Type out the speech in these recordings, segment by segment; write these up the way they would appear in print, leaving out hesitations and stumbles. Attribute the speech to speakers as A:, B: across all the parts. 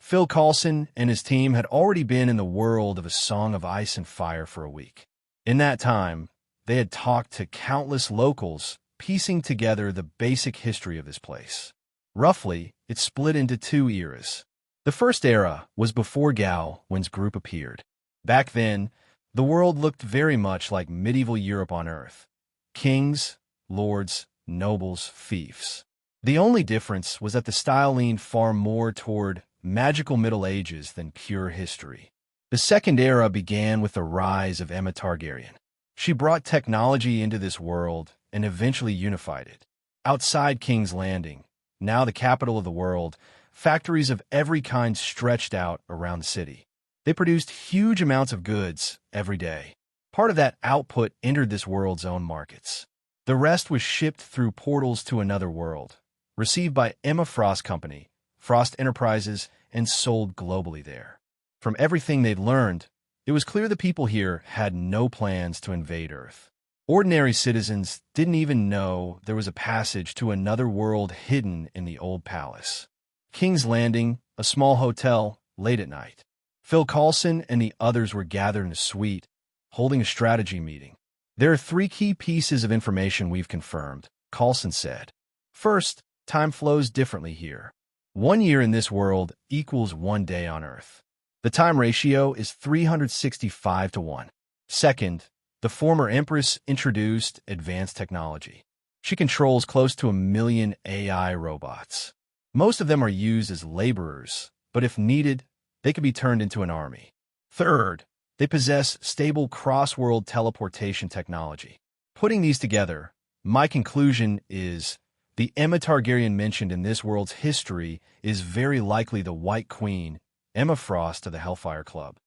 A: Phil Coulson and his team had already been in the world of A Song of Ice and Fire for a week. In that time, they had talked to countless locals, piecing together the basic history of this place. Roughly, it split into two eras. The first era was before Gao Wen's group appeared. Back then, the world looked very much like medieval Europe on Earth. Kings, lords, nobles, fiefs. The only difference was that the style leaned far more toward magical Middle Ages than pure history. The second era began with the rise of Emma Targaryen. She brought technology into this world and eventually unified it. Outside King's Landing, now the capital of the world, factories of every kind stretched out around the city. They produced huge amounts of goods every day. Part of that output entered this world's own markets. The rest was shipped through portals to another world, received by Emma Frost Company, Frost Enterprises, and sold globally there. From everything they'd learned, it was clear the people here had no plans to invade Earth. Ordinary citizens didn't even know there was a passage to another world hidden in the old palace. King's Landing, a small hotel, late at night. Phil Coulson and the others were gathered in a suite, holding a strategy meeting. There are three key pieces of information we've confirmed, Coulson said. First, time flows differently here. 1 year in this world equals 1 day on Earth. The time ratio is 365 to 1. Second, the former Empress introduced advanced technology. She controls close to 1 million AI robots. Most of them are used as laborers, but if needed, they could be turned into an army. Third, they possess stable cross-world teleportation technology. Putting these together, my conclusion is the Emma Targaryen mentioned in this world's history is very likely the White Queen, Emma Frost of the Hellfire Club.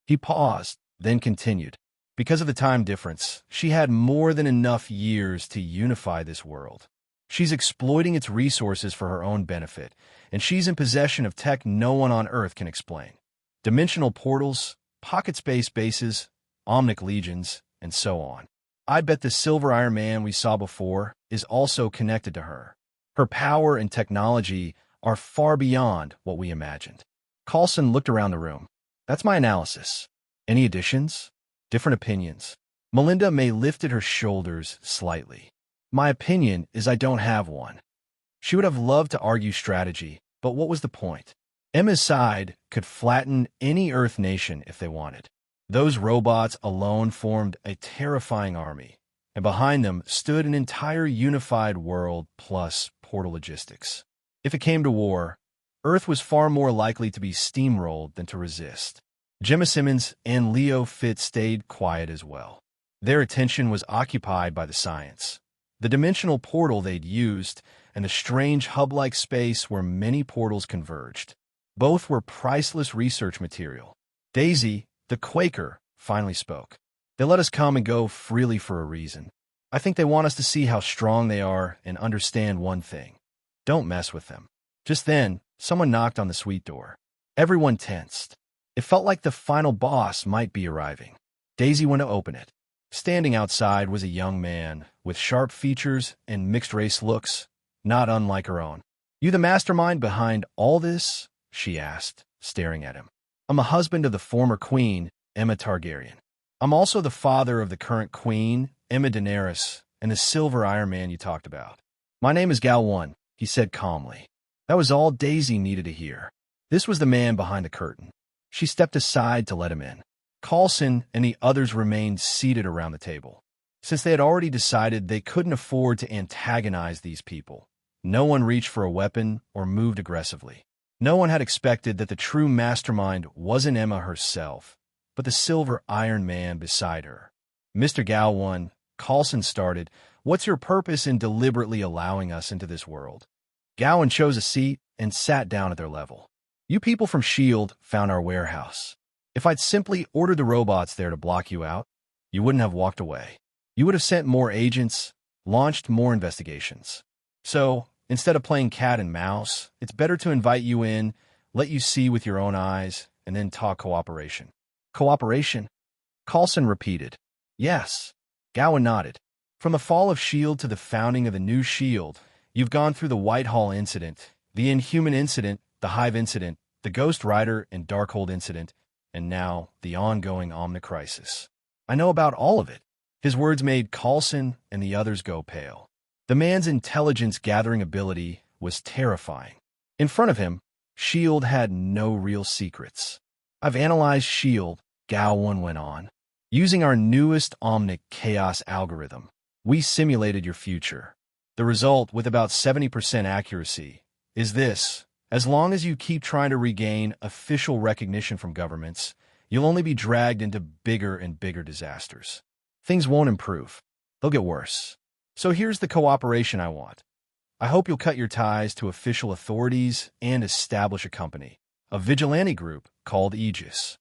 A: He paused, then continued. Because of the time difference, she had more than enough years to unify this world. She's exploiting its resources for her own benefit, and she's in possession of tech no one on Earth can explain. Dimensional portals, pocket space bases, omnic legions, and so on. I bet the Silver Iron Man we saw before is also connected to her. Her power and technology are far beyond what we imagined. Coulson looked around the room. That's my analysis. Any additions? Different opinions? Melinda May lifted her shoulders slightly. My opinion is I don't have one. She would have loved to argue strategy, but what was the point? Emma's side could flatten any Earth nation if they wanted. Those robots alone formed a terrifying army, and behind them stood an entire unified world plus portal logistics. If it came to war, Earth was far more likely to be steamrolled than to resist. Gemma Simmons and Leo Fitz stayed quiet as well. Their attention was occupied by the science, the dimensional portal they'd used, and the strange hub-like space where many portals converged. Both were priceless research material. Daisy, the Quaker, finally spoke. They let us come and go freely for a reason. I think they want us to see how strong they are and understand one thing. Don't mess with them. Just then, someone knocked on the suite door. Everyone tensed. It felt like the final boss might be arriving. Daisy went to open it. Standing outside was a young man with sharp features and mixed-race looks, not unlike her own. You the mastermind behind all this? She asked, staring at him. I'm a husband of the former queen, Emma Targaryen. I'm also the father of the current queen, Emma Daenerys, and the Silver Iron Man you talked about. My name is Gao Wen, he said calmly. That was all Daisy needed to hear. This was the man behind the curtain. She stepped aside to let him in. Coulson and the others remained seated around the table. Since they had already decided they couldn't afford to antagonize these people, no one reached for a weapon or moved aggressively. No one had expected that the true mastermind wasn't Emma herself, but the Silver Iron Man beside her. Mr. Gao Wen, Coulson started, what's your purpose in deliberately allowing us into this world? Gao Wen chose a seat and sat down at their level. You people from S.H.I.E.L.D. found our warehouse. If I'd simply ordered the robots there to block you out, you wouldn't have walked away. You would have sent more agents, launched more investigations. So, instead of playing cat and mouse, it's better to invite you in, let you see with your own eyes, and then talk cooperation. Cooperation? Coulson repeated. Yes. Gao Wen nodded. From the fall of S.H.I.E.L.D. to the founding of the new S.H.I.E.L.D., you've gone through the Whitehall incident, the Inhuman incident, the Hive incident, the Ghost Rider and Darkhold incident, and now the ongoing Omni crisis. I know about all of it. His words made Coulson and the others go pale. The man's intelligence-gathering ability was terrifying. In front of him, S.H.I.E.L.D. had no real secrets. I've analyzed S.H.I.E.L.D., Gao Wen went on. Using our newest Omnic Chaos algorithm, we simulated your future. The result, with about 70% accuracy, is this. As long as you keep trying to regain official recognition from governments, you'll only be dragged into bigger and bigger disasters. Things won't improve. They'll get worse. So here's the cooperation I want. I hope you'll cut your ties to official authorities and establish a company, a vigilante group called Aegis.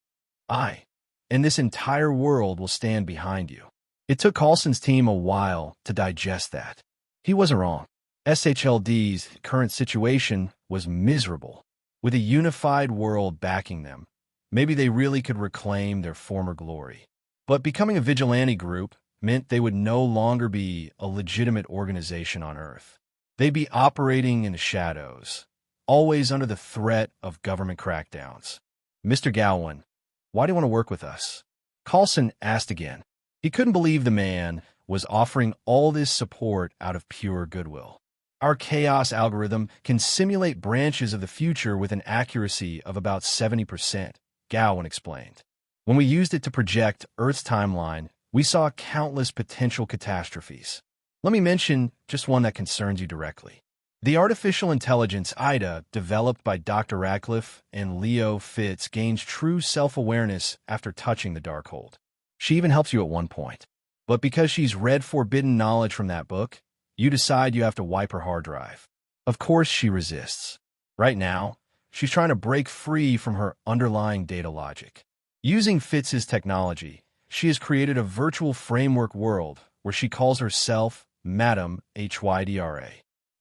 A: And this entire world will stand behind you. It took Coulson's team a while to digest that. He wasn't wrong. SHLD's current situation was miserable. With a unified world backing them, maybe they really could reclaim their former glory. But becoming a vigilante group meant they would no longer be a legitimate organization on Earth. They'd be operating in the shadows, always under the threat of government crackdowns. Mr. Gao Wen, why do you want to work with us? Coulson asked again. He couldn't believe the man was offering all this support out of pure goodwill. Our chaos algorithm can simulate branches of the future with an accuracy of about 70%, Gao Wen explained. When we used it to project Earth's timeline, we saw countless potential catastrophes. Let me mention just one that concerns you directly. The artificial intelligence IDA, developed by Dr. Radcliffe and Leo Fitz, gains true self-awareness after touching the Darkhold. She even helps you at one point. But because she's read forbidden knowledge from that book, you decide you have to wipe her hard drive. Of course she resists. Right now, she's trying to break free from her underlying data logic. Using Fitz's technology, she has created a virtual framework world where she calls herself Madam Hydra.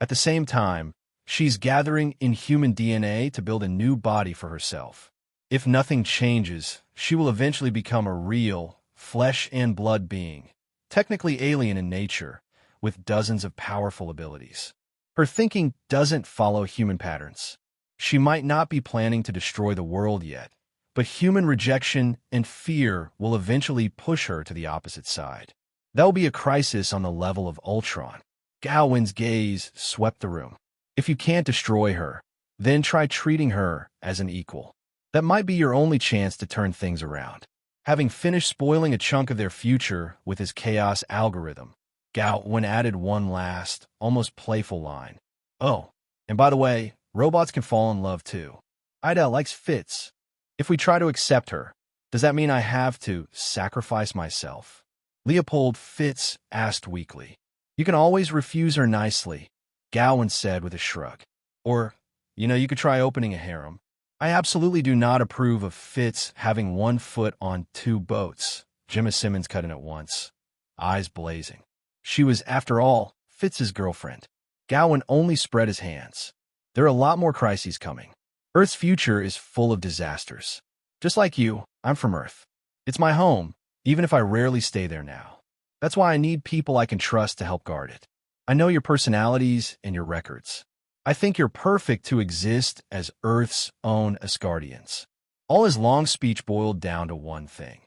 A: At the same time, she's gathering inhuman DNA to build a new body for herself. If nothing changes, she will eventually become a real, flesh and blood being, technically alien in nature, with dozens of powerful abilities. Her thinking doesn't follow human patterns. She might not be planning to destroy the world yet, but human rejection and fear will eventually push her to the opposite side. That will be a crisis on the level of Ultron. Gao Wen's gaze swept the room. If you can't destroy her, then try treating her as an equal. That might be your only chance to turn things around. Having finished spoiling a chunk of their future with his chaos algorithm, Gao Wen added one last, almost playful line. Oh, and by the way, robots can fall in love too. Ida likes Fitz. If we try to accept her, does that mean I have to sacrifice myself? Leopold Fitz asked weakly. You can always refuse her nicely, Gao Wen said with a shrug. Or, you could try opening a harem. I absolutely do not approve of Fitz having one foot on two boats, Gemma Simmons cut in at once, eyes blazing. She was, after all, Fitz's girlfriend. Gao Wen only spread his hands. There are a lot more crises coming. Earth's future is full of disasters. Just like you, I'm from Earth. It's my home, even if I rarely stay there now. That's why I need people I can trust to help guard it. I know your personalities and your records. I think you're perfect to exist as Earth's own Asgardians. All his long speech boiled down to one thing.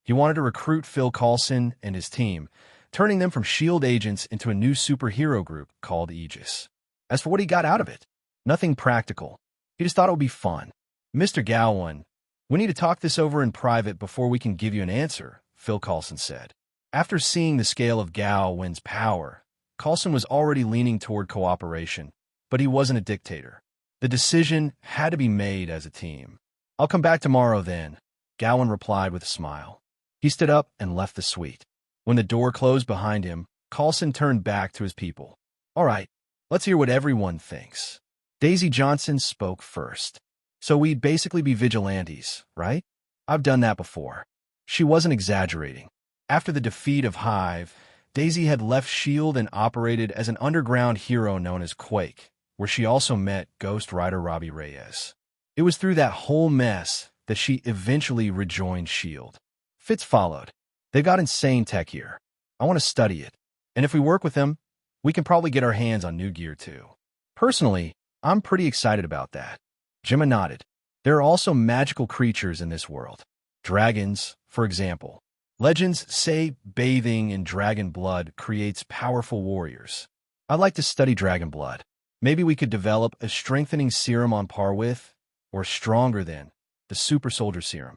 A: He wanted to recruit Phil Coulson and his team, turning them from S.H.I.E.L.D. agents into a new superhero group called Aegis. As for what he got out of it, nothing practical. He just thought it would be fun. Mr. Gao Wen, we need to talk this over in private before we can give you an answer, Phil Coulson said. After seeing the scale of Gao Wen's power, Coulson was already leaning toward cooperation, but he wasn't a dictator. The decision had to be made as a team. I'll come back tomorrow then, Gao Wen replied with a smile. He stood up and left the suite. When the door closed behind him, Coulson turned back to his people. All right, let's hear what everyone thinks. Daisy Johnson spoke first. So we'd basically be vigilantes, right? I've done that before. She wasn't exaggerating. After the defeat of Hive, Daisy had left S.H.I.E.L.D. and operated as an underground hero known as Quake, where she also met Ghost Rider Robbie Reyes. It was through that whole mess that she eventually rejoined S.H.I.E.L.D. Fitz followed. They've got insane tech here. I want to study it. And if we work with them, we can probably get our hands on new gear too. Personally, I'm pretty excited about that. Gemma nodded. There are also magical creatures in this world. Dragons, for example. Legends say bathing in dragon blood creates powerful warriors. I'd like to study dragon blood. Maybe we could develop a strengthening serum on par with, or stronger than, the super soldier serum.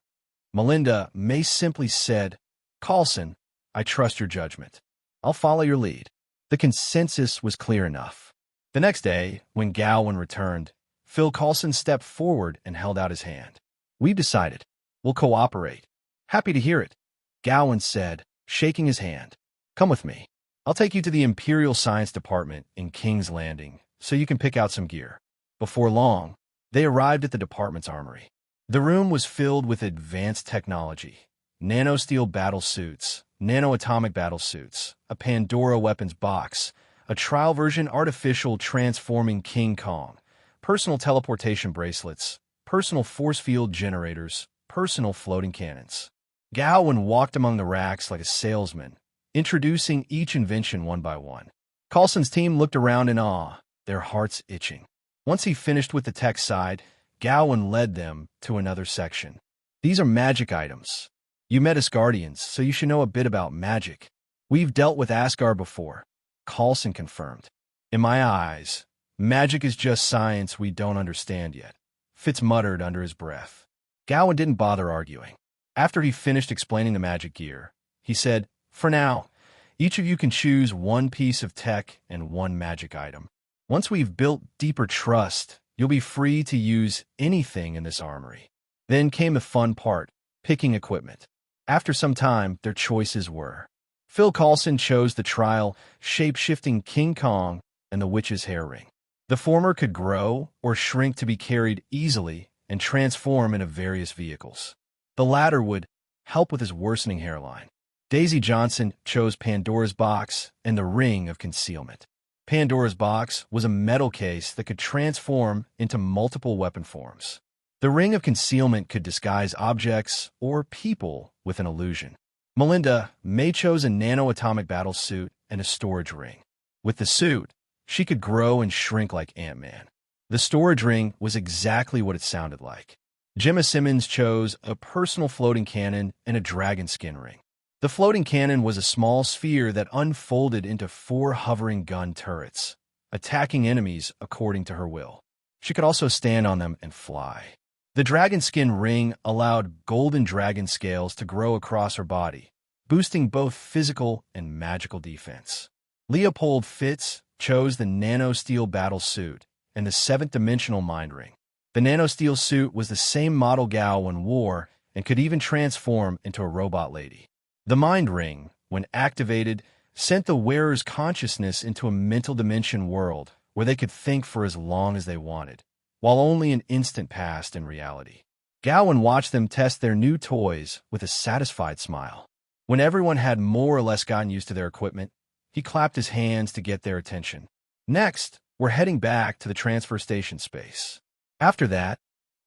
A: Melinda may simply said, Carlson, I trust your judgment. I'll follow your lead. The consensus was clear enough. The next day, when Gao Wen returned, Phil Carlson stepped forward and held out his hand. We've decided. We'll cooperate. Happy to hear it, Gao Wen said, shaking his hand. Come with me. I'll take you to the Imperial Science Department in King's Landing so you can pick out some gear. Before long, they arrived at the department's armory. The room was filled with advanced technology. Nanosteel battle suits, nano-atomic battle suits, a Pandora weapons box, a trial version artificial transforming King Kong, personal teleportation bracelets, personal force field generators, personal floating cannons. Gao Wen walked among the racks like a salesman, introducing each invention one by one. Carlson's team looked around in awe, their hearts itching. Once he finished with the tech side, Gao Wen led them to another section. These are magic items. You met Asgardians, so you should know a bit about magic. We've dealt with Asgard before, Carlson confirmed. In my eyes, magic is just science we don't understand yet, Fitz muttered under his breath. Gao Wen didn't bother arguing. After he finished explaining the magic gear, he said, For now, each of you can choose one piece of tech and one magic item. Once we've built deeper trust, you'll be free to use anything in this armory. Then came the fun part, picking equipment. After some time, their choices were. Phil Carlson chose the trial, shape-shifting King Kong and the witch's hair ring. The former could grow or shrink to be carried easily and transform into various vehicles. The latter would help with his worsening hairline. Daisy Johnson chose Pandora's box and the ring of concealment. Pandora's box was a metal case that could transform into multiple weapon forms. The ring of concealment could disguise objects or people with an illusion. Melinda May chose a nano-atomic battle suit and a storage ring. With the suit, she could grow and shrink like Ant-Man. The storage ring was exactly what it sounded like. Gemma Simmons chose a personal floating cannon and a dragon skin ring. The floating cannon was a small sphere that unfolded into 4 hovering gun turrets, attacking enemies according to her will. She could also stand on them and fly. The dragon skin ring allowed golden dragon scales to grow across her body, boosting both physical and magical defense. Leopold Fitz chose the nanosteel battle suit and the 7th-dimensional mind ring. The nanosteel suit was the same model Gao Wen wore and could even transform into a robot lady. The mind ring, when activated, sent the wearer's consciousness into a mental dimension world where they could think for as long as they wanted, while only an instant passed in reality. Gao Wen watched them test their new toys with a satisfied smile. When everyone had more or less gotten used to their equipment, he clapped his hands to get their attention. Next, we're heading back to the transfer station space. After that,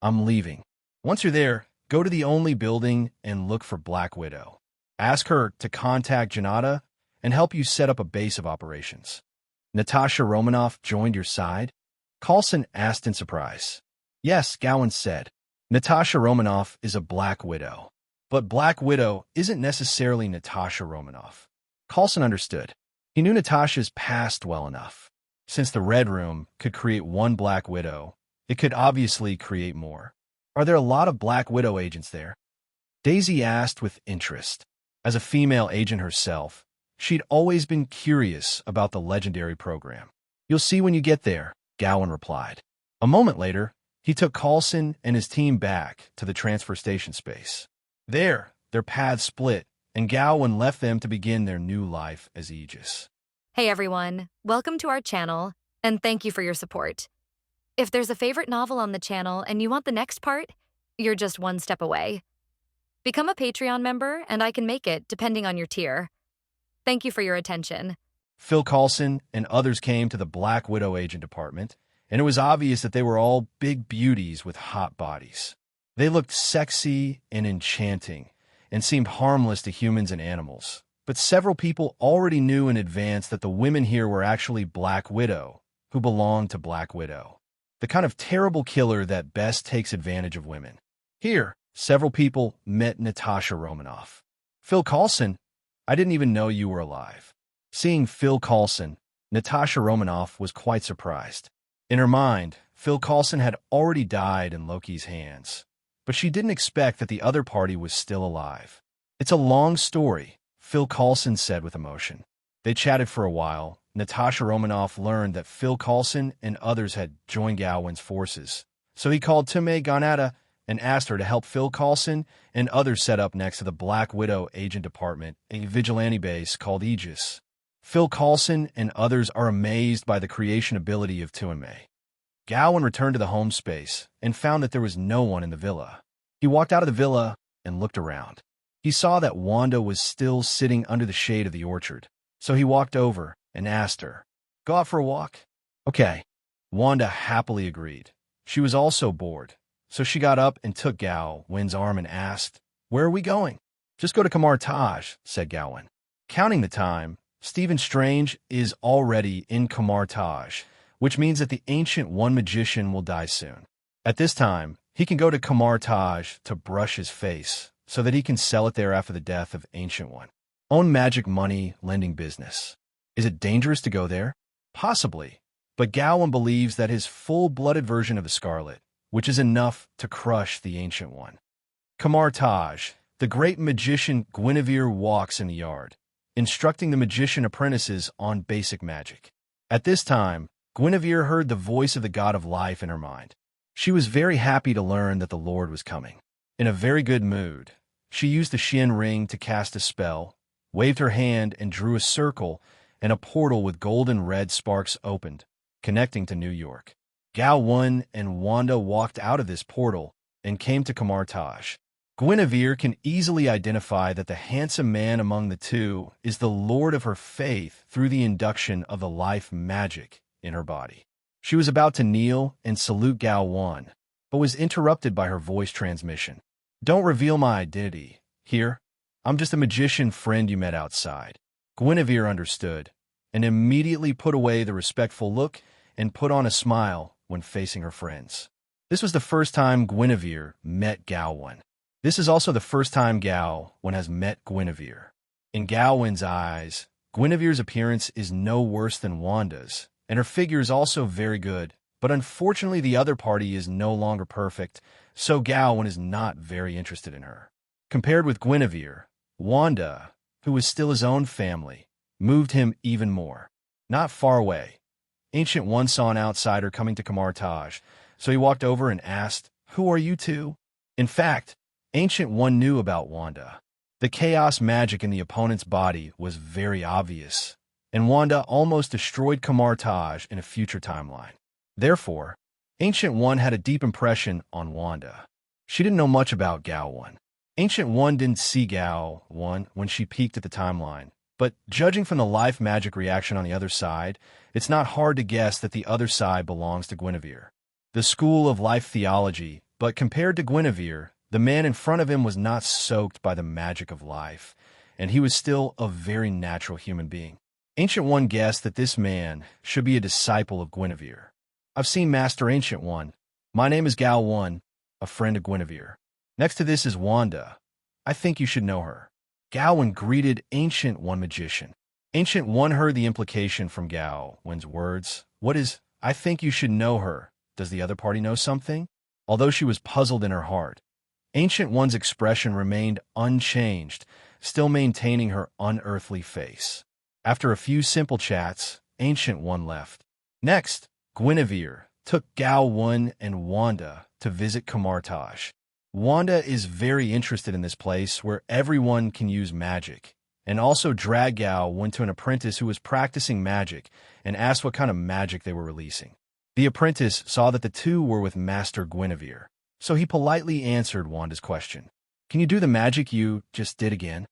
A: I'm leaving. Once you're there, go to the only building and look for Black Widow. Ask her to contact Janata and help you set up a base of operations. Natasha Romanoff joined your side? Carlson asked in surprise. Yes, Gao Wen said. Natasha Romanoff is a Black Widow. But Black Widow isn't necessarily Natasha Romanoff. Carlson understood. He knew Natasha's past well enough. Since the Red Room could create one Black Widow, it could obviously create more. Are there a lot of Black Widow agents there? Daisy asked with interest. As a female agent herself, she'd always been curious about the legendary program. You'll see when you get there, Gao Wen replied. A moment later, he took Carlson and his team back to the transfer station space. There, their paths split, and Gao Wen left them to begin their new life as Aegis.
B: Hey everyone, welcome to our channel, and thank you for your support. If there's a favorite novel on the channel and you want the next part, you're just one step away. Become a Patreon member, and I can make it depending on your tier. Thank you for your attention.
A: Phil Carlson and others came to the Black Widow agent department, and it was obvious that they were all big beauties with hot bodies. They looked sexy and enchanting, and seemed harmless to humans and animals. But several people already knew in advance that the women here were actually Black Widow, who belonged to Black Widow. the kind of terrible killer that best takes advantage of women. Here, several people met Natasha Romanoff. Phil Coulson, I didn't even know you were alive. Seeing Phil Coulson, Natasha Romanoff was quite surprised. In her mind, Phil Coulson had already died in Loki's hands, but she didn't expect that the other party was still alive. It's a long story, Phil Coulson said with emotion. They chatted for a while. Natasha Romanoff learned that Phil Coulson and others had joined Gao Wen's forces. So he called Tume Ganada and asked her to help Phil Coulson and others set up next to the Black Widow agent department, a vigilante base called Aegis. Phil Coulson and others are amazed by the creation ability of Tume. Gao Wen returned to the home space and found that there was no one in the villa. He walked out of the villa and looked around. He saw that Wanda was still sitting under the shade of the orchard. So he walked over and asked her, "Go out for a walk?" "Okay." Wanda happily agreed. She was also bored, so she got up and took Gao Wen's arm and asked, "Where are we going?" "Just go to Kamar Taj," said Gao Wen. Counting the time, Stephen Strange is already in Kamar Taj, which means that the Ancient One magician will die soon. At this time, he can go to Kamar Taj to brush his face so that he can sell it there after the death of Ancient One. Own magic money lending business. Is it dangerous to go there? Possibly, but Gao Wen believes that his full-blooded version of the Scarlet, which is enough to crush the Ancient One. Kamar Taj, the great magician Guinevere walks in the yard, instructing the magician apprentices on basic magic. At this time, Guinevere heard the voice of the god of life in her mind. She was very happy to learn that the Lord was coming. In a very good mood, she used the Shin ring to cast a spell, waved her hand and drew a circle, and a portal with golden red sparks opened, connecting to New York. Gao Wen and Wanda walked out of this portal and came to Kamar Taj. Guinevere can easily identify that the handsome man among the two is the lord of her faith through the induction of the life magic in her body. She was about to kneel and salute Gao Wen, but was interrupted by her voice transmission. "Don't reveal my identity. Here, I'm just a magician friend you met outside." Guinevere understood and immediately put away the respectful look and put on a smile when facing her friends. This was the first time Guinevere met Gao Wen. This is also the first time Gao Wen has met Guinevere. In Gao Wen's eyes, Guinevere's appearance is no worse than Wanda's, and her figure is also very good, but unfortunately the other party is no longer perfect, so Gao Wen is not very interested in her. Compared with Guinevere, Wanda, who was still his own family, moved him even more. Not far away, Ancient One saw an outsider coming to Kamar Taj, so he walked over and asked, "Who are you two?" In fact, Ancient One knew about Wanda. The chaos magic in the opponent's body was very obvious, and Wanda almost destroyed Kamar Taj in a future timeline. Therefore, Ancient One had a deep impression on Wanda. She didn't know much about Gao Wen. Ancient One didn't see Gao Wen when she peeked at the timeline, but judging from the life magic reaction on the other side, it's not hard to guess that the other side belongs to Guinevere. The school of life theology, but compared to Guinevere, the man in front of him was not soaked by the magic of life, and he was still a very natural human being. Ancient One guessed that this man should be a disciple of Guinevere. "I've seen Master Ancient One. My name is Gao Wen, a friend of Guinevere. Next to this is Wanda. I think you should know her." Gao Wen greeted Ancient One magician. Ancient One heard the implication from Gao Wen's words. "What is, I think you should know her? Does the other party know something?" Although she was puzzled in her heart, Ancient One's expression remained unchanged, still maintaining her unearthly face. After a few simple chats, Ancient One left. Next, Guinevere took Gao Wen and Wanda to visit Kamar Taj. Wanda is very interested in this place where everyone can use magic, and also dragged Gao Wen to an apprentice who was practicing magic and asked what kind of magic they were releasing. The apprentice saw that the two were with Master Guinevere, so he politely answered Wanda's question. "Can you do the magic you just did again?"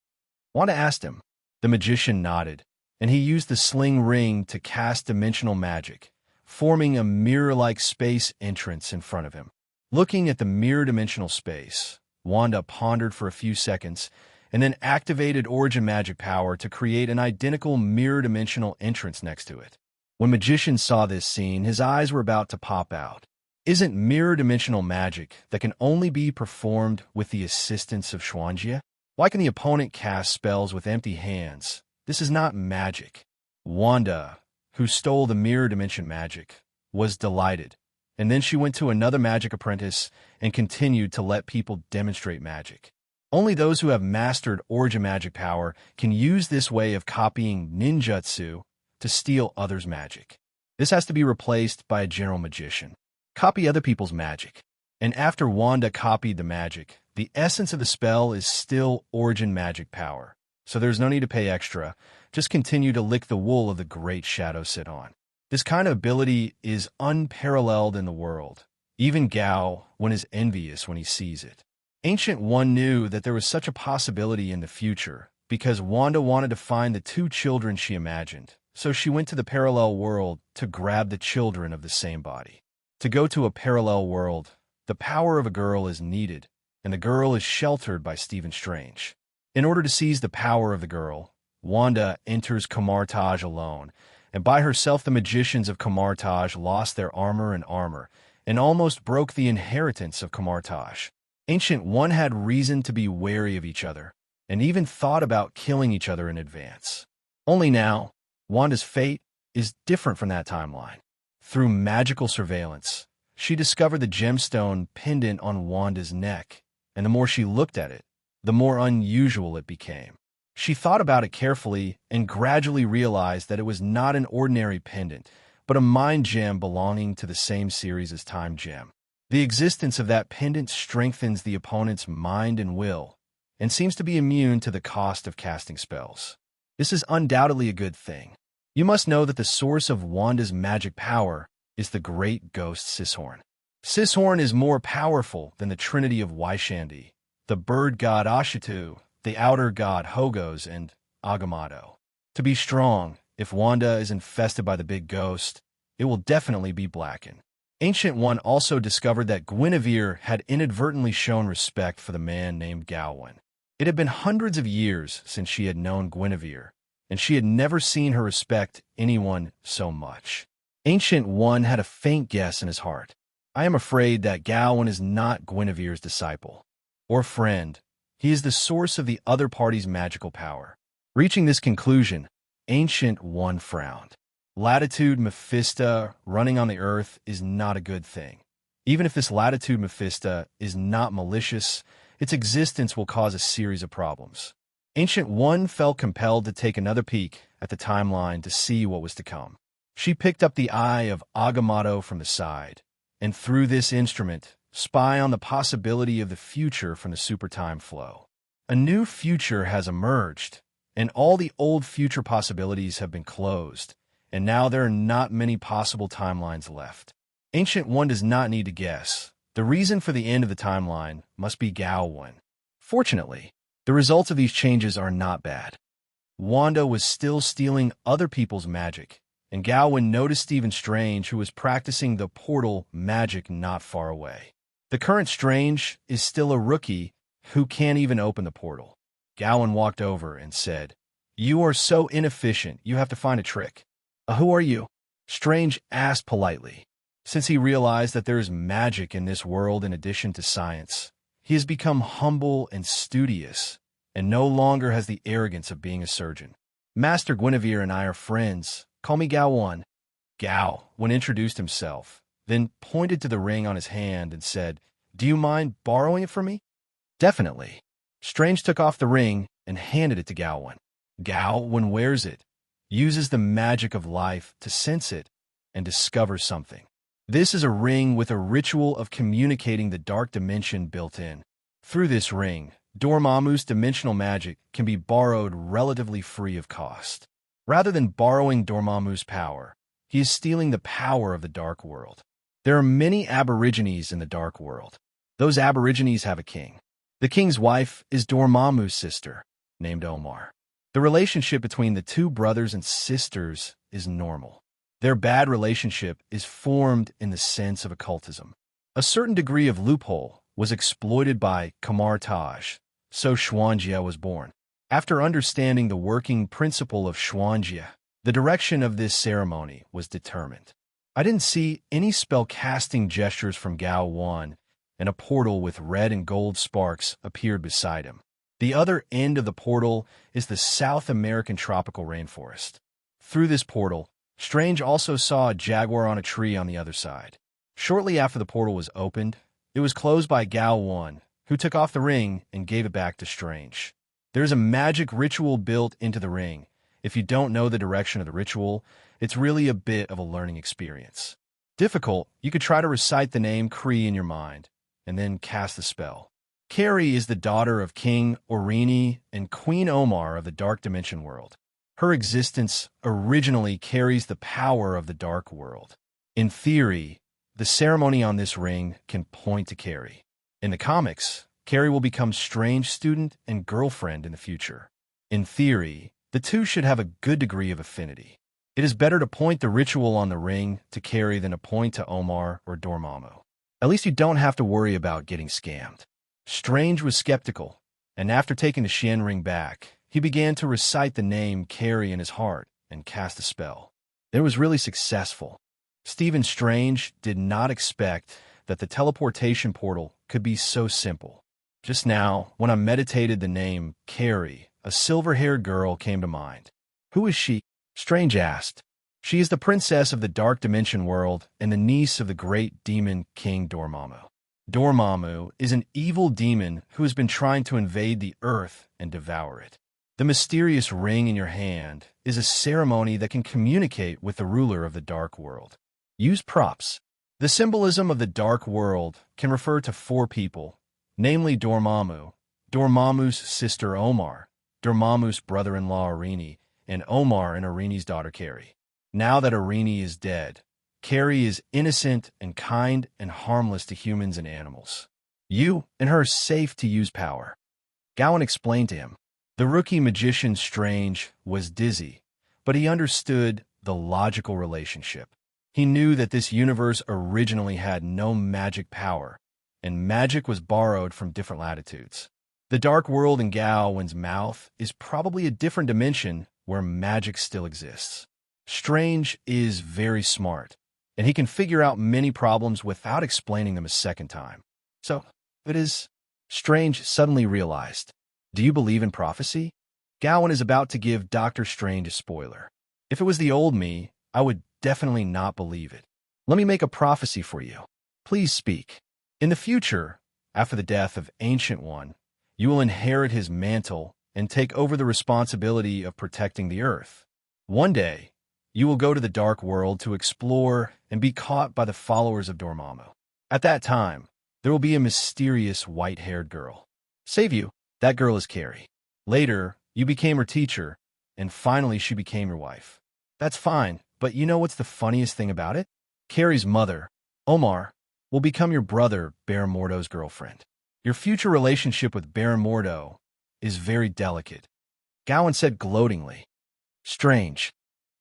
A: Wanda asked him. The magician nodded, and he used the sling ring to cast dimensional magic, forming a mirror-like space entrance in front of him. Looking at the mirror-dimensional space, Wanda pondered for a few seconds and then activated origin magic power to create an identical mirror-dimensional entrance next to it. When Magician saw this scene, his eyes were about to pop out. isn't mirror-dimensional magic that can only be performed with the assistance of Xuanjie. Why can the opponent cast spells with empty hands? This is not magic. Wanda, who stole the mirror dimension magic, was delighted, and then she went to another magic apprentice and continued to let people demonstrate magic. Only those who have mastered origin magic power can use this way of copying ninjutsu to steal others' magic. This has to be replaced by a general magician. Copy other people's magic. And after Wanda copied the magic, the essence of the spell is still origin magic power. So there's no need to pay extra. Just continue to lick the wool of the great shadow sit on. This kind of ability is unparalleled in the world. Even Gao Wen is envious when he sees it. Ancient One knew that there was such a possibility in the future because Wanda wanted to find the two children she imagined. So she went to the parallel world to grab the children of the same body. To go to a parallel world, the power of a girl is needed, and the girl is sheltered by Stephen Strange. In order to seize the power of the girl, Wanda enters Kamartaj alone, and by herself the magicians of Kamartaj lost their armor and almost broke the inheritance of Kamartaj. Ancient One had reason to be wary of each other, and even thought about killing each other in advance. Only now, Wanda's fate is different from that timeline. Through magical surveillance, she discovered the gemstone pendant on Wanda's neck, and the more she looked at it, the more unusual it became. She thought about it carefully and gradually realized that it was not an ordinary pendant, but a mind gem belonging to the same series as Time Gem. The existence of that pendant strengthens the opponent's mind and will, and seems to be immune to the cost of casting spells. This is undoubtedly a good thing. You must know that the source of Wanda's magic power is the great ghost Sishorn. Sishorn is more powerful than the trinity of Waishandi, the bird god Ashitu, the outer god Hogos, and Agamotto. To be strong, if Wanda is infested by the big ghost, it will definitely be blackened. Ancient One also discovered that Guinevere had inadvertently shown respect for the man named Gao Wen. It had been hundreds of years since she had known Guinevere, and she had never seen her respect anyone so much. Ancient One had a faint guess in his heart. I am afraid that Gao Wen is not Guinevere's disciple or friend. He is the source of the other party's magical power. Reaching this conclusion, Ancient One frowned. Latitude Mephisto running on the earth is not a good thing. Even if this Latitude Mephisto is not malicious, its existence will cause a series of problems. Ancient One felt compelled to take another peek at the timeline to see what was to come. She picked up the eye of Agamotto from the side, and through this instrument, spy on the possibility of the future from the super time flow. A new future has emerged, and all the old future possibilities have been closed, and now there are not many possible timelines left. Ancient One does not need to guess. The reason for the end of the timeline must be Gao Wen. Fortunately, the results of these changes are not bad. Wanda was still stealing other people's magic, and Gao Wen noticed Stephen Strange, who was practicing the portal magic not far away. The current Strange is still a rookie who can't even open the portal. Gao Wen walked over and said, "You are so inefficient, you have to find a trick." Who are you?" Strange asked politely. Since he realized that there is magic in this world in addition to science, he has become humble and studious, and no longer has the arrogance of being a surgeon. "Master Guinevere and I are friends. Call me Gao Wen." Gao Wen introduced himself, then pointed to the ring on his hand and said, "Do you mind borrowing it from me?" "Definitely." Strange took off the ring and handed it to Gao Wen. Gao Wen wears it, uses the magic of life to sense it, and discovers something. This is a ring with a ritual of communicating the dark dimension built in. Through this ring, Dormammu's dimensional magic can be borrowed relatively free of cost. Rather than borrowing Dormammu's power, he is stealing the power of the Dark World. There are many aborigines in the Dark World. Those aborigines have a king. The king's wife is Dormammu's sister, named Omar. The relationship between the two brothers and sisters is normal. Their bad relationship is formed in the sense of occultism. A certain degree of loophole was exploited by Kamar Taj, so Xuanjie was born. After understanding the working principle of Xuanjie, the direction of this ceremony was determined. I didn't see any spell-casting gestures from Gao Wen, and a portal with red and gold sparks appeared beside him. The other end of the portal is the South American tropical rainforest. Through this portal, Strange also saw a jaguar on a tree on the other side. Shortly after the portal was opened, it was closed by Gao Wen, who took off the ring and gave it back to Strange. There's a magic ritual built into the ring. If you don't know the direction of the ritual, it's really a bit of a learning experience. Difficult, you could try to recite the name Kree in your mind, and then cast the spell. Carrie is the daughter of King Orini and Queen Omar of the Dark Dimension world. Her existence originally carries the power of the Dark World. In theory, the ceremony on this ring can point to Carrie. In the comics, Carrie will become Strange's student and girlfriend in the future. In theory, the two should have a good degree of affinity. It is better to point the ritual on the ring to Carrie than to point to Omar or Dormammu. At least you don't have to worry about getting scammed. Strange was skeptical, and after taking the Shen ring back, he began to recite the name Carrie in his heart and cast a spell. It was really successful. Stephen Strange did not expect that the teleportation portal could be so simple. Just now, when I meditated the name Carrie, a silver-haired girl came to mind. Who is she? Strange asked. She is the princess of the Dark Dimension world and the niece of the great demon King Dormammu. Dormammu is an evil demon who has been trying to invade the earth and devour it. The mysterious ring in your hand is a ceremony that can communicate with the ruler of the Dark World. Use props. The symbolism of the Dark World can refer to 4 people, namely Dormammu, Dormammu's sister Omar, Dormammu's brother-in-law Orini, and Omar and Orini's daughter Carrie. Now that Orini is dead, Carrie is innocent and kind and harmless to humans and animals. You and her are safe to use power. Gao Wen explained to him. The rookie magician Strange was dizzy, but he understood the logical relationship. He knew that this universe originally had no magic power, and magic was borrowed from different latitudes. The Dark World in Gao Wen's mouth is probably a different dimension where magic still exists. Strange is very smart, and he can figure out many problems without explaining them a second time. So, it is. Strange suddenly realized. Do you believe in prophecy? Gao Wen is about to give Dr. Strange a spoiler. If it was the old me, I would definitely not believe it. Let me make a prophecy for you. Please speak. In the future, after the death of Ancient One, you will inherit his mantle and take over the responsibility of protecting the Earth. One day, you will go to the Dark World to explore and be caught by the followers of Dormammu. At that time, there will be a mysterious white-haired girl. Save you. That girl is Carrie. Later, you became her teacher, and finally she became your wife. That's fine, but you know what's the funniest thing about it? Carrie's mother, Omar, will become your brother, Baron Mordo's girlfriend. Your future relationship with Baron Mordo is very delicate. Gao Wen said gloatingly. Strange.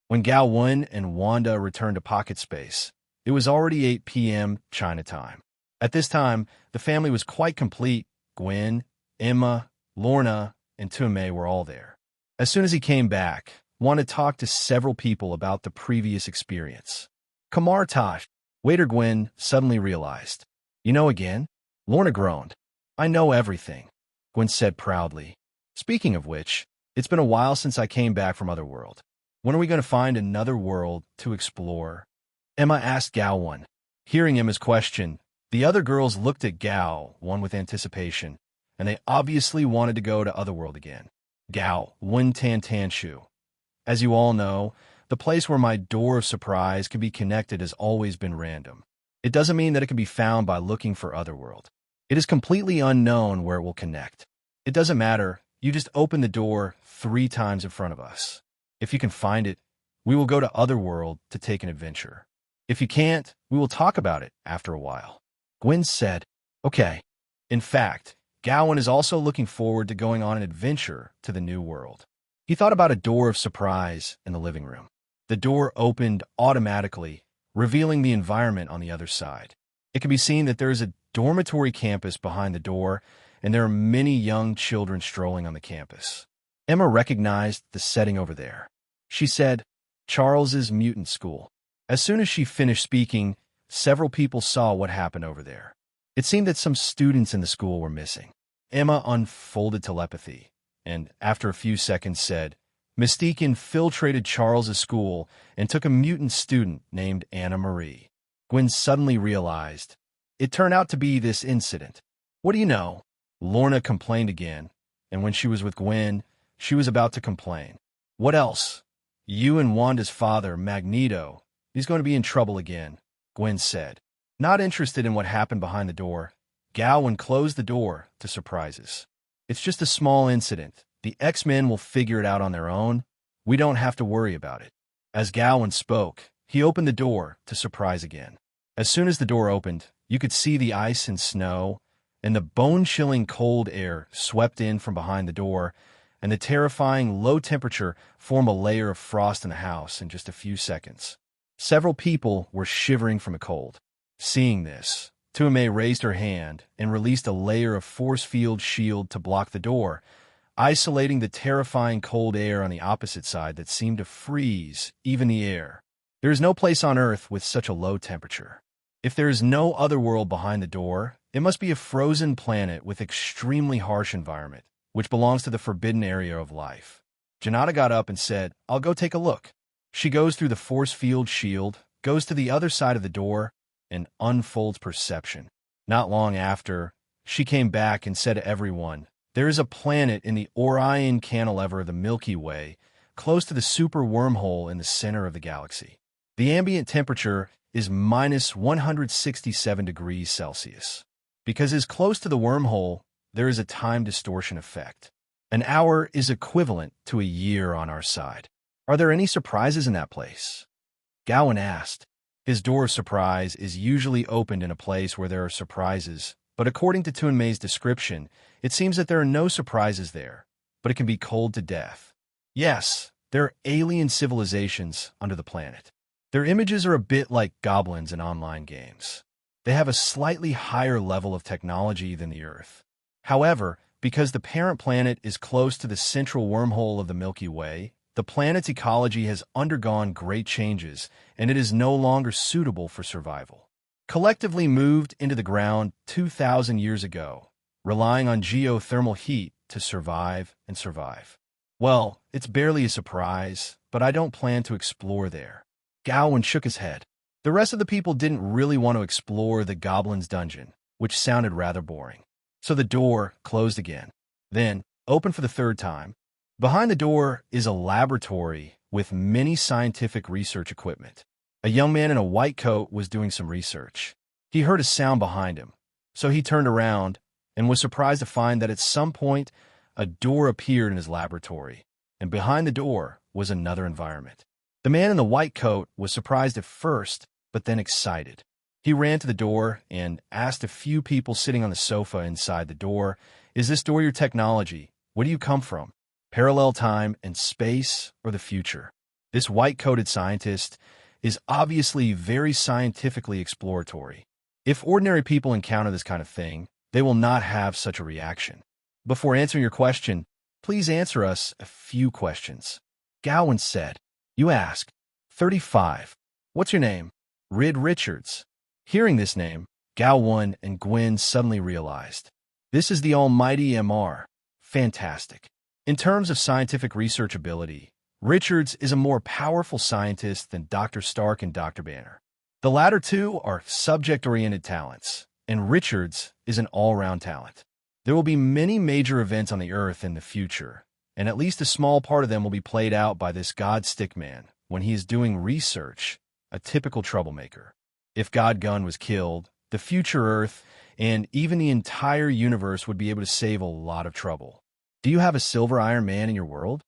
A: When Gao Wen and Wanda returned to Pocket Space, it was already 8 p.m. China time. At this time, the family was quite complete. Gwen, Emma, Lorna, and Tume were all there. As soon as he came back, Wanda talked to several people about the previous experience. Kamar Tosh, waiter Gwen suddenly realized. You know again? Lorna groaned. I know everything, Gwen said proudly. Speaking of which, it's been a while since I came back from Otherworld. When are we going to find another world to explore? Emma asked Gao Wen. Hearing Emma's question, the other girls looked at Gao Wen with anticipation, and they obviously wanted to go to Otherworld again. Gao Wen Tan. As you all know, the place where my door of surprise can be connected has always been random. It doesn't mean that it can be found by looking for Otherworld. It is completely unknown where it will connect. It doesn't matter, you just open the door 3 times in front of us. If you can find it, we will go to Otherworld to take an adventure. If you can't, we will talk about it after a while. Gwen said, okay. In fact, Gao Wen is also looking forward to going on an adventure to the new world. He thought about a door of surprise in the living room. The door opened automatically, revealing the environment on the other side. It can be seen that there is a dormitory campus behind the door, and there are many young children strolling on the campus. Emma recognized the setting over there. She said, Charles's mutant school. As soon as she finished speaking, several people saw what happened over there. It seemed that some students in the school were missing. Emma unfolded telepathy, and after a few seconds said, Mystique infiltrated Charles's school and took a mutant student named Anna Marie. Gwen suddenly realized. It turned out to be this incident. What do you know? Lorna complained again, and when she was with Gwen, she was about to complain. What else? You and Wanda's father, Magneto, he's going to be in trouble again, Gwen said. Not interested in what happened behind the door, Gao Wen closed the door to surprises. It's just a small incident. The X-Men will figure it out on their own. We don't have to worry about it. As Gao Wen spoke, he opened the door to surprise again. As soon as the door opened, you could see the ice and snow, and the bone-chilling cold air swept in from behind the door, and the terrifying low temperature formed a layer of frost in the house in just a few seconds. Several people were shivering from the cold. Seeing this, Tuame raised her hand and released a layer of force field shield to block the door, isolating the terrifying cold air on the opposite side that seemed to freeze even the air. There is no place on Earth with such a low temperature. If there is no other world behind the door, it must be a frozen planet with extremely harsh environment, which belongs to the forbidden area of life. Janata got up and said, I'll go take a look. She goes through the force field shield, goes to the other side of the door, and unfolds perception. Not long after, she came back and said to everyone, there is a planet in the Orion cantilever of the Milky Way, close to the super wormhole in the center of the galaxy. The ambient temperature is minus 167 degrees Celsius. Because it's close to the wormhole, there is a time distortion effect. An hour is equivalent to a year on our side. Are there any surprises in that place? Gao Wen asked. His door of surprise is usually opened in a place where there are surprises, but according to Tuanmei's description, it seems that there are no surprises there, but it can be cold to death. Yes, there are alien civilizations under the planet. Their images are a bit like goblins in online games. They have a slightly higher level of technology than the Earth. However, because the parent planet is close to the central wormhole of the Milky Way, the planet's ecology has undergone great changes, and it is no longer suitable for survival. Collectively moved into the ground 2,000 years ago, relying on geothermal heat to survive and survive. Well, it's barely a surprise, but I don't plan to explore there. Gao Wen shook his head. The rest of the people didn't really want to explore the goblin's dungeon, which sounded rather boring. So the door closed again, then opened for the third time. Behind the door is a laboratory with many scientific research equipment. A young man in a white coat was doing some research. He heard a sound behind him, so he turned around and was surprised to find that at some point a door appeared in his laboratory, and behind the door was another environment. The man in the white coat was surprised at first, but then excited. He ran to the door and asked a few people sitting on the sofa inside the door, Is this door your technology? Where do you come from? Parallel time and space, or the future? This white-coated scientist is obviously very scientifically exploratory. If ordinary people encounter this kind of thing, they will not have such a reaction. Before answering your question, please answer us a few questions. Gao Wen said. You ask. 35. What's your name? Reed Richards. Hearing this name, Gao Wen and Gwen suddenly realized. This is the almighty MR. Fantastic. In terms of scientific research ability, Richards is a more powerful scientist than Dr. Stark and Dr. Banner. The latter two are subject-oriented talents, and Richards is an all-round talent. There will be many major events on the Earth in the future, and at least a small part of them will be played out by this God Stickman when he is doing research, a typical troublemaker. If God Gun was killed, the future Earth and even the entire universe would be able to save a lot of trouble. Do you have a Silver Iron Man in your world?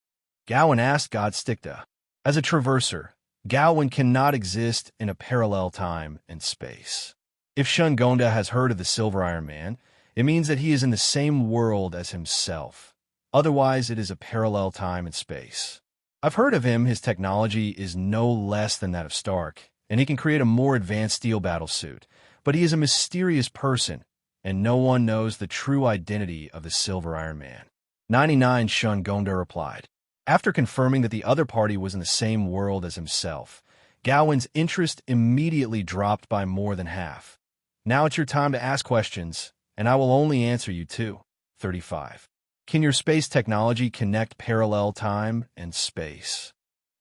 A: Gao Wen asked God Stickta. As a traverser, Gao Wen cannot exist in a parallel time and space. If Shun Gonda has heard of the Silver Iron Man, it means that he is in the same world as himself. Otherwise, it is a parallel time and space. I've heard of him. His technology is no less than that of Stark, and he can create a more advanced steel battle suit. But he is a mysterious person, and no one knows the true identity of the Silver Iron Man. 99 Shun Gonda replied. After confirming that the other party was in the same world as himself, Gao Wen's interest immediately dropped by more than half. Now it's your time to ask questions, and I will only answer you two. 35. Can your space technology connect parallel time and space?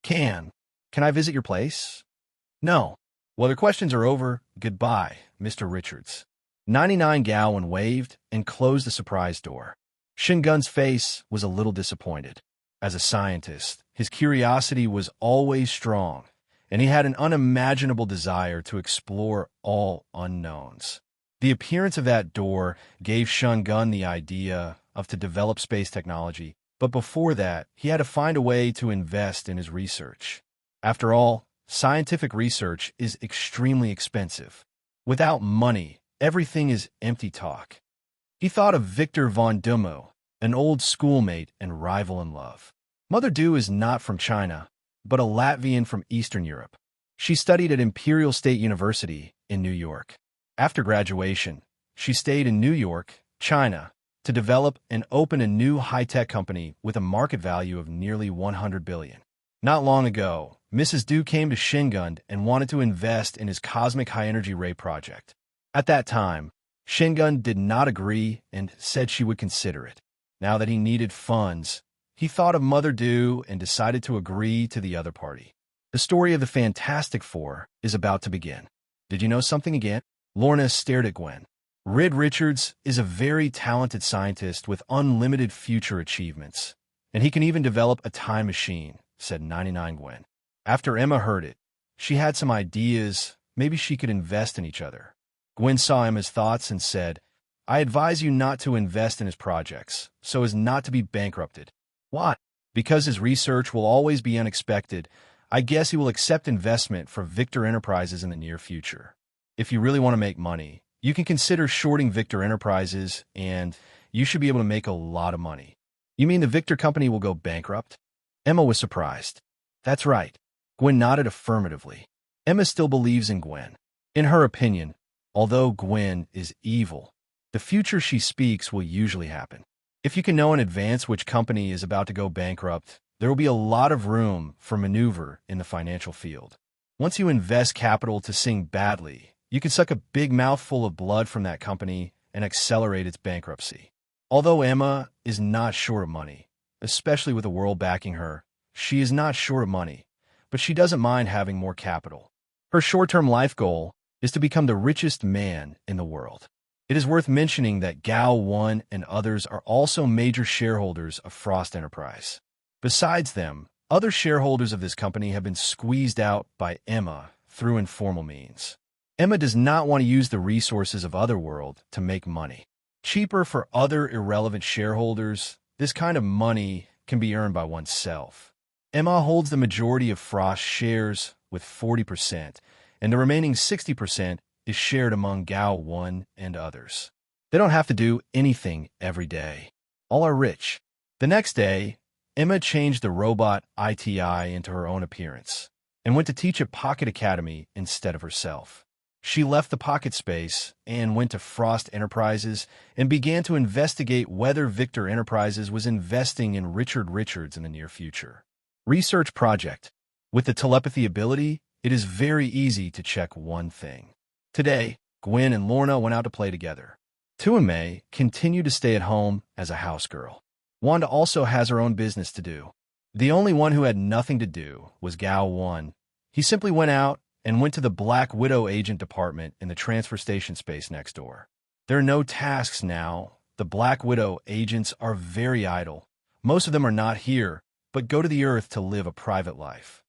A: Can. Can I visit your place? No. Well, the questions are over. Goodbye, Mr. Richards. 99 Gao Wen waved and closed the surprise door. Shingun's face was a little disappointed. As a scientist, his curiosity was always strong, and he had an unimaginable desire to explore all unknowns. The appearance of that door gave Shingun the idea to develop space technology, but before that, he had to find a way to invest in his research. After all, scientific research is extremely expensive. Without money, everything is empty talk. He thought of Victor von Dumo, an old schoolmate and rival in love. Mother Du is not from China, but a Latvian from Eastern Europe. She studied at Imperial State University in New York. After graduation, she stayed in New York, China, to develop and open a new high-tech company with a market value of nearly 100 billion. Not long ago, Mrs. Du came to Shingun and wanted to invest in his cosmic high-energy ray project. At that time, Shingun did not agree and said she would consider it. Now that he needed funds, he thought of Mother Du and decided to agree to the other party. The story of the Fantastic Four is about to begin. Did you know something again? Lorna stared at Gwen. Reed Richards is a very talented scientist with unlimited future achievements, and he can even develop a time machine, said 99 Gwen. After Emma heard it, she had some ideas. Maybe she could invest in each other. Gwen saw Emma's thoughts and said, I advise you not to invest in his projects, so as not to be bankrupted. Why? Because his research will always be unexpected. I guess he will accept investment from Victor Enterprises in the near future. If you really want to make money, you can consider shorting Victor Enterprises, and you should be able to make a lot of money. You mean the Victor company will go bankrupt? Emma was surprised. That's right. Gwen nodded affirmatively. Emma still believes in Gwen. In her opinion, although Gwen is evil, the future she speaks will usually happen. If you can know in advance which company is about to go bankrupt, there will be a lot of room for maneuver in the financial field. Once you invest capital to sing badly, you can suck a big mouthful of blood from that company and accelerate its bankruptcy. Although Emma is not short of money, especially with the world backing her, she is not short of money, but she doesn't mind having more capital. Her short-term life goal is to become the richest man in the world. It is worth mentioning that Gao Wen and others are also major shareholders of Frost Enterprise. Besides them, other shareholders of this company have been squeezed out by Emma through informal means. Emma does not want to use the resources of Otherworld to make money. Cheaper for other irrelevant shareholders, this kind of money can be earned by oneself. Emma holds the majority of Frost shares with 40%, and the remaining 60% is shared among Gao Wen and others. They don't have to do anything every day. All are rich. The next day, Emma changed the robot ITI into her own appearance and went to teach at Pocket Academy instead of herself. She left the Pocket space and went to Frost Enterprises and began to investigate whether Victor Enterprises was investing in Richard Richards in the near future. Research project. With the telepathy ability, it is very easy to check one thing. Today, Gwen and Lorna went out to play together. Tuame continued to stay at home as a house girl. Wanda also has her own business to do. The only one who had nothing to do was Gao Wen. He simply went out and went to the Black Widow agent department in the transfer station space next door. There are no tasks now. The Black Widow agents are very idle. Most of them are not here, but go to the Earth to live a private life.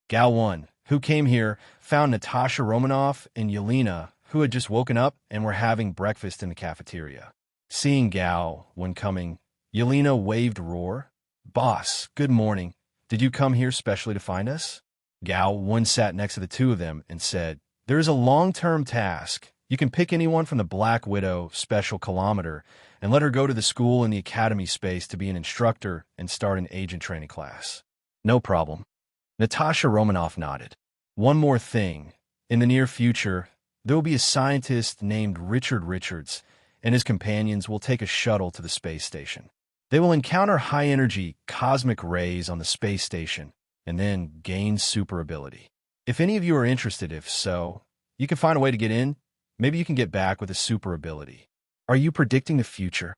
A: Gao Wen, who came here, found Natasha Romanoff and Yelena, who had just woken up and were having breakfast in the cafeteria. Seeing Gao Wen coming, Yelena waved roar. Boss, good morning. Did you come here specially to find us? Gao Wen sat next to the two of them and said, there is a long-term task. You can pick anyone from the Black Widow Special Kilometer and let her go to the school in the academy space to be an instructor and start an agent training class. No problem. Natasha Romanoff nodded. One more thing. In the near future, there will be a scientist named Richard Richards, and his companions will take a shuttle to the space station. They will encounter high-energy cosmic rays on the space station and then gain super ability. If any of you are interested, if so, you can find a way to get in. Maybe you can get back with a super ability. Are you predicting the future?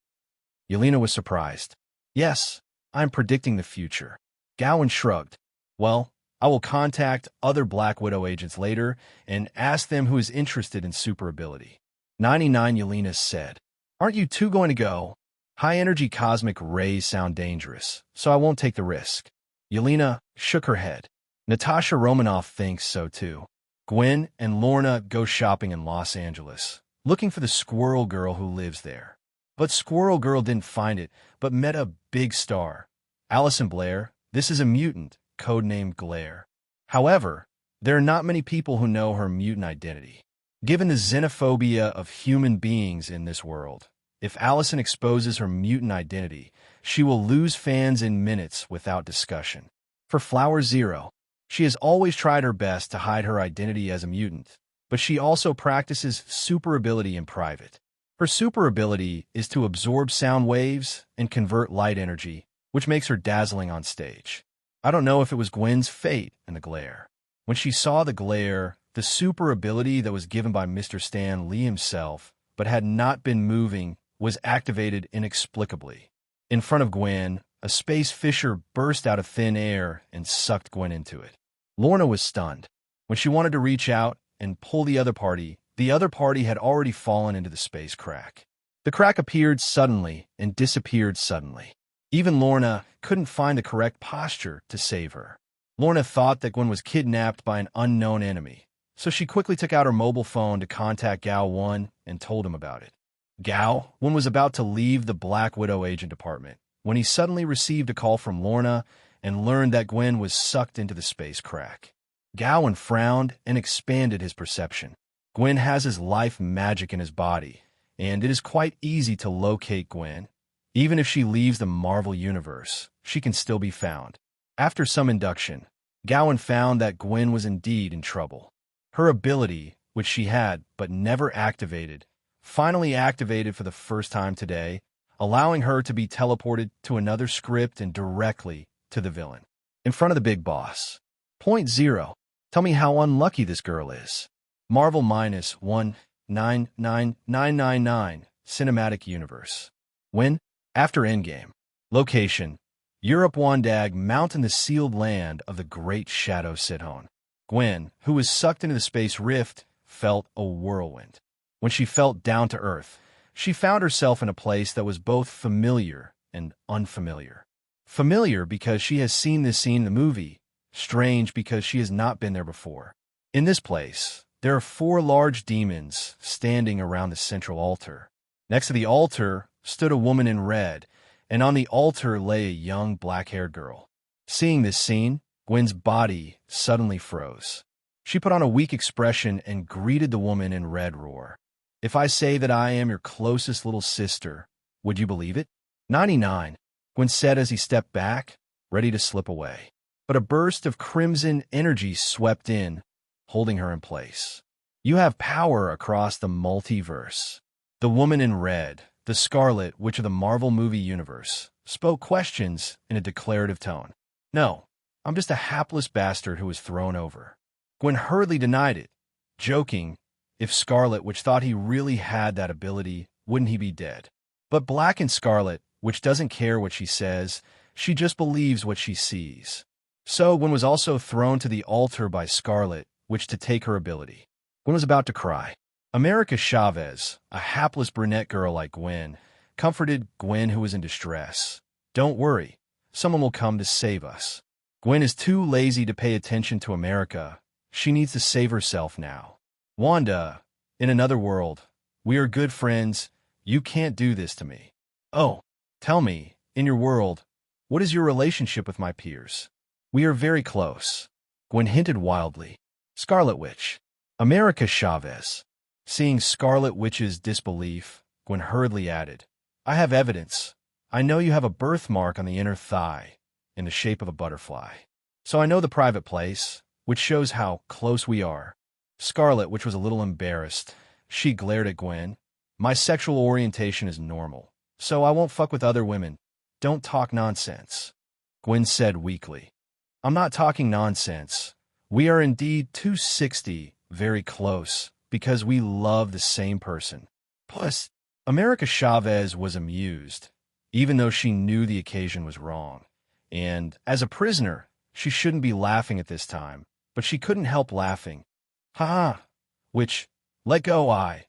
A: Yelena was surprised. Yes, I'm predicting the future. Gao Wen shrugged. Well, I will contact other Black Widow agents later and ask them who is interested in super ability. 99 Yelena said. Aren't you two going to go? High-energy cosmic rays sound dangerous, so I won't take the risk. Yelena shook her head. Natasha Romanoff thinks so too. Gwen and Lorna go shopping in Los Angeles, looking for the squirrel girl who lives there. But Squirrel Girl didn't find it, but met a big star. Allison Blair, this is a mutant, codenamed Glare. However, there are not many people who know her mutant identity. Given the xenophobia of human beings in this world, if Allison exposes her mutant identity, she will lose fans in minutes without discussion. For Flower Zero, she has always tried her best to hide her identity as a mutant, but she also practices super ability in private. Her super ability is to absorb sound waves and convert light energy, which makes her dazzling on stage. I don't know if it was Gwen's fate in the Glare. When she saw the Glare, the super ability that was given by Mr. Stan Lee himself, but had not been moving, was activated inexplicably. In front of Gwen, a space fissure burst out of thin air and sucked Gwen into it. Lorna was stunned. When she wanted to reach out and pull the other party had already fallen into the space crack. The crack appeared suddenly and disappeared suddenly. Even Lorna couldn't find the correct posture to save her. Lorna thought that Gwen was kidnapped by an unknown enemy, so she quickly took out her mobile phone to contact Gao Wen and told him about it. Gao Wen was about to leave the Black Widow agent department when he suddenly received a call from Lorna and learned that Gwen was sucked into the space crack. Gao Wen frowned and expanded his perception. Gwen has his life magic in his body, and it is quite easy to locate Gwen. Even if she leaves the Marvel Universe, she can still be found. After some induction, Gao Wen found that Gwen was indeed in trouble. Her ability, which she had but never activated, finally activated for the first time today, allowing her to be teleported to another script and directly to the villain. In front of the big boss. Point zero. Tell me how unlucky this girl is. Marvel -19999 Cinematic Universe. When? After Endgame. Location: Europe Wandag Mountain, the sealed land of the Great Shadow Sithon. Gwen, who was sucked into the space rift, felt a whirlwind. When she felt down to earth, she found herself in a place that was both familiar and unfamiliar. Familiar because she has seen this scene in the movie, strange because she has not been there before. In this place, there are 4 large demons standing around the central altar. Next to the altar stood a woman in red, and on the altar lay a young black-haired girl. Seeing this scene, Gwen's body suddenly froze. She put on a weak expression and greeted the woman in red roar. If I say that I am your closest little sister, would you believe it? 99, Gwen said as he stepped back, ready to slip away. But a burst of crimson energy swept in, holding her in place. You have power across the multiverse. The woman in red, the Scarlet Witch of the Marvel movie universe, spoke questions in a declarative tone. No, I'm just a hapless bastard who was thrown over. Gwen hurriedly denied it, joking, if Scarlet Witch thought he really had that ability, wouldn't he be dead? But Black and Scarlet Witch doesn't care what she says, she just believes what she sees. So Gwen was also thrown to the altar by Scarlet Witch to take her ability. Gwen was about to cry. America Chavez, a hapless brunette girl like Gwen, comforted Gwen, who was in distress. Don't worry, someone will come to save us. Gwen is too lazy to pay attention to America. She needs to save herself now. Wanda, in another world, we are good friends. You can't do this to me. Oh, tell me, in your world, what is your relationship with my peers? We are very close. Gwen hinted wildly. Scarlet Witch. America Chavez. Seeing Scarlet Witch's disbelief, Gwen hurriedly added, I have evidence. I know you have a birthmark on the inner thigh, in the shape of a butterfly. So I know the private place, which shows how close we are. Scarlet Witch was a little embarrassed. She glared at Gwen. My sexual orientation is normal, so I won't fuck with other women. Don't talk nonsense. Gwen said weakly. I'm not talking nonsense. We are indeed 260, very close, because we love the same person. Plus, America Chavez was amused, even though she knew the occasion was wrong. And, as a prisoner, she shouldn't be laughing at this time, but she couldn't help laughing. Ha ha! Which, let go I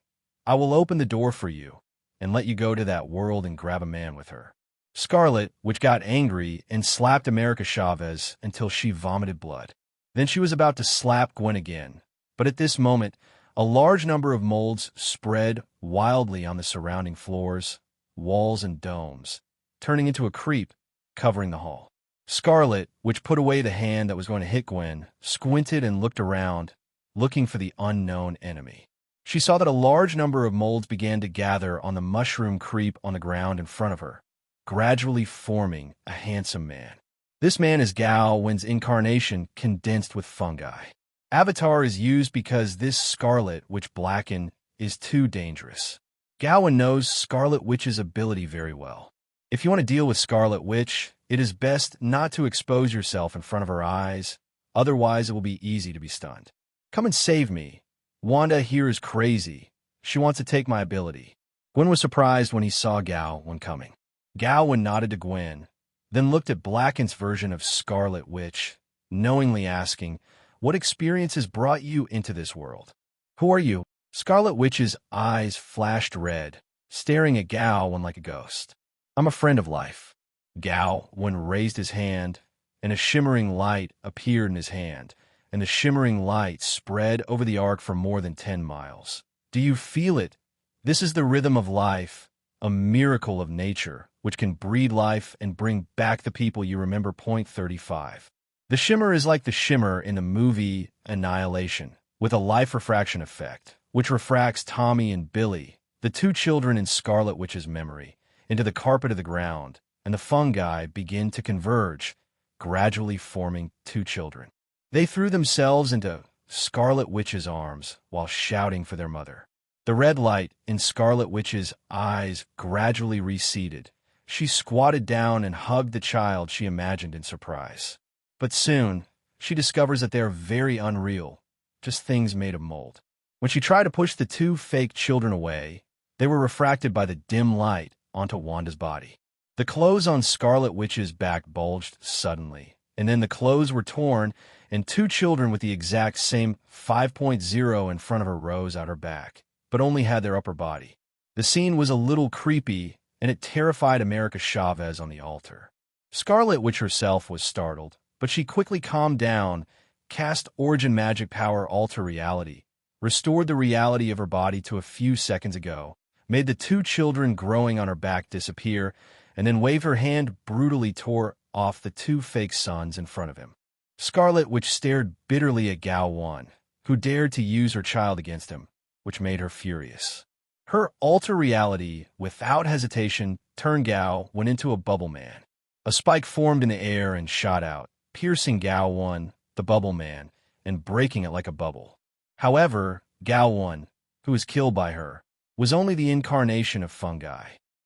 A: will open the door for you, and let you go to that world and grab a man with her. Scarlet, which got angry and slapped America Chavez until she vomited blood. Then she was about to slap Gwen again, but at this moment, a large number of molds spread wildly on the surrounding floors, walls, and domes, turning into a creep, covering the hall. Scarlet, which put away the hand that was going to hit Gwen, squinted and looked around, looking for the unknown enemy. She saw that a large number of molds began to gather on the mushroom creep on the ground in front of her, gradually forming a handsome man. This man is Gao Wen's incarnation condensed with fungi. Avatar is used because this Scarlet Witch Blacken is too dangerous. Gao Wen knows Scarlet Witch's ability very well. If you want to deal with Scarlet Witch, it is best not to expose yourself in front of her eyes, otherwise it will be easy to be stunned. Come and save me. Wanda here is crazy. She wants to take my ability. Gwen was surprised when he saw Gao Wen coming. Gao Wen nodded to Gwen, then looked at Blacken's version of Scarlet Witch, knowingly asking, "What experiences brought you into this world? Who are you?" Scarlet Witch's eyes flashed red, staring at Gao Wen like a ghost. "I'm a friend of life." Gao Wen raised his hand, and a shimmering light appeared in his hand, and the shimmering light spread over the arc for more than 10 miles. "Do you feel it? This is the rhythm of life, a miracle of nature, which can breed life and bring back the people you remember. Point 35. The shimmer is like the shimmer in the movie Annihilation, with a life refraction effect, which refracts Tommy and Billy, the two children in Scarlet Witch's memory, into the carpet of the ground, and the fungi begin to converge, gradually forming two children. They threw themselves into Scarlet Witch's arms while shouting for their mother. The red light in Scarlet Witch's eyes gradually receded. She squatted down and hugged the child she imagined in surprise. But soon, she discovers that they are very unreal, just things made of mold. When she tried to push the two fake children away, they were refracted by the dim light onto Wanda's body. The clothes on Scarlet Witch's back bulged suddenly, and then the clothes were torn, and two children with the exact same 5.0 in front of her rose out her back, but only had their upper body. The scene was a little creepy, and it terrified America Chavez on the altar. Scarlet Witch herself was startled, but she quickly calmed down, cast Origin Magic Power Alter Reality, restored the reality of her body to a few seconds ago, made the two children growing on her back disappear, and then waved her hand brutally tore off the two fake sons in front of him. Scarlet Witch stared bitterly at Gao Wen, who dared to use her child against him, which made her furious. Her alter reality, without hesitation, turned Gao Wen into a bubble man. A spike formed in the air and shot out, piercing Gao Wen, the bubble man, and breaking it like a bubble. However, Gao Wen, who was killed by her, was only the incarnation of fungi.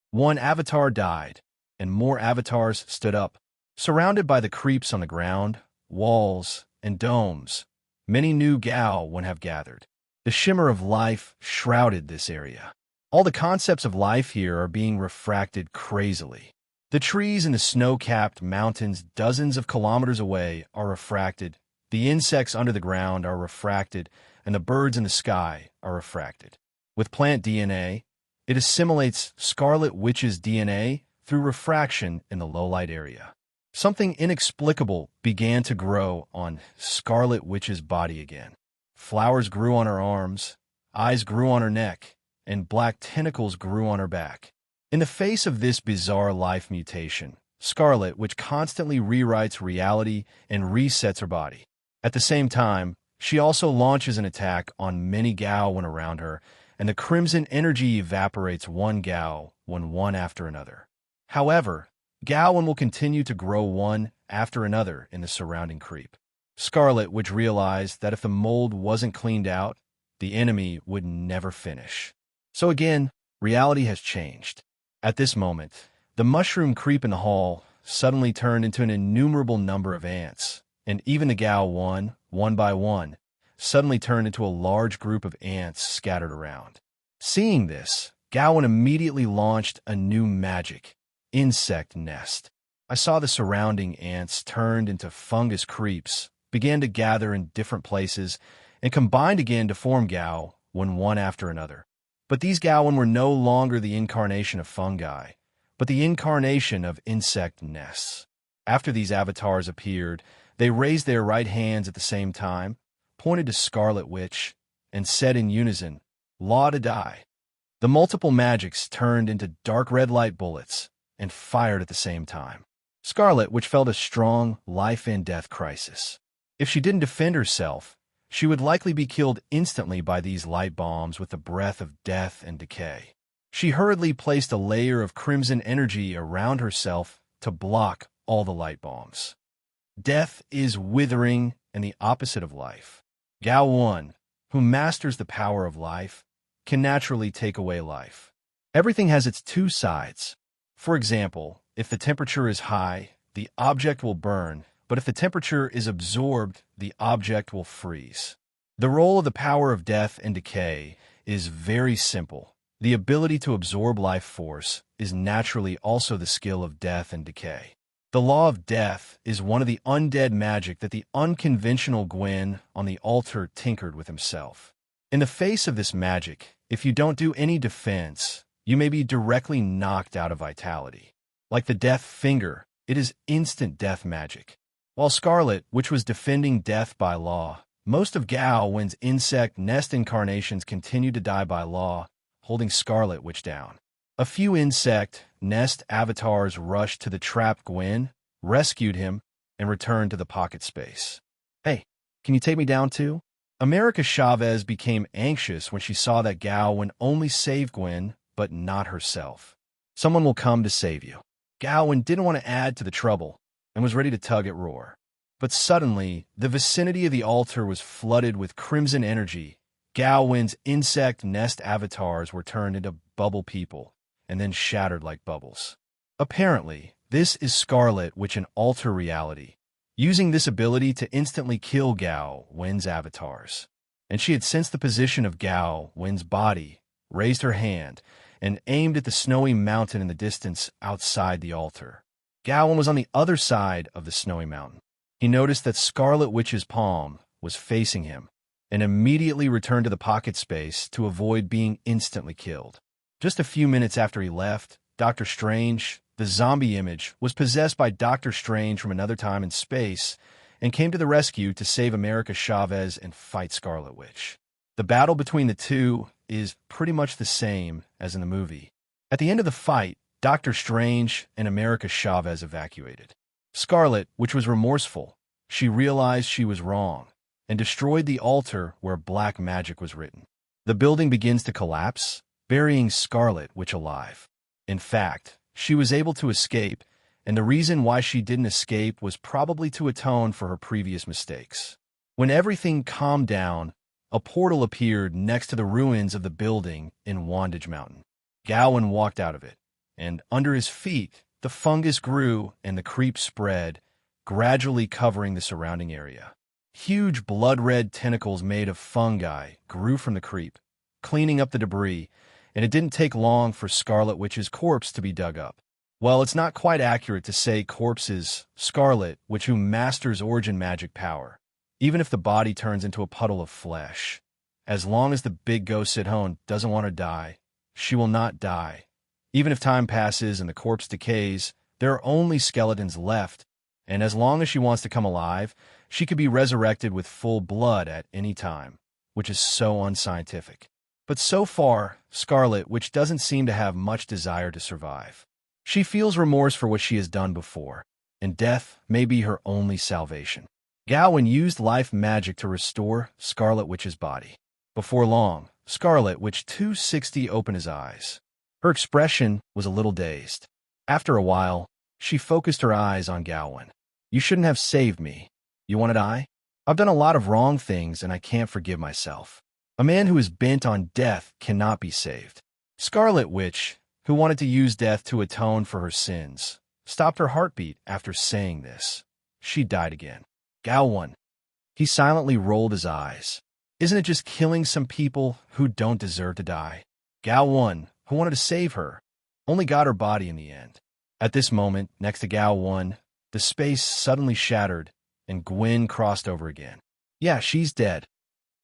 A: One avatar died, and more avatars stood up. Surrounded by the creeps on the ground, walls, and domes, many new Gao Wen have gathered. The shimmer of life shrouded this area. All the concepts of life here are being refracted crazily. The trees in the snow-capped mountains dozens of kilometers away are refracted, the insects under the ground are refracted, and the birds in the sky are refracted. With plant DNA, it assimilates Scarlet Witch's DNA through refraction in the low-light area. Something inexplicable began to grow on Scarlet Witch's body again. Flowers grew on her arms, eyes grew on her neck, and black tentacles grew on her back. In the face of this bizarre life mutation, Scarlet Witch constantly rewrites reality and resets her body. At the same time, she also launches an attack on many Gao Wen around her, and the crimson energy evaporates one Gao Wen one after another. However, Gao Wen will continue to grow one after another in the surrounding creep. Scarlet Witch realized that if the mold wasn't cleaned out, the enemy would never finish. So again, reality has changed. At this moment, the mushroom creep in the hall suddenly turned into an innumerable number of ants, and even the Gao Wen one by one, suddenly turned into a large group of ants scattered around. Seeing this, Gao Wen immediately launched a new magic, insect nest. I saw the surrounding ants turned into fungus creeps, began to gather in different places, and combined again to form Gao Wen one after another. But these Gao Wen were no longer the incarnation of fungi, but the incarnation of insect nests. After these avatars appeared, they raised their right hands at the same time, pointed to Scarlet Witch, and said in unison, "Law to die." The multiple magics turned into dark red light bullets and fired at the same time. Scarlet Witch felt a strong life and death crisis. If she didn't defend herself, she would likely be killed instantly by these light bombs with the breath of death and decay. She hurriedly placed a layer of crimson energy around herself to block all the light bombs. Death is withering and the opposite of life. Gao Wen, who masters the power of life, can naturally take away life. Everything has its two sides. For example, if the temperature is high, the object will burn, but if the temperature is absorbed, the object will freeze. The role of the power of death and decay is very simple. The ability to absorb life force is naturally also the skill of death and decay. The law of death is one of the undead magic that the unconventional Gwen on the altar tinkered with himself. In the face of this magic, if you don't do any defense, you may be directly knocked out of vitality. Like the death finger, it is instant death magic. While Scarlet, which was defending death by law, most of Gao Wen's insect nest incarnations continued to die by law, holding Scarlet Witch down. A few insect nest avatars rushed to the trapped Gwen, rescued him, and returned to the pocket space. "Hey, can you take me down too?" America Chavez became anxious when she saw that Gao Wen only saved Gwen, but not herself. "Someone will come to save you." Gao Wen didn't want to add to the trouble and was ready to tug at Roar. But suddenly, the vicinity of the altar was flooded with crimson energy. Gao Wen's insect nest avatars were turned into bubble people and then shattered like bubbles. Apparently, this is Scarlet Witch in alter reality, using this ability to instantly kill Gao Wen's avatars. And she had sensed the position of Gao Wen's body, raised her hand, and aimed at the snowy mountain in the distance outside the altar. Gao Wen was on the other side of the snowy mountain. He noticed that Scarlet Witch's palm was facing him, and immediately returned to the pocket space to avoid being instantly killed. Just a few minutes after he left, Dr. Strange, the zombie image, was possessed by Dr. Strange from another time and space and came to the rescue to save America Chavez and fight Scarlet Witch. The battle between the two is pretty much the same as in the movie. At the end of the fight, Dr. Strange and America Chavez evacuated. Scarlet, which was remorseful, she realized she was wrong and destroyed the altar where black magic was written. The building begins to collapse, burying Scarlet Witch alive. In fact, she was able to escape, and the reason why she didn't escape was probably to atone for her previous mistakes. When everything calmed down, a portal appeared next to the ruins of the building in Wandage Mountain. Gao Wen walked out of it, and under his feet, the fungus grew and the creep spread, gradually covering the surrounding area. Huge blood-red tentacles made of fungi grew from the creep, cleaning up the debris, and it didn't take long for Scarlet Witch's corpse to be dug up. Well, it's not quite accurate to say corpses. Scarlet Witch, who masters origin magic power, even if the body turns into a puddle of flesh. As long as the big ghost at home doesn't want to die, she will not die. Even if time passes and the corpse decays, there are only skeletons left, and as long as she wants to come alive, she could be resurrected with full blood at any time, which is so unscientific. But so far, Scarlet Witch doesn't seem to have much desire to survive. She feels remorse for what she has done before, and death may be her only salvation. Gao Wen used life magic to restore Scarlet Witch's body. Before long, Scarlet Witch 260 opened his eyes. Her expression was a little dazed. After a while, she focused her eyes on Gao Wen. "You shouldn't have saved me. You want to die? I've done a lot of wrong things and I can't forgive myself. A man who is bent on death cannot be saved." Scarlet Witch, who wanted to use death to atone for her sins, stopped her heartbeat after saying this. She died again. Gao Wen. He silently rolled his eyes. Isn't it just killing some people who don't deserve to die? Gao Wen, who wanted to save her, only got her body in the end. At this moment, next to Gao Wen, the space suddenly shattered, and Gwen crossed over again. Yeah, she's dead.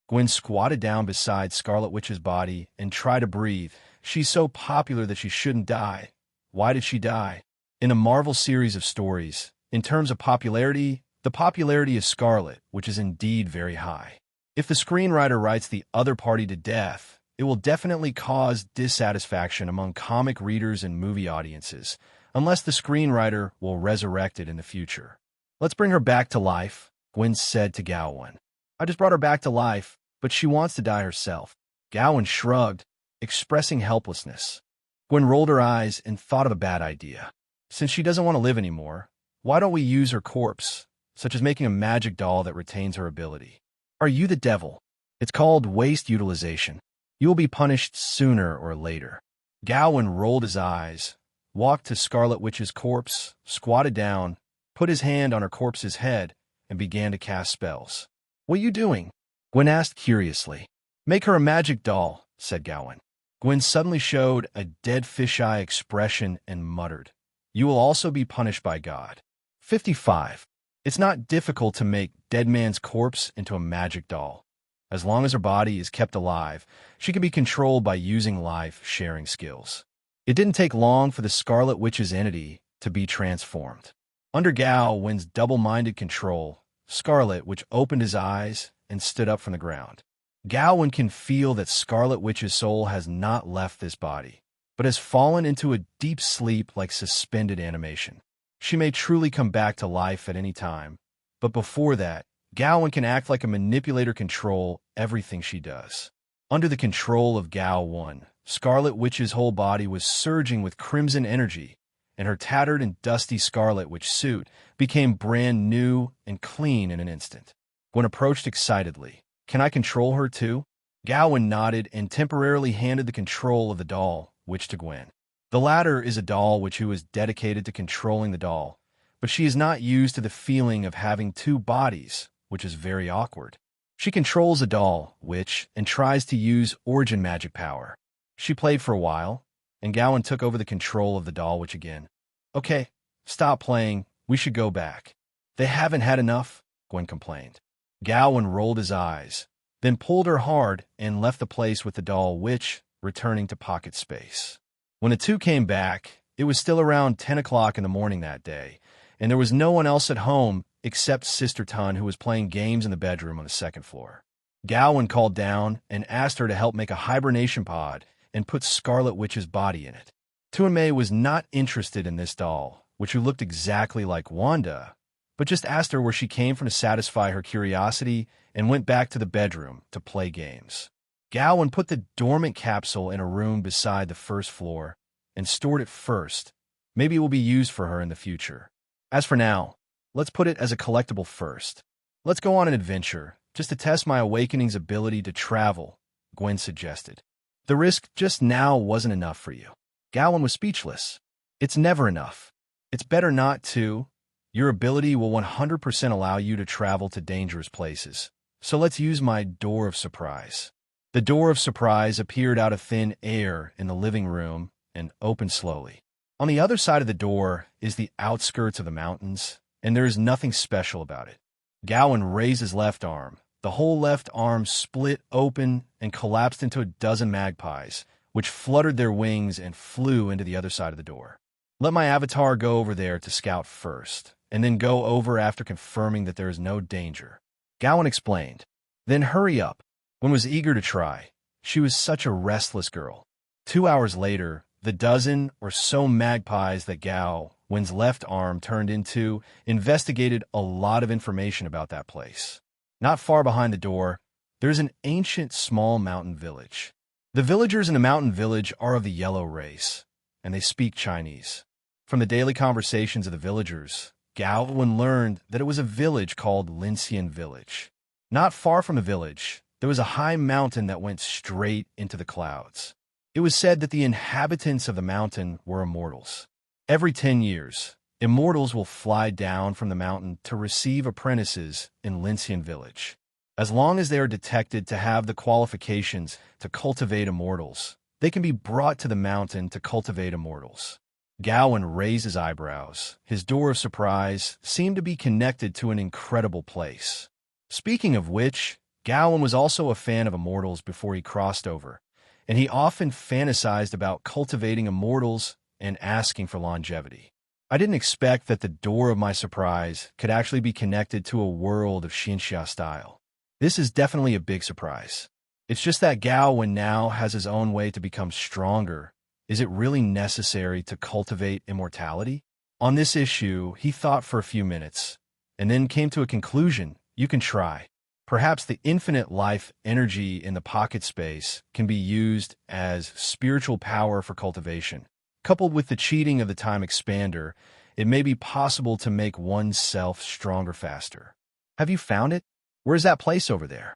A: Gwen squatted down beside Scarlet Witch's body and tried to breathe. She's so popular that she shouldn't die. Why did she die? In the Marvel series of stories, in terms of popularity, the popularity of Scarlet Witch is indeed very high. If the screenwriter writes the other party to death, it will definitely cause dissatisfaction among comic readers and movie audiences, unless the screenwriter will resurrect it in the future. Let's bring her back to life, Gwen said to Gao Wen. I just brought her back to life, but she wants to die herself. Gao Wen shrugged, expressing helplessness. Gwen rolled her eyes and thought of a bad idea. Since she doesn't want to live anymore, why don't we use her corpse, such as making a magic doll that retains her ability? Are you the devil? It's called waste utilization. You will be punished sooner or later. Gao Wen rolled his eyes, walked to Scarlet Witch's corpse, squatted down, put his hand on her corpse's head, and began to cast spells. What are you doing? Gwen asked curiously. Make her a magic doll, said Gao Wen. Gwen suddenly showed a dead fisheye expression and muttered, You will also be punished by God. 55. It's not difficult to make Dead Man's corpse into a magic doll. As long as her body is kept alive, she can be controlled by using life-sharing skills. It didn't take long for the Scarlet Witch's entity to be transformed. Under Gao Wen's double-minded control, Scarlet Witch opened his eyes and stood up from the ground. Gao Wen can feel that Scarlet Witch's soul has not left this body, but has fallen into a deep sleep like suspended animation. She may truly come back to life at any time, but before that, Gao Wen can act like a manipulator, control everything she does. Under the control of Gao Wen, Scarlet Witch's whole body was surging with crimson energy, and her tattered and dusty Scarlet Witch suit became brand new and clean in an instant. Gwen approached excitedly. Can I control her too? Gao Wen nodded and temporarily handed the control of the doll witch to Gwen. The latter is a doll witch who is dedicated to controlling the doll, but she is not used to the feeling of having two bodies, which is very awkward. She controls a doll witch and tries to use origin magic power. She played for a while, and Gao Wen took over the control of the doll witch again. Okay, stop playing. We should go back. They haven't had enough, Gwen complained. Gao Wen rolled his eyes, then pulled her hard and left the place with the doll witch, returning to pocket space. When the two came back, it was still around 10 o'clock in the morning that day, and there was no one else at home except Sister Tun, who was playing games in the bedroom on the second floor. Gao Wen called down and asked her to help make a hibernation pod and put Scarlet Witch's body in it. Tun Mei was not interested in this doll, which who looked exactly like Wanda, but just asked her where she came from to satisfy her curiosity and went back to the bedroom to play games. Gao Wen put the dormant capsule in a room beside the first floor and stored it first. Maybe it will be used for her in the future. As for now, let's put it as a collectible first. Let's go on an adventure, just to test my awakening's ability to travel, Gwen suggested. The risk just now wasn't enough for you. Gao Wen was speechless. It's never enough. It's better not to. Your ability will 100% allow you to travel to dangerous places. So let's use my door of surprise. The door of surprise appeared out of thin air in the living room and opened slowly. On the other side of the door is the outskirts of the mountains, and there is nothing special about it. Gao Wen raised his left arm. The whole left arm split open and collapsed into a dozen magpies, which fluttered their wings and flew into the other side of the door. Let my avatar go over there to scout first, and then go over after confirming that there is no danger. Gao Wen explained. Then hurry up. Gwen was eager to try. She was such a restless girl. 2 hours later, the dozen or so magpies that Gao Wen's left arm turned into investigated a lot of information about that place. Not far behind the door, there's an ancient small mountain village. The villagers in the mountain village are of the yellow race, and they speak Chinese. From the daily conversations of the villagers, Gao Wen learned that it was a village called Lincian Village. Not far from the village, there was a high mountain that went straight into the clouds. It was said that the inhabitants of the mountain were immortals. Every 10 years, Immortals will fly down from the mountain to receive apprentices in Lincian village. As long as they are detected to have the qualifications to cultivate immortals, they can be brought to the mountain to cultivate immortals. Gao Wen raised his eyebrows. His door of surprise seemed to be connected to an incredible place. Speaking of which, Gao Wen was also a fan of immortals before he crossed over, and he often fantasized about cultivating immortals and asking for longevity. I didn't expect that the door of my surprise could actually be connected to a world of Xinxia style. This is definitely a big surprise. It's just that Gao Wen now has his own way to become stronger. Is it really necessary to cultivate immortality? On this issue, he thought for a few minutes, and then came to a conclusion. You can try. Perhaps the infinite life energy in the pocket space can be used as spiritual power for cultivation. Coupled with the cheating of the time expander, it may be possible to make oneself stronger faster. Have you found it? Where's that place over there?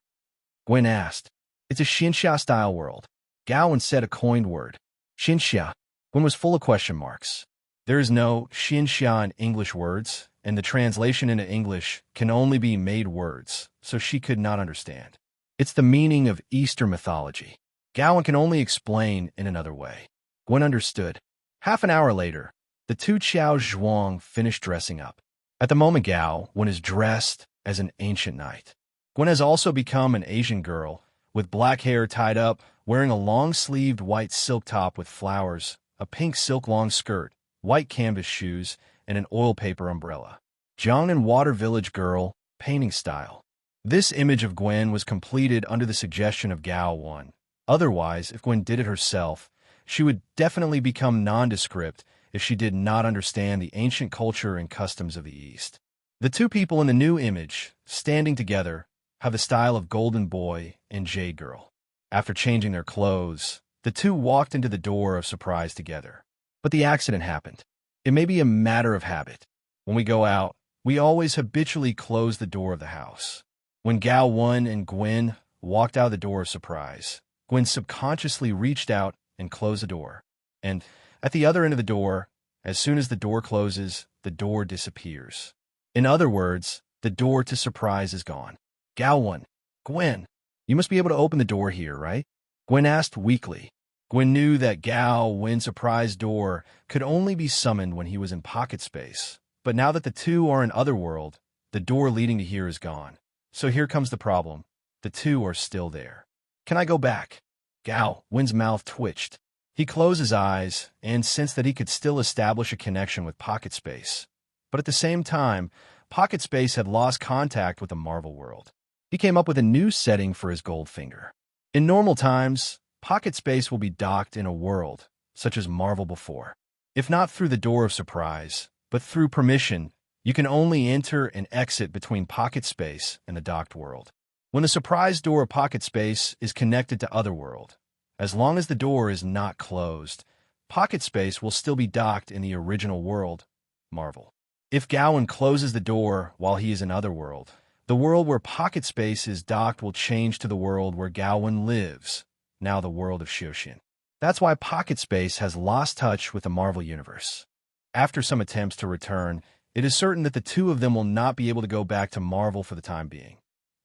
A: Gwen asked. It's a Xinxia-style world. Gao Wen said a coined word. Xinxia. Gwen was full of question marks. There is no Xinxia in English words, and the translation into English can only be made words, so she could not understand. It's the meaning of Eastern mythology. Gao Wen can only explain in another way. Gwen understood. Half an hour later, the two Qiao Zhuang finished dressing up. At the moment, Gao Wen is dressed as an ancient knight. Gwen has also become an Asian girl, with black hair tied up, wearing a long-sleeved white silk top with flowers, a pink silk long skirt, white canvas shoes, and an oil paper umbrella. Jiangnan Water Village girl, painting style. This image of Gwen was completed under the suggestion of Gao Wen. Otherwise, if Gwen did it herself, she would definitely become nondescript if she did not understand the ancient culture and customs of the East. The two people in the new image, standing together, have the style of Golden Boy and Jade Girl. After changing their clothes, the two walked into the door of surprise together. But the accident happened. It may be a matter of habit. When we go out, we always habitually close the door of the house. When Gao Wen and Gwen walked out of the door of surprise, Gwen subconsciously reached out and closed the door. And at the other end of the door, as soon as the door closes, the door disappears. In other words, the door to surprise is gone. Gao Wen, Gwen, you must be able to open the door here, right? Gwen asked weakly. Gwen knew that Gao Wen's surprise door could only be summoned when he was in pocket space. But now that the two are in Otherworld, the door leading to here is gone. So here comes the problem. The two are still there. Can I go back? Gao Wen's mouth twitched. He closed his eyes and sensed that he could still establish a connection with pocket space. But at the same time, pocket space had lost contact with the Marvel world. He came up with a new setting for his gold finger. In normal times, pocket space will be docked in a world, such as Marvel before. If not through the door of surprise, but through permission, you can only enter and exit between pocket space and the docked world. When the surprise door of pocket space is connected to Otherworld, as long as the door is not closed, pocket space will still be docked in the original world, Marvel. If Gao Wen closes the door while he is in Otherworld, the world where pocket space is docked will change to the world where Gao Wen lives, now the world of Xiuxin. That's why pocket space has lost touch with the Marvel Universe. After some attempts to return, it is certain that the two of them will not be able to go back to Marvel for the time being.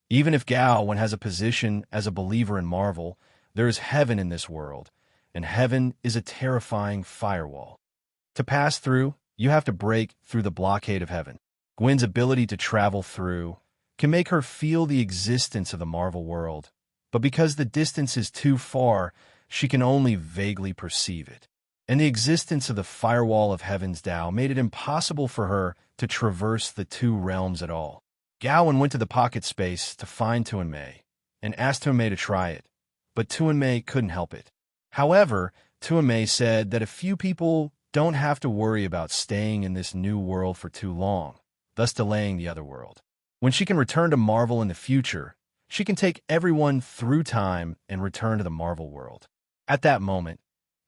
A: Even if Gao Wen has a position as a believer in Marvel, there is heaven in this world, and heaven is a terrifying firewall. To pass through, you have to break through the blockade of heaven. Gwen's ability to travel through can make her feel the existence of the Marvel world, but because the distance is too far, she can only vaguely perceive it. And the existence of the firewall of Heaven's Tao made it impossible for her to traverse the two realms at all. Gao Wen went to the pocket space to find Tuanmei and asked Tuanmei to try it, but Tuanmei couldn't help it. However, Tuanmei said that a few people don't have to worry about staying in this new world for too long, thus delaying the other world. When she can return to Marvel in the future, she can take everyone through time and return to the Marvel world. At that moment,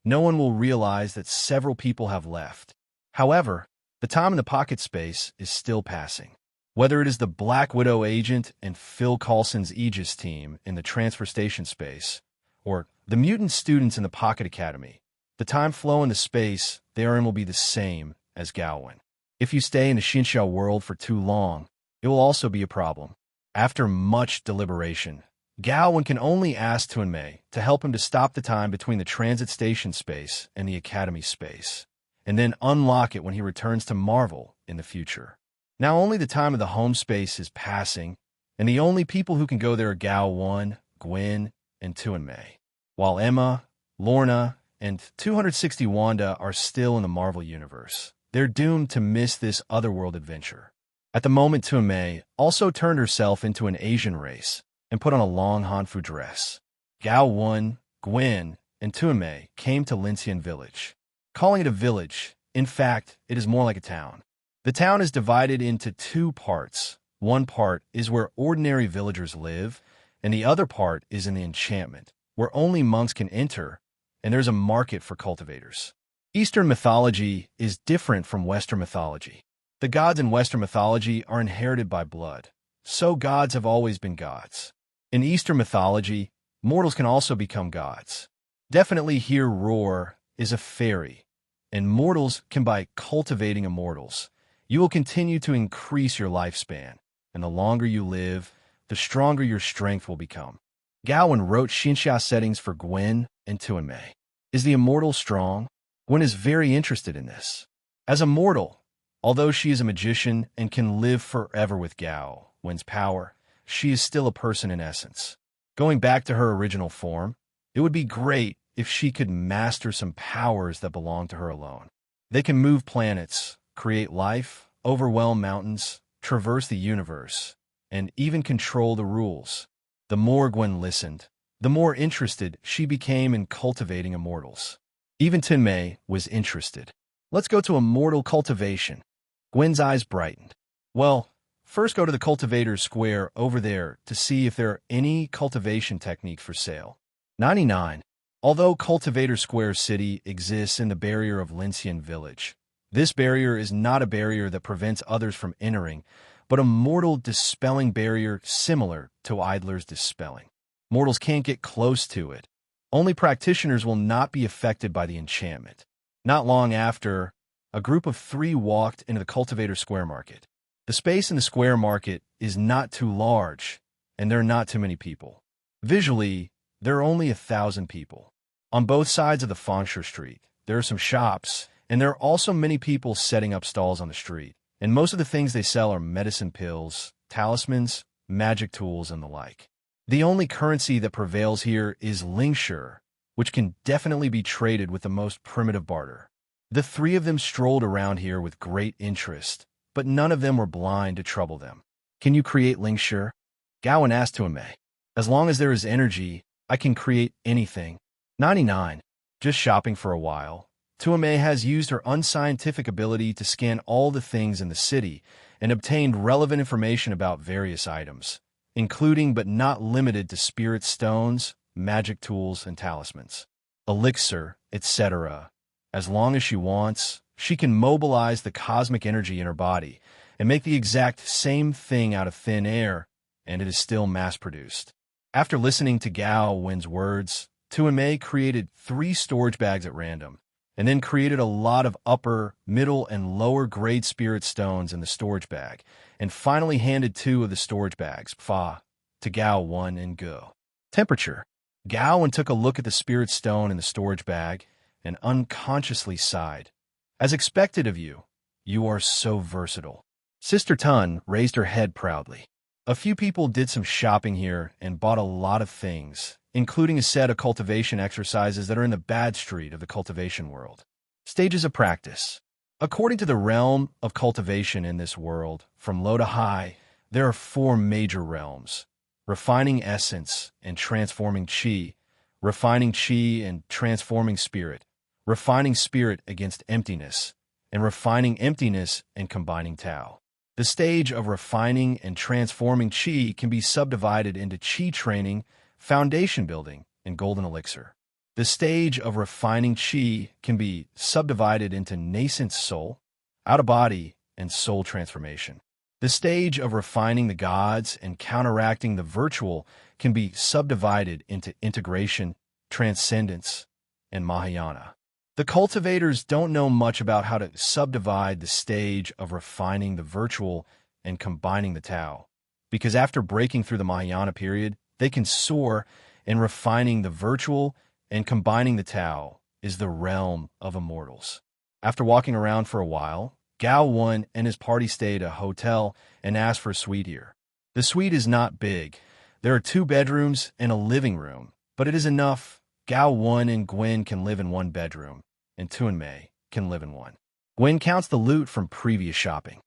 A: no one will realize that several people have left. However, the time in the pocket space is still passing. Whether it is the Black Widow agent and Phil Coulson's Aegis team in the transfer station space, or the mutant students in the Pocket Academy, the time flow in the space they are in will be the same as Gao Wen. If you stay in the Xinxia world for too long, it will also be a problem. After much deliberation, Gao Wen can only ask Tuanmei to help him to stop the time between the transit station space and the academy space, and then unlock it when he returns to Marvel in the future. Now only the time of the home space is passing, and the only people who can go there are Gao Wen, Gwen, and Tuanmei, while Emma, Lorna, and 260 Wanda are still in the Marvel universe. They're doomed to miss this otherworld adventure. At the moment, Tuanmei also turned herself into an Asian race and put on a long Hanfu dress. Gao Wen, Gwen, and Tuanmei came to Lincian Village. Calling it a village, in fact, it is more like a town. The town is divided into two parts. One part is where ordinary villagers live, and the other part is in the enchantment, where only monks can enter, and there's a market for cultivators. Eastern mythology is different from Western mythology. The gods in Western mythology are inherited by blood, so gods have always been gods. In Eastern mythology, mortals can also become gods. Definitely here Roar is a fairy, and mortals can by cultivating immortals. You will continue to increase your lifespan, and the longer you live, the stronger your strength will become. Gao Wen wrote Xinxia settings for Gwen and Tuanmei. Is the immortal strong? Gwen is very interested in this. As a mortal, although she is a magician and can live forever with Gao Wen's power, she is still a person in essence. Going back to her original form, it would be great if she could master some powers that belong to her alone. They can move planets, create life, overwhelm mountains, traverse the universe, and even control the rules. The more Gwen listened, the more interested she became in cultivating immortals. Even Tuanmei was interested. Let's go to immortal cultivation. Gwen's eyes brightened. Well, first go to the cultivator's square over there to see if there are any cultivation techniques for sale. 99. Although Cultivator Square City exists in the barrier of Lincian Village, this barrier is not a barrier that prevents others from entering, but a mortal dispelling barrier similar to Idler's dispelling. Mortals can't get close to it. Only practitioners will not be affected by the enchantment. Not long after, a group of 3 walked into the Cultivator Square Market. The space in the square market is not too large, and there are not too many people. Visually, there are only 1,000 people. On both sides of the Fangsha Street, there are some shops, and there are also many people setting up stalls on the street. And most of the things they sell are medicine pills, talismans, magic tools, and the like. The only currency that prevails here is Lingshi, which can definitely be traded with the most primitive barter. The 3 of them strolled around here with great interest, but none of them were blind to trouble them. Can you create Lingshi? Gao Wen asked Tuanmei. As long as there is energy, I can create anything. 99. Just shopping for a while. Tuanmei has used her unscientific ability to scan all the things in the city and obtained relevant information about various items, including but not limited to spirit stones, magic tools, and talismans, elixir, etc. As long as she wants, she can mobilize the cosmic energy in her body and make the exact same thing out of thin air, and it is still mass-produced. After listening to Gao Wen's words, Tuanmei created 3 storage bags at random, and then created a lot of upper, middle, and lower grade spirit stones in the storage bag, and finally handed 2 of the storage bags, Fa, to Gao Wen and Go. Temperature. Gao Wen took a look at the spirit stone in the storage bag and unconsciously sighed. As expected of you, you are so versatile. Sister Tun raised her head proudly. A few people did some shopping here and bought a lot of things, including a set of cultivation exercises that are in the bad street of the cultivation world. Stages of practice. According to the realm of cultivation in this world, from low to high, there are 4 major realms: refining essence and transforming chi, refining chi and transforming spirit, refining spirit against emptiness, and refining emptiness and combining Tao. The stage of refining and transforming chi can be subdivided into chi training, foundation building, and golden elixir. The stage of refining chi can be subdivided into nascent soul, out-of-body, and soul transformation. The stage of refining the gods and counteracting the virtual can be subdivided into integration, transcendence, and Mahayana. The cultivators don't know much about how to subdivide the stage of refining the virtual and combining the Tao, because after breaking through the Mahayana period, they can soar, and refining the virtual and combining the Tao is the realm of immortals. After walking around for a while, Gao Wen and his party stayed at a hotel and asked for a suite here. The suite is not big. There are 2 bedrooms and a living room, but it is enough. Gao Wen and Gwen can live in 1 bedroom, and Tu and Mei can live in 1. Gwen counts the loot from previous shopping.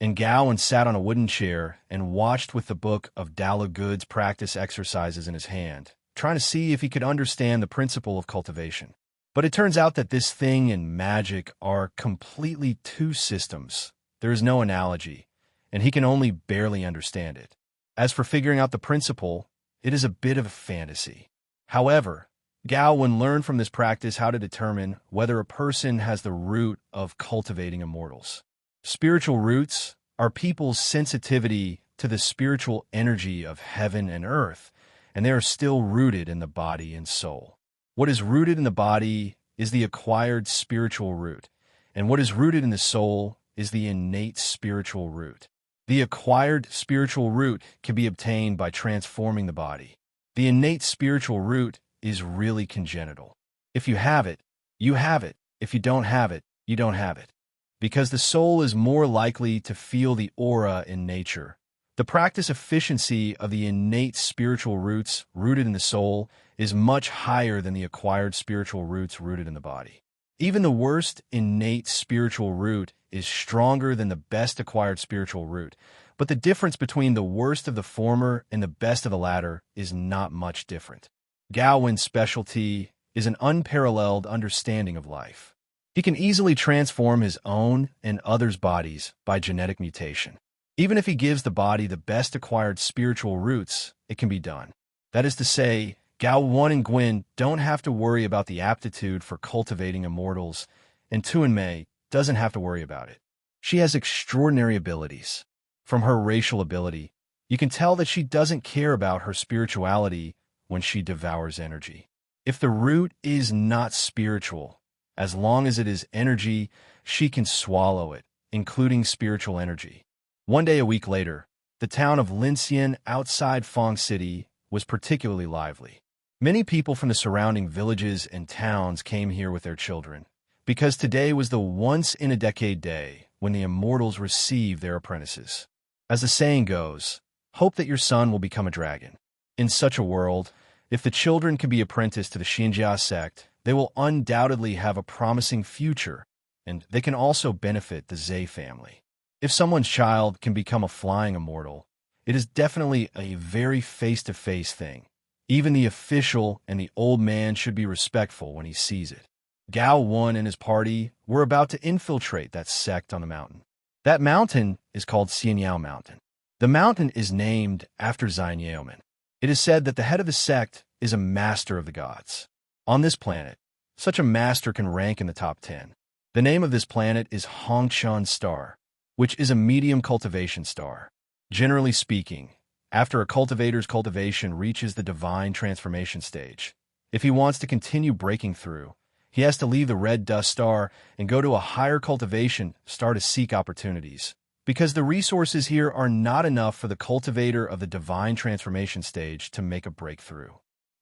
A: And Gao Wen sat on a wooden chair and watched with the book of Dala Goods practice exercises in his hand, trying to see if he could understand the principle of cultivation. But it turns out that this thing and magic are completely 2 systems. There is no analogy, and he can only barely understand it. As for figuring out the principle, it is a bit of a fantasy. However, Gao Wen learned from this practice how to determine whether a person has the root of cultivating immortals. Spiritual roots are people's sensitivity to the spiritual energy of heaven and earth, and they are still rooted in the body and soul. What is rooted in the body is the acquired spiritual root, and what is rooted in the soul is the innate spiritual root. The acquired spiritual root can be obtained by transforming the body. The innate spiritual root is really congenital. If you have it, you have it. If you don't have it, you don't have it. Because the soul is more likely to feel the aura in nature. The practice efficiency of the innate spiritual roots rooted in the soul is much higher than the acquired spiritual roots rooted in the body. Even the worst innate spiritual root is stronger than the best acquired spiritual root, but the difference between the worst of the former and the best of the latter is not much different. Gao Wen's specialty is an unparalleled understanding of life. He can easily transform his own and others' bodies by genetic mutation. Even if he gives the body the best acquired spiritual roots, it can be done. That is to say, Gao Wen and Gwen don't have to worry about the aptitude for cultivating immortals, and Tu and Mei doesn't have to worry about it. She has extraordinary abilities. From her racial ability, you can tell that she doesn't care about her spirituality when she devours energy. If the root is not spiritual, as long as it is energy, she can swallow it, including spiritual energy. One day a week later, the town of Lincian outside Fong City was particularly lively. Many people from the surrounding villages and towns came here with their children, because today was the once-in-a-decade day when the immortals receive their apprentices. As the saying goes, hope that your son will become a dragon. In such a world, if the children can be apprenticed to the Xinjia sect, they will undoubtedly have a promising future, and they can also benefit the Zhe family. If someone's child can become a flying immortal, it is definitely a very face-to-face thing. Even the official and the old man should be respectful when he sees it. Gao Wen and his party were about to infiltrate that sect on the mountain. That mountain is called Xianyao Mountain. The mountain is named after Xianyao. It is said that the head of the sect is a master of the gods. On this planet, such a master can rank in the top 10. The name of this planet is Hongchuan Star, which is a medium cultivation star. Generally speaking, after a cultivator's cultivation reaches the divine transformation stage, if he wants to continue breaking through, he has to leave the red dust star and go to a higher cultivation star to seek opportunities, because the resources here are not enough for the cultivator of the divine transformation stage to make a breakthrough.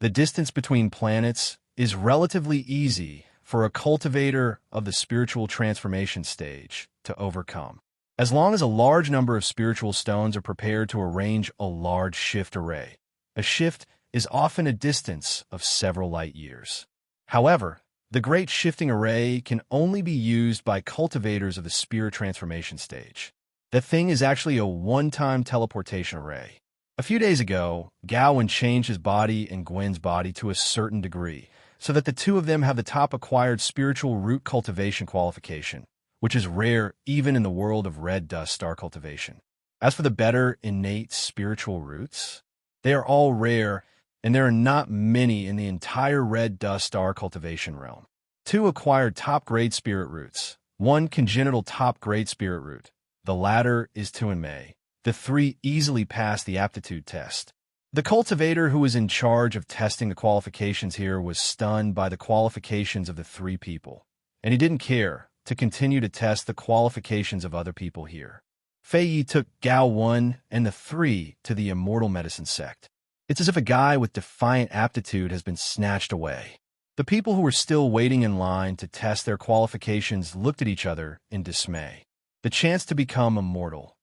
A: The distance between planets is relatively easy for a cultivator of the spiritual transformation stage to overcome. As long as a large number of spiritual stones are prepared to arrange a large shift array. A shift is often a distance of several light years. However, the great shifting array can only be used by cultivators of the spirit transformation stage. The thing is actually a one-time teleportation array. A few days ago, Gao Wen changed his body and Gwen's body to a certain degree, so that the two of them have the top acquired spiritual root cultivation qualification, which is rare even in the world of red dust star cultivation. As for the better innate spiritual roots, they are all rare, and there are not many in the entire red dust star cultivation realm. 2 acquired top-grade spirit roots, 1 congenital top-grade spirit root. The latter is Tu and Mei. The 3 easily pass the aptitude test. The cultivator who was in charge of testing the qualifications here was stunned by the qualifications of the three people, and he didn't care to continue to test the qualifications of other people here. Fei Yi took Gao Wen and the three to the immortal medicine sect. It's as if a guy with defiant aptitude has been snatched away. The people who were still waiting in line to test their qualifications looked at each other in dismay. The chance to become immortal.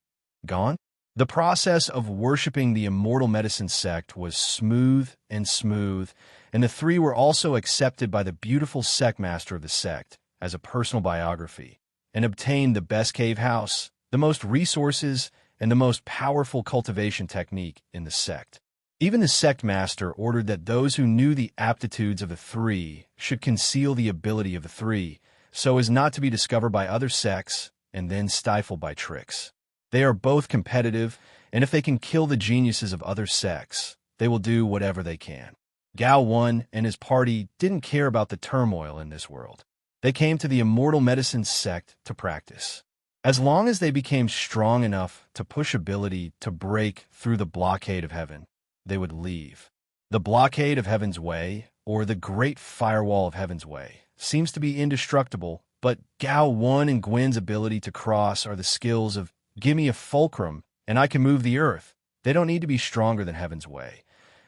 A: Gone? The process of worshipping the immortal medicine sect was smooth, and the three were also accepted by the beautiful sect master of the sect as a personal biography, and obtained the best cave house, the most resources, and the most powerful cultivation technique in the sect. Even the sect master ordered that those who knew the aptitudes of the three should conceal the ability of the three, so as not to be discovered by other sects and then stifled by tricks. They are both competitive, and if they can kill the geniuses of other sects, they will do whatever they can. Gao Wen and his party didn't care about the turmoil in this world. They came to the immortal medicine sect to practice. As long as they became strong enough to push ability to break through the blockade of heaven, they would leave. The blockade of heaven's way, or the great firewall of heaven's way, seems to be indestructible, but Gao Wen and Gwen's ability to cross are the skills of, give me a fulcrum, and I can move the earth. They don't need to be stronger than heaven's way.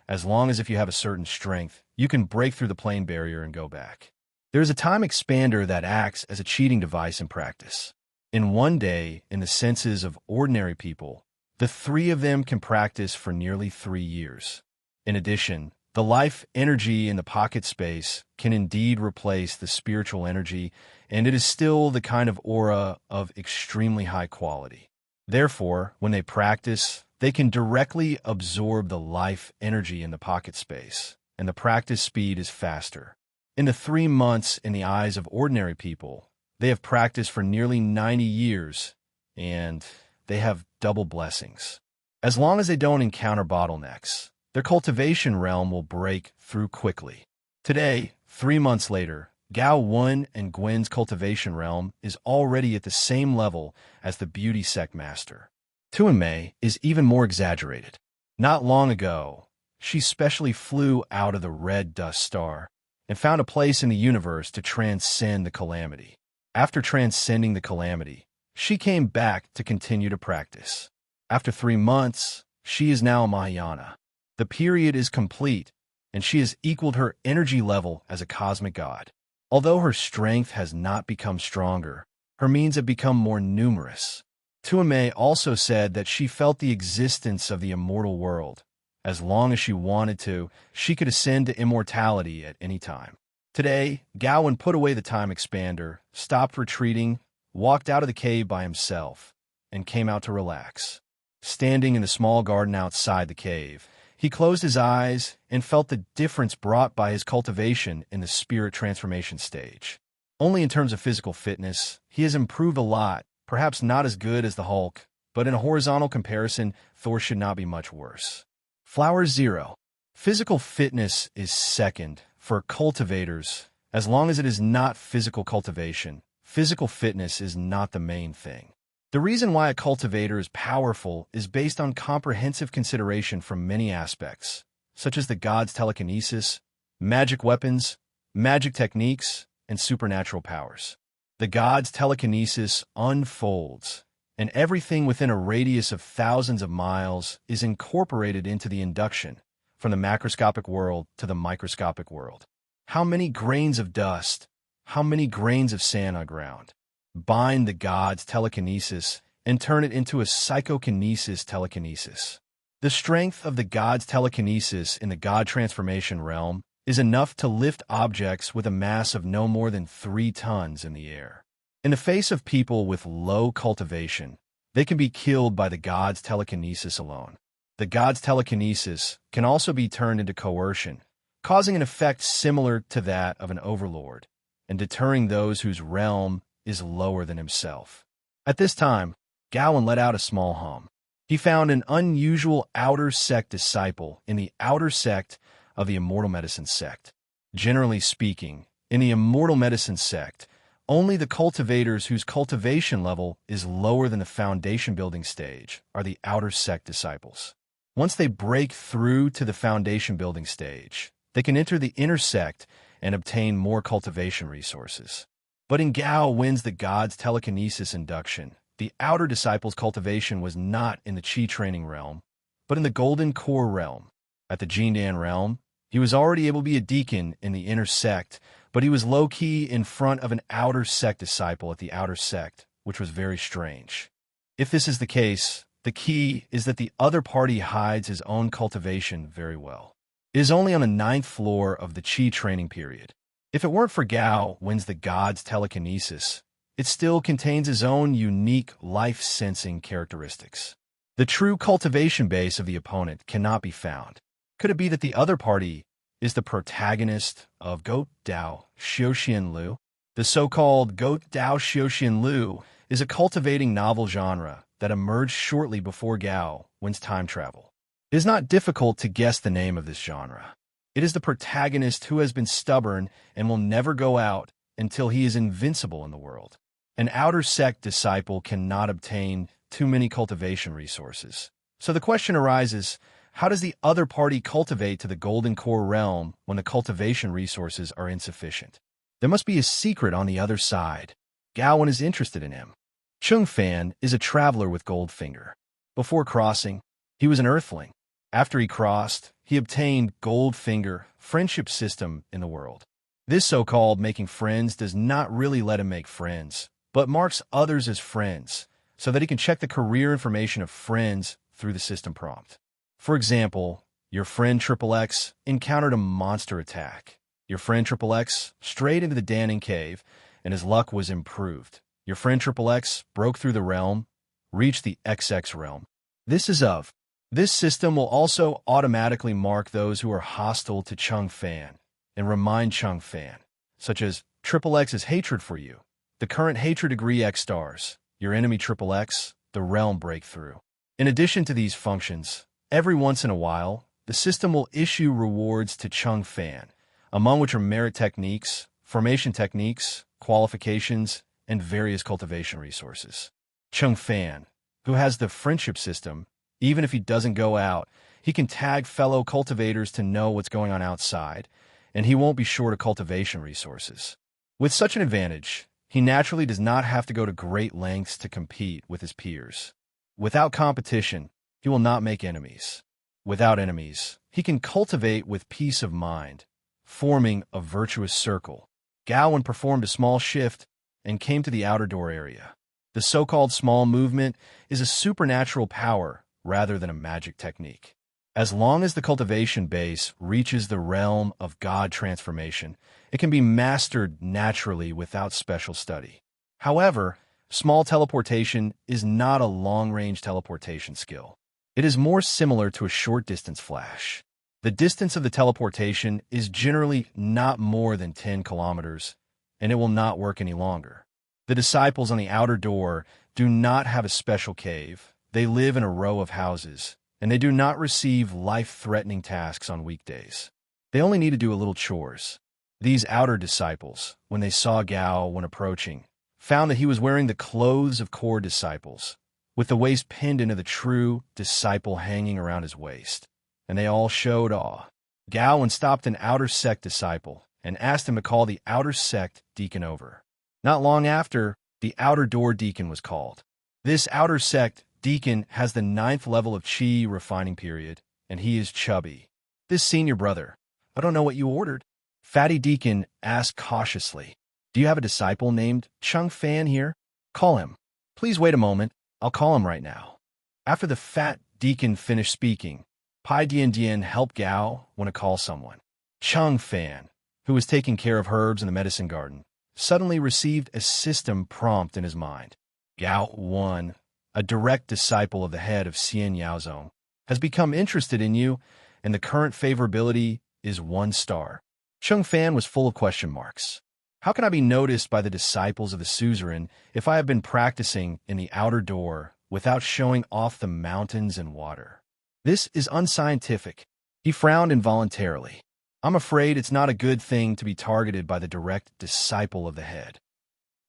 A: As long as if you have a certain strength, you can break through the plane barrier and go back. There is a time expander that acts as a cheating device in practice. In one day, in the senses of ordinary people, the three of them can practice for nearly 3 years. In addition, the life energy in the pocket space can indeed replace the spiritual energy, and it is still the kind of aura of extremely high quality. Therefore, when they practice, they can directly absorb the life energy in the pocket space, and the practice speed is faster. In the 3 months in the eyes of ordinary people, they have practiced for nearly 90 years, and they have double blessings. As long as they don't encounter bottlenecks, their cultivation realm will break through quickly. Today, 3 months later, Gao Wen and Gwen's cultivation realm is already at the same level as the beauty sect master. Tuanmei is even more exaggerated. Not long ago, she specially flew out of the red dust star and found a place in the universe to transcend the calamity. After transcending the calamity, she came back to continue to practice. After 3 months, she is now a Mahayana. The period is complete, and she has equaled her energy level as a cosmic god. Although her strength has not become stronger, her means have become more numerous. Tuanmei also said that she felt the existence of the immortal world. As long as she wanted to, she could ascend to immortality at any time. Today, Gao Wen put away the time expander, stopped retreating, walked out of the cave by himself, and came out to relax. Standing in the small garden outside the cave, he closed his eyes and felt the difference brought by his cultivation in the spirit transformation stage. Only in terms of physical fitness, he has improved a lot, perhaps not as good as the Hulk, but in a horizontal comparison, Thor should not be much worse. Flower 0. Physical fitness is second for cultivators. As long as it is not physical cultivation, physical fitness is not the main thing. The reason why a cultivator is powerful is based on comprehensive consideration from many aspects, such as the god's telekinesis, magic weapons, magic techniques, and supernatural powers. The god's telekinesis unfolds, and everything within a radius of thousands of miles is incorporated into the induction, from the macroscopic world to the microscopic world. How many grains of dust, how many grains of sand on ground? Bind the god's telekinesis and turn it into a psychokinesis telekinesis. The strength of the god's telekinesis in the god transformation realm is enough to lift objects with a mass of no more than 3 tons in the air. In the face of people with low cultivation, they can be killed by the god's telekinesis alone. The god's telekinesis can also be turned into coercion, causing an effect similar to that of an overlord, and deterring those whose realm is lower than himself. At this time, Gao Wen let out a small hum. He found an unusual outer sect disciple in the outer sect of the immortal medicine sect. Generally speaking, in the immortal medicine sect, only the cultivators whose cultivation level is lower than the foundation building stage are the outer sect disciples. Once they break through to the foundation building stage, they can enter the inner sect and obtain more cultivation resources. But in Gao Wen's the God's telekinesis induction, the outer disciple's cultivation was not in the Qi training realm, but in the golden core realm. At the Jindan realm, he was already able to be a deacon in the inner sect, but he was low-key in front of an outer sect disciple at the outer sect, which was very strange. If this is the case, the key is that the other party hides his own cultivation very well. It is only on the 9th floor of the Qi training period. If it weren't for Gao Wen's the God's telekinesis, it still contains his own unique life-sensing characteristics. The true cultivation base of the opponent cannot be found. Could it be that the other party is the protagonist of Goat Dao Xiuxian Lu? The so-called Goat Dao Xiuxian Lu is a cultivating novel genre that emerged shortly before Gao Wen's time travel. It is not difficult to guess the name of this genre. It is the protagonist who has been stubborn and will never go out until he is invincible in the world. An outer sect disciple cannot obtain too many cultivation resources. So the question arises, how does the other party cultivate to the golden core realm when the cultivation resources are insufficient? There must be a secret on the other side. Gao Wen is interested in him. Chung Fan is a traveler with Goldfinger. Before crossing, he was an earthling. After he crossed, he obtained Goldfinger, friendship system in the world. This so-called making friends does not really let him make friends, but marks others as friends, so that he can check the career information of friends through the system prompt. For example, your friend XXX encountered a monster attack. Your friend XXX strayed into the Danning Cave, and his luck was improved. Your friend XXX broke through the realm, reached the XX realm. This system will also automatically mark those who are hostile to Chung Fan and remind Chung Fan, such as XXX's hatred for you, the current hatred degree X stars, your enemy XXX, the realm breakthrough. In addition to these functions, every once in a while, the system will issue rewards to Chung Fan, among which are merit techniques, formation techniques, qualifications, and various cultivation resources. Chung Fan, who has the friendship system, even if he doesn't go out, he can tag fellow cultivators to know what's going on outside, and he won't be short of cultivation resources. With such an advantage, he naturally does not have to go to great lengths to compete with his peers. Without competition, he will not make enemies. Without enemies, he can cultivate with peace of mind, forming a virtuous circle. Gao Wen performed a small shift and came to the outer door area. The so-called small movement is a supernatural power rather than a magic technique. As long as the cultivation base reaches the realm of God transformation, it can be mastered naturally without special study. However, small teleportation is not a long-range teleportation skill. It is more similar to a short-distance flash. The distance of the teleportation is generally not more than 10 kilometers, and it will not work any longer. The disciples on the outer door do not have a special cave. They live in a row of houses, and they do not receive life-threatening tasks on weekdays. They only need to do a little chores. These outer disciples, when they saw Gao Wen approaching, found that he was wearing the clothes of core disciples, with the waist pinned into the true disciple hanging around his waist, and they all showed awe. Gao Wen stopped an outer sect disciple and asked him to call the outer sect deacon over. Not long after, the outer door deacon was called. This outer sect deacon has the 9th level of Qi refining period, and he is chubby. This senior brother, I don't know what you ordered. Fatty deacon asked cautiously, do you have a disciple named Chung Fan here? Call him. Please wait a moment. I'll call him right now. After the fat deacon finished speaking, Pai Dian Dian helped Gao Wen to call someone. Chung Fan, who was taking care of herbs in the medicine garden, suddenly received a system prompt in his mind. Gao Wen, a direct disciple of the head of Xian Yaozong, has become interested in you, and the current favorability is 1 star. Chung Fan was full of question marks. How can I be noticed by the disciples of the suzerain if I have been practicing in the outer door without showing off the mountains and water? This is unscientific. He frowned involuntarily. I'm afraid it's not a good thing to be targeted by the direct disciple of the head.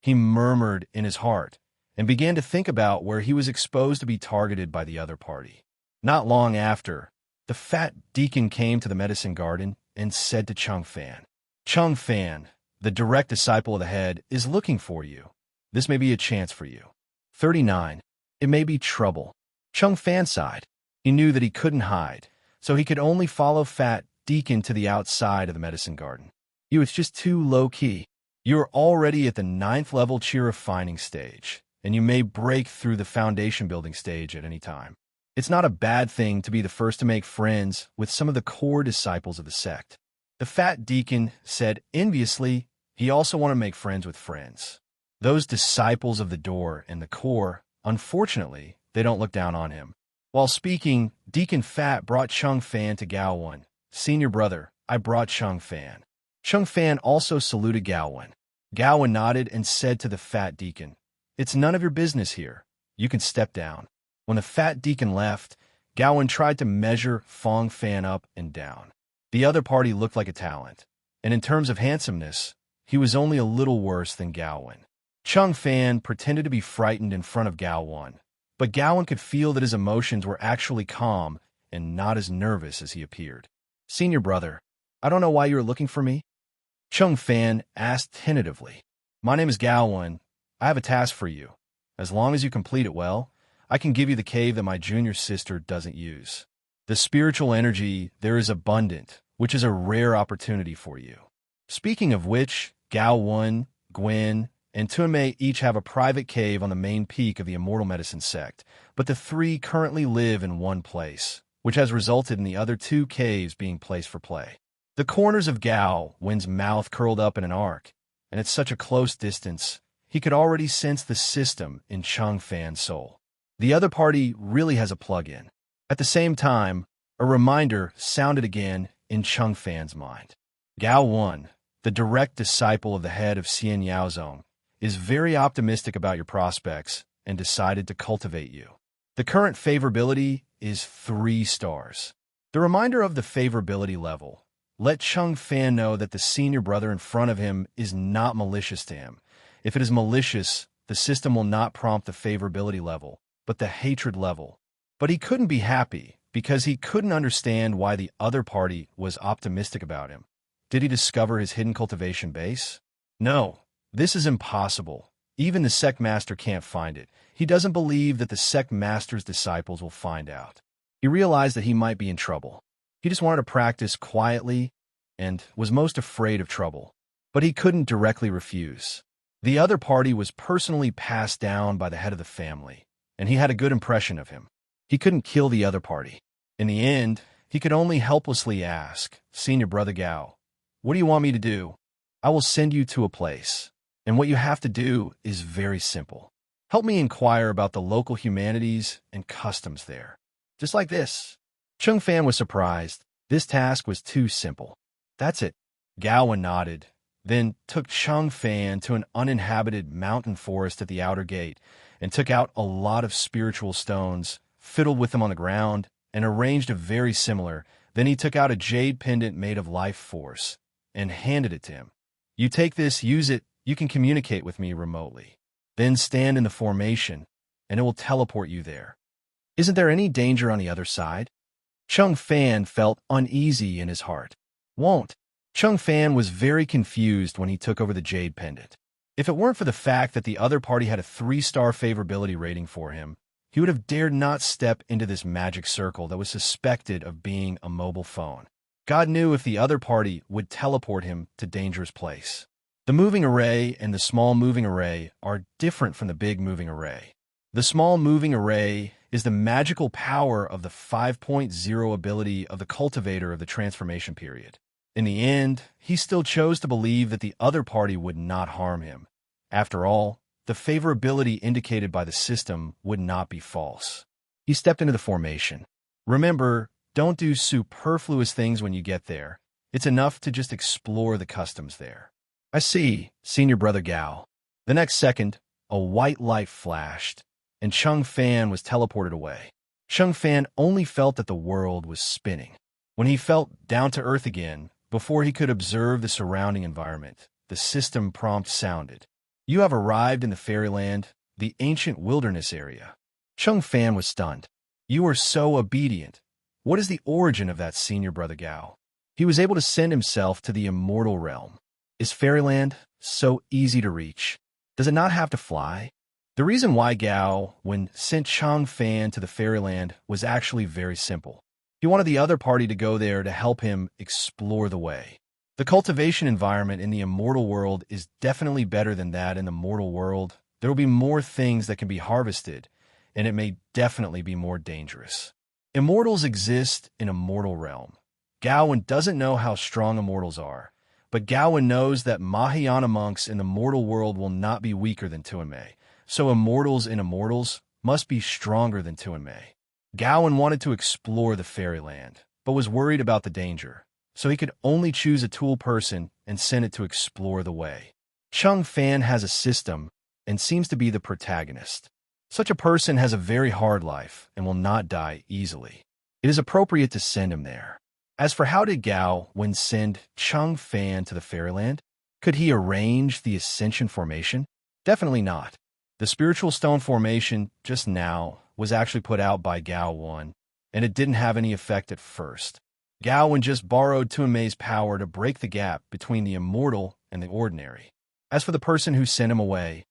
A: He murmured in his heart and began to think about where he was exposed to be targeted by the other party. Not long after, the fat deacon came to the medicine garden and said to Chung Fan, Chung Fan, the direct disciple of the head, is looking for you. This may be a chance for you. 39. It may be trouble. Chung Fan sighed. He knew that he couldn't hide, so he could only follow Fat Deacon to the outside of the medicine garden. It's just too low-key. You're already at the 9th level cheer refining stage, and you may break through the foundation building stage at any time. It's not a bad thing to be the first to make friends with some of the core disciples of the sect. The fat deacon said enviously he also wanted to make friends with friends. Those disciples of the door and the core, unfortunately, they don't look down on him. While speaking, Deacon Fat brought Chung Fan to Gao Wen. Senior brother, I brought Chung Fan. Chung Fan also saluted Gao Wen. Gao Wen nodded and said to the fat deacon, It's none of your business here. You can step down. When the fat deacon left, Gao Wen tried to measure Fong Fan up and down. The other party looked like a talent, and in terms of handsomeness, he was only a little worse than Gao Wen. Chung Fan pretended to be frightened in front of Gao Wen, but Gao Wen could feel that his emotions were actually calm and not as nervous as he appeared. Senior brother, I don't know why you are looking for me? Chung Fan asked tentatively. My name is Gao Wen. I have a task for you. As long as you complete it well, I can give you the cave that my junior sister doesn't use. The spiritual energy there is abundant, which is a rare opportunity for you. Speaking of which, Gao Wen, Gwen, and Tunmei each have a private cave on the main peak of the Immortal Medicine sect, but the 3 currently live in one place, which has resulted in the other 2 caves being placed for play. The corners of Gao Wen's mouth curled up in an arc, and at such a close distance, he could already sense the system in Chung Fan's soul. The other party really has a plug-in. At the same time, a reminder sounded again in Chung Fan's mind. Gao Wen, the direct disciple of the head of Xian Yaozong, is very optimistic about your prospects and decided to cultivate you. The current favorability is 3 stars. The reminder of the favorability level. Let Chung Fan know that the senior brother in front of him is not malicious to him. If it is malicious, the system will not prompt the favorability level, but the hatred level. But he couldn't be happy because he couldn't understand why the other party was optimistic about him. Did he discover his hidden cultivation base? No, this is impossible. Even the sect master can't find it. He doesn't believe that the sect master's disciples will find out. He realized that he might be in trouble. He just wanted to practice quietly and was most afraid of trouble. But he couldn't directly refuse. The other party was personally passed down by the head of the family, and he had a good impression of him. He couldn't kill the other party. In the end, he could only helplessly ask, Senior Brother Gao, what do you want me to do? I will send you to a place, and what you have to do is very simple. Help me inquire about the local humanities and customs there. Just like this. Chung Fan was surprised. This task was too simple. That's it. Gao Wen nodded, then took Chung Fan to an uninhabited mountain forest at the outer gate and took out a lot of spiritual stones, fiddled with them on the ground, and arranged a very similar. Then he took out a jade pendant made of life force and handed it to him. You take this, use it, you can communicate with me remotely. Then stand in the formation, and it will teleport you there. Isn't there any danger on the other side? Chung Fan felt uneasy in his heart. Won't. Chung Fan was very confused when he took over the jade pendant. If it weren't for the fact that the other party had a 3-star favorability rating for him, he would have dared not step into this magic circle that was suspected of being a mobile phone. God knew if the other party would teleport him to dangerous place. The moving array and the small moving array are different from the big moving array. The small moving array is the magical power of the 5.0 ability of the cultivator of the transformation period. In the end, he still chose to believe that the other party would not harm him. After all, the favorability indicated by the system would not be false. He stepped into the formation. Remember, don't do superfluous things when you get there. It's enough to just explore the customs there. I see, Senior Brother Gao. The next second, a white light flashed, and Chung Fan was teleported away. Chung Fan only felt that the world was spinning. When he felt down to earth again, before he could observe the surrounding environment, the system prompt sounded. You have arrived in the fairyland, the ancient wilderness area. Chung Fan was stunned. You are so obedient. What is the origin of that, senior brother Gao? He was able to send himself to the immortal realm. Is fairyland so easy to reach? Does it not have to fly? The reason why Gao Wen sent Chang Fan to the fairyland was actually very simple. He wanted the other party to go there to help him explore the way. The cultivation environment in the immortal world is definitely better than that in the mortal world. There will be more things that can be harvested, and it may definitely be more dangerous. Immortals exist in a mortal realm. Gao Wen doesn't know how strong immortals are, but Gao Wen knows that Mahayana monks in the mortal world will not be weaker than Tuanmei, so immortals in immortals must be stronger than Tuanmei. Gao Wen wanted to explore the fairyland, but was worried about the danger, so he could only choose a tool person and send it to explore the way. Chang Fan has a system and seems to be the protagonist. Such a person has a very hard life and will not die easily. It is appropriate to send him there. As for how did Gao Wen send Chang Fan to the fairyland? Could he arrange the ascension formation? Definitely not. The spiritual stone formation just now was actually put out by Gao Wen, and it didn't have any effect at first. Gao Wen just borrowed Tuanmei's power to break the gap between the immortal and the ordinary. As for the person who sent him away,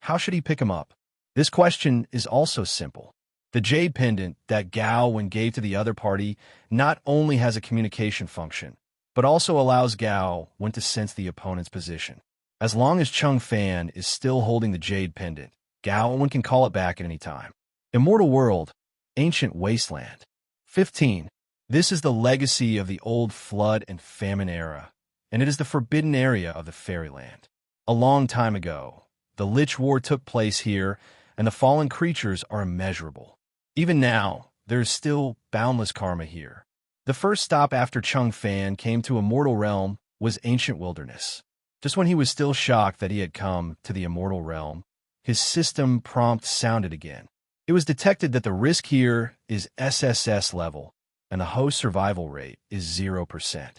A: how should he pick him up? This question is also simple. The jade pendant that Gao Wen gave to the other party not only has a communication function, but also allows Gao Wen to sense the opponent's position. As long as Chang Fan is still holding the jade pendant, Gao Wen can call it back at any time. Immortal World, Ancient Wasteland. 15. This is the legacy of the old flood and famine era, and it is the forbidden area of the fairyland. A long time ago, the Lich War took place here, and the fallen creatures are immeasurable. Even now, there is still boundless karma here. The first stop after Chang Fan came to Immortal Realm was Ancient Wilderness. Just when he was still shocked that he had come to the Immortal Realm, his system prompt sounded again. It was detected that the risk here is SSS level, and the host survival rate is 0%.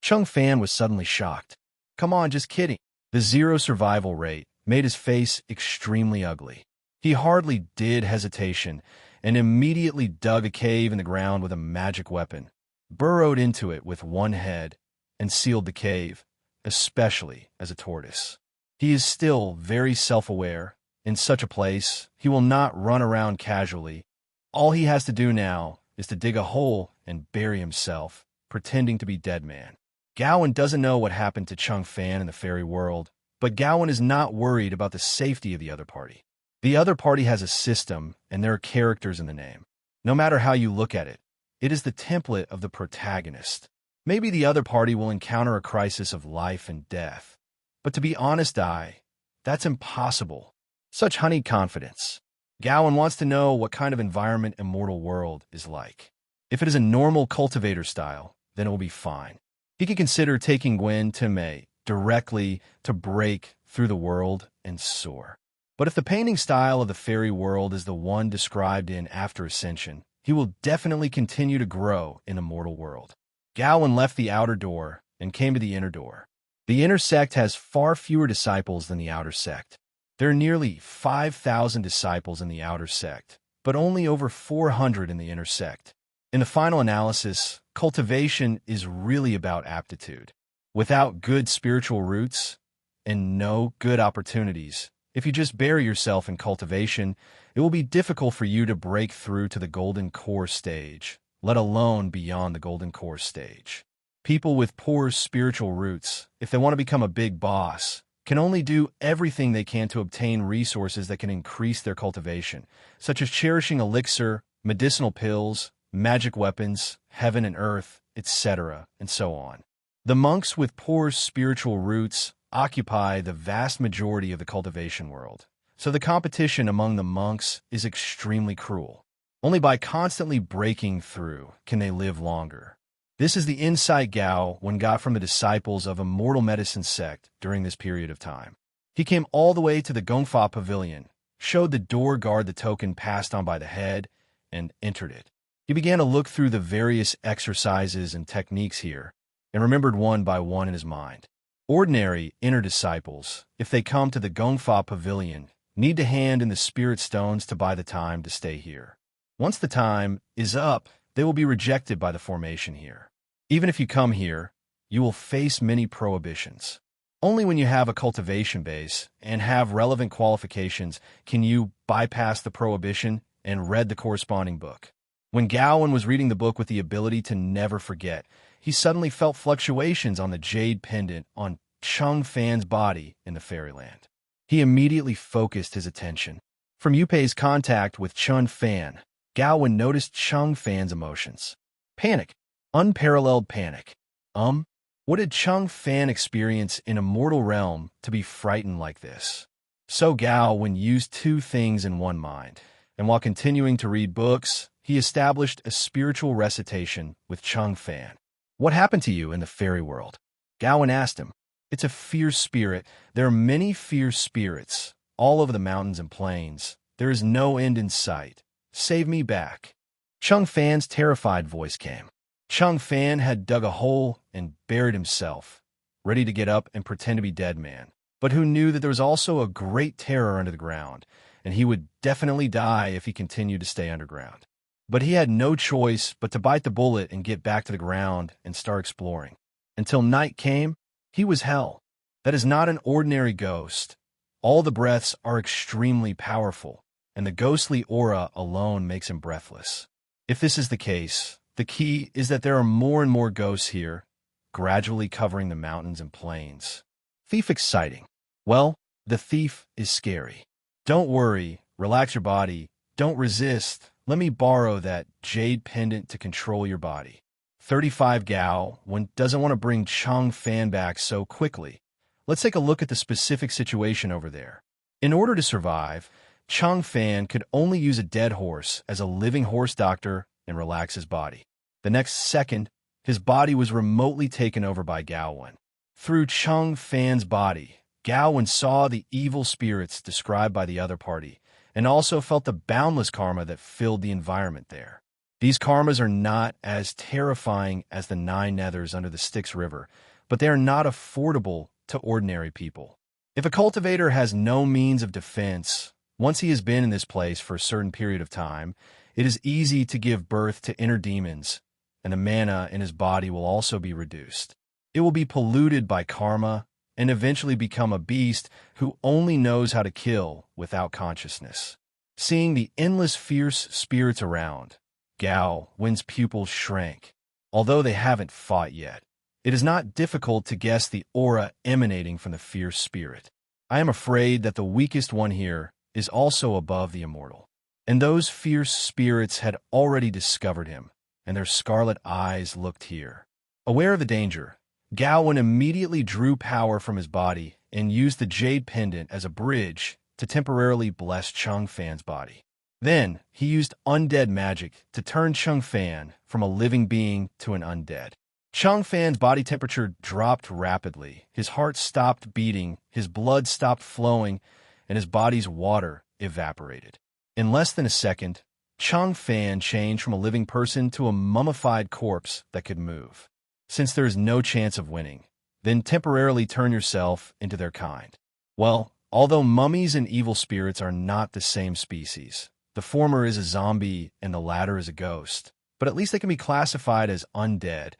A: Chang Fan was suddenly shocked. Come on, just kidding. The 0 survival rate made his face extremely ugly. He hardly did hesitation and immediately dug a cave in the ground with a magic weapon, burrowed into it with one head, and sealed the cave, especially as a tortoise. He is still very self-aware. In such a place, he will not run around casually. All he has to do now is to dig a hole and bury himself, pretending to be dead man. Gao Wen doesn't know what happened to Chang Fan in the fairy world, but Gao Wen is not worried about the safety of the other party. The other party has a system, and there are characters in the name. No matter how you look at it, it is the template of the protagonist. Maybe the other party will encounter a crisis of life and death. But to be honest, that's impossible. Such honeyed confidence. Gao Wen wants to know what kind of environment Immortal World is like. If it is a normal cultivator style, then it will be fine. He can consider taking Gwen to Mei directly to break through the world and soar. But if the painting style of the fairy world is the one described in After Ascension, he will definitely continue to grow in Immortal World. Gao Wen left the outer door and came to the inner door. The inner sect has far fewer disciples than the outer sect. There are nearly 5,000 disciples in the outer sect, but only over 400 in the inner sect. In the final analysis, cultivation is really about aptitude. Without good spiritual roots and no good opportunities, if you just bury yourself in cultivation, it will be difficult for you to break through to the golden core stage, let alone beyond the golden core stage. People with poor spiritual roots, if they want to become a big boss, can only do everything they can to obtain resources that can increase their cultivation, such as cherishing elixir, medicinal pills, magic weapons, heaven and earth, etc., and so on. The monks with poor spiritual roots occupy the vast majority of the cultivation world, so the competition among the monks is extremely cruel. Only by constantly breaking through can they live longer. This is the insight Gao Wen got from the disciples of Immortal Medicine sect during this period of time. He came all the way to the Gongfa Pavilion, showed the door guard the token passed on by the head, and entered it. He began to look through the various exercises and techniques here, and remembered one by one in his mind. Ordinary inner disciples, if they come to the Gongfa Pavilion, need to hand in the spirit stones to buy the time to stay here. Once the time is up, they will be rejected by the formation here. Even if you come here, you will face many prohibitions. Only when you have a cultivation base and have relevant qualifications can you bypass the prohibition and read the corresponding book. When Gao Wen was reading the book with the ability to never forget, he suddenly felt fluctuations on the jade pendant on Cheng Fan's body in the fairyland. He immediately focused his attention. From Yupei's contact with Cheng Fan, Gao Wen noticed Cheng Fan's emotions. Panic. Unparalleled panic. What did Cheng Fan experience in a mortal realm to be frightened like this? So Gao Wen used two things in one mind, and while continuing to read books, he established a spiritual recitation with Cheng Fan. What happened to you in the fairy world? Gao Wen asked him. It's a fierce spirit. There are many fierce spirits, all over the mountains and plains. There is no end in sight. Save me back. Cheng Fan's terrified voice came. Cheng Fan had dug a hole and buried himself, ready to get up and pretend to be dead man, but who knew that there was also a great terror under the ground, and he would definitely die if he continued to stay underground. But he had no choice but to bite the bullet and get back to the ground and start exploring. Until night came, he was hell. That is not an ordinary ghost. All the breaths are extremely powerful, and the ghostly aura alone makes him breathless. If this is the case, the key is that there are more and more ghosts here, gradually covering the mountains and plains. Thief exciting. Well, the thief is scary. Don't worry, relax your body, don't resist. Let me borrow that jade pendant to control your body. 35 Gao Wen doesn't want to bring Cheng Fan back so quickly. Let's take a look at the specific situation over there. In order to survive, Cheng Fan could only use a dead horse as a living horse doctor and relax his body. The next second, his body was remotely taken over by Gao Wen. Through Cheng Fan's body, Gao Wen saw the evil spirits described by the other party, and also felt the boundless karma that filled the environment there. These karmas are not as terrifying as the 9 nethers under the Styx River, but they are not affordable to ordinary people. If a cultivator has no means of defense, once he has been in this place for a certain period of time, it is easy to give birth to inner demons, and the mana in his body will also be reduced. It will be polluted by karma and eventually become a beast who only knows how to kill without consciousness. Seeing the endless fierce spirits around, Gao Wen's pupils shrank. Although they haven't fought yet, it is not difficult to guess the aura emanating from the fierce spirit. I am afraid that the weakest one here is also above the immortal. And those fierce spirits had already discovered him, and their scarlet eyes looked here. Aware of the danger, Gao Wen immediately drew power from his body and used the jade pendant as a bridge to temporarily bless Cheng Fan's body. Then, he used undead magic to turn Cheng Fan from a living being to an undead. Cheng Fan's body temperature dropped rapidly, his heart stopped beating, his blood stopped flowing, and his body's water evaporated. In less than a second, Cheng Fan changed from a living person to a mummified corpse that could move. Since there is no chance of winning, then temporarily turn yourself into their kind. Well, although mummies and evil spirits are not the same species, the former is a zombie and the latter is a ghost, but at least they can be classified as undead,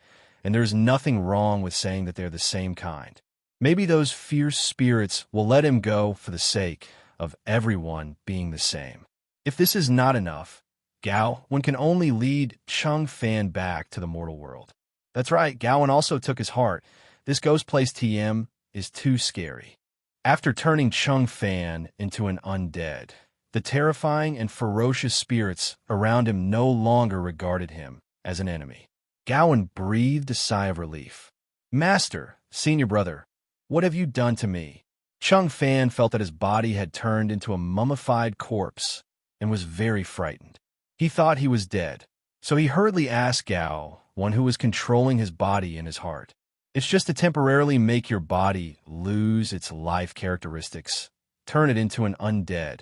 A: and there is nothing wrong with saying that they're the same kind. Maybe those fierce spirits will let him go for the sake of everyone being the same. If this is not enough, Gao Wen can only lead Cheng Fan back to the mortal world. That's right, Gao Wen also took his heart. This ghost place TM is too scary. After turning Cheng Fan into an undead, the terrifying and ferocious spirits around him no longer regarded him as an enemy. Gao Wen breathed a sigh of relief. Master, senior brother, what have you done to me? Cheng Fan felt that his body had turned into a mummified corpse and was very frightened. He thought he was dead, so he hurriedly asked Gao, one who was controlling his body and his heart. It's just to temporarily make your body lose its life characteristics, turn it into an undead,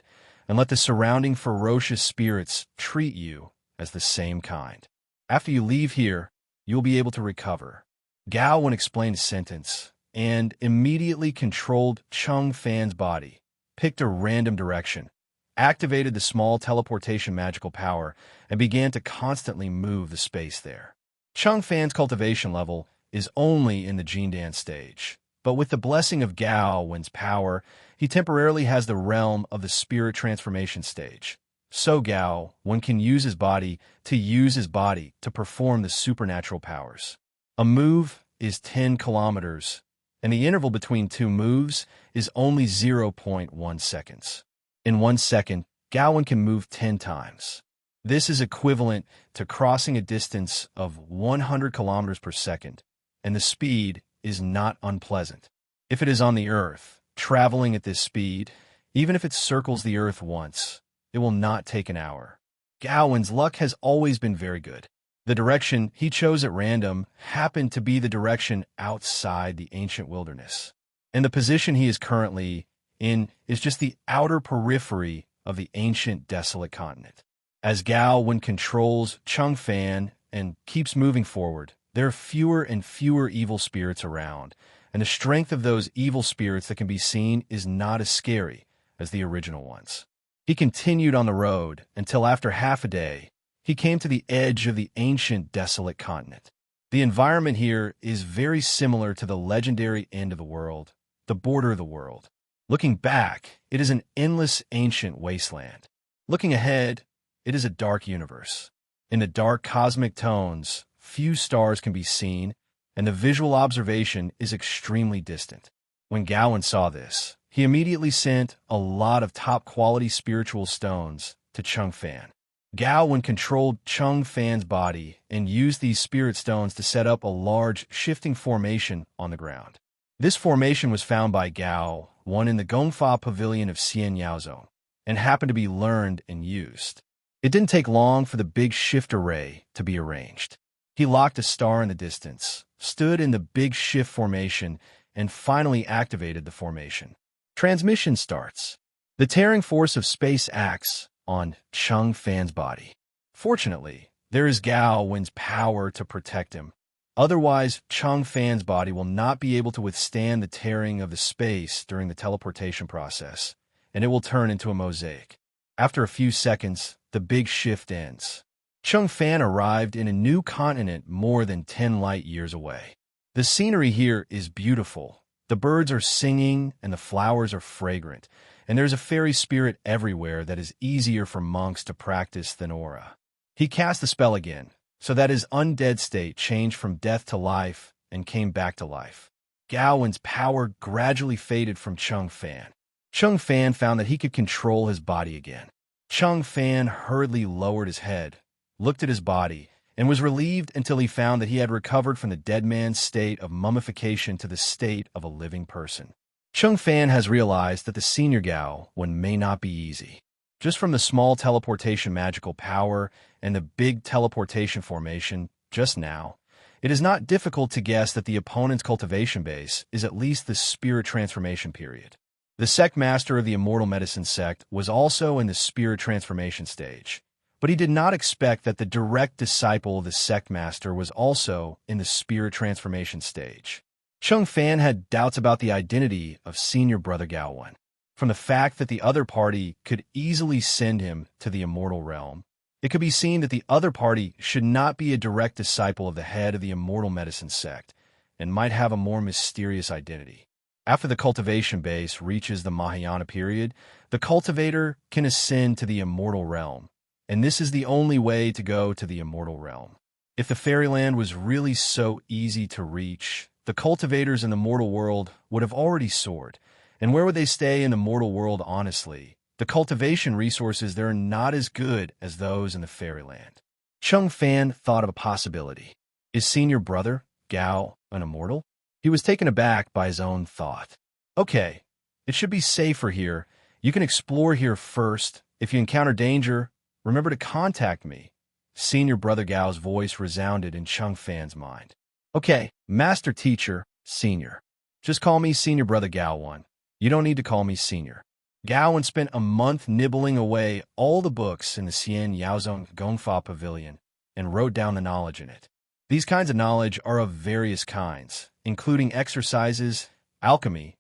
A: and let the surrounding ferocious spirits treat you as the same kind. After you leave here, you'll be able to recover. Gao Wen explained his sentence, and immediately controlled Cheng Fan's body, picked a random direction, activated the small teleportation magical power, and began to constantly move the space there. Cheng Fan's cultivation level is only in the Jindan stage, but with the blessing of Gao Wen's power, he temporarily has the realm of the spirit transformation stage. So Gao Wen can use his body to perform the supernatural powers. A move is 10 kilometers, and the interval between two moves is only 0.1 seconds. In 1 second, Gao Wen can move 10 times. This is equivalent to crossing a distance of 100 kilometers per second, and the speed is not unpleasant. If it is on the Earth, traveling at this speed, even if it circles the Earth once, it will not take an hour. Gao Wen's luck has always been very good. The direction he chose at random happened to be the direction outside the ancient wilderness. And the position he is currently in is just the outer periphery of the ancient desolate continent. As Gao Wen controls Cheng Fan and keeps moving forward, there are fewer and fewer evil spirits around, and the strength of those evil spirits that can be seen is not as scary as the original ones. He continued on the road until after half a day, he came to the edge of the ancient desolate continent. The environment here is very similar to the legendary end of the world, the border of the world. Looking back, it is an endless ancient wasteland. Looking ahead, it is a dark universe. In the dark cosmic tones, few stars can be seen, and the visual observation is extremely distant. When Gao Wen saw this, he immediately sent a lot of top-quality spiritual stones to Cheng Fan. Gao Wen controlled Cheng Fan's body and used these spirit stones to set up a large, shifting formation on the ground. This formation was found by Gao Wen in the Gongfa Pavilion of Xian Yaozong and happened to be learned and used. It didn't take long for the big shift array to be arranged. He locked a star in the distance, stood in the big shift formation, and finally activated the formation. Transmission starts. The tearing force of space acts on Cheng Fan's body. Fortunately, there is Gao Wen's power to protect him. Otherwise, Cheng Fan's body will not be able to withstand the tearing of the space during the teleportation process, and it will turn into a mosaic. After a few seconds, the big shift ends. Cheng Fan arrived in a new continent more than 10 light years away. The scenery here is beautiful. The birds are singing and the flowers are fragrant, and there's a fairy spirit everywhere that is easier for monks to practice than aura. He cast the spell again, so that his undead state changed from death to life and came back to life. Gao Wen's power gradually faded from Cheng Fan. Cheng Fan found that he could control his body again. Cheng Fan hurriedly lowered his head, looked at his body, and was relieved until he found that he had recovered from the dead man's state of mummification to the state of a living person. Cheng Fan has realized that the senior Gao Wen may not be easy. Just from the small teleportation magical power and the big teleportation formation just now, it is not difficult to guess that the opponent's cultivation base is at least the spirit transformation period. The sect master of the immortal medicine sect was also in the spirit transformation stage, but he did not expect that the direct disciple of the sect master was also in the spirit transformation stage. Cheng Fan had doubts about the identity of senior brother Gao Wen. From the fact that the other party could easily send him to the immortal realm, it could be seen that the other party should not be a direct disciple of the head of the immortal medicine sect and might have a more mysterious identity. After the cultivation base reaches the Mahayana period, the cultivator can ascend to the immortal realm, and this is the only way to go to the immortal realm. If the fairyland was really so easy to reach, the cultivators in the mortal world would have already soared. And where would they stay in the mortal world honestly? The cultivation resources there are not as good as those in the fairyland. Cheng Fan thought of a possibility. Is senior brother, Gao, an immortal? He was taken aback by his own thought. Okay, it should be safer here. You can explore here first. If you encounter danger, remember to contact me. Senior brother Gao's voice resounded in Cheng Fan's mind. Okay, master teacher, senior. Just call me senior brother Gao Wen. You don't need to call me senior. Gao Wen spent a month nibbling away all the books in the Xian Yaozong Gongfa Pavilion and wrote down the knowledge in it. These kinds of knowledge are of various kinds, including exercises, alchemy,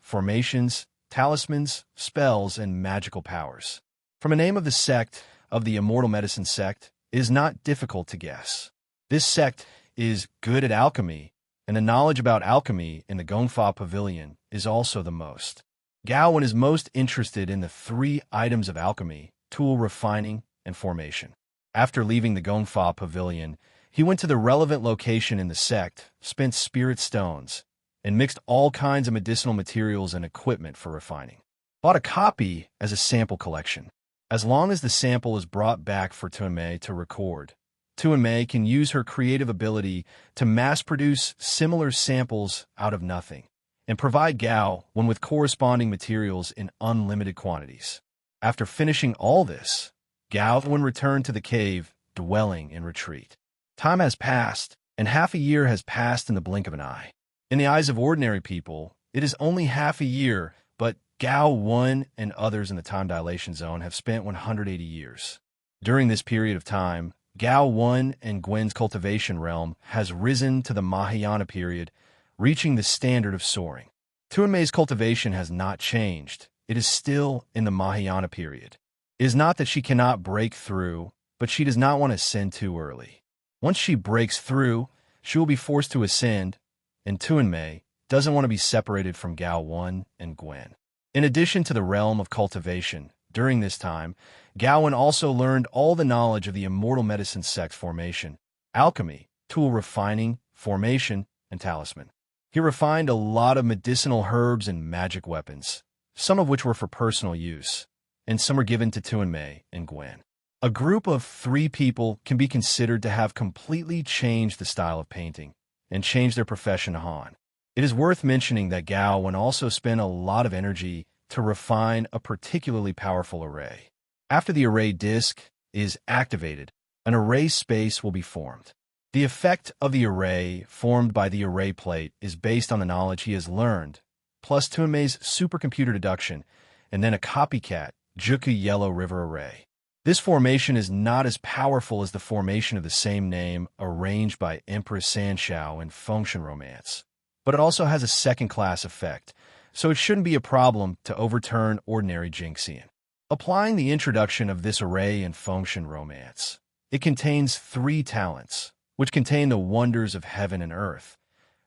A: formations, talismans, spells, and magical powers. From a name of the sect of the Immortal Medicine Sect, it is not difficult to guess. This sect is good at alchemy, and the knowledge about alchemy in the Gongfa Pavilion is also the most. Gao Wen is most interested in the 3 items of alchemy: tool, refining, and formation. After leaving the Gongfa Pavilion, he went to the relevant location in the sect, spent spirit stones, and mixed all kinds of medicinal materials and equipment for refining. Bought a copy as a sample collection. As long as the sample is brought back for Tuanmei to record, Tuanmei can use her creative ability to mass-produce similar samples out of nothing and provide Gao Wen with corresponding materials in unlimited quantities. After finishing all this, Gao Wen returned to the cave, dwelling in retreat. Time has passed, and half a year has passed in the blink of an eye. In the eyes of ordinary people, it is only half a year, but Gao Wen and others in the time dilation zone have spent 180 years. During this period of time, Gao Wen and Gwen's cultivation realm has risen to the Mahayana period, reaching the standard of soaring. Tuanmei's cultivation has not changed. It is still in the Mahayana period. It is not that she cannot break through, but she does not want to ascend too early. Once she breaks through, she will be forced to ascend, and Tuanmei doesn't want to be separated from Gao Wen and Gwen. In addition to the realm of cultivation, during this time, Gao Wen also learned all the knowledge of the Immortal Medicine Sect formation, alchemy, tool refining, formation, and talisman. He refined a lot of medicinal herbs and magic weapons, some of which were for personal use, and some were given to Tuanmei and Gwen. A group of 3 people can be considered to have completely changed the style of painting and changed their profession to Han. It is worth mentioning that Gao Wen also spent a lot of energy to refine a particularly powerful array. After the array disk is activated, an array space will be formed. The effect of the array formed by the array plate is based on the knowledge he has learned, plus Tuanmei's supercomputer deduction, and then a copycat Juku Yellow River array. This formation is not as powerful as the formation of the same name arranged by Empress Sanshao in Fengshen Romance, but it also has a second-class effect, so it shouldn't be a problem to overturn ordinary Jinxian. Applying the introduction of this array in Fengshen Romance, it contains 3 talents, which contain the wonders of heaven and earth.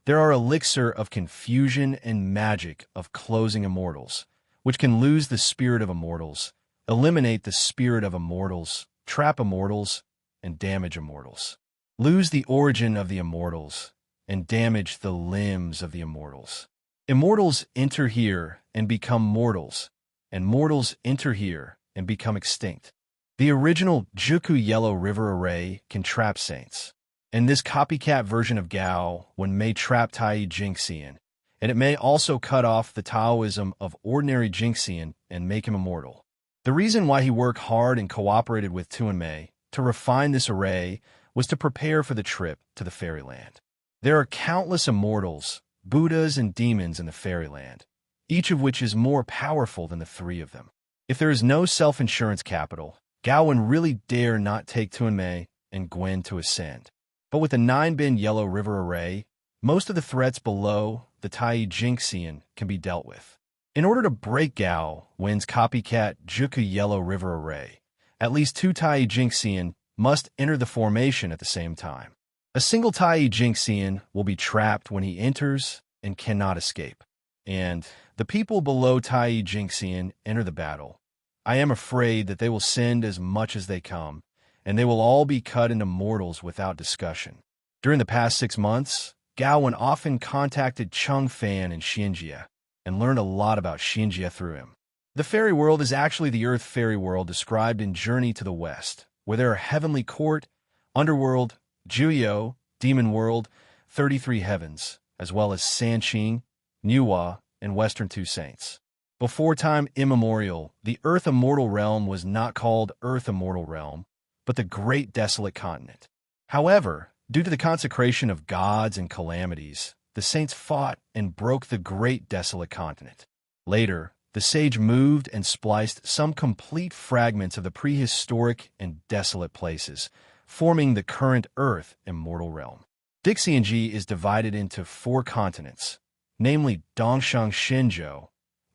A: There are elixir of confusion and magic of closing immortals, which can lose the spirit of immortals, eliminate the spirit of immortals, trap immortals, and damage immortals. Lose the origin of the immortals, and damage the limbs of the immortals. Immortals enter here and become mortals, and mortals enter here and become extinct. The original Juku Yellow River array can trap saints, and this copycat version of Gao Wen may trap Tai Jinxian, and it may also cut off the Taoism of ordinary Jinxian and make him immortal. The reason why he worked hard and cooperated with Tuanmei to refine this array was to prepare for the trip to the fairyland. There are countless immortals, Buddhas, and demons in the fairyland, each of which is more powerful than the 3 of them. If there is no self-insurance capital, Gao Wen really dare not take Tuanmei and Gwen to ascend. But with the 9-bin Yellow River array, most of the threats below the Tai Jinxian can be dealt with. In order to break Gao Wen's copycat Juku Yellow River array, at least 2 Tai Jinxian must enter the formation at the same time. A single Tai Jinxian will be trapped when he enters and cannot escape. And the people below Tai Jinxian enter the battle. I am afraid that they will send as much as they come, and they will all be cut into mortals without discussion. During the past 6 months, Gao Wen often contacted Chung Fan in Xinjia and learned a lot about Xinjia through him. The fairy world is actually the Earth fairy world described in Journey to the West, where there are Heavenly Court, Underworld, Juyo, Demon World, 33 Heavens, as well as Sanqing, Niwa, and Western Two Saints. Before time immemorial, the Earth Immortal Realm was not called Earth Immortal Realm, but the Great Desolate Continent. However, due to the consecration of gods and calamities, the saints fought and broke the Great Desolate Continent. Later, the sage moved and spliced some complete fragments of the prehistoric and desolate places, forming the current Earth Immortal Realm. Dixianji is divided into 4 continents, namely Dongshang Shenzhou,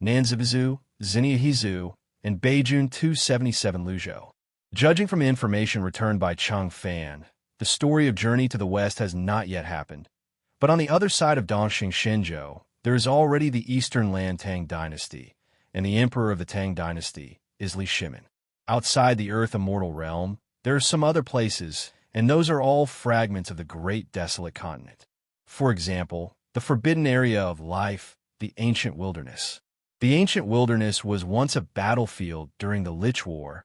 A: Nanzivizu, Xiniahizu, and Beijun 277 Luzhou. Judging from information returned by Cheng Fan, the story of Journey to the West has not yet happened. But on the other side of Dongxing Shenzhou, there is already the Eastern Lan Tang dynasty, and the emperor of the Tang dynasty is Li Shimin. Outside the Earth Immortal realm, there are some other places, and those are all fragments of the great desolate continent. For example, the forbidden area of life, the ancient wilderness. The ancient wilderness was once a battlefield during the Lich War,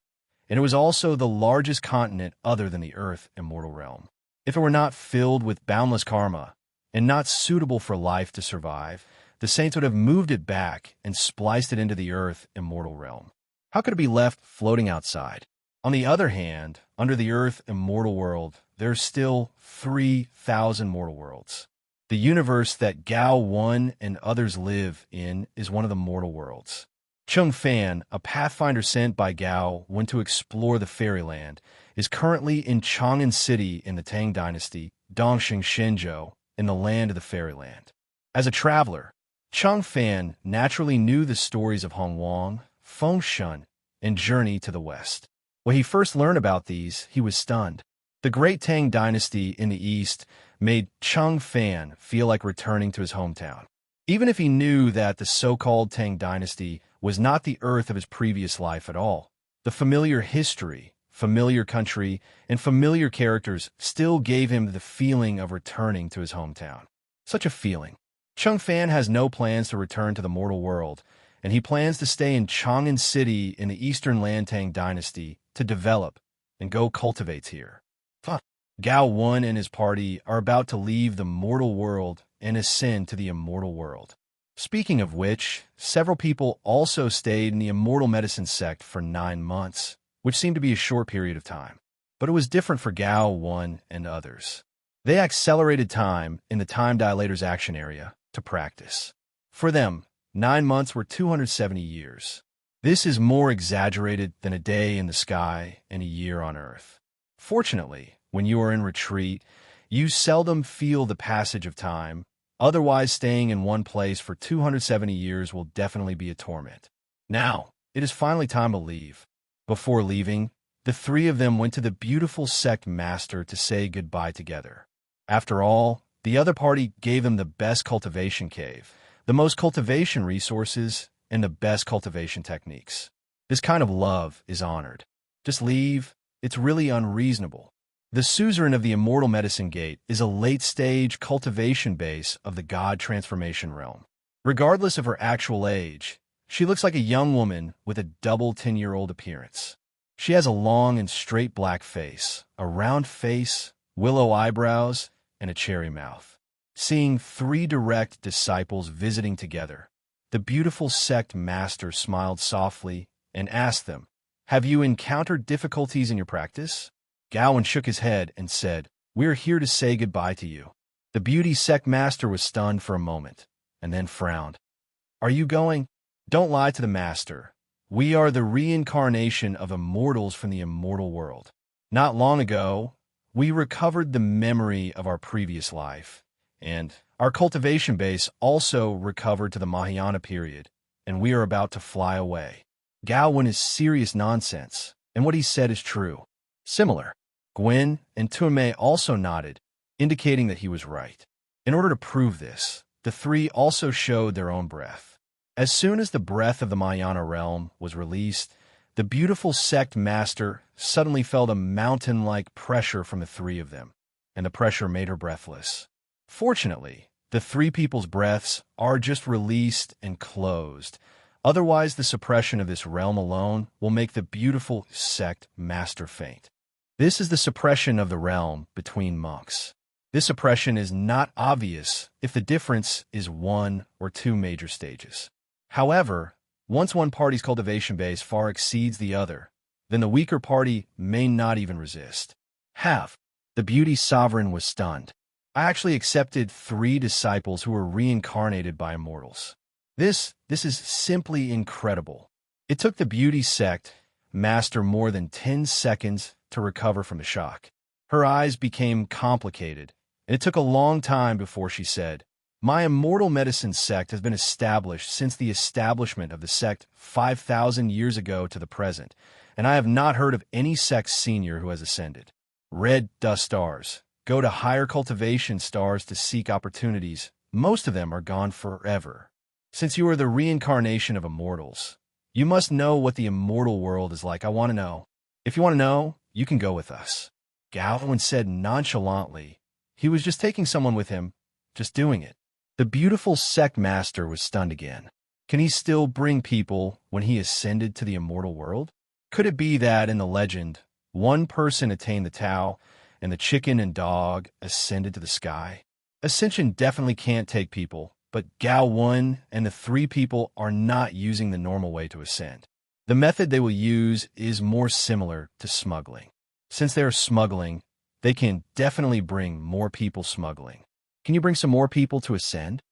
A: and it was also the largest continent other than the Earth Immortal realm. If it were not filled with boundless karma and not suitable for life to survive, the saints would have moved it back and spliced it into the Earth Immortal realm. How could it be left floating outside? On the other hand, under the Earth Immortal world, there are still 3,000 mortal worlds. The universe that Gao Wen and others live in is one of the mortal worlds. Cheng Fan, a pathfinder sent by Gao Wen to explore the fairyland, is currently in Chang'an City in the Tang Dynasty, Dongxing Shenzhou, in the land of the fairyland. As a traveler, Cheng Fan naturally knew the stories of Hongwang, Fengshen, and Journey to the West. When he first learned about these, he was stunned. The great Tang Dynasty in the East made Cheng Fan feel like returning to his hometown. Even if he knew that the so-called Tang Dynasty was not the Earth of his previous life at all, the familiar history, familiar country, and familiar characters still gave him the feeling of returning to his hometown. Such a feeling. Cheng Fan has no plans to return to the mortal world, and he plans to stay in Chang'an City in the Eastern Lan Tang Dynasty to develop and go cultivate here. Gao Wen and his party are about to leave the mortal world and ascend to the immortal world. Speaking of which, several people also stayed in the immortal medicine sect for 9 months, which seemed to be a short period of time. But it was different for Gao Wen and others. They accelerated time in the time dilator's action area to practice. For them, 9 months were 270 years. This is more exaggerated than a day in the sky and a year on Earth. Fortunately, when you are in retreat, you seldom feel the passage of time. Otherwise, staying in one place for 270 years will definitely be a torment. Now, it is finally time to leave. Before leaving, the three of them went to the beautiful sect master to say goodbye together. After all, the other party gave them the best cultivation cave, the most cultivation resources, and the best cultivation techniques. This kind of love is honored. Just leave. It's really unreasonable. The suzerain of the Immortal Medicine Gate is a late-stage cultivation base of the God Transformation realm. Regardless of her actual age, she looks like a young woman with a double 10-year-old appearance. She has a long and straight black face, a round face, willow eyebrows, and a cherry mouth. Seeing 3 direct disciples visiting together, the beautiful sect master smiled softly and asked them, "Have you encountered difficulties in your practice?" Gao Wen shook his head and said, "We are here to say goodbye to you." The beauty sect master was stunned for a moment, and then frowned. "Are you going?" "Don't lie to the master. We are the reincarnation of immortals from the immortal world. Not long ago, we recovered the memory of our previous life, and our cultivation base also recovered to the Mahayana period, and we are about to fly away." Gao Wen is serious nonsense, and what he said is true. Similar. Gwen and Tuanmei also nodded, indicating that he was right. In order to prove this, the three also showed their own breath. As soon as the breath of the Mahayana realm was released, the beautiful sect master suddenly felt a mountain-like pressure from the three of them, and the pressure made her breathless. Fortunately, the three people's breaths are just released and closed. Otherwise, the suppression of this realm alone will make the beautiful sect master faint. This is the suppression of the realm between monks. This suppression is not obvious if the difference is 1 or 2 major stages. However, once one party's cultivation base far exceeds the other, then the weaker party may not even resist. The beauty sovereign was stunned. I actually accepted 3 disciples who were reincarnated by immortals. This is simply incredible. It took the beauty sect master more than 10 seconds to recover from the shock. Her eyes became complicated, and it took a long time before she said, My immortal medicine sect has been established since the establishment of the sect 5,000 years ago to the present, and I have not heard of any sect senior who has ascended. Red dust stars go to higher cultivation stars to seek opportunities. Most of them are gone forever. Since you are the reincarnation of immortals, you must know what the immortal world is like. I want to know. If you want to know, you can go with us. Gao Wen said nonchalantly. He was just taking someone with him, just doing it. The beautiful sect master was stunned again. Can he still bring people when he ascended to the immortal world? Could it be that in the legend, one person attained the Tao, and the chicken and dog ascended to the sky? Ascension definitely can't take people, but Gao Wen and the three people are not using the normal way to ascend. The method they will use is more similar to smuggling. Since they are smuggling, they can definitely bring more people smuggling. Can you bring some more people to ascend?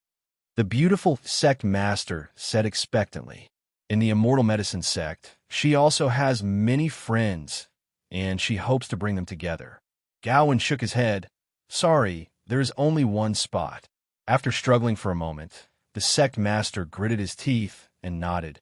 A: The beautiful sect master said expectantly. In the immortal medicine sect, she also has many friends, and she hopes to bring them together. Gao Wen shook his head. Sorry, there is only one spot. After struggling for a moment, the sect master gritted his teeth and nodded.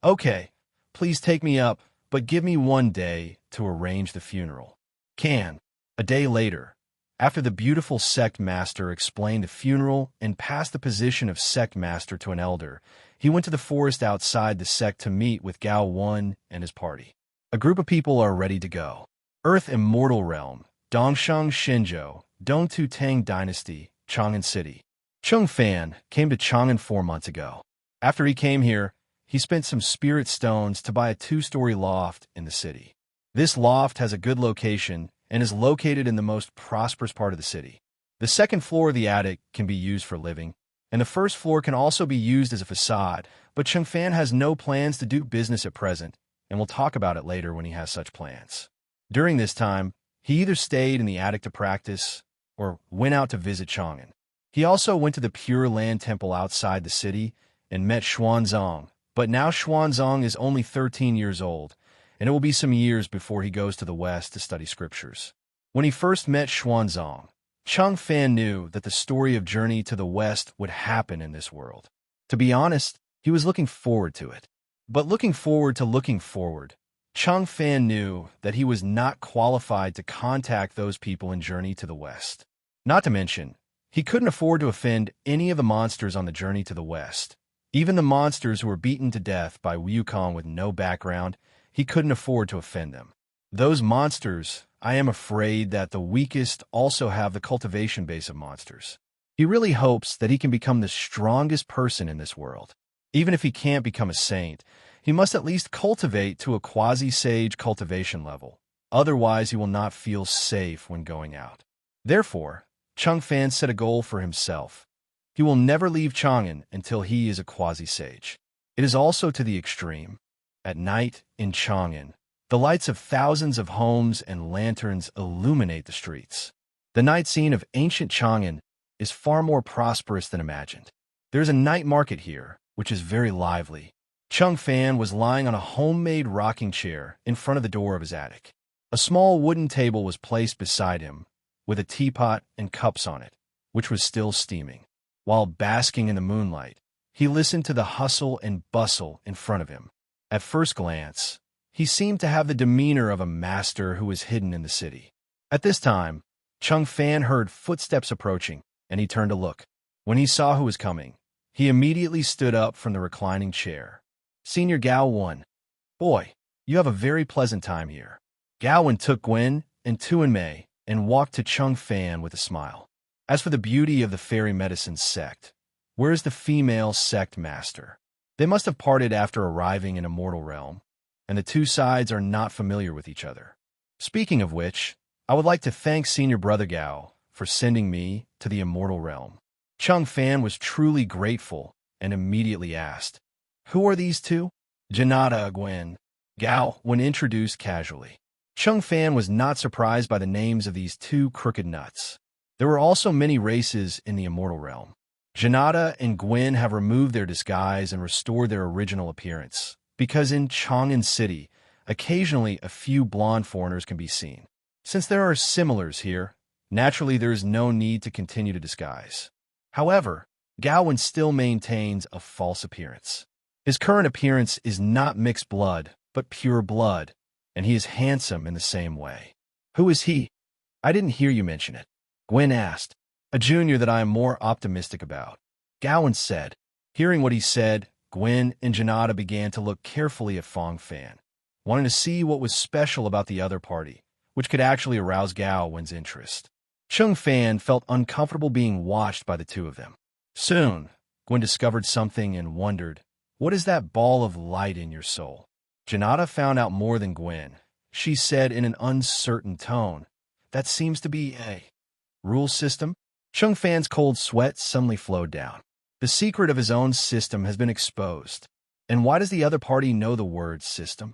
A: Okay, please take me up, but give me 1 day to arrange the funeral. Can. A day later, after the beautiful sect master explained the funeral and passed the position of sect master to an elder, he went to the forest outside the sect to meet with Gao Wen and his party. A group of people are ready to go. Earth Immortal Realm, Dongshang Shenzhou, Dongtu Tang Dynasty, Chang'an City. Chung Fan came to Chang'an 4 months ago. After he came here, he spent some spirit stones to buy a 2-story loft in the city. This loft has a good location and is located in the most prosperous part of the city. The second floor of the attic can be used for living, and the first floor can also be used as a facade, but Chung Fan has no plans to do business at present, and we'll talk about it later when he has such plans. During this time, he either stayed in the attic to practice or went out to visit Chang'an. He also went to the Pure Land Temple outside the city and met Xuanzang, but now Xuanzang is only 13 years old, and it will be some years before he goes to the West to study scriptures. When he first met Xuanzang, Chung Fan knew that the story of journey to the West would happen in this world. To be honest, he was looking forward to it. But looking forward to looking forward, Chung Fan knew that he was not qualified to contact those people in journey to the West. Not to mention, he couldn't afford to offend any of the monsters on the journey to the West. Even the monsters who were beaten to death by Wukong with no background, he couldn't afford to offend them. Those monsters, I am afraid that the weakest also have the cultivation base of monsters. He really hopes that he can become the strongest person in this world. Even if he can't become a saint, he must at least cultivate to a quasi-sage cultivation level. Otherwise, he will not feel safe when going out. Therefore, Chung Fan set a goal for himself. He will never leave Chang'an until he is a quasi-sage. It is also to the extreme. At night, in Chang'an, the lights of thousands of homes and lanterns illuminate the streets. The night scene of ancient Chang'an is far more prosperous than imagined. There is a night market here, which is very lively. Chung Fan was lying on a homemade rocking chair in front of the door of his attic. A small wooden table was placed beside him, with a teapot and cups on it, which was still steaming. While basking in the moonlight, he listened to the hustle and bustle in front of him. At first glance, he seemed to have the demeanor of a master who was hidden in the city. At this time, Chung Fan heard footsteps approaching, and he turned to look. When he saw who was coming, he immediately stood up from the reclining chair. Senior Gao Wen. Boy, you have a very pleasant time here. Gao Wen took Gwen and Tuan Mei and walked to Chung Fan with a smile. As for the beauty of the fairy medicine sect, where is the female sect master? They must have parted after arriving in Immortal Realm, and the two sides are not familiar with each other. Speaking of which, I would like to thank Senior Brother Gao for sending me to the Immortal Realm. Chung Fan was truly grateful and immediately asked, Who are these two? Janata Gwen. Gao Wen introduced casually. Chung Fan was not surprised by the names of these two crooked nuts. There were also many races in the Immortal Realm. Janata and Gwen have removed their disguise and restored their original appearance, because in Chang'an City, occasionally a few blonde foreigners can be seen. Since there are similars here, naturally there is no need to continue to disguise. However, Gao Wen still maintains a false appearance. His current appearance is not mixed blood, but pure blood, and he is handsome in the same way. Who is he? I didn't hear you mention it. Gwen asked. A junior that I am more optimistic about. Gao Wen said. Hearing what he said, Gwen and Janata began to look carefully at Fong Fan, wanting to see what was special about the other party, which could actually arouse Gao Wen's interest. Chung Fan felt uncomfortable being watched by the two of them. Soon, Gwen discovered something and wondered, what is that ball of light in your soul? Janata found out more than Gwen. She said in an uncertain tone, that seems to be a rule system. Chung Fan's cold sweat suddenly flowed down. The secret of his own system has been exposed. And why does the other party know the word system?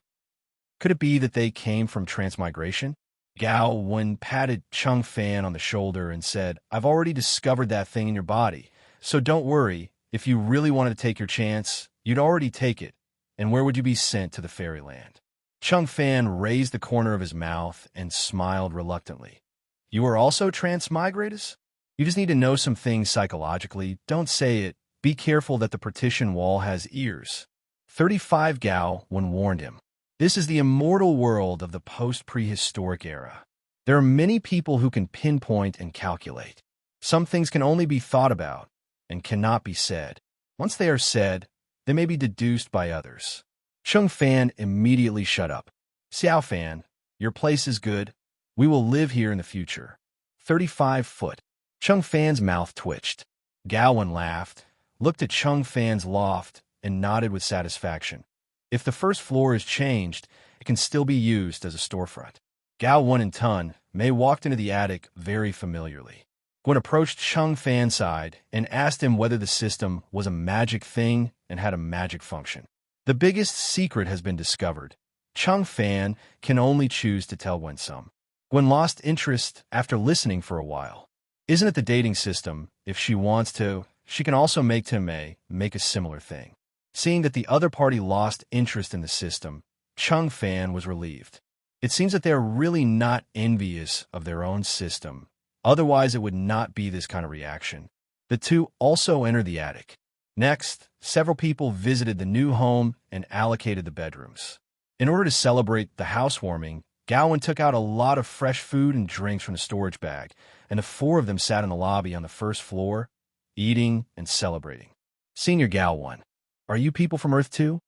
A: Could it be that they came from transmigration? Gao Wen patted Chung Fan on the shoulder and said, I've already discovered that thing in your body, so don't worry. If you really wanted to take your chance, you'd already take it. And where would you be sent to the fairyland? Chung Fan raised the corner of his mouth and smiled reluctantly. You are also transmigrates? You just need to know some things psychologically. Don't say it. Be careful that the partition wall has ears. 35 Gao Wen warned him. This is the immortal world of the post-prehistoric era. There are many people who can pinpoint and calculate. Some things can only be thought about and cannot be said. Once they are said, they may be deduced by others. Chung Fan immediately shut up. Xiao Fan, your place is good. We will live here in the future. 35 foot. Chung Fan's mouth twitched. Gao Wen laughed, looked at Chung Fan's loft, and nodded with satisfaction. If the first floor is changed, it can still be used as a storefront. Gao Wen and Tun Mei walked into the attic very familiarly. Gwen approached Chung Fan's side and asked him whether the system was a magic thing and had a magic function. The biggest secret has been discovered. Chung Fan can only choose to tell when some. Gwen lost interest after listening for a while. Isn't it the dating system? If she wants to, she can also make Tim Mei make a similar thing. Seeing that the other party lost interest in the system, Chung Fan was relieved. It seems that they are really not envious of their own system. Otherwise, it would not be this kind of reaction. The two also entered the attic. Next, several people visited the new home and allocated the bedrooms. In order to celebrate the housewarming, Gao Wen took out a lot of fresh food and drinks from the storage bag, and the four of them sat in the lobby on the first floor, eating and celebrating. Senior Gao Wen, are you people from Earth too?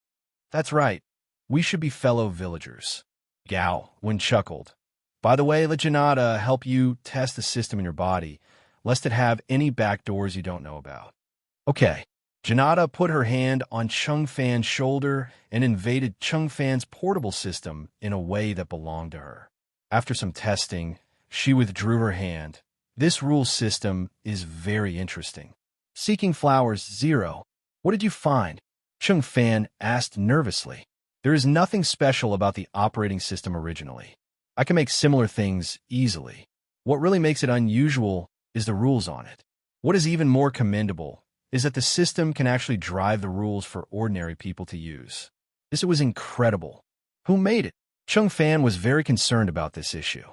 A: That's right. We should be fellow villagers. Gao Wen chuckled. By the way, let Janata help you test the system in your body, lest it have any back doors you don't know about. Okay. Janata put her hand on Chung Fan's shoulder and invaded Chung Fan's portable system in a way that belonged to her. After some testing, she withdrew her hand. This rule system is very interesting. Seeking Flowers 0. What did you find? Chung Fan asked nervously. There is nothing special about the operating system originally. I can make similar things easily. What really makes it unusual is the rules on it. What is even more commendable is that the system can actually drive the rules for ordinary people to use. This was incredible. Who made it? Chung Fan was very concerned about this issue.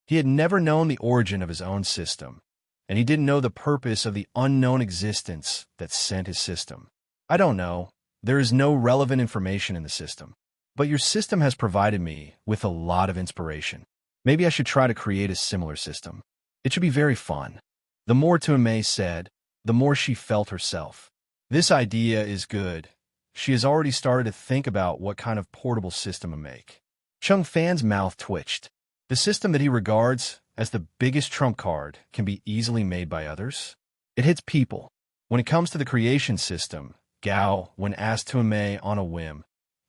A: He had never known the origin of his own system, and he didn't know the purpose of the unknown existence that sent his system. I don't know. There is no relevant information in the system. But your system has provided me with a lot of inspiration. Maybe I should try to create a similar system. It should be very fun. The more Mei said, the more she felt herself. This idea is good. She has already started to think about what kind of portable system to make. Chung Fan's mouth twitched. The system that he regards as the biggest trump card can be easily made by others. It hits people. When it comes to the creation system, Gao Wen asked Mei on a whim,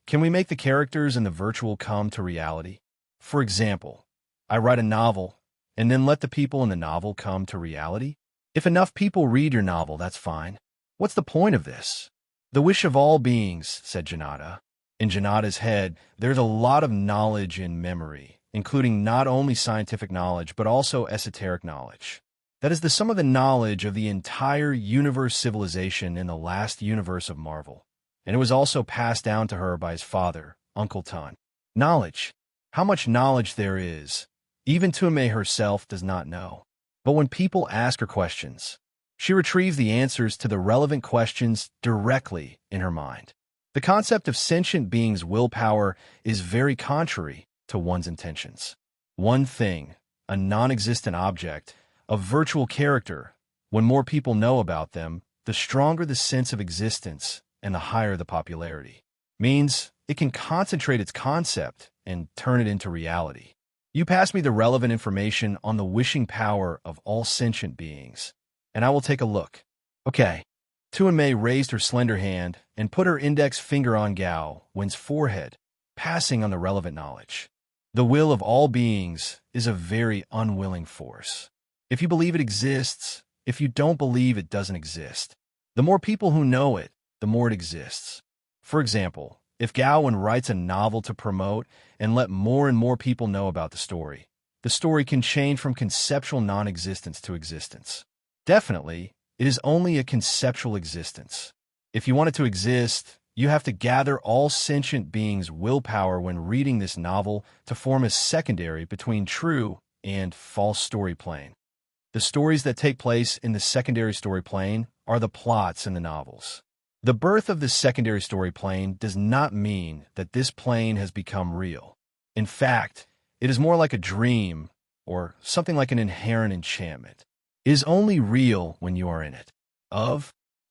A: can we make the characters in the virtual come to reality? For example, I write a novel, and then let the people in the novel come to reality? If enough people read your novel, that's fine. What's the point of this? The wish of all beings, said Janata. In Janata's head, there's a lot of knowledge and memory, including not only scientific knowledge, but also esoteric knowledge. That is the sum of the knowledge of the entire universe civilization in the last universe of Marvel. And it was also passed down to her by his father, Uncle Tun. Knowledge. How much knowledge there is, even Mei herself does not know. But when people ask her questions, She retrieves the answers to the relevant questions directly in her mind. The concept of sentient beings' willpower is very contrary to one's intentions. One thing, a non-existent object, a virtual character, when more people know about them, the stronger the sense of existence and the higher the popularity. Means it can concentrate its concept and turn it into reality. You pass me the relevant information on the wishing power of all sentient beings, and I will take a look. Okay. Tuanmei raised her slender hand and put her index finger on Gao Wen's forehead, passing on the relevant knowledge. The will of all beings is a very unwilling force. If you believe it exists, if you don't believe it doesn't exist. The more people who know it, the more it exists. For example, if Gao Wen writes a novel to promote and let more and more people know about the story can change from conceptual non-existence to existence. Definitely, it is only a conceptual existence. If you want it to exist, you have to gather all sentient beings' willpower when reading this novel to form a secondary between true and false story plane. The stories that take place in the secondary story plane are the plots in the novels. The birth of the secondary story plane does not mean that this plane has become real. In fact, it is more like a dream or something like an inherent enchantment. It is only real when you are in it.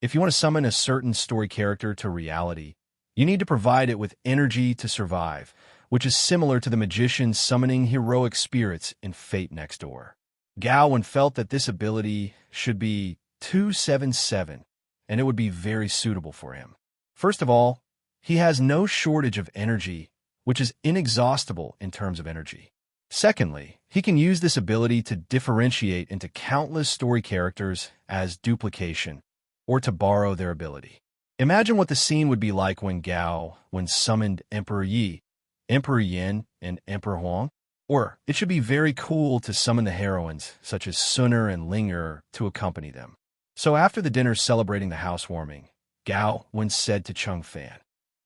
A: If you want to summon a certain story character to reality, you need to provide it with energy to survive, which is similar to the magician summoning heroic spirits in Fate Next Door. Gao Wen felt that this ability should be 277, and it would be very suitable for him. First of all, he has no shortage of energy, which is inexhaustible in terms of energy. Secondly, he can use this ability to differentiate into countless story characters as duplication, or to borrow their ability. Imagine what the scene would be like when Gao Wen summoned Emperor Yi, Emperor Yin, and Emperor Huang. Or it should be very cool to summon the heroines, such as Sun'er and Ling'er, to accompany them. So after the dinner celebrating the housewarming, Gao Wen said to Chung Fan,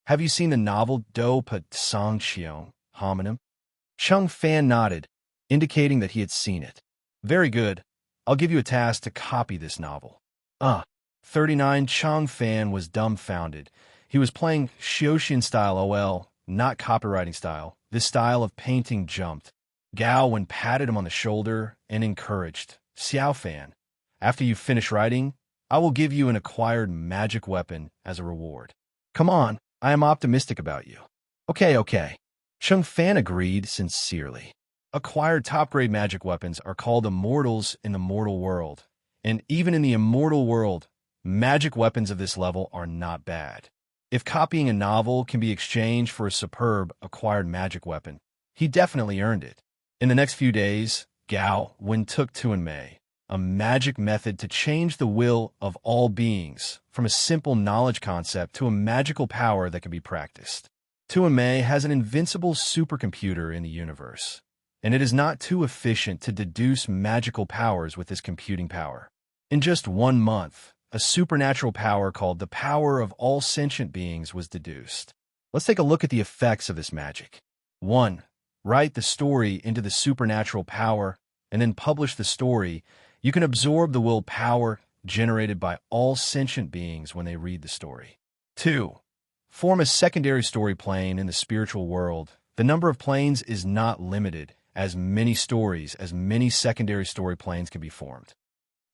A: "Have you seen the novel Do Pa Song Qiong, homonym?" Chung Fan nodded, indicating that he had seen it. "Very good. I'll give you a task to copy this novel." 39 Chung Fan was dumbfounded. He was playing Xiuxian style OL, not copywriting style. This style of painting jumped. Gao Wen patted him on the shoulder and encouraged, "Xiao Fan, after you finish writing, I will give you an acquired magic weapon as a reward. Come on, I am optimistic about you." Okay. Chung Fan agreed sincerely. Acquired top-grade magic weapons are called immortals in the mortal world, and even in the immortal world, magic weapons of this level are not bad. If copying a novel can be exchanged for a superb acquired magic weapon, he definitely earned it. In the next few days, Gao Wen took Tuanmei, a magic method to change the will of all beings from a simple knowledge concept to a magical power that can be practiced. Tuanmei has an invincible supercomputer in the universe, and it is not too efficient to deduce magical powers with this computing power. In just 1 month, a supernatural power called the power of all sentient beings was deduced. Let's take a look at the effects of this magic. 1. Write the story into the supernatural power, and then publish the story. You can absorb the will power generated by all sentient beings when they read the story. 2. Form a secondary story plane in the spiritual world. The number of planes is not limited, as many stories as many secondary story planes can be formed.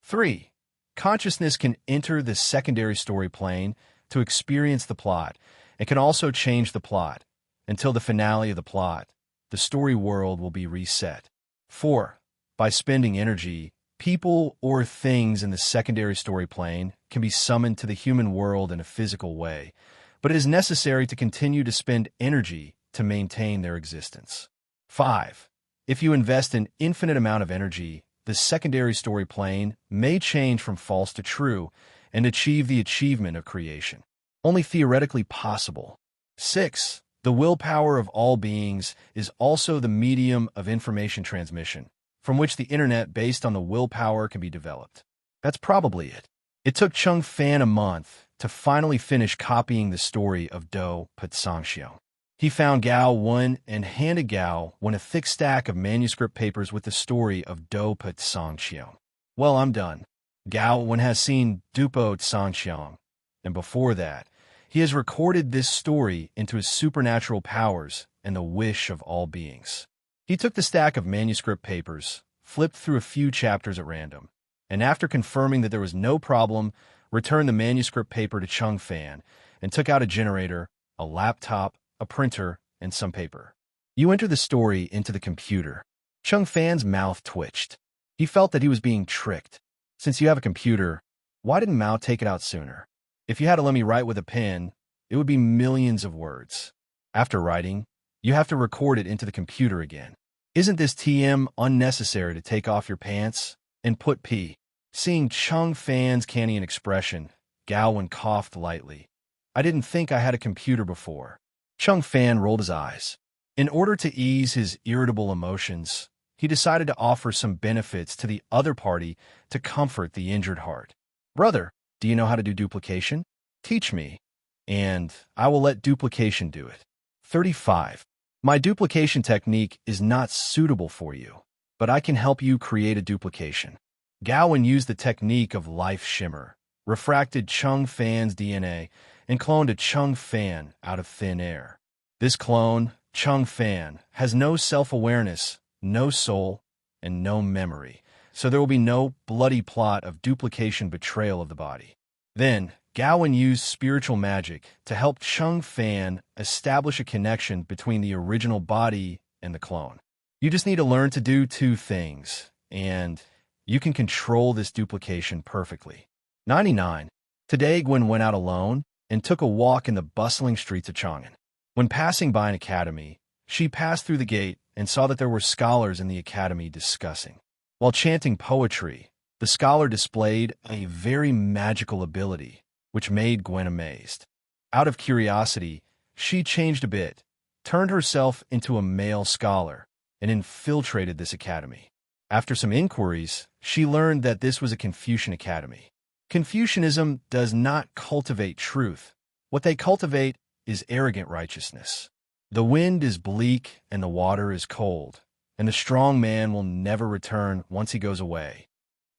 A: 3. Consciousness can enter the secondary story plane to experience the plot, and can also change the plot. Until the finale of the plot, the story world will be reset. 4. By spending energy, people or things in the secondary story plane can be summoned to the human world in a physical way, but it is necessary to continue to spend energy to maintain their existence. 5. If you invest an infinite amount of energy, the secondary story plane may change from false to true and achieve the achievement of creation. Only theoretically possible. 6. The willpower of all beings is also the medium of information transmission, from which the internet based on the willpower can be developed. That's probably it. It took Chung Fan a month to finally finish copying the story of Do Pa Song Qiong. He found Gao Wen and handed Gao Wen a thick stack of manuscript papers with the story of Do Pa Song Qiong. "Well, I'm done. Gao Wen has seen Dupo Sanxiang, and before that, he has recorded this story into his supernatural powers and the wish of all beings. He took the stack of manuscript papers, flipped through a few chapters at random, and after confirming that there was no problem, returned the manuscript paper to Chung Fan and took out a generator, a laptop, a printer, and some paper. You enter the story into the computer. Chung Fan's mouth twitched. He felt that he was being tricked. Since you have a computer, why didn't Mao take it out sooner? If you had to let me write with a pen, it would be millions of words. After writing, you have to record it into the computer again. Isn't this TM unnecessary to take off your pants and put P? Seeing Chung Fan's canny expression, Gao Wen coughed lightly. I didn't think I had a computer before. Chung Fan rolled his eyes. In order to ease his irritable emotions, he decided to offer some benefits to the other party to comfort the injured heart. Brother, do you know how to do duplication? Teach me, and I will let duplication do it. 35. My duplication technique is not suitable for you, but I can help you create a duplication. Gao Wen used the technique of life shimmer, refracted Chung Fan's DNA, and cloned a Chung Fan out of thin air. This clone, Chung Fan, has no self-awareness, no soul, and no memory, so there will be no bloody plot of duplication betrayal of the body. Then, Gao Wen used spiritual magic to help Chung Fan establish a connection between the original body and the clone. You just need to learn to do two things, and you can control this duplication perfectly. 99. Today, Gwen went out alone and took a walk in the bustling streets of Chang'an. When passing by an academy, she passed through the gate and saw that there were scholars in the academy discussing. While chanting poetry, the scholar displayed a very magical ability, which made Gwen amazed. Out of curiosity, she changed a bit, turned herself into a male scholar, and infiltrated this academy. After some inquiries, she learned that this was a Confucian academy. Confucianism does not cultivate truth. What they cultivate is arrogant righteousness. The wind is bleak and the water is cold, and the strong man will never return once he goes away.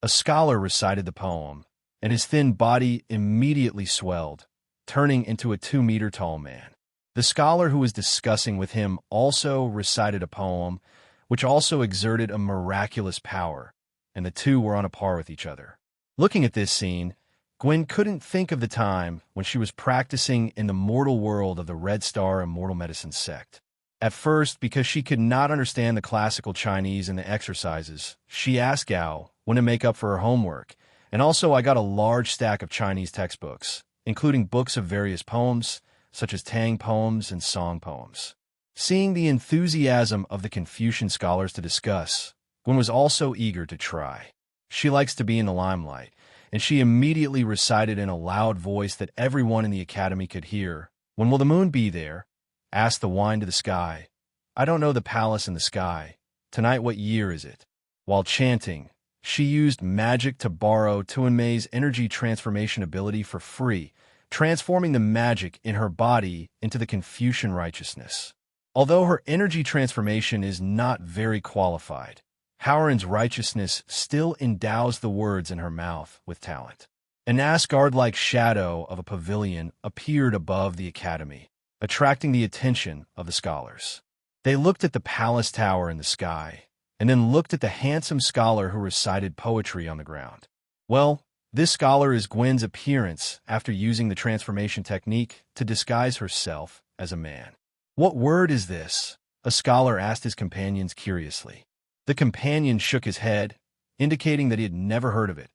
A: A scholar recited the poem, and his thin body immediately swelled, turning into a 2-meter-tall man. The scholar who was discussing with him also recited a poem, which also exerted a miraculous power, and the two were on a par with each other. Looking at this scene, Gwen couldn't think of the time when she was practicing in the mortal world of the Red Star Immortal Medicine sect. At first, because she could not understand the classical Chinese and the exercises, she asked Gao when to make up for her homework, and also I got a large stack of Chinese textbooks, including books of various poems, such as Tang poems and song poems. Seeing the enthusiasm of the Confucian scholars to discuss, Gwen was also eager to try. She likes to be in the limelight, and she immediately recited in a loud voice that everyone in the academy could hear, "When will the moon be there? Ask the wine to the sky. I don't know the palace in the sky. Tonight what year is it?" While chanting, she used magic to borrow Tuanmei's energy transformation ability for free, transforming the magic in her body into the Confucian righteousness. Although her energy transformation is not very qualified, Howren's righteousness still endows the words in her mouth with talent. An Asgard-like shadow of a pavilion appeared above the academy, attracting the attention of the scholars. They looked at the palace tower in the sky, and then looked at the handsome scholar who recited poetry on the ground. Well, this scholar is Gwen's appearance after using the transformation technique to disguise herself as a man. "What word is this?" a scholar asked his companions curiously. The companion shook his head, indicating that he had never heard of it.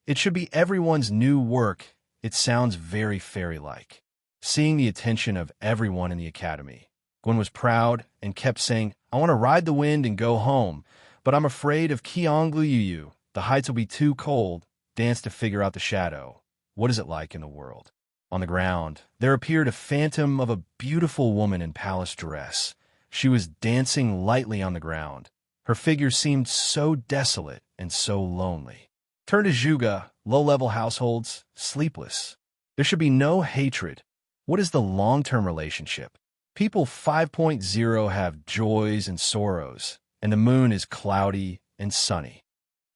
A: "It should be everyone's new work. It sounds very fairy-like." Seeing the attention of everyone in the academy, Gwen was proud and kept saying, "I want to ride the wind and go home, but I'm afraid of Qiangluyuyu. The heights will be too cold. Dance to figure out the shadow. What is it like in the world?" On the ground, there appeared a phantom of a beautiful woman in palace dress. She was dancing lightly on the ground. Her figure seemed so desolate and so lonely. Turn to Zhuge, low-level households, sleepless. There should be no hatred. What is the long-term relationship? People 5.0 have joys and sorrows, and the moon is cloudy and sunny.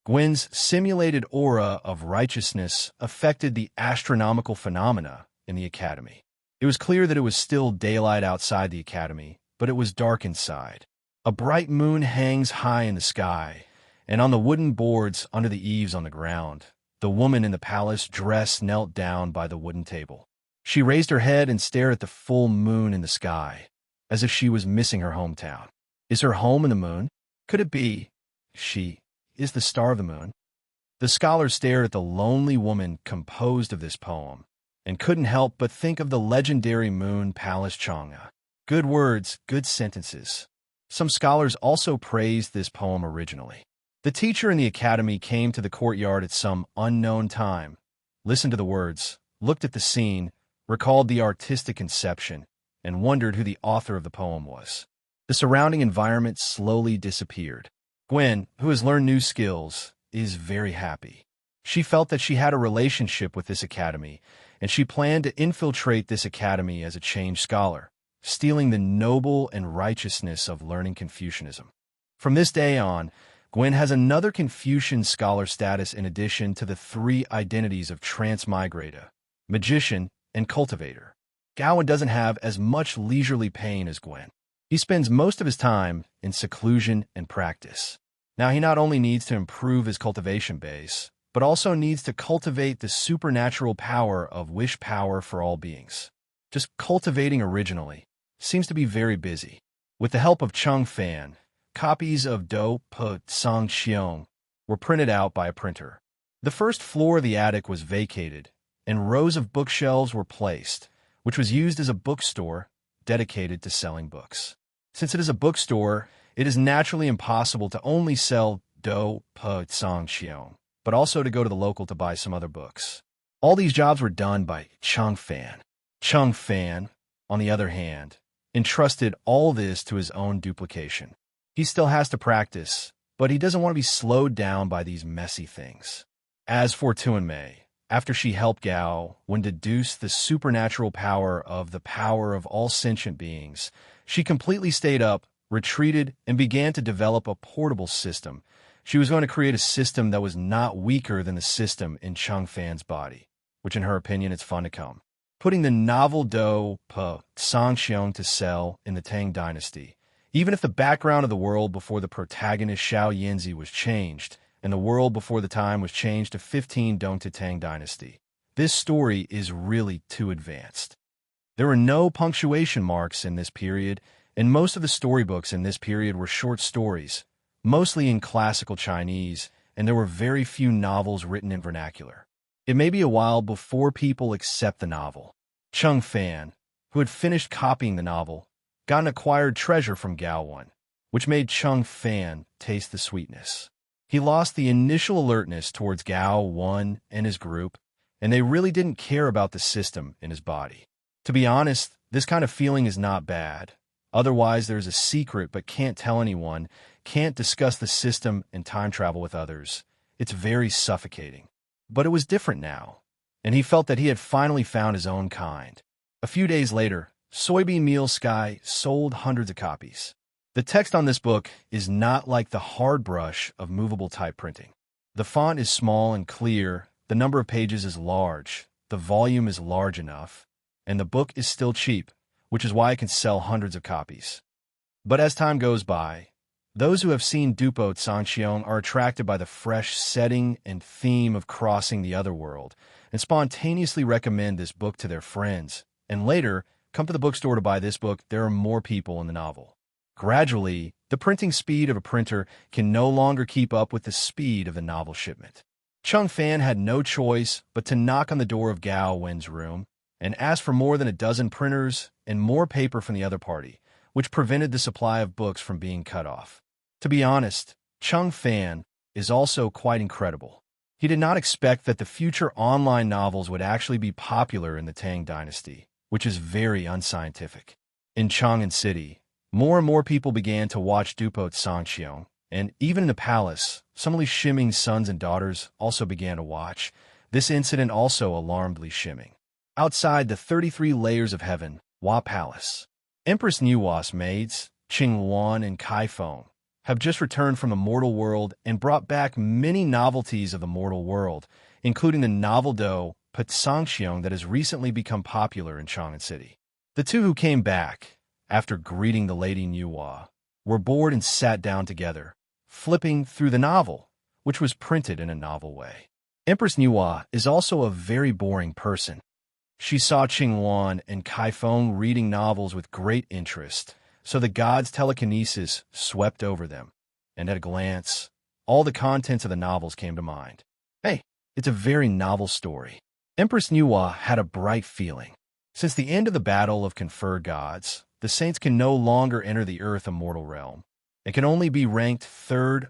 A: Gwen's simulated aura of righteousness affected the astronomical phenomena in the academy. It was clear that it was still daylight outside the academy, but it was dark inside. A bright moon hangs high in the sky, and on the wooden boards under the eaves on the ground, the woman in the palace dress knelt down by the wooden table. She raised her head and stared at the full moon in the sky, as if she was missing her hometown. Is her home in the moon? Could it be she is the star of the moon? The scholar stared at the lonely woman composed of this poem, and couldn't help but think of the legendary moon palace Chang'e. Good words, good sentences. Some scholars also praised this poem originally. The teacher in the academy came to the courtyard at some unknown time, listened to the words, looked at the scene, recalled the artistic conception, and wondered who the author of the poem was. The surrounding environment slowly disappeared. Gwen, who has learned new skills, is very happy. She felt that she had a relationship with this academy, and she planned to infiltrate this academy as a changed scholar, stealing the noble and righteousness of learning Confucianism. From this day on, Gwen has another Confucian scholar status in addition to the 3 identities of transmigrator, magician, and cultivator. Gao Wen doesn't have as much leisurely pain as Gwen. He spends most of his time in seclusion and practice. Now he not only needs to improve his cultivation base, but also needs to cultivate the supernatural power of wish power for all beings. Just cultivating originally seems to be very busy. With the help of Chung Fan, copies of Do Pu Song Xiong were printed out by a printer. The first floor of the attic was vacated, and rows of bookshelves were placed, which was used as a bookstore dedicated to selling books. Since it is a bookstore, it is naturally impossible to only sell Do Pu Song Xiong, but also to go to the local to buy some other books. All these jobs were done by Chung Fan. Chung Fan, on the other hand, entrusted all this to his own duplication. He still has to practice, but he doesn't want to be slowed down by these messy things. As for Tuanmei, after she helped Gao Wen deduce the supernatural power of the power of all sentient beings, she completely stayed up, retreated, and began to develop a portable system. She was going to create a system that was not weaker than the system in Chung Fan's body, which in her opinion is fun to come. Putting the novel Do Pu Song Xiong to sell in the Tang Dynasty, even if the background of the world before the protagonist Xiao Yanzi was changed, and the world before the time was changed to 15 Dong to Tang Dynasty. This story is really too advanced. There were no punctuation marks in this period, and most of the storybooks in this period were short stories, mostly in classical Chinese, and there were very few novels written in vernacular. It may be a while before people accept the novel. Chung Fan, who had finished copying the novel, got an acquired treasure from Gao Wen, which made Chung Fan taste the sweetness. He lost the initial alertness towards Gao Wen and his group, and they really didn't care about the system in his body. To be honest, this kind of feeling is not bad. Otherwise, there's a secret but can't tell anyone, can't discuss the system and time travel with others. It's very suffocating. But it was different now, and he felt that he had finally found his own kind. A few days later, Soybean Meal Sky sold hundreds of copies. The text on this book is not like the hard brush of movable type printing. The font is small and clear, the number of pages is large, the volume is large enough, and the book is still cheap, which is why it can sell hundreds of copies. But as time goes by, those who have seen Dupo Sangxiong are attracted by the fresh setting and theme of crossing the other world, and spontaneously recommend this book to their friends, and later come to the bookstore to buy this book. There are more people in the novel. Gradually, the printing speed of a printer can no longer keep up with the speed of the novel shipment. Chung Fan had no choice but to knock on the door of Gao Wen's room and ask for more than a dozen printers and more paper from the other party, which prevented the supply of books from being cut off. To be honest, Chung Fan is also quite incredible. He did not expect that the future online novels would actually be popular in the Tang Dynasty, which is very unscientific. In Chang'an City, more and more people began to watch Dupo Sangxiong, and even in the palace, some of Li Shiming's sons and daughters also began to watch. This incident also alarmed Li Shiming. Outside the 33 layers of heaven, Hua Palace, Empress Nuwa's maids, Qing Luan and Kai Feng, have just returned from the mortal world and brought back many novelties of the mortal world, including the novel do Patsangxiong that has recently become popular in Chang'an City. The two who came back, after greeting the Lady Nuwa, were bored and sat down together, flipping through the novel, which was printed in a novel way. Empress Nuwa is also a very boring person. She saw Qingwan and Kaifeng reading novels with great interest, so the god's telekinesis swept over them, and at a glance, all the contents of the novels came to mind. Hey, it's a very novel story. Empress Nuwa had a bright feeling. Since the end of the battle of conferred gods, the saints can no longer enter the earth immortal realm, and can only be ranked third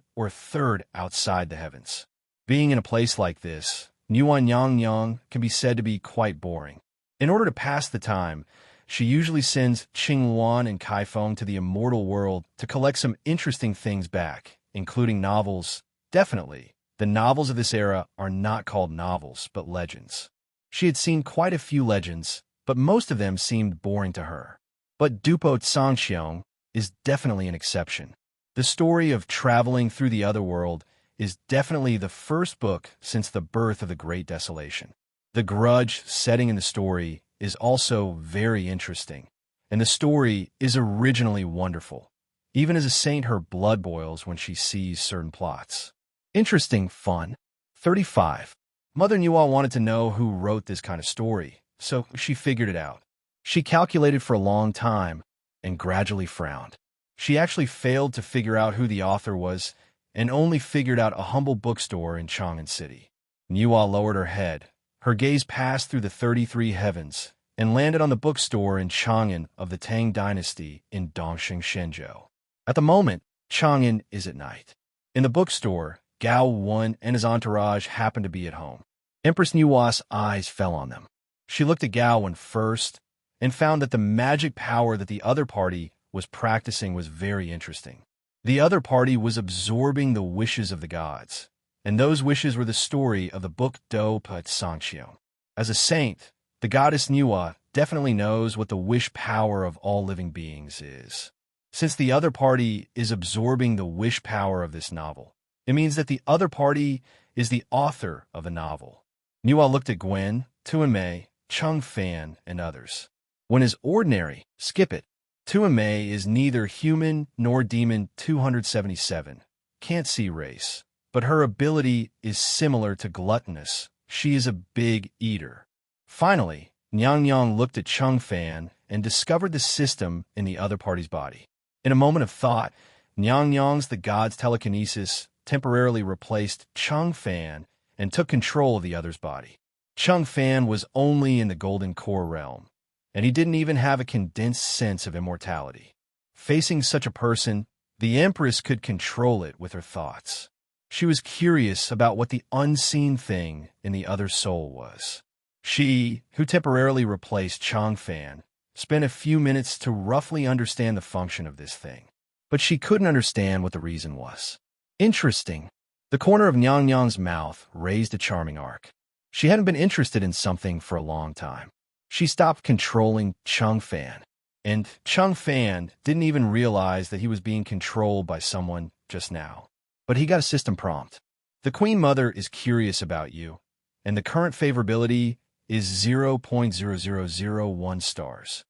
A: outside the heavens. Being in a place like this, Nuwan Yang can be said to be quite boring. In order to pass the time, she usually sends Qingwan and Kaifeng to the immortal world to collect some interesting things back, including novels. Definitely, the novels of this era are not called novels, but legends. She had seen quite a few legends, but most of them seemed boring to her. But Dupo Tsangxiong is definitely an exception. The story of traveling through the other world is definitely the first book since the birth of the Great Desolation. The grudge setting in the story is also very interesting, and the story is originally wonderful. Even as a saint, her blood boils when she sees certain plots. Interesting, fun. 35. Mother Nuwa wanted to know who wrote this kind of story, so she figured it out. She calculated for a long time and gradually frowned. She actually failed to figure out who the author was and only figured out a humble bookstore in Chang'an City. Nuwa lowered her head. Her gaze passed through the 33 heavens and landed on the bookstore in Chang'an of the Tang Dynasty in Dongxing, Shenzhou. At the moment, Chang'an is at night. In the bookstore, Gao Wen and his entourage happened to be at home. Empress Nuwa's eyes fell on them. She looked at Gao Wen first and found that the magic power that the other party was practicing was very interesting. The other party was absorbing the wishes of the gods, and those wishes were the story of the book Do Patsangxiong. As a saint, the goddess Nuwa definitely knows what the wish power of all living beings is. Since the other party is absorbing the wish power of this novel, it means that the other party is the author of the novel. Nuwa looked at Gwen, Tuanmei, Chung Fan, and others. Gwen is ordinary, skip it. Tuanmei is neither human nor demon 277, can't see race, but her ability is similar to gluttonous. She is a big eater. Finally, Nyang looked at Chung Fan and discovered the system in the other party's body. In a moment of thought, Nyang's the god's telekinesis temporarily replaced Chung Fan and took control of the other's body. Chung Fan was only in the Golden Core realm, and he didn't even have a condensed sense of immortality. Facing such a person, the Empress could control it with her thoughts. She was curious about what the unseen thing in the other soul was. She, who temporarily replaced Chung Fan, spent a few minutes to roughly understand the function of this thing, but she couldn't understand what the reason was. Interesting. The corner of Nyang's mouth raised a charming arc. She hadn't been interested in something for a long time. She stopped controlling Chung Fan, and Chung Fan didn't even realize that he was being controlled by someone just now. But he got a system prompt. The Queen Mother is curious about you, and the current favorability is 0.0001 stars.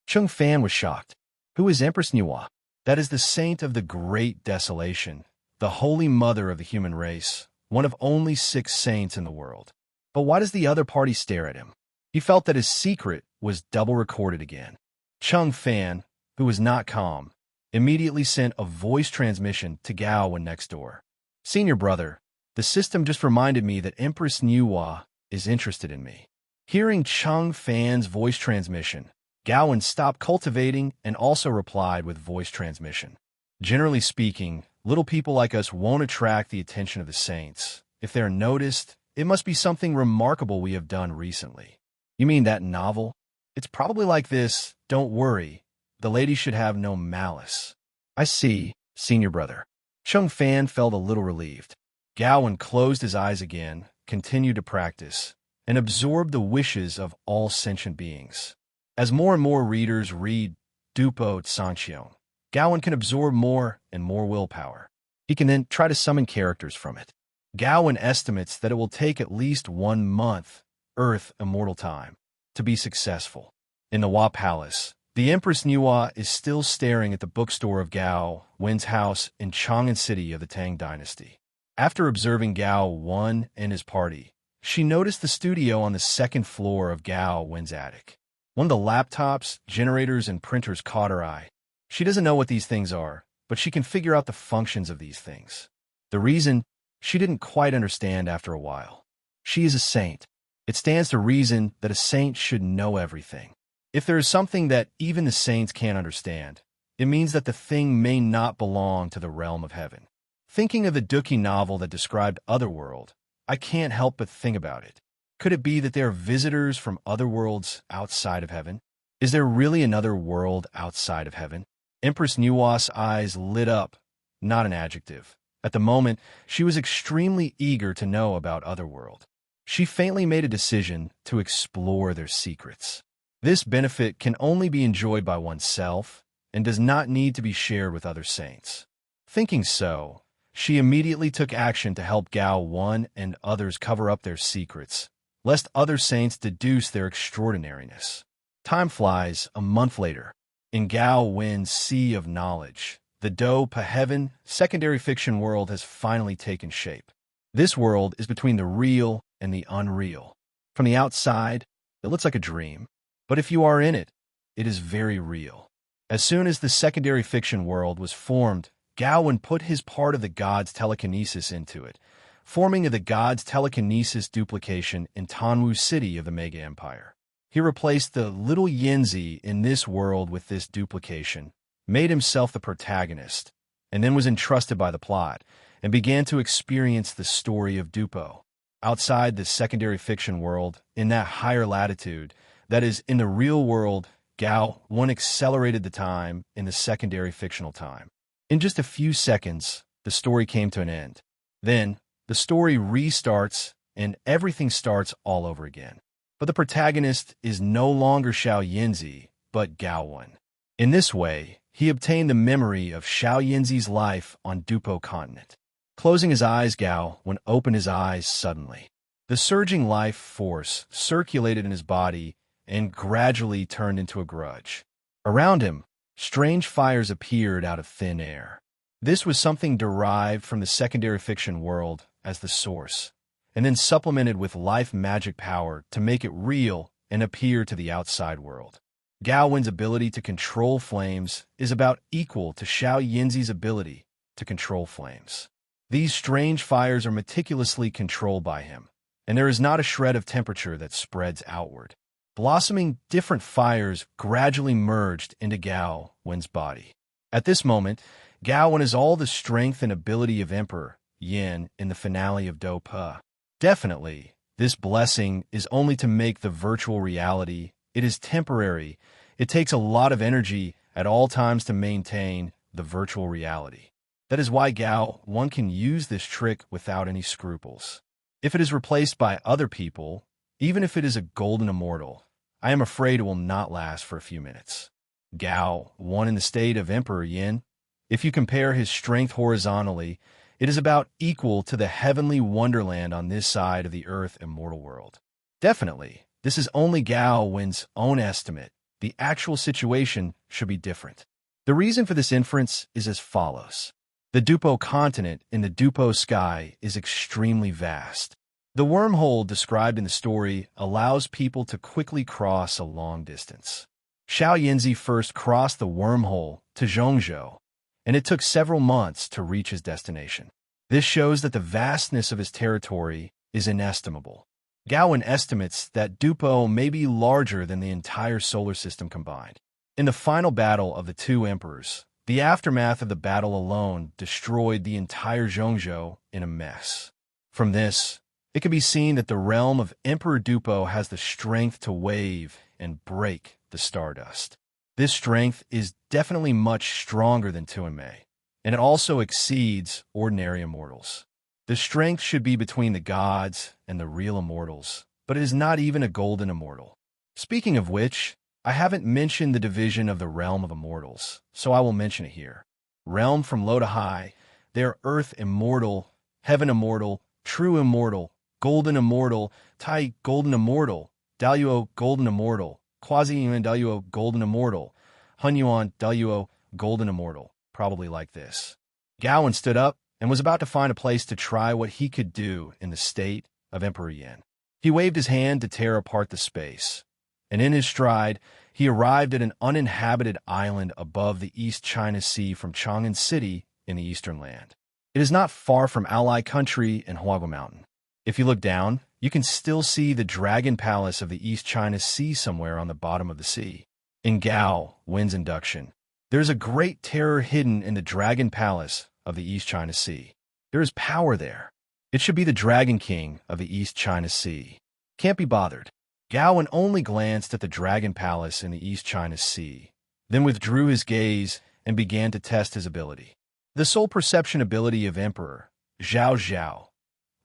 A: Chung Fan was shocked. Who is Empress Nuwa? That is the saint of the Great Desolation, the holy mother of the human race, one of only 6 saints in the world. But why does the other party stare at him? He felt that his secret was double recorded again. Chung Fan, who was not calm, immediately sent a voice transmission to Gao Wen next door. Senior brother, the system just reminded me that Empress Nuwa is interested in me. Hearing Chung Fan's voice transmission, Gao Wen stopped cultivating and also replied with voice transmission. Generally speaking, little people like us won't attract the attention of the saints. If they're noticed, it must be something remarkable we have done recently. You mean that novel? It's probably like this. Don't worry. The lady should have no malice. I see, senior brother. Chung Fan felt a little relieved. Gao Wen closed his eyes again, continued to practice, and absorbed the wishes of all sentient beings. As more and more readers read Dupo Tsangxiong, Gao Wen can absorb more and more willpower. He can then try to summon characters from it. Gao Wen estimates that it will take at least 1 month, Earth immortal time, to be successful. In the Hua Palace, the Empress Nuwa is still staring at the bookstore of Gao Wen's house in Chang'an City of the Tang Dynasty. After observing Gao Wen and his party, she noticed the studio on the second floor of Gao Wen's attic. One of the laptops, generators, and printers caught her eye. She doesn't know what these things are, but she can figure out the functions of these things. The reason, she didn't quite understand after a while. She is a saint. It stands to reason that a saint should know everything. If there is something that even the saints can't understand, it means that the thing may not belong to the realm of heaven. Thinking of the Dookie novel that described Otherworld, I can't help but think about it. Could it be that there are visitors from other worlds outside of heaven? Is there really another world outside of heaven? Empress Nuwa's eyes lit up, not an adjective. At the moment, she was extremely eager to know about Otherworld. She faintly made a decision to explore their secrets. This benefit can only be enjoyed by oneself and does not need to be shared with other saints. Thinking so, she immediately took action to help Gao Wen and others cover up their secrets, lest other saints deduce their extraordinariness. Time flies. A month later, in Gao Wen's Sea of Knowledge, the Dopa Heaven secondary fiction world has finally taken shape. This world is between the real and the unreal. From the outside, it looks like a dream, but if you are in it, it is very real. As soon as the secondary fiction world was formed, Gao Wen put his part of the god's telekinesis into it, forming the god's telekinesis duplication in Tanwu City of the Mega Empire. He replaced the little Yinzi in this world with this duplication, made himself the protagonist, and then was entrusted by the plot, and began to experience the story of Dupo. Outside the secondary fiction world, in that higher latitude, that is, in the real world, Gao Wen accelerated the time in the secondary fictional time. In just a few seconds, the story came to an end. Then, the story restarts, and everything starts all over again. But the protagonist is no longer Xiao Yinzi, but Gao Wen. In this way, he obtained the memory of Xiao Yinzi's life on Dupo continent. Closing his eyes, Gao Wen opened his eyes suddenly. The surging life force circulated in his body and gradually turned into a grudge. Around him, strange fires appeared out of thin air. This was something derived from the secondary fiction world as the source, and then supplemented with life magic power to make it real and appear to the outside world. Gao Wen's ability to control flames is about equal to Xiao Yinzi's ability to control flames. These strange fires are meticulously controlled by him, and there is not a shred of temperature that spreads outward. Blossoming different fires gradually merged into Gao Wen's body. At this moment, Gao Wen has all the strength and ability of Emperor Yin in the finale of Do Pa. Definitely, this blessing is only to make the virtual reality. It is temporary. It takes a lot of energy at all times to maintain the virtual reality. That is why Gao Wen can use this trick without any scruples. If it is replaced by other people, even if it is a golden immortal, I am afraid it will not last for a few minutes. Gao Wen in the state of Emperor Yin, if you compare his strength horizontally, it is about equal to the heavenly wonderland on this side of the Earth immortal world. Definitely, this is only Gao Wen's own estimate. The actual situation should be different. The reason for this inference is as follows. The Dupo continent in the Dupo sky is extremely vast. The wormhole described in the story allows people to quickly cross a long distance. Xiao Yinzi first crossed the wormhole to Zhongzhou, and it took several months to reach his destination. This shows that the vastness of his territory is inestimable. Gao Wen estimates that Dupo may be larger than the entire solar system combined. In the final battle of the two emperors, the aftermath of the battle alone destroyed the entire Zhongzhou in a mess. From this, it can be seen that the realm of Emperor Dupo has the strength to wave and break the stardust. This strength is definitely much stronger than Tuanmei, and it also exceeds ordinary immortals. The strength should be between the gods and the real immortals, but it is not even a golden immortal. Speaking of which, I haven't mentioned the division of the realm of immortals, so I will mention it here. Realm from low to high, they are earth immortal, heaven immortal, true immortal, golden immortal, Tai golden immortal, Daluo golden immortal, Quasi-Yuan Daluo golden immortal, Hunyuan Daluo golden immortal, probably like this. Gao Wen stood up and was about to find a place to try what he could do in the state of Emperor Yan. He waved his hand to tear apart the space, and in his stride, he arrived at an uninhabited island above the East China Sea from Chang'an City in the Eastern Land. It is not far from Ally Country and Huaguo Mountain. If you look down, you can still see the Dragon Palace of the East China Sea somewhere on the bottom of the sea. In Gao Wen's induction, there is a great terror hidden in the Dragon Palace of the East China Sea. There is power there. It should be the Dragon King of the East China Sea. Can't be bothered. Gao Wen only glanced at the Dragon Palace in the East China Sea, then withdrew his gaze and began to test his ability. The soul perception ability of Emperor Zhao Zhao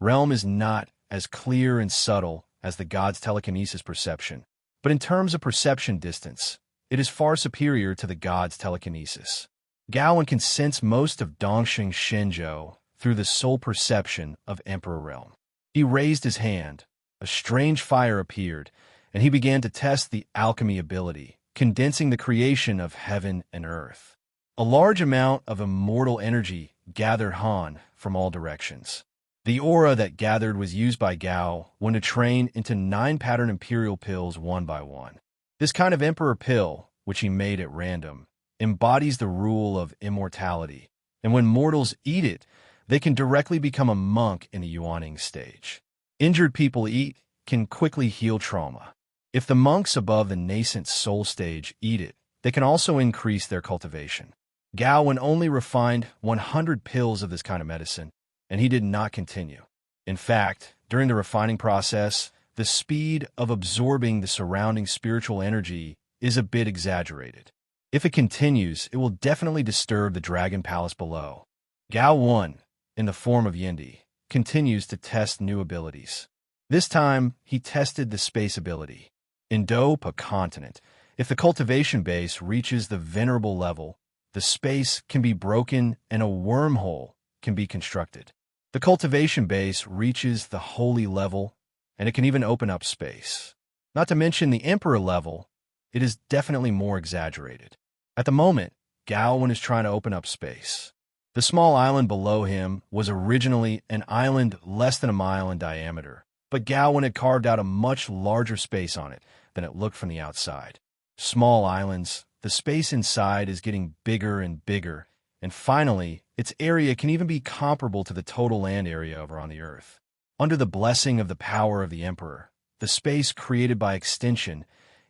A: realm is not as clear and subtle as the god's telekinesis perception, but in terms of perception distance, it is far superior to the god's telekinesis. Gao Wen can sense most of Dongxing Shenzhou through the soul perception of Emperor Realm. He raised his hand. A strange fire appeared, and he began to test the alchemy ability, condensing the creation of heaven and earth. A large amount of immortal energy gathered Han from all directions. The aura that gathered was used by Gao Wen to train into 9 pattern imperial pills one by one. This kind of emperor pill, which he made at random, embodies the rule of immortality, and when mortals eat it, they can directly become a monk in the Yuaning stage. Injured people eat can quickly heal trauma. If the monks above the nascent soul stage eat it, they can also increase their cultivation. Gao Wen only refined 100 pills of this kind of medicine, and he did not continue. In fact, during the refining process, the speed of absorbing the surrounding spiritual energy is a bit exaggerated. If it continues, it will definitely disturb the Dragon Palace below. Gao Wen, in the form of Yendi, continues to test new abilities. This time, he tested the space ability. In Dope, a continent, if the cultivation base reaches the venerable level, the space can be broken and a wormhole can be constructed. The cultivation base reaches the holy level, and it can even open up space. Not to mention the emperor level, it is definitely more exaggerated. At the moment, Gao Wen is trying to open up space. The small island below him was originally an island less than a mile in diameter, but Gao Wen had carved out a much larger space on it than it looked from the outside. Small islands, the space inside is getting bigger and bigger, and finally, its area can even be comparable to the total land area over on the Earth. Under the blessing of the power of the Emperor, the space created by extension,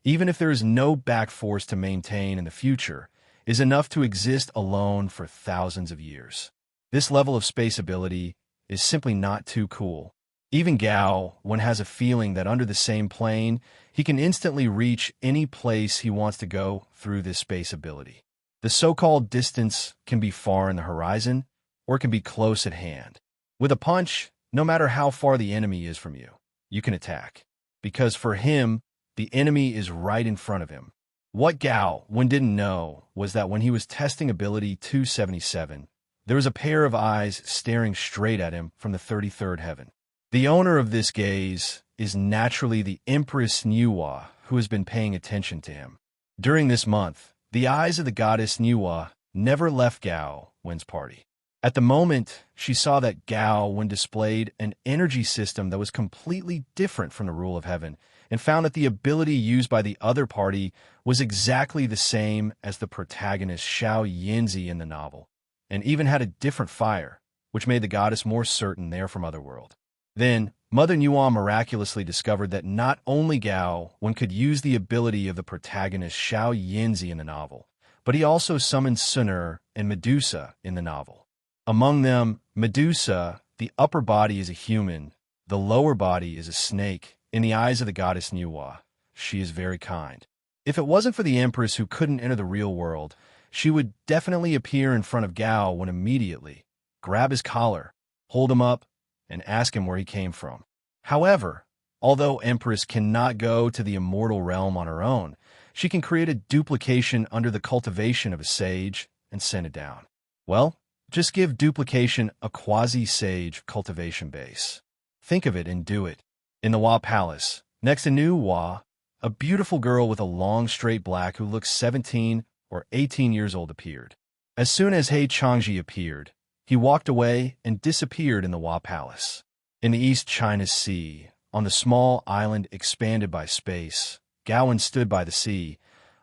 A: even if there is no back force to maintain in the future, is enough to exist alone for thousands of years. This level of space ability is simply not too cool. Even Gao Wen has a feeling that under the same plane, he can instantly reach any place he wants to go through this space ability. The so-called distance can be far in the horizon, or it can be close at hand. With a punch, no matter how far the enemy is from you, you can attack. Because for him, the enemy is right in front of him. What Gao Wen didn't know was that when he was testing ability 277, there was a pair of eyes staring straight at him from the 33rd heaven. The owner of this gaze is naturally the Empress Niwa, who has been paying attention to him. During this month, the eyes of the goddess Niwa never left Gao Wen's party. At the moment, she saw that Gao Wen displayed an energy system that was completely different from the rule of heaven, and found that the ability used by the other party was exactly the same as the protagonist Xiao Yanzi in the novel, and even had a different fire, which made the goddess more certain they are from Otherworld. Then, Mother Nuan miraculously discovered that not only Gao Wen could use the ability of the protagonist Xiao Yanzi in the novel, but he also summoned Sun'er and Medusa in the novel. Among them, Medusa, the upper body is a human, the lower body is a snake. In the eyes of the goddess Niwa, she is very kind. If it wasn't for the Empress who couldn't enter the real world, she would definitely appear in front of Gao Wen immediately, grab his collar, hold him up, and ask him where he came from. However, although Empress cannot go to the immortal realm on her own, she can create a duplication under the cultivation of a sage and send it down. Well, just give duplication a quasi-sage cultivation base. Think of it and do it. In the Hua Palace, next to New Hua, a beautiful girl with a long straight black who looks 17 or 18 years old appeared. As soon as He Changji appeared, he walked away and disappeared in the Hua Palace. In the East China Sea, on the small island expanded by space, Gao Wen stood by the sea,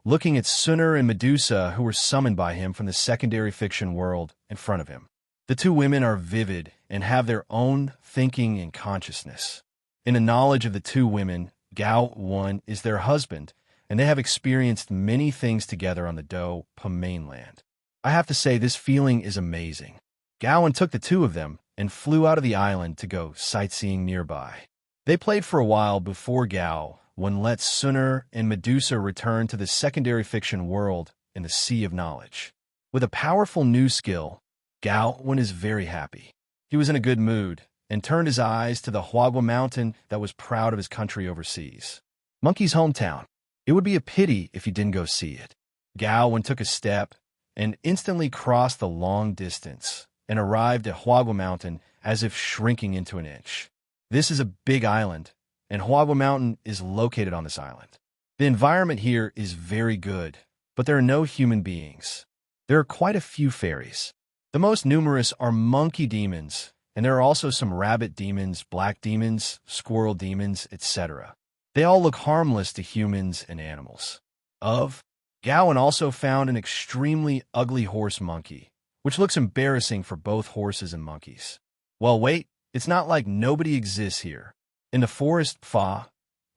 A: looking at Suner and Medusa who were summoned by him from the secondary fiction world in front of him. The two women are vivid and have their own thinking and consciousness. In the knowledge of the two women, Gao Wen is their husband, and they have experienced many things together on the Do mainland. I have to say this feeling is amazing. Gao Wen took the two of them and flew out of the island to go sightseeing nearby. They played for a while before Gao Wen let Suner and Medusa return to the secondary fiction world in the Sea of Knowledge. With a powerful new skill, Gao Wen is very happy. He was in a good mood and turned his eyes to the Huagua Mountain that was proud of his country overseas. Monkey's hometown. It would be a pity if he didn't go see it. Gao Wen took a step and instantly crossed the long distance and arrived at Huagua Mountain as if shrinking into an inch. This is a big island, and Huagua Mountain is located on this island. The environment here is very good, but there are no human beings. There are quite a few fairies. The most numerous are monkey demons, and there are also some rabbit demons, black demons, squirrel demons, etc. They all look harmless to humans and animals. Gao Wen also found an extremely ugly horse monkey, which looks embarrassing for both horses and monkeys. Well, wait, it's not like nobody exists here. In the forest Fa,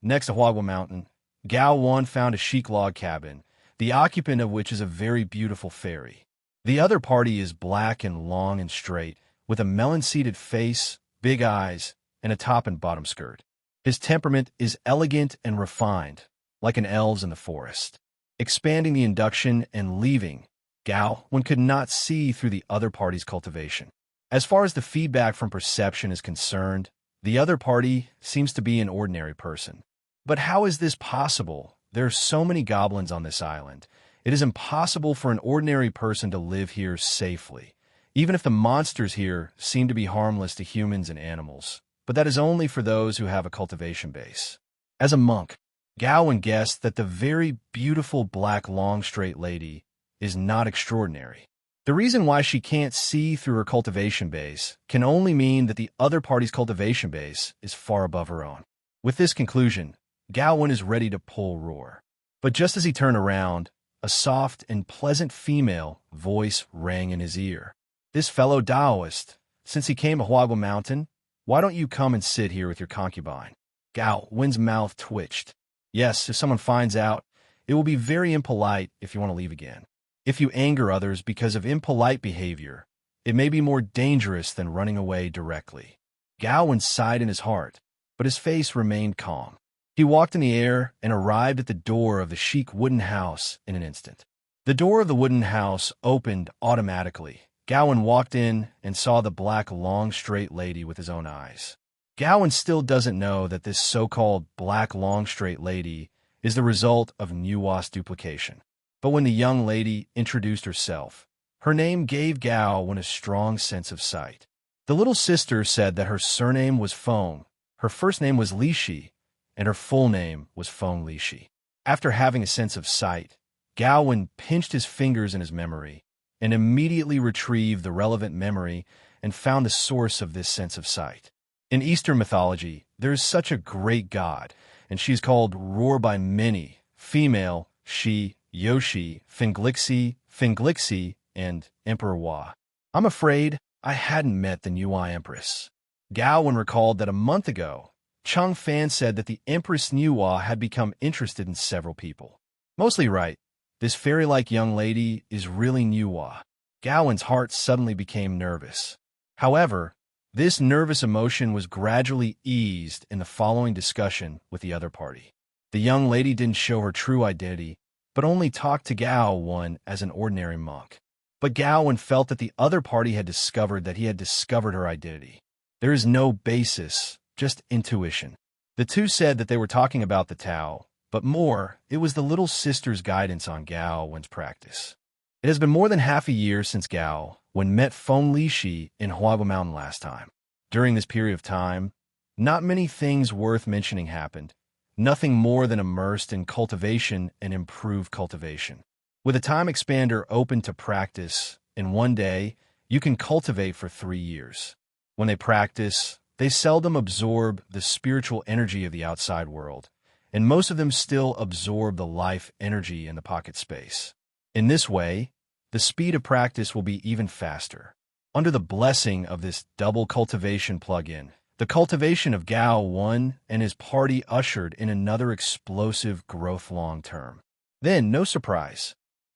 A: next to Huagua Mountain, Gao Wen found a chic log cabin, the occupant of which is a very beautiful fairy. The other party is black and long and straight, with a melon-seeded face, big eyes, and a top and bottom skirt. His temperament is elegant and refined, like an elves in the forest. Expanding the induction and leaving, Gao Wen could not see through the other party's cultivation. As far as the feedback from perception is concerned, the other party seems to be an ordinary person. But how is this possible? There are so many goblins on this island. It is impossible for an ordinary person to live here safely, even if the monsters here seem to be harmless to humans and animals. But that is only for those who have a cultivation base. As a monk, Gao Wen guessed that the very beautiful black long straight lady is not extraordinary. The reason why she can't see through her cultivation base can only mean that the other party's cultivation base is far above her own. With this conclusion, Gao Wen is ready to pull roar. But just as he turned around, a soft and pleasant female voice rang in his ear. "This fellow Taoist, since he came to Huagua Mountain, why don't you come and sit here with your concubine?" Gao Wen's mouth twitched. Yes, if someone finds out, it will be very impolite if you want to leave again. If you anger others because of impolite behavior, it may be more dangerous than running away directly. Gao Wen sighed in his heart, but his face remained calm. He walked in the air and arrived at the door of the chic wooden house in an instant. The door of the wooden house opened automatically. Gao Wen walked in and saw the black long straight lady with his own eyes. Gao Wen still doesn't know that this so-called black long straight lady is the result of Nuwa's duplication. But when the young lady introduced herself, her name gave Gao Wen a strong sense of sight. The little sister said that her surname was Feng, her first name was Lishi, and her full name was Feng Lishi. After having a sense of sight, Gao Wen pinched his fingers in his memory and immediately retrieved the relevant memory and found the source of this sense of sight. In Eastern mythology, there is such a great god, and she is called Roar by many, female, she, Yoshi, Finglixi, and Emperor Hua. I'm afraid I hadn't met the Nuwa Empress. Gao Wen recalled that a month ago, Cheng Fan said that the Empress Nuwa had become interested in several people. Mostly right, this fairy-like young lady is really Nuwa. Gao Wen's heart suddenly became nervous. However, this nervous emotion was gradually eased in the following discussion with the other party. The young lady didn't show her true identity, but only talked to Gao Wen as an ordinary monk. But Gao Wen felt that the other party had discovered that he had discovered her identity. There is no basis, just intuition. The two said that they were talking about the Tao, But more, it was the little sister's guidance on Gao Wen's practice. It has been more than half a year since Gao Wen met Feng Lishi in Huabu Mountain last time. During this period of time, not many things worth mentioning happened, nothing more than immersed in cultivation and improved cultivation. With a time expander open to practice, in one day, you can cultivate for 3 years. When they practice, they seldom absorb the spiritual energy of the outside world, and most of them still absorb the life energy in the pocket space. In this way, the speed of practice will be even faster. Under the blessing of this double cultivation plug-in, the cultivation of Gao Wen and his party ushered in another explosive growth long-term. Then, no surprise,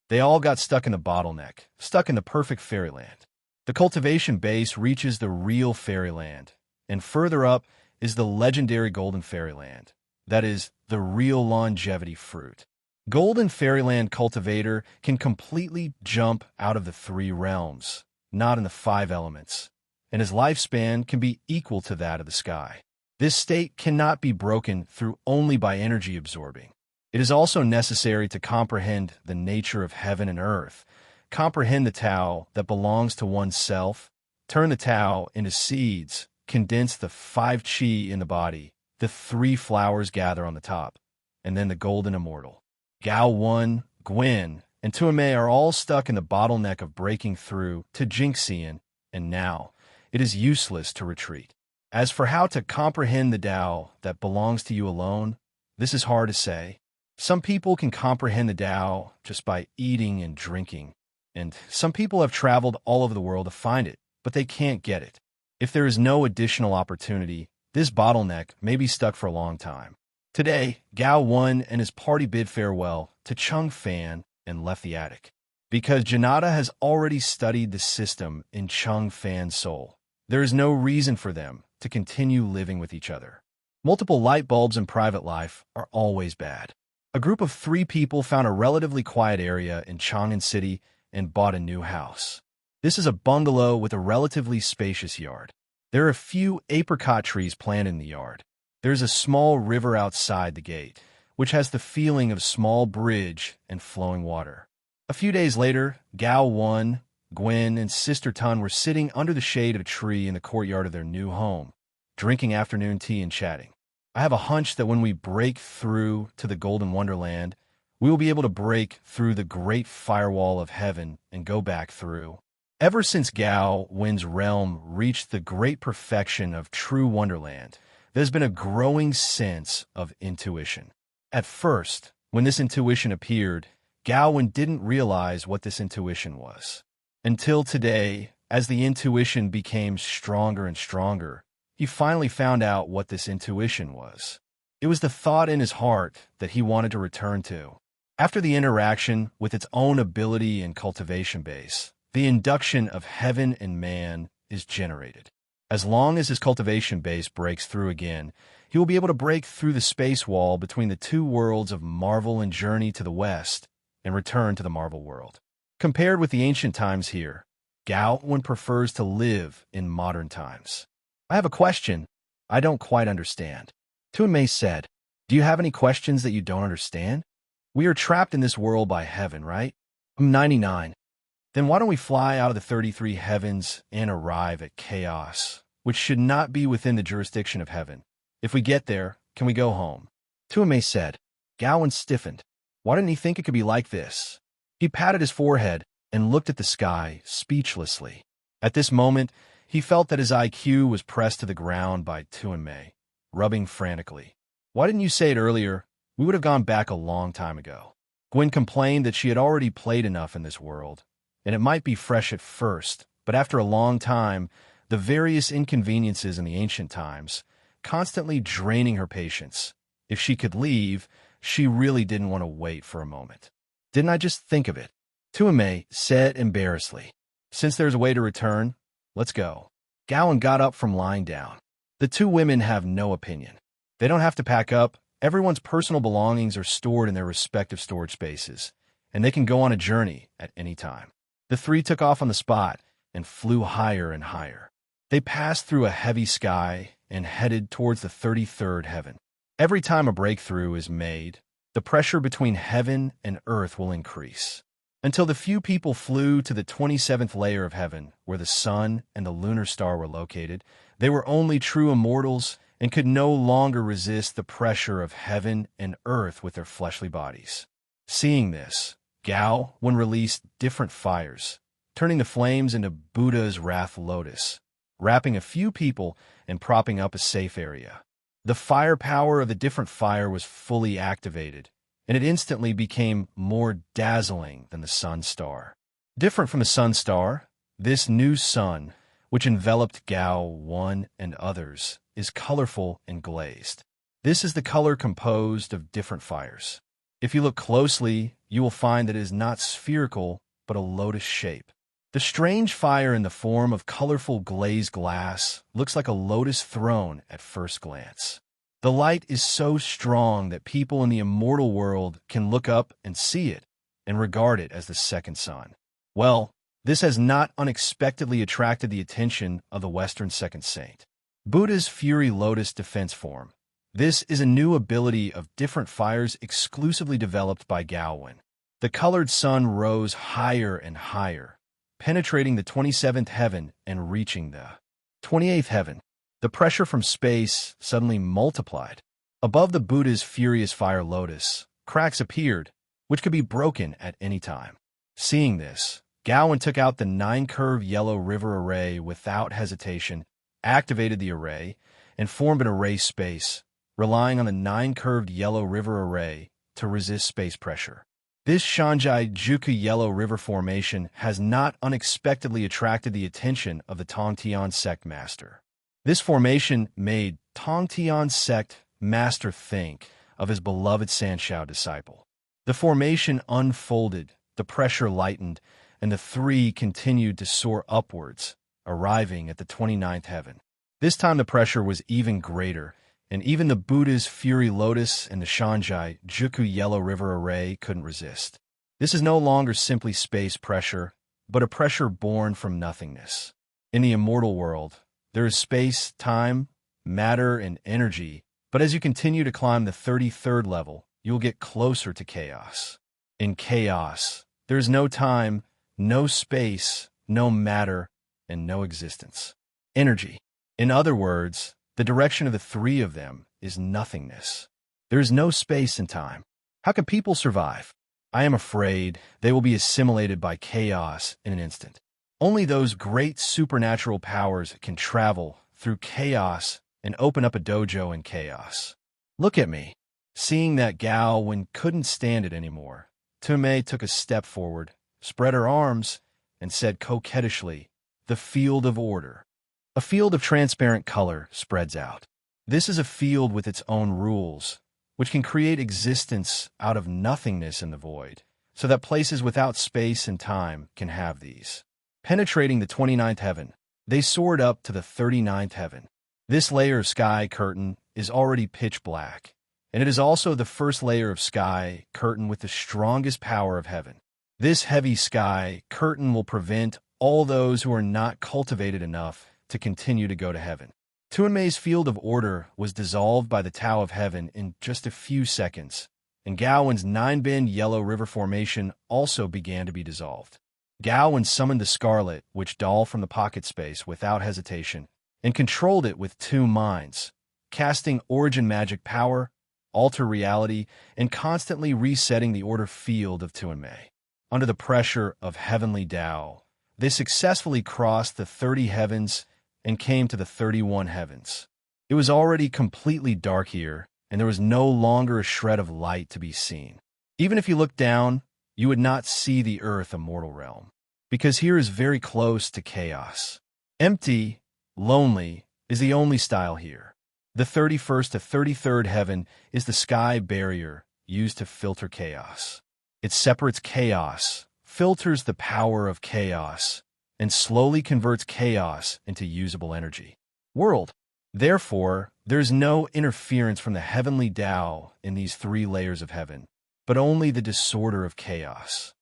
A: they all got stuck in the bottleneck, stuck in the perfect fairyland. The cultivation base reaches the real fairyland, and further up is the legendary golden fairyland. That is, the real longevity fruit. Golden Fairyland Cultivator can completely jump out of the 3 realms, not in the 5 elements, and his lifespan can be equal to that of the sky. This state cannot be broken through only by energy absorbing. It is also necessary to comprehend the nature of heaven and earth, comprehend the Tao that belongs to oneself, turn the Tao into seeds, condense the 5 qi in the body, the 3 flowers gather on the top, and then the golden immortal. Gao Wen, Gwen, and Tuamei are all stuck in the bottleneck of breaking through to Jinxian, and now it is useless to retreat. As for how to comprehend the Tao that belongs to you alone, this is hard to say. Some people can comprehend the Tao just by eating and drinking, and some people have traveled all over the world to find it, but they can't get it. If there is no additional opportunity, this bottleneck may be stuck for a long time. Today, Gao Wen and his party bid farewell to Chung Fan and left the attic. Because Janata has already studied the system in Chung Fan's soul, there is no reason for them to continue living with each other. Multiple light bulbs in private life are always bad. A group of 3 people found a relatively quiet area in Chang'an City and bought a new house. This is a bungalow with a relatively spacious yard. There are a few apricot trees planted in the yard. There is a small river outside the gate, which has the feeling of small bridge and flowing water. A few days later, Gao Wen, Gwen, and Sister Tun were sitting under the shade of a tree in the courtyard of their new home, drinking afternoon tea and chatting. I have a hunch that when we break through to the Golden Wonderland, we will be able to break through the great firewall of heaven and go back through. Ever since Gao Wen's realm reached the great perfection of true Wonderland, there's been a growing sense of intuition. At first, when this intuition appeared, Gao Wen didn't realize what this intuition was. Until today, as the intuition became stronger and stronger, he finally found out what this intuition was. It was the thought in his heart that he wanted to return to. After the interaction with its own ability and cultivation base, the induction of heaven and man is generated. As long as his cultivation base breaks through again, he will be able to break through the space wall between the 2 worlds of Marvel and Journey to the West and return to the Marvel world. Compared with the ancient times here, Gao Wen prefers to live in modern times. I have a question I don't quite understand. Tuanmei said, "Do you have any questions that you don't understand? We are trapped in this world by heaven, right?" I'm 99. Then why don't we fly out of the 33 heavens and arrive at chaos, which should not be within the jurisdiction of heaven? If we get there, can we go home? Tuamei said. Gao Wen stiffened. Why didn't he think it could be like this? He patted his forehead and looked at the sky speechlessly. At this moment, he felt that his IQ was pressed to the ground by Tuanmei, rubbing frantically. Why didn't you say it earlier? We would have gone back a long time ago. Gwen complained that she had already played enough in this world, and it might be fresh at first, but after a long time, the various inconveniences in the ancient times, constantly draining her patience. If she could leave, she really didn't want to wait for a moment. Didn't I just think of it? Tuamei said embarrassedly. Since there's a way to return, let's go. Gao Wen got up from lying down. The 2 women have no opinion. They don't have to pack up. Everyone's personal belongings are stored in their respective storage spaces, and they can go on a journey at any time. The 3 took off on the spot and flew higher and higher. They passed through a heavy sky and headed towards the 33rd heaven. Every time a breakthrough is made, the pressure between heaven and earth will increase. Until the few people flew to the 27th layer of heaven, where the sun and the lunar star were located, they were only true immortals and could no longer resist the pressure of heaven and earth with their fleshly bodies. Seeing this, Gao Wen released different fires, turning the flames into Buddha's wrath lotus, wrapping a few people and propping up a safe area. The firepower of the different fire was fully activated, and it instantly became more dazzling than the sun star. Different from the sun star, this new sun, which enveloped Gao Wen and others, is colorful and glazed. This is the color composed of different fires. If you look closely, you will find that it is not spherical, but a lotus shape. The strange fire in the form of colorful glazed glass looks like a lotus throne at first glance. The light is so strong that people in the immortal world can look up and see it and regard it as the second sun. Well, this has not unexpectedly attracted the attention of the Western second saint. Buddha's Fury Lotus Defense Form. This is a new ability of different fires exclusively developed by Gao Wen. The colored sun rose higher and higher, penetrating the 27th heaven and reaching the 28th heaven. The pressure from space suddenly multiplied. Above the Buddha's furious fire lotus, cracks appeared, which could be broken at any time. Seeing this, Gao Wen took out the 9-curved yellow river array without hesitation, activated the array, and formed an array space, relying on the 9-curved yellow river array to resist space pressure. This Shanzhai Juku Yellow River formation has not unexpectedly attracted the attention of the Tongtian sect master. This formation made Tongtian sect master think of his beloved Sanshao disciple. The formation unfolded, the pressure lightened, and the three continued to soar upwards, arriving at the 29th heaven. This time the pressure was even greater, and even the Buddha's Fury Lotus and the Shanzhai Juku Yellow River Array couldn't resist. This is no longer simply space pressure, but a pressure born from nothingness. In the immortal world, there is space, time, matter, and energy, but as you continue to climb the 33rd level, you will get closer to chaos. In chaos, there is no time, no space, no matter, and no existence. Energy. In other words, the direction of the three of them is nothingness. There is no space and time. How can people survive? I am afraid they will be assimilated by chaos in an instant. Only those great supernatural powers can travel through chaos and open up a dojo in chaos. Look at me. Seeing that Gao Wen couldn't stand it anymore, Tumei took a step forward, spread her arms, and said coquettishly, "The field of order." A field of transparent color spreads out. This is a field with its own rules, which can create existence out of nothingness in the void, so that places without space and time can have these. Penetrating the 29th heaven, they soared up to the 39th heaven. This layer of sky curtain is already pitch black, and it is also the first layer of sky curtain with the strongest power of heaven. This heavy sky curtain will prevent all those who are not cultivated enough to continue to go to heaven. Tuanmei's field of order was dissolved by the Tao of Heaven in just a few seconds, and Gao Wen's 9-bend yellow river formation also began to be dissolved. Gao Wen summoned the Scarlet Witch doll from the pocket space without hesitation, and controlled it with 2 minds, casting origin magic power, alter reality, and constantly resetting the order field of Tuanmei. Under the pressure of heavenly Tao, they successfully crossed the 30 heavens and came to the 31 heavens. It was already completely dark here, and there was no longer a shred of light to be seen. Even if you looked down, you would not see the earth immortal realm, because here is very close to chaos. Empty, lonely, is the only style here. The 31st to 33rd heaven is the sky barrier used to filter chaos. It separates chaos, filters the power of chaos, and slowly converts chaos into usable energy. World. Therefore, there is no interference from the heavenly Tao in these 3 layers of heaven, but only the disorder of chaos.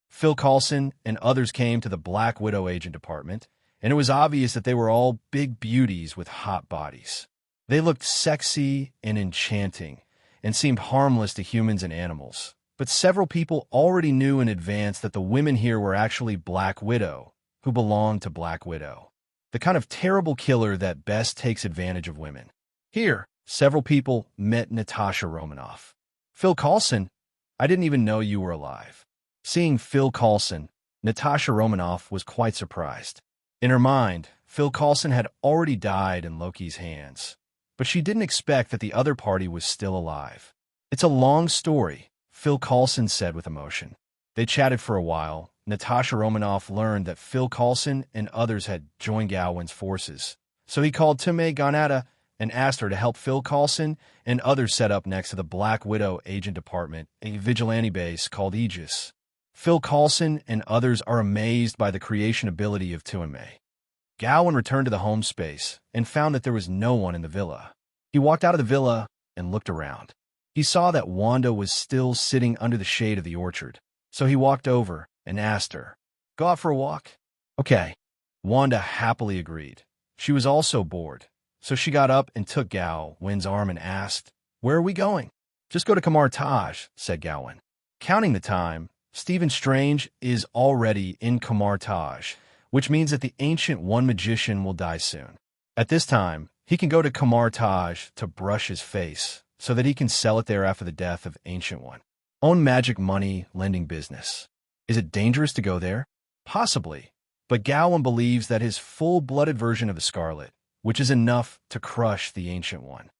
A: Phil Coulson and others came to the Black Widow agent department, and it was obvious that they were all big beauties with hot bodies. They looked sexy and enchanting, and seemed harmless to humans and animals. But several people already knew in advance that the women here were actually Black Widow, who belonged to Black Widow, the kind of terrible killer that best takes advantage of women. Here, several people met Natasha Romanoff. Phil Coulson, I didn't even know you were alive. Seeing Phil Coulson, Natasha Romanoff was quite surprised. In her mind, Phil Coulson had already died in Loki's hands, but she didn't expect that the other party was still alive. It's a long story, Phil Coulson said with emotion. They chatted for a while. Natasha Romanoff learned that Phil Coulson and others had joined Gao Wen's forces, so he called Time Ganada and asked her to help Phil Coulson and others set up next to the Black Widow agent department a vigilante base called Aegis. Phil Coulson and others are amazed by the creation ability of Time. Gao Wen returned to the home space and found that there was no one in the villa. He walked out of the villa and looked around. He saw that Wanda was still sitting under the shade of the orchard, so he walked over and asked her, "Go out for a walk?" "Okay." Wanda happily agreed. She was also bored, so she got up and took Gao Wen's arm and asked, "Where are we going?" "Just go to Kamar Taj," said Gao Wen. Counting the time, Stephen Strange is already in Kamar Taj, which means that the Ancient One magician will die soon. At this time, he can go to Kamar Taj to brush his face, so that he can sell it there after the death of Ancient One. Own magic money lending business. Is it dangerous to go there? Possibly, but Gao Wen believes that his full-blooded version of the Scarlet, which is enough to crush the Ancient One.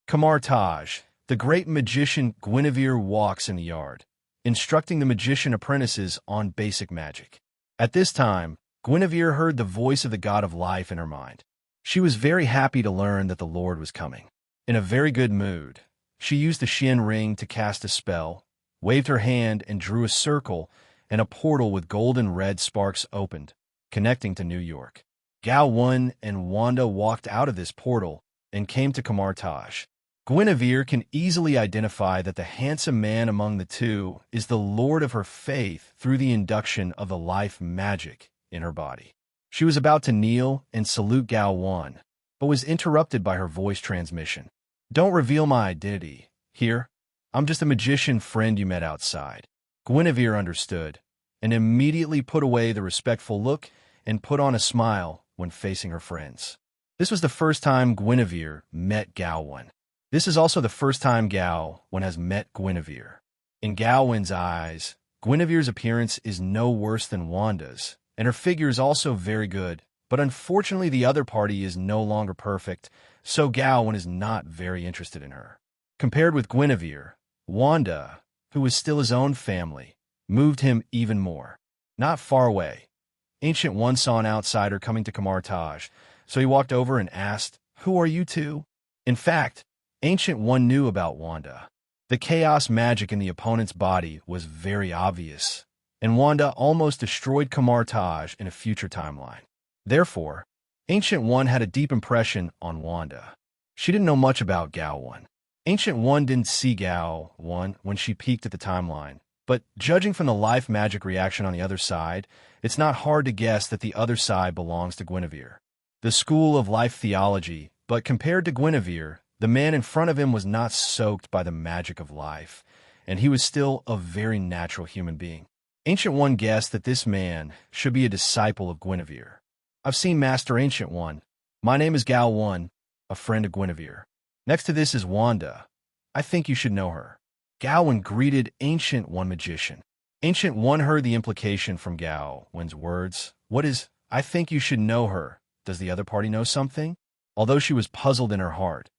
A: Kamar Taj, the great magician Guinevere walks in the yard, instructing the magician apprentices on basic magic. At this time, Guinevere heard the voice of the god of life in her mind. She was very happy to learn that the Lord was coming. In a very good mood, she used the Xian ring to cast a spell, waved her hand and drew a circle, and a portal with golden red sparks opened, connecting to New York. Gao Wen and Wanda walked out of this portal and came to Kamar Taj. Guinevere can easily identify that the handsome man among the two is the lord of her faith through the induction of the life magic in her body. She was about to kneel and salute Gao Wen, but was interrupted by her voice transmission. "Don't reveal my identity. Here, I'm just a magician friend you met outside." Guinevere understood, and immediately put away the respectful look and put on a smile when facing her friends. This was the first time Guinevere met Gao Wen. This is also the first time Gao Wen has met Guinevere. In Gao Wen's eyes, Guinevere's appearance is no worse than Wanda's, and her figure is also very good, but unfortunately the other party is no longer perfect, so Gao Wen is not very interested in her. Compared with Guinevere, Wanda, who was still his own family, moved him even more. Not far away, Ancient One saw an outsider coming to Kamar Taj, so he walked over and asked, "Who are you two?" In fact, Ancient One knew about Wanda. The chaos magic in the opponent's body was very obvious, and Wanda almost destroyed Kamar Taj in a future timeline. Therefore, Ancient One had a deep impression on Wanda. She didn't know much about Gao Wen. Ancient One didn't see Gao Wen when she peeked at the timeline, but judging from the life magic reaction on the other side, it's not hard to guess that the other side belongs to Guinevere. The school of life theology, but compared to Guinevere, the man in front of him was not soaked by the magic of life, and he was still a very natural human being. Ancient One guessed that this man should be a disciple of Guinevere. "I've seen Master Ancient One. My name is Gao Wen, a friend of Guinevere. Next to this is Wanda. I think you should know her." Gao Wen greeted Ancient One magician. Ancient One heard the implication from Gao Wen's words. "What is, I think you should know her? Does the other party know something?" Although she was puzzled in her heart,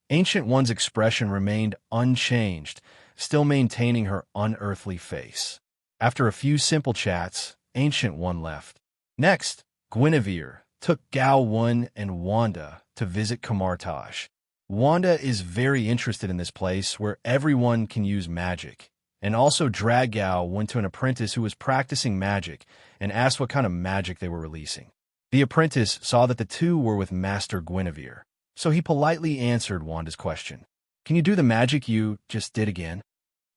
A: Ancient One's expression remained unchanged, still maintaining her unearthly face. After a few simple chats, Ancient One left. Next, Guinevere took Gao Wen and Wanda to visit Kamar Taj. Wanda is very interested in this place where everyone can use magic, and also dragged Gao Wen to an apprentice who was practicing magic and asked what kind of magic they were releasing. The apprentice saw that the two were with Master Guinevere, so he politely answered Wanda's question. "Can you do the magic you just did again?"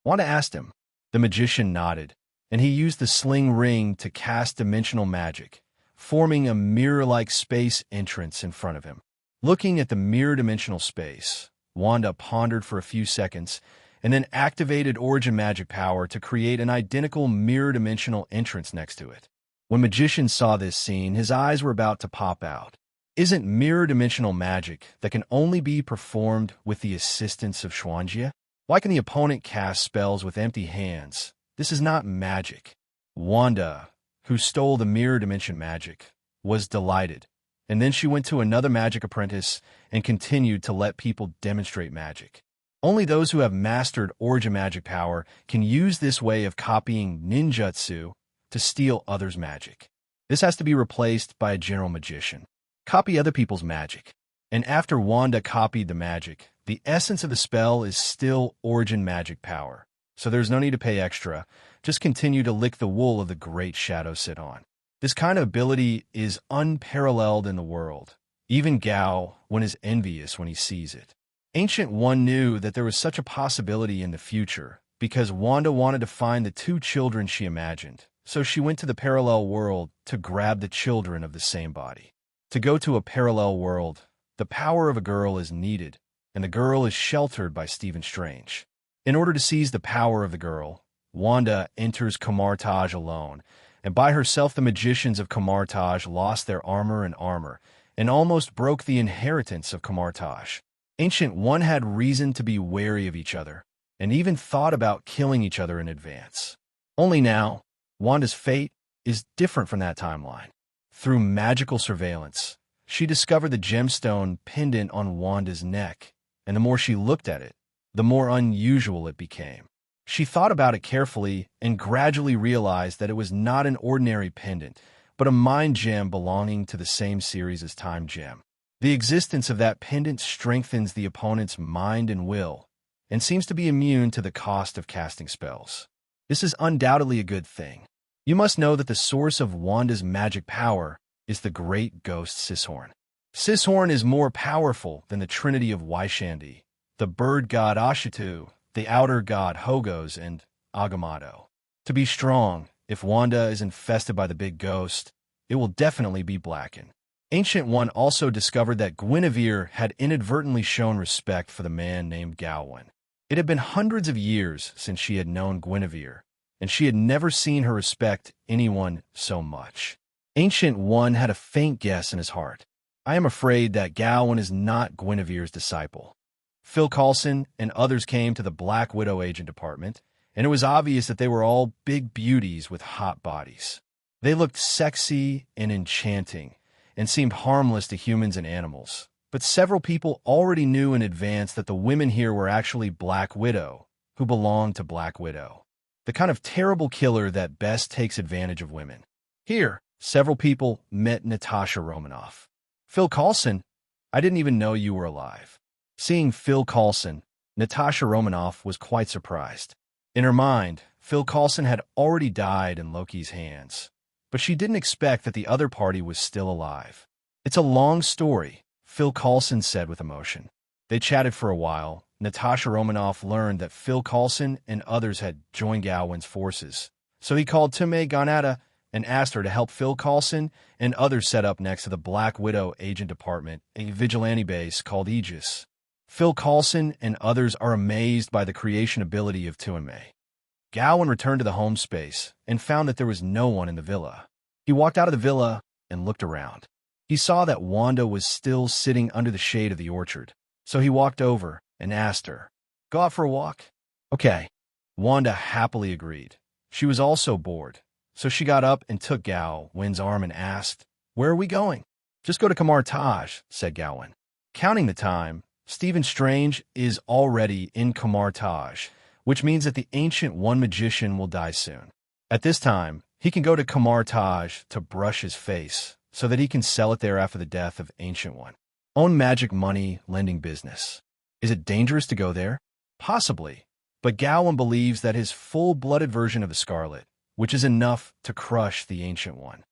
A: Wanda asked him. The magician nodded, and he used the sling ring to cast dimensional magic, forming a mirror-like space entrance in front of him. Looking at the mirror-dimensional space, Wanda pondered for a few seconds and then activated origin magic power to create an identical mirror-dimensional entrance next to it. When Magician saw this scene, his eyes were about to pop out. Isn't mirror-dimensional magic that can only be performed with the assistance of Xuanjie? Why can the opponent cast spells with empty hands? This is not magic. Wanda, who stole the mirror dimension magic, was delighted, and then she went to another magic apprentice and continued to let people demonstrate magic. Only those who have mastered origin magic power can use this way of copying ninjutsu to steal others' magic. This has to be replaced by a general magician. Copy other people's magic. And after Wanda copied the magic, the essence of the spell is still origin magic power. So there's no need to pay extra. Just continue to lick the wool of the great shadow sit on. This kind of ability is unparalleled in the world. Even Gao Wen is envious when he sees it. Ancient One knew that there was such a possibility in the future because Wanda wanted to find the two children she imagined, so she went to the parallel world to grab the children of the same body. To go to a parallel world, the power of a girl is needed, and the girl is sheltered by Stephen Strange. In order to seize the power of the girl, Wanda enters Kamartaj alone, and by herself the magicians of Kamartaj lost their armor and almost broke the inheritance of Kamartaj. Ancient One had reason to be wary of each other, and even thought about killing each other in advance. Only now, Wanda's fate is different from that timeline. Through magical surveillance, she discovered the gemstone pendant on Wanda's neck, and the more she looked at it, the more unusual it became. She thought about it carefully and gradually realized that it was not an ordinary pendant, but a mind gem belonging to the same series as Time Gem. The existence of that pendant strengthens the opponent's mind and will, and seems to be immune to the cost of casting spells. This is undoubtedly a good thing. You must know that the source of Wanda's magic power is the great ghost Sishorn. Sishorn is more powerful than the trinity of Waishandi, the bird god Ashitu, the outer god Hogos, and Agamotto. To be strong, if Wanda is infested by the big ghost, it will definitely be Blacken. Ancient One also discovered that Guinevere had inadvertently shown respect for the man named Gao Wen. It had been hundreds of years since she had known Guinevere, and she had never seen her respect anyone so much. Ancient One had a faint guess in his heart. I am afraid that Gao Wen is not Guinevere's disciple. Phil Coulson and others came to the Black Widow agent department, and it was obvious that they were all big beauties with hot bodies. They looked sexy and enchanting, and seemed harmless to humans and animals. But several people already knew in advance that the women here were actually Black Widow, who belonged to Black Widow, the kind of terrible killer that best takes advantage of women. Here, several people met Natasha Romanoff. Phil Coulson, I didn't even know you were alive. Seeing Phil Coulson, Natasha Romanoff was quite surprised. In her mind, Phil Coulson had already died in Loki's hands, but she didn't expect that the other party was still alive. It's a long story, Phil Coulson said with emotion. They chatted for a while. Natasha Romanoff learned that Phil Coulson and others had joined Gao Wen's forces. So he called Tume Ganada and asked her to help Phil Coulson and others set up next to the Black Widow agent department a vigilante base called Aegis. Phil Coulson and others are amazed by the creation ability of Tume. Gao Wen returned to the home space and found that there was no one in the villa. He walked out of the villa and looked around. He saw that Wanda was still sitting under the shade of the orchard, so he walked over and asked her, "Go out for a walk?" "Okay." Wanda happily agreed. She was also bored, so she got up and took Gao Wen's arm and asked, "Where are we going?" "Just go to Kamartaj," said Gao Wen. Counting the time, Stephen Strange is already in Kamartaj, which means that the Ancient One magician will die soon. At this time, he can go to Kamartaj to brush his face, so that he can sell it there after the death of Ancient One. Own magic money lending business. Is it dangerous to go there? Possibly, but Gao Wen believes that his full-blooded version of the Scarlet, which is enough to crush the Ancient One.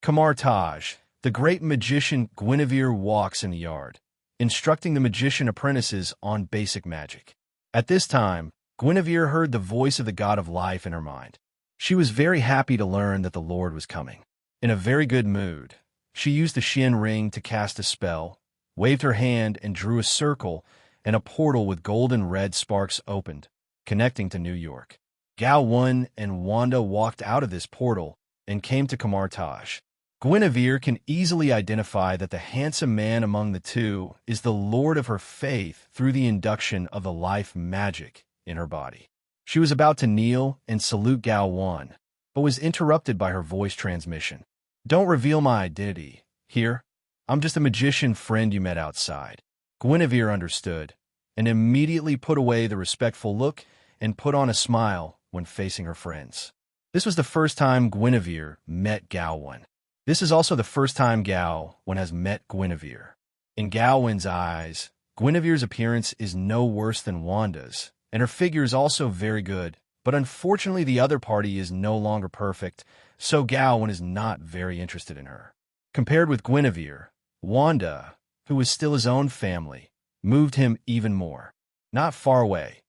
A: Kamartaj, the great magician Guinevere walks in the yard, instructing the magician apprentices on basic magic. At this time, Guinevere heard the voice of the god of life in her mind. She was very happy to learn that the Lord was coming. In a very good mood, she used the Xian ring to cast a spell, waved her hand and drew a circle, and a portal with golden red sparks opened, connecting to New York. Gao Wen and Wanda walked out of this portal and came to Kamartaj. Guinevere can easily identify that the handsome man among the two is the lord of her faith through the induction of the life magic in her body. She was about to kneel and salute Gao Wen, but was interrupted by her voice transmission. "Don't reveal my identity. Here, I'm just a magician friend you met outside." Guinevere understood, and immediately put away the respectful look and put on a smile when facing her friends. This was the first time Guinevere met Gao Wen. This is also the first time Gao Wen has met Guinevere. In Gao Wen's eyes, Guinevere's appearance is no worse than Wanda's, and her figure is also very good, but unfortunately the other party is no longer perfect, so Gao Wen is not very interested in her. Compared with Guinevere, Wanda, who was still his own family, moved him even more. Not far away,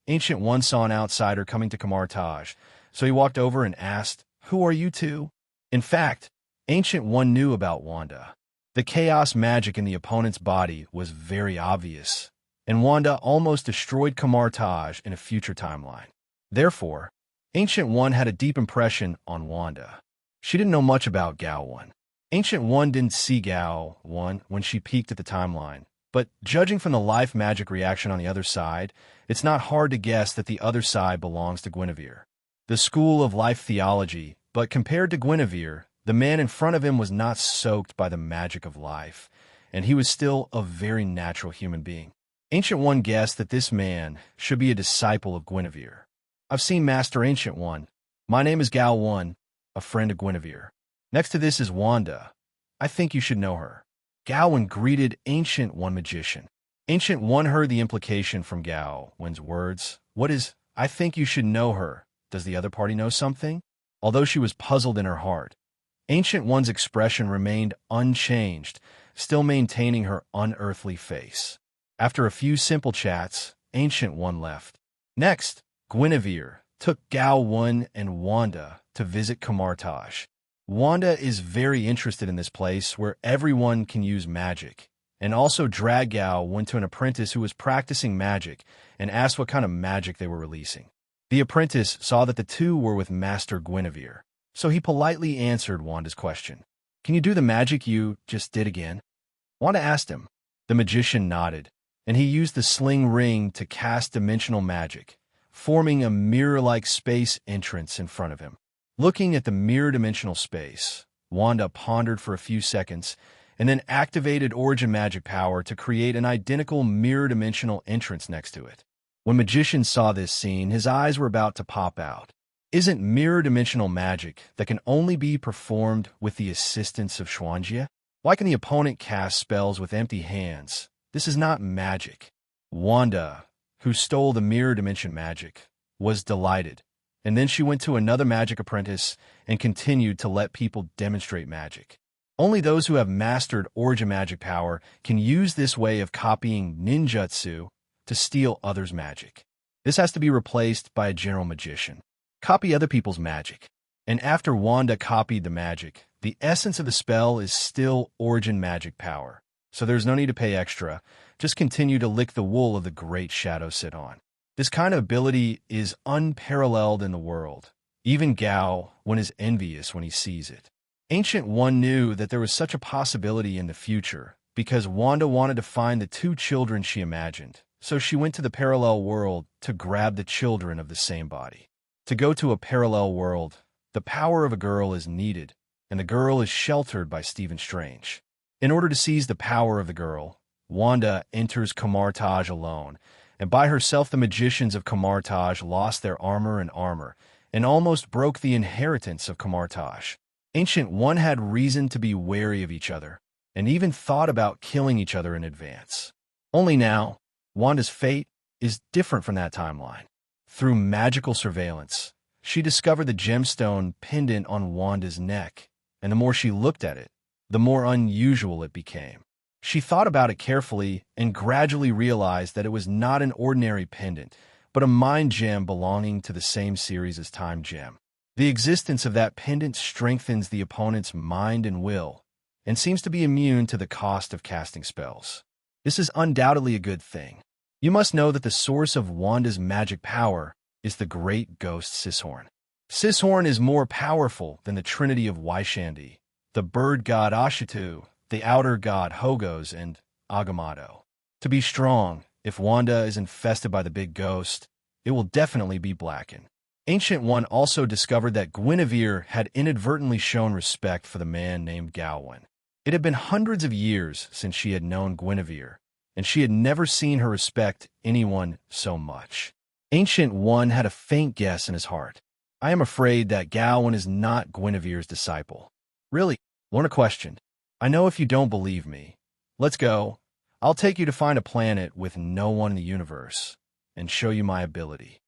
A: Ancient One saw an outsider coming to Kamartaj, so he walked over and asked, "Who are you two?" In fact, Ancient One knew about Wanda. The chaos magic in the opponent's body was very obvious, and Wanda almost destroyed Kamartaj in a future timeline. Therefore, Ancient One had a deep impression on Wanda. She didn't know much about Gao Wen. Ancient One didn't see Gao Wen when she peeked at the timeline, but judging from the life magic reaction on the other side, it's not hard to guess that the other side belongs to Guinevere. The school of life theology, but compared to Guinevere, the man in front of him was not soaked by the magic of life, and he was still a very natural human being. Ancient One guessed that this man should be a disciple of Guinevere. "I've seen Master Ancient One. My name is Gao Wen, a friend of Guinevere. Next to this is Wanda. I think you should know her." Gao Wen greeted Ancient One Magician. Ancient One heard the implication from Gao Wen's words. "What is, I think you should know her? Does the other party know something?" Although she was puzzled in her heart, Ancient One's expression remained unchanged, still maintaining her unearthly face. After a few simple chats, Ancient One left. Next, Guinevere took Gao Wen and Wanda to visit Kamartaj. Wanda is very interested in this place where everyone can use magic, and also dragged Gao Wen to an apprentice who was practicing magic and asked what kind of magic they were releasing. The apprentice saw that the two were with Master Guinevere, so he politely answered Wanda's question. "Can you do the magic you just did again?" Wanda asked him. The magician nodded, and he used the sling ring to cast dimensional magic, forming a mirror-like space entrance in front of him. Looking at the mirror-dimensional space, Wanda pondered for a few seconds and then activated origin magic power to create an identical mirror-dimensional entrance next to it. When Magician saw this scene, his eyes were about to pop out. Isn't mirror-dimensional magic that can only be performed with the assistance of Xuanjie? Why can the opponent cast spells with empty hands? This is not magic. Wanda, who stole the mirror dimension magic, was delighted, and then she went to another magic apprentice and continued to let people demonstrate magic. Only those who have mastered origin magic power can use this way of copying ninjutsu to steal others' magic. This has to be replaced by a general magician. Copy other people's magic. And after Wanda copied the magic, the essence of the spell is still origin magic power. So there's no need to pay extra. Just continue to lick the wool of the great shadow sit on. This kind of ability is unparalleled in the world. Even Gao Wen is envious when he sees it. Ancient One knew that there was such a possibility in the future because Wanda wanted to find the two children she imagined. So she went to the parallel world to grab the children of the same body. To go to a parallel world, the power of a girl is needed, and the girl is sheltered by Stephen Strange. In order to seize the power of the girl, Wanda enters Kamartaj alone, and by herself the magicians of Kamartaj lost their armor and almost broke the inheritance of Kamartaj. Ancient One had reason to be wary of each other, and even thought about killing each other in advance. Only now, Wanda's fate is different from that timeline. Through magical surveillance, she discovered the gemstone pendant on Wanda's neck, and the more she looked at it, the more unusual it became. She thought about it carefully and gradually realized that it was not an ordinary pendant, but a mind gem belonging to the same series as Time Gem. The existence of that pendant strengthens the opponent's mind and will, and seems to be immune to the cost of casting spells. This is undoubtedly a good thing. You must know that the source of Wanda's magic power is the great ghost Sishorn. Sishorn is more powerful than the trinity of Waishandi, the bird god Ashitu, the outer god Hogos, and Agamotto. To be strong, if Wanda is infested by the big ghost, it will definitely be Blacken. Ancient One also discovered that Guinevere had inadvertently shown respect for the man named Gao Wen. It had been hundreds of years since she had known Guinevere, and she had never seen her respect anyone so much. Ancient One had a faint guess in his heart. I am afraid that Gao Wen is not Guinevere's disciple. Really? Lorna questioned. I know if you don't believe me. Let's go. I'll take you to find a planet with no one in the universe and show you my ability.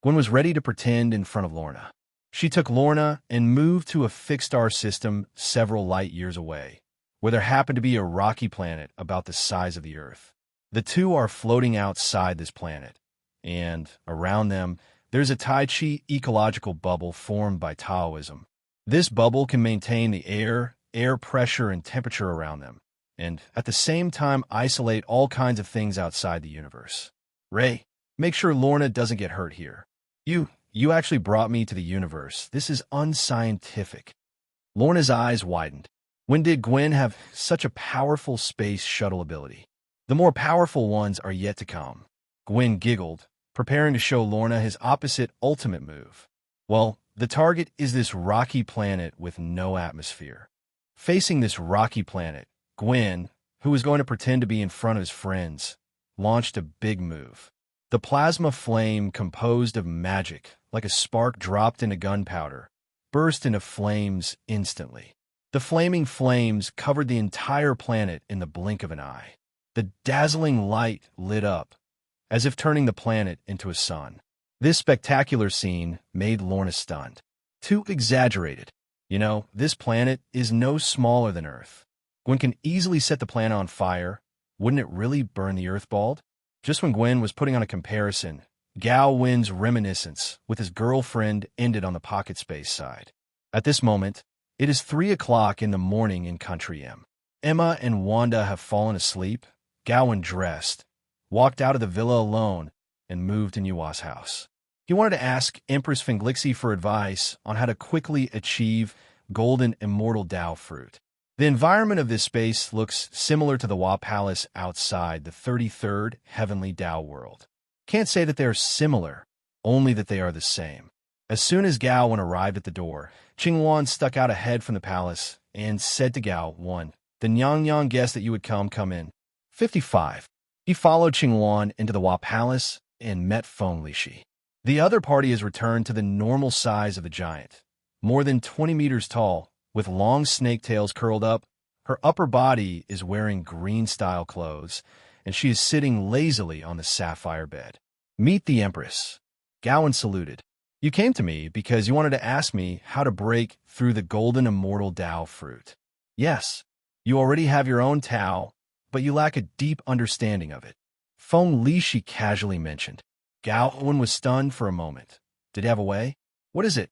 A: Gwen was ready to pretend in front of Lorna. She took Lorna and moved to a fixed star system several light years away, where there happened to be a rocky planet about the size of the Earth. The two are floating outside this planet, and around them, there's a Tai Chi ecological bubble formed by Taoism. This bubble can maintain the air pressure, and temperature around them, and at the same time isolate all kinds of things outside the universe. Ray, make sure Lorna doesn't get hurt here. You actually brought me to the universe. This is unscientific. Lorna's eyes widened. When did Gwen have such a powerful space shuttle ability? The more powerful ones are yet to come. Gwen giggled, preparing to show Lorna his opposite ultimate move. Well, the target is this rocky planet with no atmosphere. Facing this rocky planet, Gwen, who was going to pretend to be in front of his friends, launched a big move. The plasma flame, composed of magic, like a spark dropped into gunpowder, burst into flames instantly. The flaming flames covered the entire planet in the blink of an eye. The dazzling light lit up, as if turning the planet into a sun. This spectacular scene made Lorna stunned. Too exaggerated. You know, this planet is no smaller than Earth. Gwen can easily set the planet on fire. Wouldn't it really burn the Earth bald? Just when Gwen was putting on a comparison, Gao Wen's reminiscence with his girlfriend ended on the pocket space side. At this moment, it is 3 o'clock in the morning in Country M. Emma and Wanda have fallen asleep. Gao Wen dressed, walked out of the villa alone, and moved to Nua's house. He wanted to ask Empress Finglixi for advice on how to quickly achieve golden immortal Tao fruit. The environment of this space looks similar to the Hua Palace outside the 33rd Heavenly Tao world. Can't say that they are similar, only that they are the same. As soon as Gao Wen arrived at the door, Qingwan stuck out a head from the palace and said to Gao Wen, "The Nyang guessed that you would come in." 55. He followed Qingwan into the Hua Palace and met Feng Lixi. The other party has returned to the normal size of the giant, more than 20 meters tall, with long snake tails curled up. Her upper body is wearing green-style clothes, and she is sitting lazily on the sapphire bed. Meet the Empress. Gao Wen saluted. You came to me because you wanted to ask me how to break through the golden immortal Tao fruit. Yes, you already have your own Tao, but you lack a deep understanding of it. Feng Lixi casually mentioned. Gao Wen was stunned for a moment. Did he have a way? What is it?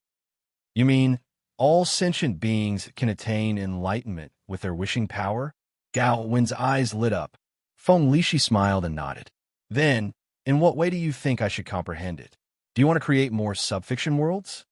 A: You mean all sentient beings can attain enlightenment with their wishing power? Gao Wen's eyes lit up. Feng Lixi smiled and nodded. Then, in what way do you think I should comprehend it? Do you want to create more subfiction worlds?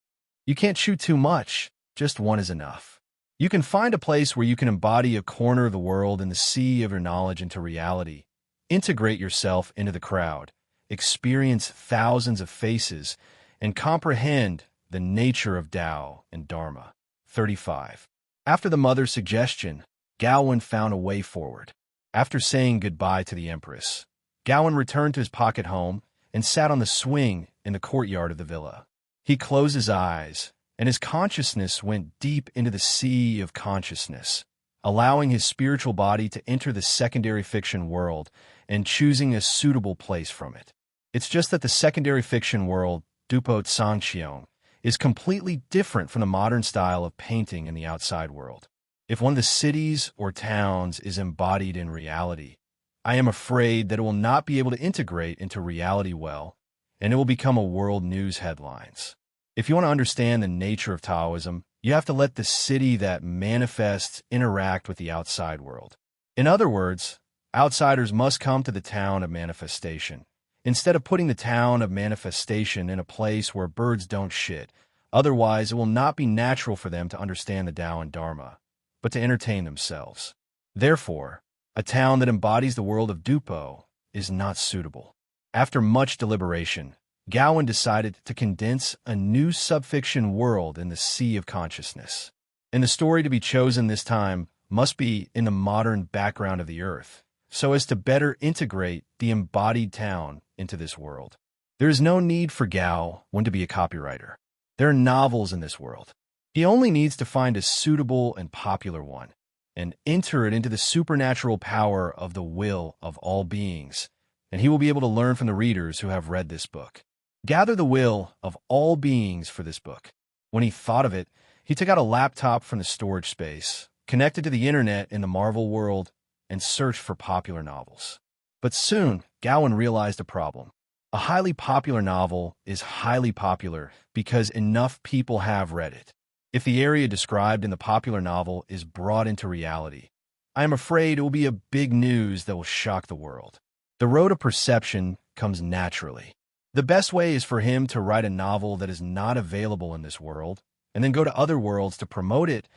A: You can't shoot too much. Just one is enough. You can find a place where you can embody a corner of the world in the sea of your knowledge into reality. Integrate yourself into the crowd. Experience thousands of faces and comprehend the nature of Tao and Dharma. 35. After the mother's suggestion, Gao Wen found a way forward. After saying goodbye to the Empress, Gao Wen returned to his pocket home and sat on the swing in the courtyard of the villa. He closed his eyes, and his consciousness went deep into the sea of consciousness, allowing his spiritual body to enter the secondary fiction world and choosing a suitable place from it. It's just that the secondary fiction world, Dupo Tsangqiong, is completely different from the modern style of painting in the outside world. If one of the cities or towns is embodied in reality, I am afraid that it will not be able to integrate into reality well, and it will become a world news headlines. If you want to understand the nature of Taoism, you have to let the city that manifests interact with the outside world. In other words, outsiders must come to the town of manifestation. Instead of putting the town of manifestation in a place where birds don't shit, otherwise it will not be natural for them to understand the Tao and Dharma, but to entertain themselves. Therefore, a town that embodies the world of Dupo is not suitable. After much deliberation, Gao Wen decided to condense a new subfiction world in the sea of consciousness. And the story to be chosen this time must be in the modern background of the Earth, so as to better integrate the embodied town into this world. There is no need for Gao Wen to be a copywriter. There are novels in this world. He only needs to find a suitable and popular one, and enter it into the supernatural power of the will of all beings, and he will be able to learn from the readers who have read this book. Gather the will of all beings for this book. When he thought of it, he took out a laptop from the storage space, connected to the internet in the Marvel world, and searched for popular novels. But soon, Gao Wen realized a problem. A highly popular novel is highly popular because enough people have read it. If the area described in the popular novel is brought into reality, I am afraid it will be a big news that will shock the world. The road of perception comes naturally. The best way is for him to write a novel that is not available in this world, and then go to other worlds to promote it,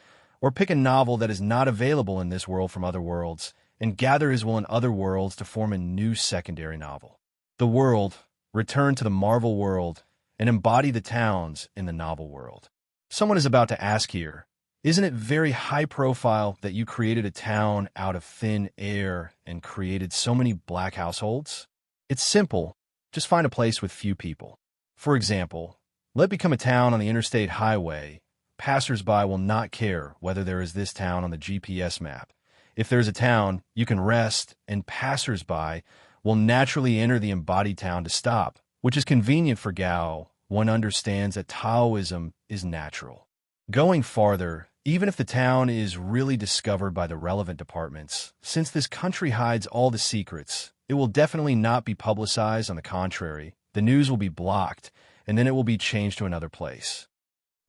A: or pick a novel that is not available in this world from other worlds, and gather his will in other worlds to form a new secondary novel. The world, return to the Marvel world, and embody the towns in the novel world. Someone is about to ask here, isn't it very high profile that you created a town out of thin air and created so many black households? It's simple. Just find a place with few people. For example, let it become a town on the interstate highway. Passers-by will not care whether there is this town on the GPS map. If there's a town, you can rest, and passers-by will naturally enter the embodied town to stop, which is convenient for Gao. One understands that Taoism is natural. Going farther, even if the town is really discovered by the relevant departments, since this country hides all the secrets, it will definitely not be publicized. On the contrary, the news will be blocked, and then it will be changed to another place.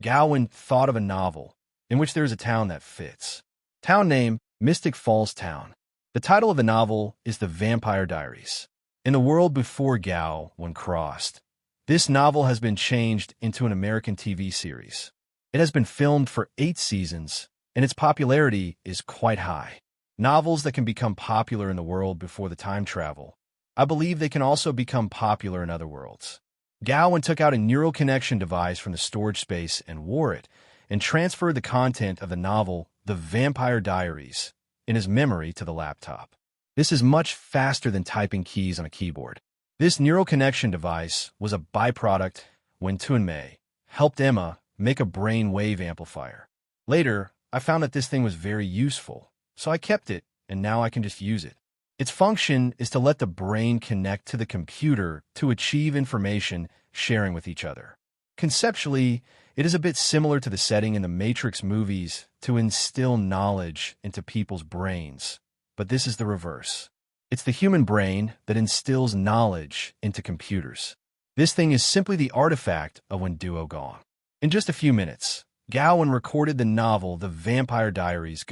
A: Gao Wen thought of a novel in which there is a town that fits. Town name, Mystic Falls Town. The title of the novel is The Vampire Diaries. In the world before Gao Wen crossed, this novel has been changed into an American TV series. It has been filmed for 8 seasons, and its popularity is quite high. Novels that can become popular in the world before the time travel, I believe they can also become popular in other worlds. Gao Wen took out a neural connection device from the storage space and wore it, and transferred the content of the novel The Vampire Diaries in his memory to the laptop. This is much faster than typing keys on a keyboard. This neural connection device was a byproduct when Tunmei helped Emma make a brain wave amplifier. Later, I found that this thing was very useful, so I kept it, and now I can just use it. Its function is to let the brain connect to the computer to achieve information sharing with each other. Conceptually, it is a bit similar to the setting in the Matrix movies to instill knowledge into people's brains, but this is the reverse. It's the human brain that instills knowledge into computers. This thing is simply the artifact of when Duo gone. In just a few minutes, Gao Wen recorded the novel The Vampire Diaries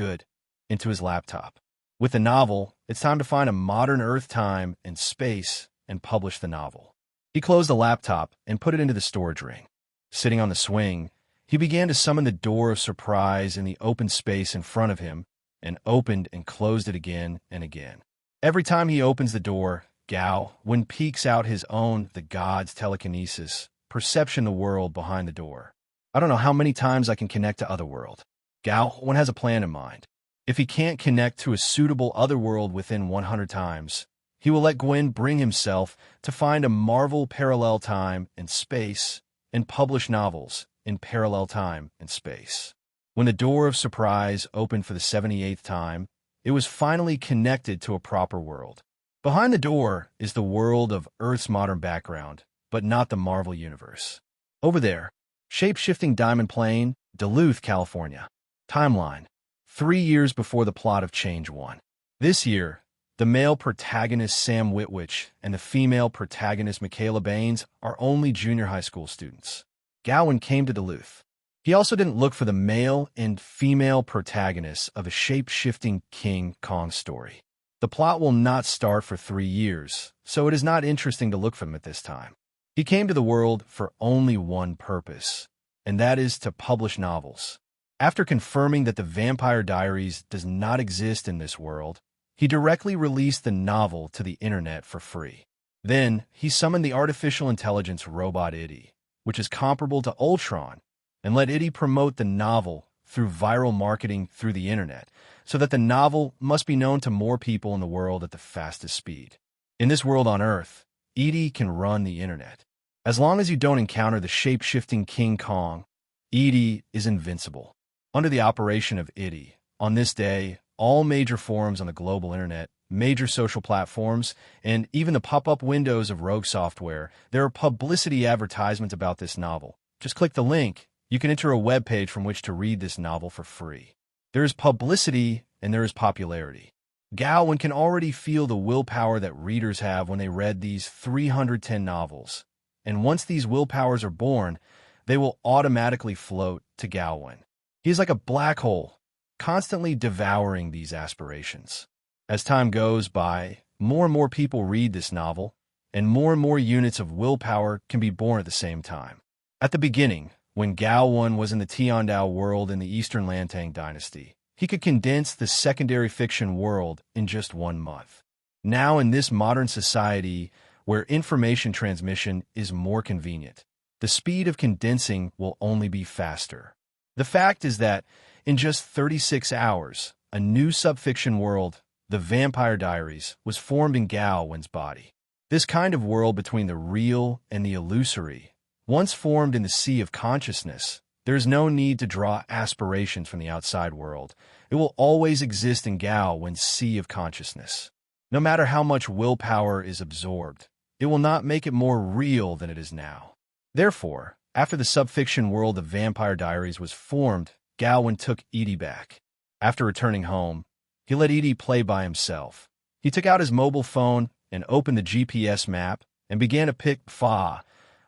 A: into his laptop. With the novel, it's time to find a modern Earth time and space and publish the novel. He closed the laptop and put it into the storage ring. Sitting on the swing, he began to summon the door of surprise in the open space in front of him, and opened and closed it again and again. Every time he opens the door, Gao Wen peeks out his own, the god's telekinesis, perception the world behind the door. I don't know how many times I can connect to otherworld. Gao Wen has a plan in mind. If he can't connect to a suitable otherworld within 100 times, he will let Gwen bring himself to find a Marvel parallel time and space and publish novels in parallel time and space. When the door of surprise opened for the 78th time, it was finally connected to a proper world. Behind the door is the world of Earth's modern background, but not the Marvel universe. Over there, shape-shifting diamond plane, Duluth, California. Timeline: 3 years before the plot of Change 1. This year, the male protagonist Sam Witwich and the female protagonist Michaela Baines are only junior high school students. Gao Wen came to Duluth. He also didn't look for the male and female protagonists of a shape-shifting King Kong story. The The plot will not start for 3 years, so it is not interesting to look for him at this time. He came to the world for only one purpose, and that is to publish novels. After confirming that the Vampire Diaries does not exist in this world, he directly released the novel to the internet for free. Then, he summoned the artificial intelligence robot Itty, which is comparable to Ultron, and let Itty promote the novel through viral marketing through the internet, so that the novel must be known to more people in the world at the fastest speed. In this world on Earth, Itty can run the internet. As long as you don't encounter the shape-shifting King Kong, Itty is invincible. Under the operation of Itty, on this day, all major forums on the global internet, major social platforms, and even the pop-up windows of rogue software, there are publicity advertisements about this novel. Just click the link. You can enter a web page from which to read this novel for free. There is publicity and there is popularity. Gao Wen can already feel the willpower that readers have when they read these 310 novels. And once these willpowers are born, they will automatically float to Gao Wen. He is like a black hole, constantly devouring these aspirations. As time goes by, more and more people read this novel, and more units of willpower can be born at the same time. At the beginning, when Gao Wen was in the Tiandao world in the Eastern Lantang dynasty, he could condense the secondary fiction world in just 1 month. Now in this modern society, where information transmission is more convenient, the speed of condensing will only be faster. The fact is that, in just 36 hours, a new subfiction world, the Vampire Diaries, was formed in Gao Wen's body. This kind of world between the real and the illusory, once formed in the sea of consciousness, there is no need to draw aspirations from the outside world. It will always exist in Gao Wen's sea of consciousness. No matter how much willpower is absorbed, it will not make it more real than it is now. Therefore, after the subfiction world of Vampire Diaries was formed, Gao Wen took Itty back. After returning home, he let Itty play by himself. He took out his mobile phone and opened the GPS map and began to pick Fa,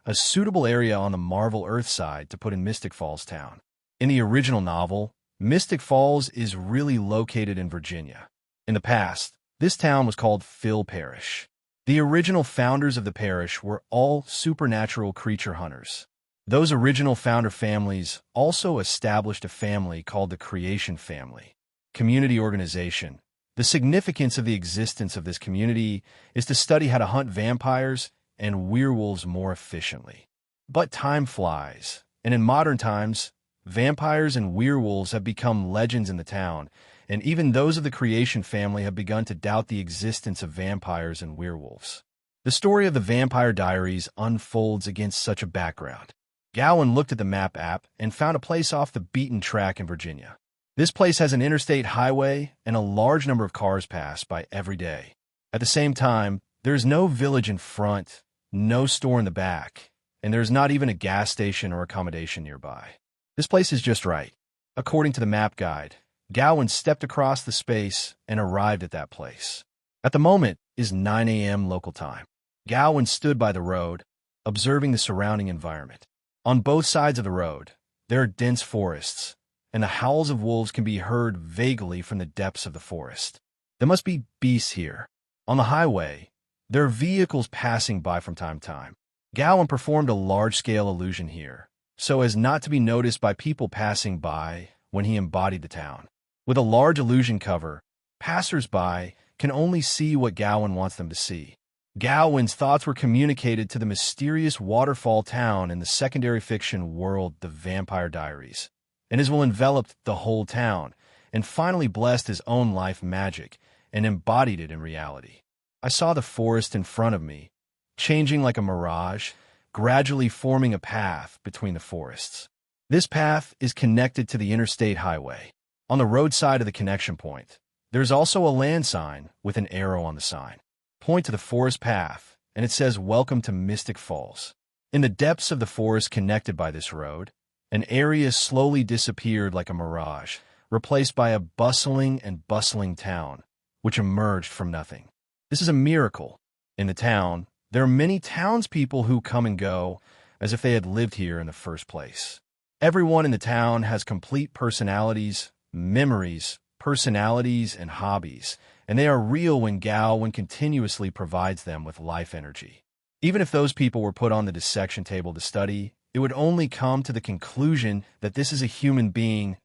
A: a suitable area on the Marvel Earth side to put in Mystic Falls town. In the original novel, Mystic Falls is really located in Virginia. In the past, this town was called Phil Parish. The original founders of the parish were all supernatural creature hunters. Those original founder families also established a family called the Creation Family. Community organization. The significance of the existence of this community is to study how to hunt vampires and werewolves more efficiently. But time flies, and in modern times, vampires and werewolves have become legends in the town, and even those of the Creation Family have begun to doubt the existence of vampires and werewolves. The story of the Vampire Diaries unfolds against such a background. Gao Wen looked at the map app and found a place off the beaten track in Virginia. This place has an interstate highway and a large number of cars pass by every day. At the same time, there is no village in front, no store in the back, and there is not even a gas station or accommodation nearby. This place is just right. According to the map guide, Gao Wen stepped across the space and arrived at that place. At the moment is 9 a.m. local time. Gao Wen stood by the road, observing the surrounding environment. On both sides of the road, there are dense forests, and the howls of wolves can be heard vaguely from the depths of the forest. There must be beasts here. On the highway, there are vehicles passing by from time to time. Gao Wen performed a large-scale illusion here, so as not to be noticed by people passing by when he embodied the town. With a large illusion cover, passers-by can only see what Gao Wen wants them to see. Gao Wen's thoughts were communicated to the mysterious waterfall town in the secondary fiction world, the Vampire Diaries, and his will enveloped the whole town, and finally blessed his own life magic and embodied it in reality. I saw the forest in front of me, changing like a mirage, gradually forming a path between the forests. This path is connected to the interstate highway. On the roadside of the connection point, there's also a land sign with an arrow on the sign. Point to the forest path, and it says, "Welcome to Mystic Falls." In the depths of the forest connected by this road, an area slowly disappeared like a mirage, replaced by a bustling town, which emerged from nothing. This is a miracle. In the town, there are many townspeople who come and go, as if they had lived here in the first place. Everyone in the town has complete personalities, memories, personalities, and hobbies, and they are real when Gao Wen continuously provides them with life energy. Even if those people were put on the dissection table to study, it would only come to the conclusion that this is a human being,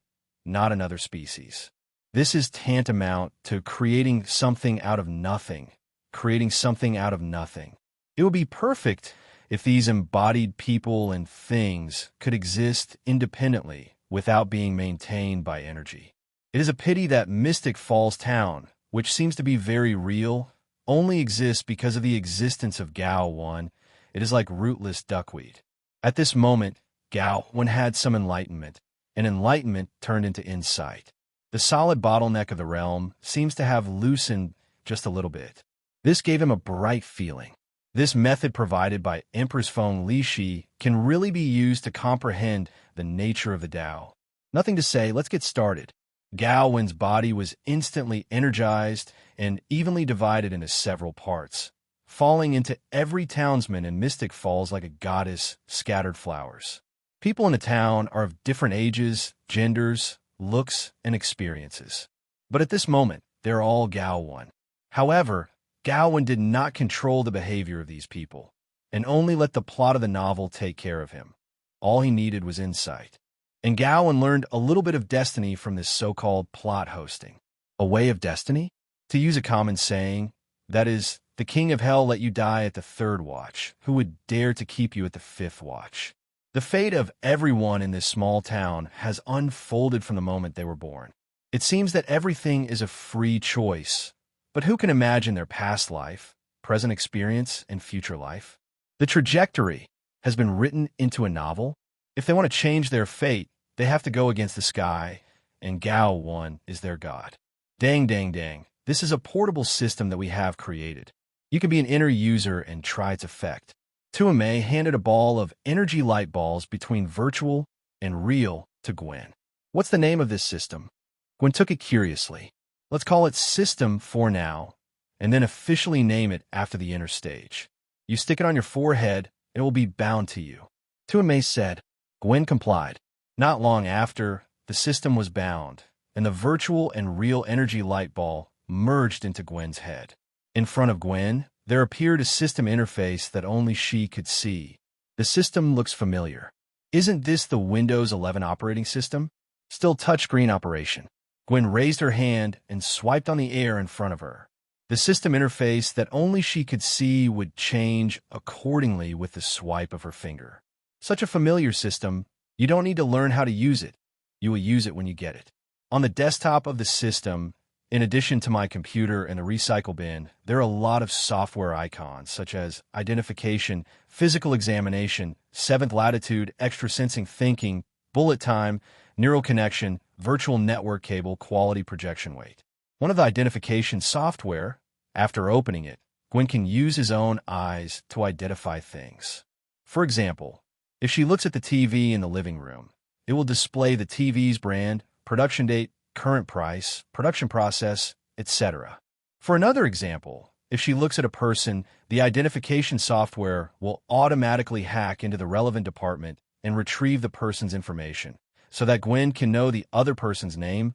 A: not another species. This is tantamount to creating something out of nothing. Creating something out of nothing. It would be perfect if these embodied people and things could exist independently without being maintained by energy. It is a pity that Mystic Falls Town, which seems to be very real, only exists because of the existence of Gao Wen. It is like rootless duckweed. At this moment, Gao Wen had some enlightenment, and enlightenment turned into insight. The solid bottleneck of the realm seems to have loosened just a little bit. This gave him a bright feeling. This method provided by Empress Feng Lishi can really be used to comprehend the nature of the Tao. Nothing to say, let's get started. Gao Wen's body was instantly energized and evenly divided into several parts, falling into every townsman in Mystic Falls like a goddess scattered flowers. People in the town are of different ages, genders, looks, and experiences. But at this moment, they're all Gao Wen. However, Gao Wen did not control the behavior of these people, and only let the plot of the novel take care of him. All he needed was insight. And Gao Wen learned a little bit of destiny from this so-called plot hosting. A way of destiny? To use a common saying, that is, the king of hell let you die at the 3rd watch. Who would dare to keep you at the 5th watch? The fate of everyone in this small town has unfolded from the moment they were born. It seems that everything is a free choice. But who can imagine their past life, present experience, and future life? The trajectory has been written into a novel. If they want to change their fate, they have to go against the sky, and Gao Wen is their god. Dang, dang, dang. This is a portable system that we have created. You can be an inner user and try its effect. Tuame handed a ball of energy light balls between virtual and real to Gwen. What's the name of this system? Gwen took it curiously. Let's call it System for now, and then officially name it after the inner stage. You stick it on your forehead, and it will be bound to you. Tuame said. Gwen complied. Not long after, the system was bound, and the virtual and real energy light ball merged into Gwen's head. In front of Gwen, there appeared a system interface that only she could see. The system looks familiar. Isn't this the Windows 11 operating system? Still touchscreen operation. Gwen raised her hand and swiped on the air in front of her. The system interface that only she could see would change accordingly with the swipe of her finger. Such a familiar system, you don't need to learn how to use it. You will use it when you get it. On the desktop of the system, in addition to my computer and the recycle bin, there are a lot of software icons such as identification, physical examination, 7th latitude, extra-sensing thinking, bullet time, neural connection, virtual network cable, quality projection weight. One of the identification software, after opening it, Gwen can use his own eyes to identify things. For example, if she looks at the TV in the living room, it will display the TV's brand, production date, current price, production process, etc. For another example, if she looks at a person, the identification software will automatically hack into the relevant department and retrieve the person's information, so that Gwen can know the other person's name,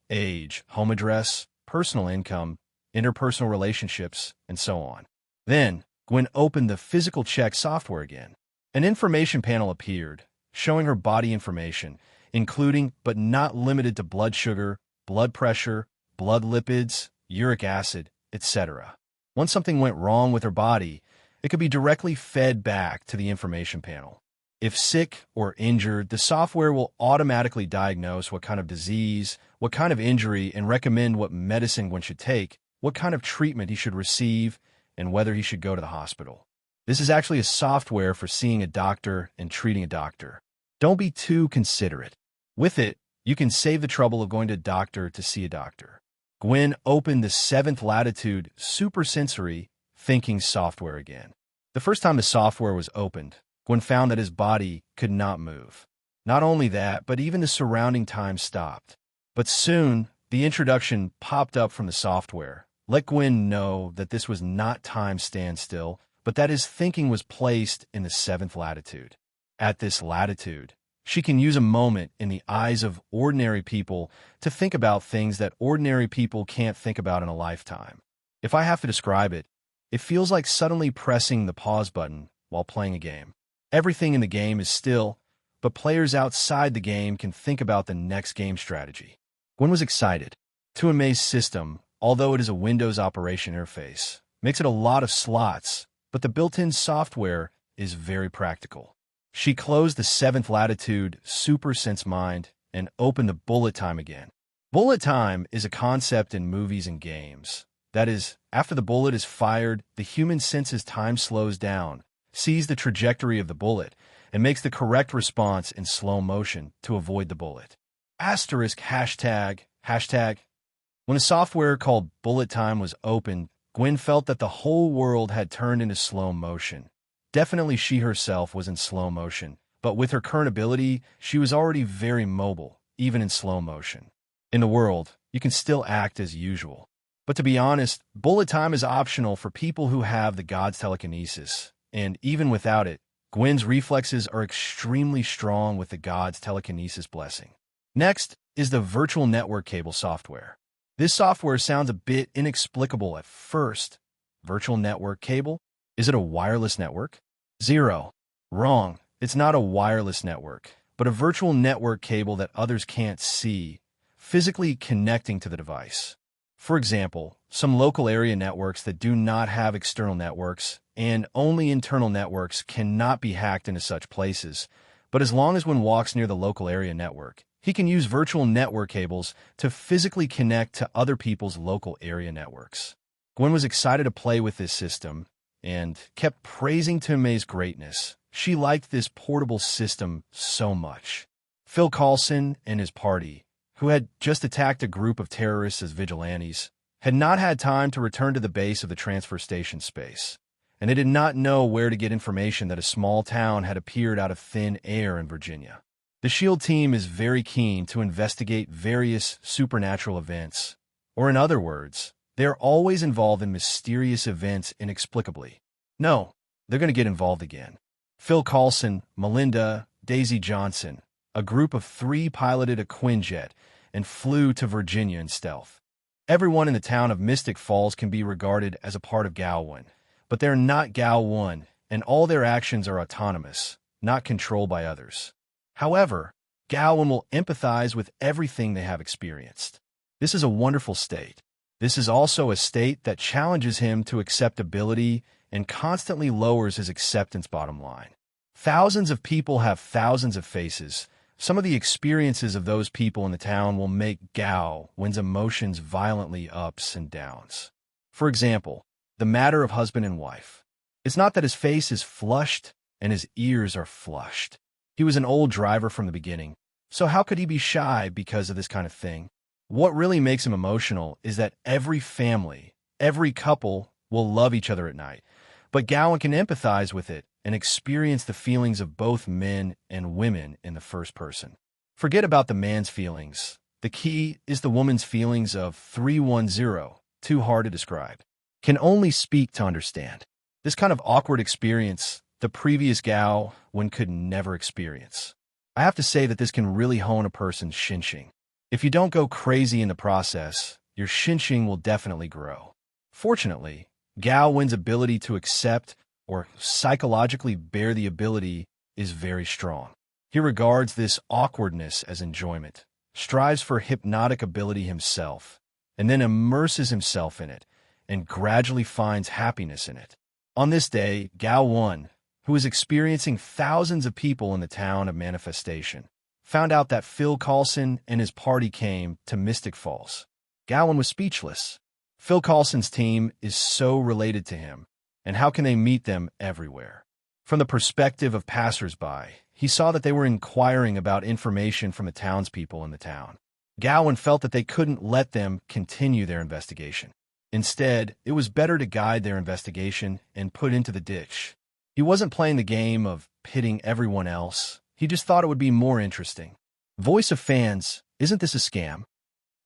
A: age, home address, personal income, interpersonal relationships, and so on. Then, Gwen opened the physical check software again. An information panel appeared, showing her body information, including but not limited to blood sugar, blood pressure, blood lipids, uric acid, etc. Once something went wrong with her body, it could be directly fed back to the information panel. If sick or injured, the software will automatically diagnose what kind of disease, what kind of injury, and recommend what medicine one should take, what kind of treatment he should receive, and whether he should go to the hospital. This is actually a software for seeing a doctor and treating a doctor. Don't be too considerate. With it, you can save the trouble of going to a doctor to see a doctor. Gwen opened the 7th latitude supersensory thinking software again. The first time the software was opened, Gwen found that his body could not move. Not only that, but even the surrounding time stopped. But soon, the introduction popped up from the software. Let Gwen know that this was not time standstill, but that his thinking was placed in the 7th latitude. At this latitude, She can use a moment in the eyes of ordinary people to think about things that ordinary people can't think about in a lifetime. If I have to describe it, it feels like suddenly pressing the pause button while playing a game. Everything in the game is still, but players outside the game can think about the next game strategy. Gwen was excited. 2Ma's system, although it is a Windows operation interface, makes it a lot of slots, but the built-in software is very practical. She closed the 7th latitude super sense mind and opened the bullet time again. Bullet time is a concept in movies and games. That is, after the bullet is fired, the human senses time slows down, sees the trajectory of the bullet, and makes the correct response in slow motion to avoid the bullet. Asterisk hashtag. When a software called Bullet Time was opened, Gwen felt that the whole world had turned into slow motion. Definitely she herself was in slow motion, but with her current ability, she was already very mobile, even in slow motion. In the world, you can still act as usual. But to be honest, bullet time is optional for people who have the God's telekinesis, and even without it, Gwen's reflexes are extremely strong with the God's telekinesis blessing. Next is the virtual network cable software. This software sounds a bit inexplicable at first. Virtual network cable? Is it a wireless network? Zero. Wrong. It's not a wireless network, but a virtual network cable that others can't see, physically connecting to the device. For example, some local area networks that do not have external networks and only internal networks cannot be hacked into such places, but as long as one walks near the local area network, he can use virtual network cables to physically connect to other people's local area networks. Gwen was excited to play with this system and kept praising 2Ma's greatness. She liked this portable system so much. Phil Coulson and his party, who had just attacked a group of terrorists as vigilantes, had not had time to return to the base of the transfer station space, and they did not know where to get information that a small town had appeared out of thin air in Virginia. The SHIELD team is very keen to investigate various supernatural events, or in other words, they are always involved in mysterious events inexplicably. No, they're going to get involved again. Phil Coulson, Melinda, Daisy Johnson, a group of 3 piloted a Quinjet and flew to Virginia in stealth. Everyone in the town of Mystic Falls can be regarded as a part of Gao Wen, but they're not Gao Wen, and all their actions are autonomous, not controlled by others. However, Gao Wen will empathize with everything they have experienced. This is a wonderful state. This is also a state that challenges him to acceptability and constantly lowers his acceptance bottom line. Thousands of people have thousands of faces. Some of the experiences of those people in the town will make Gao Wen's emotions violently ups and downs. For example, the matter of husband and wife. It's not that his face is flushed and his ears are flushed. He was an old driver from the beginning, so how could he be shy because of this kind of thing? What really makes him emotional is that every family, every couple will love each other at night, but Gao Wen can empathize with it and experience the feelings of both men and women in the first person. Forget about the man's feelings. The key is the woman's feelings of 310, too hard to describe. Can only speak to understand. This kind of awkward experience, the previous Gao Wen could never experience. I have to say that this can really hone a person's shinshing. If you don't go crazy in the process, your shinshing will definitely grow. Fortunately, Gao Wen's ability to accept or psychologically bear the ability is very strong. He regards this awkwardness as enjoyment, strives for hypnotic ability himself, and then immerses himself in it and gradually finds happiness in it. On this day, Gao Wen, who is experiencing thousands of people in the town of Manifestation, found out that Phil Coulson and his party came to Mystic Falls. Gao Wen was speechless. Phil Coulson's team is so related to him, and how can they meet them everywhere? From the perspective of passers-by, he saw that they were inquiring about information from the townspeople in the town. Gao Wen felt that they couldn't let them continue their investigation. Instead, it was better to guide their investigation and put into the ditch. He wasn't playing the game of pitting everyone else. He just thought it would be more interesting. Voice of fans, isn't this a scam?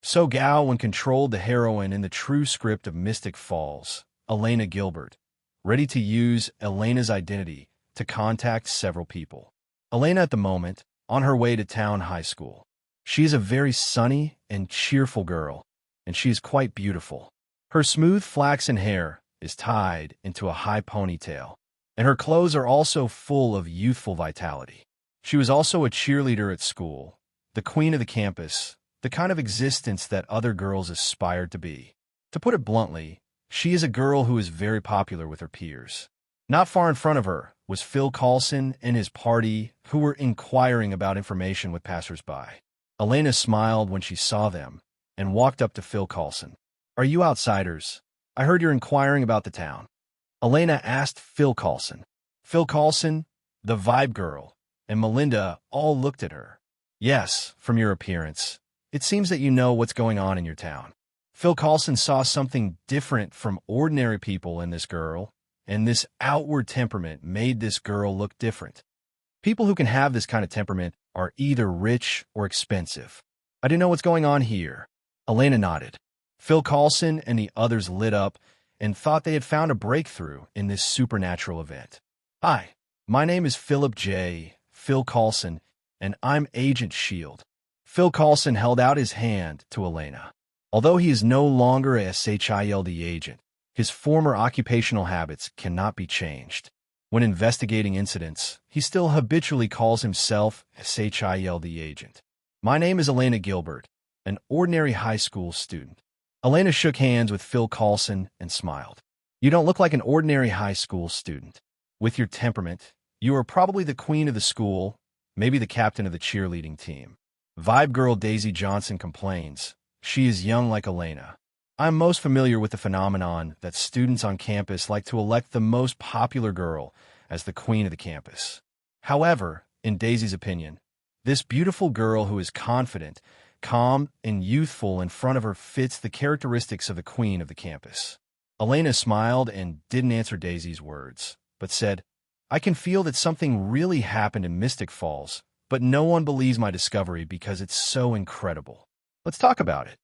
A: So Gao Wen controlled the heroine in the true script of Mystic Falls, Elena Gilbert, ready to use Elena's identity to contact several people. Elena at the moment, on her way to town high school. She is a very sunny and cheerful girl, and she is quite beautiful. Her smooth flaxen hair is tied into a high ponytail, and her clothes are also full of youthful vitality. She was also a cheerleader at school, the queen of the campus, the kind of existence that other girls aspired to be. To put it bluntly, she is a girl who is very popular with her peers. Not far in front of her was Phil Coulson and his party, who were inquiring about information with passersby. Elena smiled when she saw them and walked up to Phil Coulson. "Are you outsiders? I heard you're inquiring about the town." Elena asked Phil Coulson. Phil Coulson, the vibe girl, and Melinda all looked at her. "Yes, from your appearance. It seems that you know what's going on in your town." Phil Coulson saw something different from ordinary people in this girl, and this outward temperament made this girl look different. People who can have this kind of temperament are either rich or expensive. "I do know what's going on here." Elena nodded. Phil Coulson and the others lit up and thought they had found a breakthrough in this supernatural event. "Hi, my name is Philip J. Phil Coulson, and I'm Agent Shield." Phil Coulson held out his hand to Elena. Although he is no longer a SHIELD agent, his former occupational habits cannot be changed. When investigating incidents, he still habitually calls himself a SHIELD agent. "My name is Elena Gilbert, an ordinary high school student." Elena shook hands with Phil Coulson and smiled. "You don't look like an ordinary high school student. With your temperament, you are probably the queen of the school, maybe the captain of the cheerleading team." Vibe girl Daisy Johnson complains. She is young like Elena. "I'm most familiar with the phenomenon that students on campus like to elect the most popular girl as the queen of the campus. However, in Daisy's opinion, this beautiful girl who is confident, calm, and youthful in front of her fits the characteristics of the queen of the campus." Elena smiled and didn't answer Daisy's words, but said, "I can feel that something really happened in Mystic Falls, but no one believes my discovery because it's so incredible. Let's talk about it.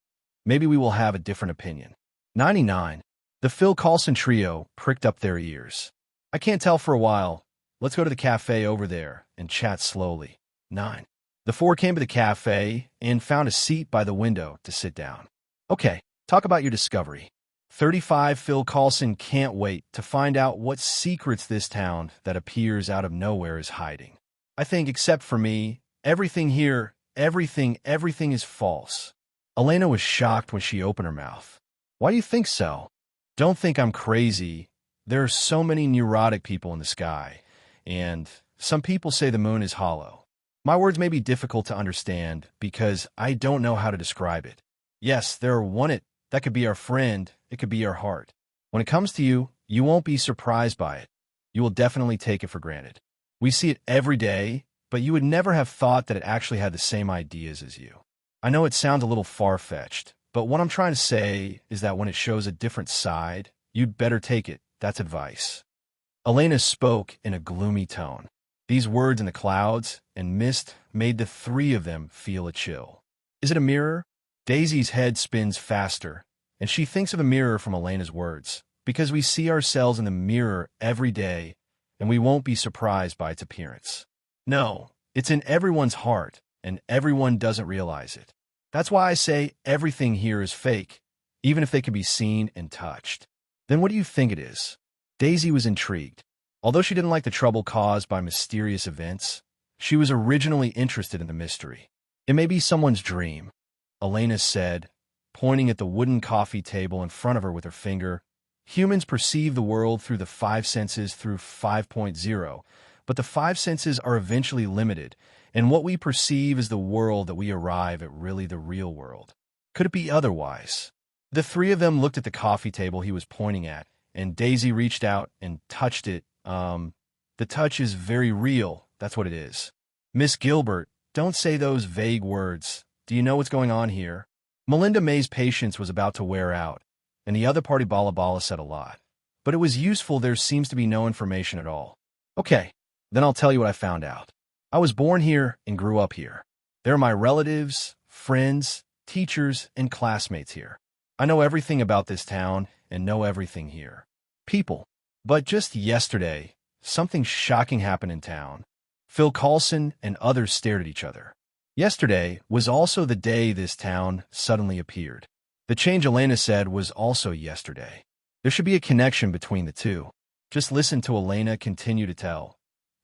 A: Maybe we will have a different opinion." 99. The Phil Coulson trio pricked up their ears. "I can't tell for a while. Let's go to the cafe over there and chat slowly." 9. The four came to the cafe and found a seat by the window to sit down. "Okay, talk about your discovery." 35. Phil Coulson can't wait to find out what secrets this town that appears out of nowhere is hiding. "I think, except for me, everything here, everything is false." Elena was shocked when she opened her mouth. "Why do you think so?" "Don't think I'm crazy. There are so many neurotic people in the sky, and some people say the moon is hollow. My words may be difficult to understand because I don't know how to describe it. Yes, there are one that could be our friend, it could be our heart. When it comes to you, you won't be surprised by it. You will definitely take it for granted. We see it every day, but you would never have thought that it actually had the same ideas as you. I know it sounds a little far-fetched, but what I'm trying to say is that when it shows a different side, you'd better take it. That's advice." Elena spoke in a gloomy tone. These words in the clouds and mist made the three of them feel a chill. "Is it a mirror?" Daisy's head spins faster, and she thinks of a mirror from Elena's words, because we see ourselves in the mirror every day, and we won't be surprised by its appearance. "No, it's in everyone's heart, and everyone doesn't realize it. That's why I say everything here is fake, even if they can be seen and touched." "Then what do you think it is?" Daisy was intrigued. Although she didn't like the trouble caused by mysterious events, she was originally interested in the mystery. "It may be someone's dream," Elena said, pointing at the wooden coffee table in front of her with her finger. "Humans perceive the world through the five senses through 5.0, but the five senses are eventually limited, and what we perceive is the world that we arrive at really the real world. Could it be otherwise?" The three of them looked at the coffee table he was pointing at, and Daisy reached out and touched it. The touch is very real, that's what it is." "Miss Gilbert, don't say those vague words. Do you know what's going on here?" Melinda May's patience was about to wear out, and the other party Bala said a lot. But it was useful there seems to be no information at all. "Okay, then I'll tell you what I found out. I was born here and grew up here. There are my relatives, friends, teachers, and classmates here. I know everything about this town and know everything here. People. But just yesterday, something shocking happened in town. Phil Coulson and others stared at each other. Yesterday was also the day this town suddenly appeared. The change, Elena said, was also yesterday. There should be a connection between the two. Just listen to Elena continue to tell.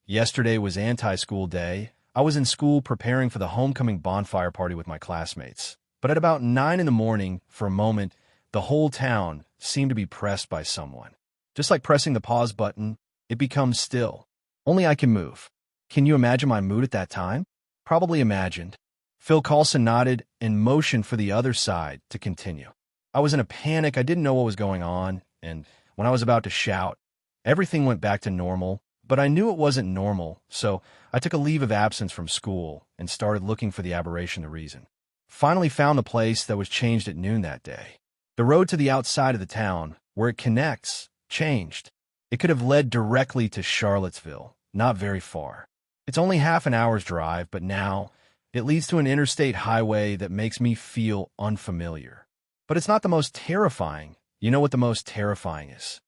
A: Yesterday was anti-school day. I was in school preparing for the homecoming bonfire party with my classmates. But at about 9 in the morning, for a moment, the whole town seemed to be pressed by someone. Just like pressing the pause button, it becomes still. Only I can move. Can you imagine my mood at that time? Probably imagined. Phil Coulson nodded and motioned for the other side to continue. I was in a panic. I didn't know what was going on, and when I was about to shout, everything went back to normal, but I knew it wasn't normal, so I took a leave of absence from school and started looking for the aberration, the reason. Finally found the place that was changed at noon that day. The road to the outside of the town, where it connects, changed. It could have led directly to Charlottesville, not very far. It's only half an hour's drive, but now it leads to an interstate highway that makes me feel unfamiliar. But it's not the most terrifying. You know what the most terrifying is?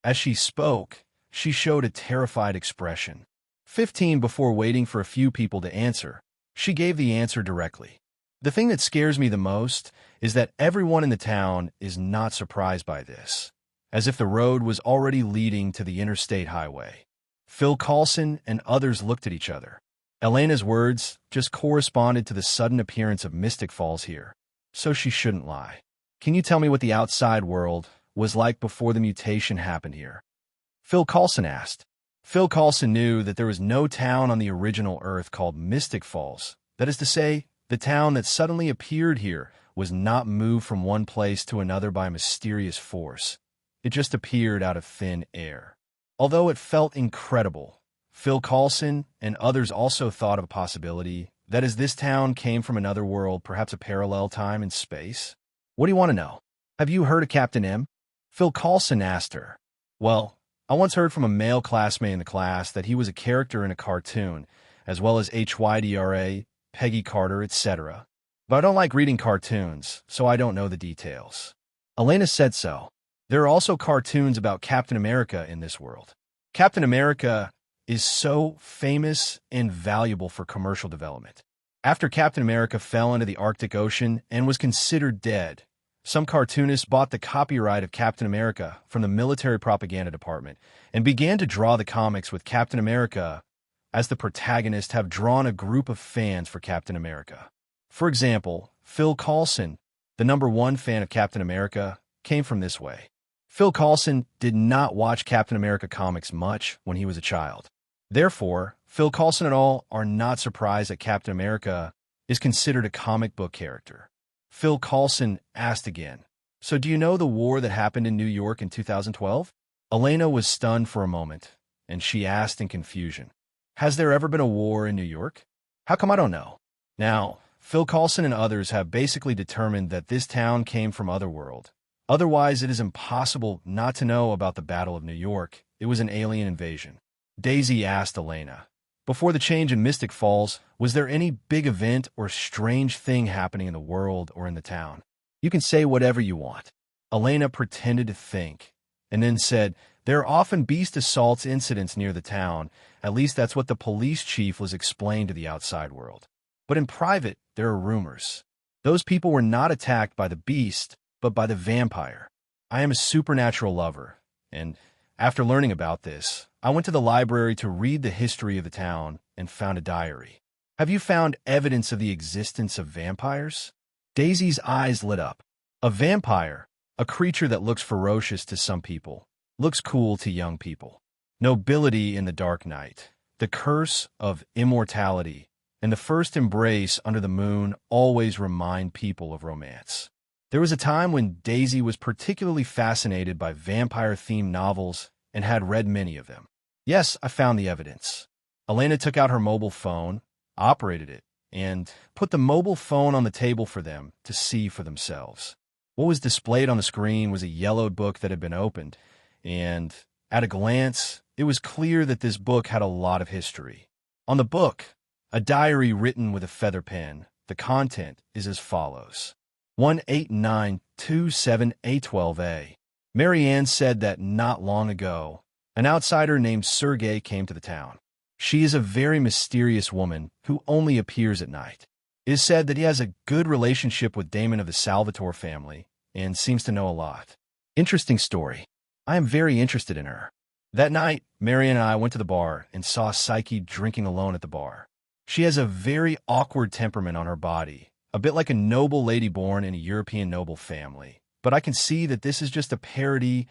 A: As she spoke, she showed a terrified expression. 15 before waiting for a few people to answer, she gave the answer directly. The thing that scares me the most is that everyone in the town is not surprised by this, as if the road was already leading to the interstate highway. Phil Coulson and others looked at each other. Elena's words just corresponded to the sudden appearance of Mystic Falls here, so she shouldn't lie. Can you tell me what the outside world was like before the mutation happened here? Phil Coulson asked. Phil Coulson knew that there was no town on the original Earth called Mystic Falls. That is to say, the town that suddenly appeared here was not moved from one place to another by a mysterious force. It just appeared out of thin air. Although it felt incredible, Phil Coulson and others also thought of a possibility that as this town came from another world, perhaps a parallel time and space. What do you want to know? Have you heard of Captain M? Phil Coulson asked her. Well, I once heard from a male classmate in the class that he was a character in a cartoon, as well as HYDRA, Peggy Carter, etc. But I don't like reading cartoons, so I don't know the details. Elena said so. There are also cartoons about Captain America in this world. Captain America is so famous and valuable for commercial development. After Captain America fell into the Arctic Ocean and was considered dead, some cartoonists bought the copyright of Captain America from the military propaganda department and began to draw the comics with Captain America as the protagonist, have drawn a group of fans for Captain America. For example, Phil Coulson, the #1 fan of Captain America, came from this way. Phil Coulson did not watch Captain America comics much when he was a child. Therefore, Phil Coulson and all are not surprised that Captain America is considered a comic book character. Phil Coulson asked again, so do you know the war that happened in New York in 2012? Elena was stunned for a moment, and she asked in confusion, has there ever been a war in New York? How come I don't know? Now, Phil Coulson and others have basically determined that this town came from Otherworld. Otherwise, it is impossible not to know about the Battle of New York. It was an alien invasion. Daisy asked Elena, before the change in Mystic Falls, was there any big event or strange thing happening in the world or in the town? You can say whatever you want. Elena pretended to think, and then said, there are often beast assaults incidents near the town. At least that's what the police chief was explained to the outside world. But in private, there are rumors. Those people were not attacked by the beast, but by the vampire. I am a supernatural lover, and after learning about this, I went to the library to read the history of the town and found a diary. Have you found evidence of the existence of vampires? Daisy's eyes lit up. A vampire, a creature that looks ferocious to some people, looks cool to young people. Nobility in the dark night, the curse of immortality, and the first embrace under the moon always remind people of romance. There was a time when Daisy was particularly fascinated by vampire-themed novels and had read many of them. Yes, I found the evidence. Elena took out her mobile phone, operated it, and put the mobile phone on the table for them to see for themselves. What was displayed on the screen was a yellowed book that had been opened, and at a glance, it was clear that this book had a lot of history. On the book, a diary written with a feather pen. The content is as follows. 18927A12A. Mary Ann said that not long ago, an outsider named Sergei came to the town. She is a very mysterious woman who only appears at night. It is said that he has a good relationship with Damon of the Salvatore family and seems to know a lot. Interesting story. I am very interested in her. That night, Marianne and I went to the bar and saw Psyche drinking alone at the bar. She has a very awkward temperament on her body, a bit like a noble lady born in a European noble family. But I can see that this is just a parody,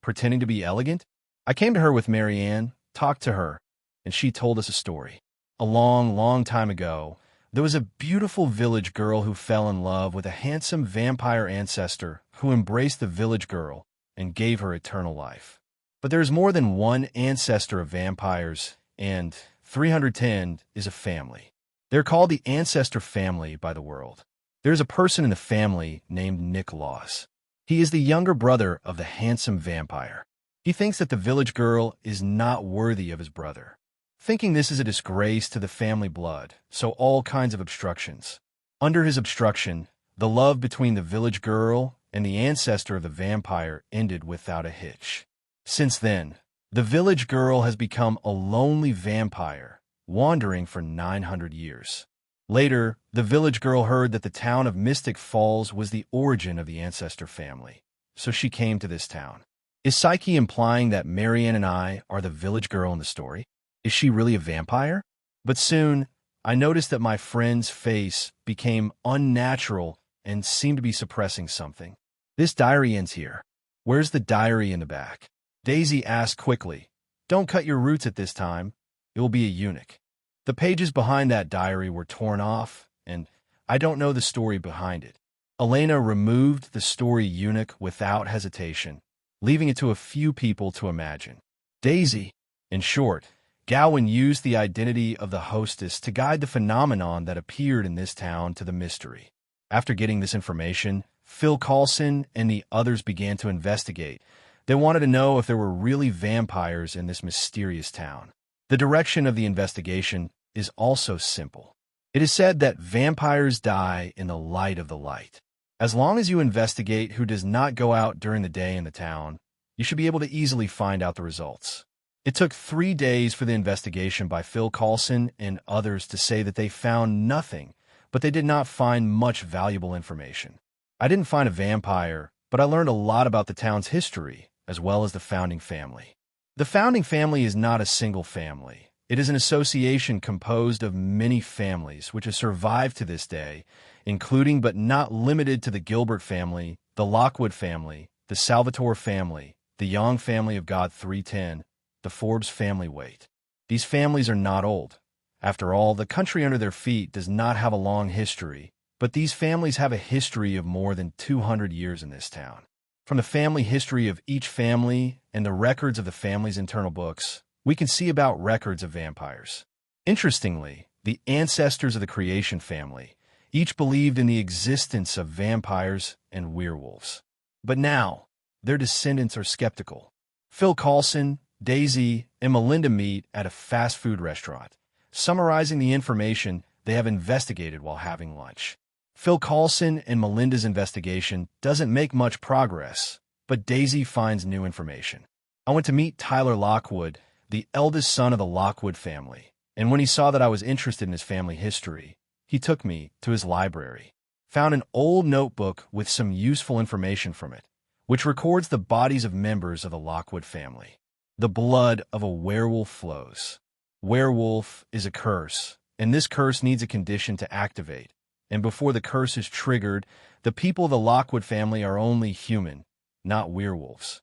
A: pretending to be elegant. I came to her with Marianne, talked to her, and she told us a story. A long, long time ago, there was a beautiful village girl who fell in love with a handsome vampire ancestor who embraced the village girl and gave her eternal life. But there's more than one ancestor of vampires, and 310 is a family. They're called the ancestor family by the world. There's a person in the family named Nicholas. He is the younger brother of the handsome vampire. He thinks that the village girl is not worthy of his brother, thinking this is a disgrace to the family blood, so all kinds of obstructions. Under his obstruction, the love between the village girl and the ancestor of the vampire ended without a hitch. Since then, the village girl has become a lonely vampire, wandering for 900 years. Later, the village girl heard that the town of Mystic Falls was the origin of the ancestor family, so she came to this town. Is Psyche implying that Marianne and I are the village girl in the story? Is she really a vampire? But soon, I noticed that my friend's face became unnatural and seemed to be suppressing something. This diary ends here. Where's the diary in the back? Daisy asked quickly. Don't cut your roots at this time. It will be a eunuch. The pages behind that diary were torn off, and I don't know the story behind it. Elena removed the story eunuch without hesitation, leaving it to a few people to imagine. Daisy, in short, Gao Wen used the identity of the hostess to guide the phenomenon that appeared in this town to the mystery. After getting this information, Phil Coulson and the others began to investigate. They wanted to know if there were really vampires in this mysterious town. The direction of the investigation is also simple. It is said that vampires die in the light of the light. As long as you investigate who does not go out during the day in the town, you should be able to easily find out the results. It took 3 days for the investigation by Phil Coulson and others to say that they found nothing, but they did not find much valuable information. I didn't find a vampire, but I learned a lot about the town's history, as well as the founding family. The founding family is not a single family. It is an association composed of many families which have survived to this day, including but not limited to the Gilbert family, the Lockwood family, the Salvatore family, the Young family of God 310, the Forbes family weight. These families are not old. After all, the country under their feet does not have a long history, but these families have a history of more than 200 years in this town. From the family history of each family and the records of the family's internal books, we can see about records of vampires. Interestingly, the ancestors of the creation family each believed in the existence of vampires and werewolves. But now, their descendants are skeptical. Phil Coulson, Daisy, and Melinda meet at a fast food restaurant, summarizing the information they have investigated while having lunch. Phil Coulson and Melinda's investigation doesn't make much progress, but Daisy finds new information. I went to meet Tyler Lockwood, the eldest son of the Lockwood family, and when he saw that I was interested in his family history, he took me to his library, found an old notebook with some useful information from it, which records the bodies of members of the Lockwood family. The blood of a werewolf flows. Werewolf is a curse, and this curse needs a condition to activate. And before the curse is triggered, the people of the Lockwood family are only human, not werewolves.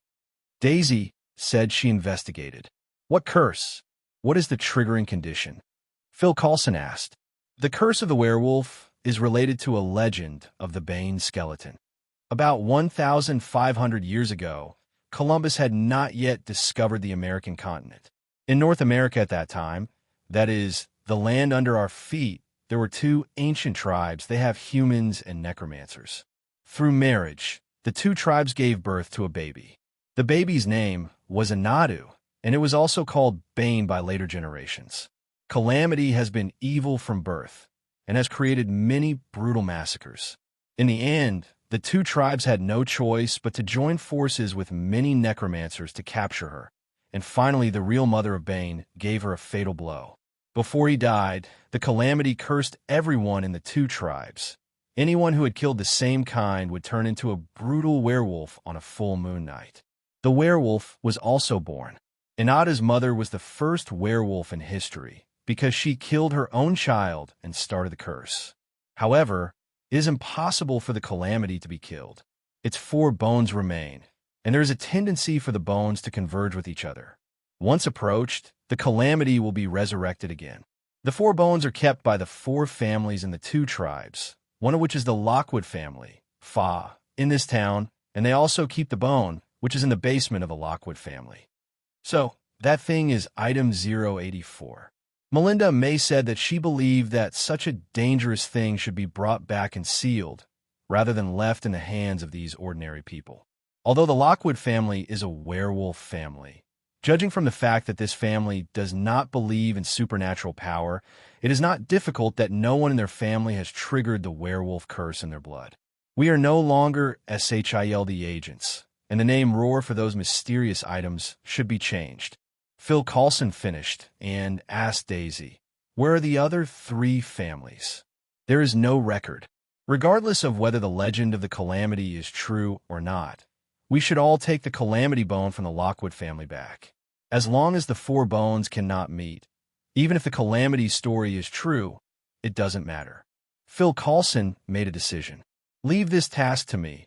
A: Daisy said she investigated. What curse? What is the triggering condition? Phil Coulson asked. The curse of the werewolf is related to a legend of the Bane skeleton. About 1,500 years ago, Columbus had not yet discovered the American continent. In North America at that time, that is, the land under our feet, there were 2 ancient tribes. They have humans and necromancers. Through marriage, the 2 tribes gave birth to a baby. The baby's name was Anadu, and it was also called Bane by later generations. Calamity has been evil from birth and has created many brutal massacres. In the end, the 2 tribes had no choice but to join forces with many necromancers to capture her and finally the real mother of Bane gave her a fatal blow. Before he died, the calamity cursed everyone in the two tribes. Anyone who had killed the same kind would turn into a brutal werewolf on a full moon night. The werewolf was also born. Inada's mother was the first werewolf in history because she killed her own child and started the curse. However, it is impossible for the calamity to be killed. Its 4 bones remain, and there is a tendency for the bones to converge with each other. Once approached, the calamity will be resurrected again. The 4 bones are kept by the 4 families in the 2 tribes, one of which is the Lockwood family, Fa, in this town, and they also keep the bone, which is in the basement of the Lockwood family. So, that thing is item 084. Melinda May said that she believed that such a dangerous thing should be brought back and sealed, rather than left in the hands of these ordinary people. Although the Lockwood family is a werewolf family, judging from the fact that this family does not believe in supernatural power, it is not difficult that no one in their family has triggered the werewolf curse in their blood. We are no longer SHILD agents, and the name Roar for those mysterious items should be changed. Phil Coulson finished and asked Daisy, "Where are the other 3 families?" There is no record. Regardless of whether the legend of the calamity is true or not, we should all take the calamity bone from the Lockwood family back. As long as the 4 bones cannot meet, even if the calamity story is true, it doesn't matter. Phil Coulson made a decision. "Leave this task to me.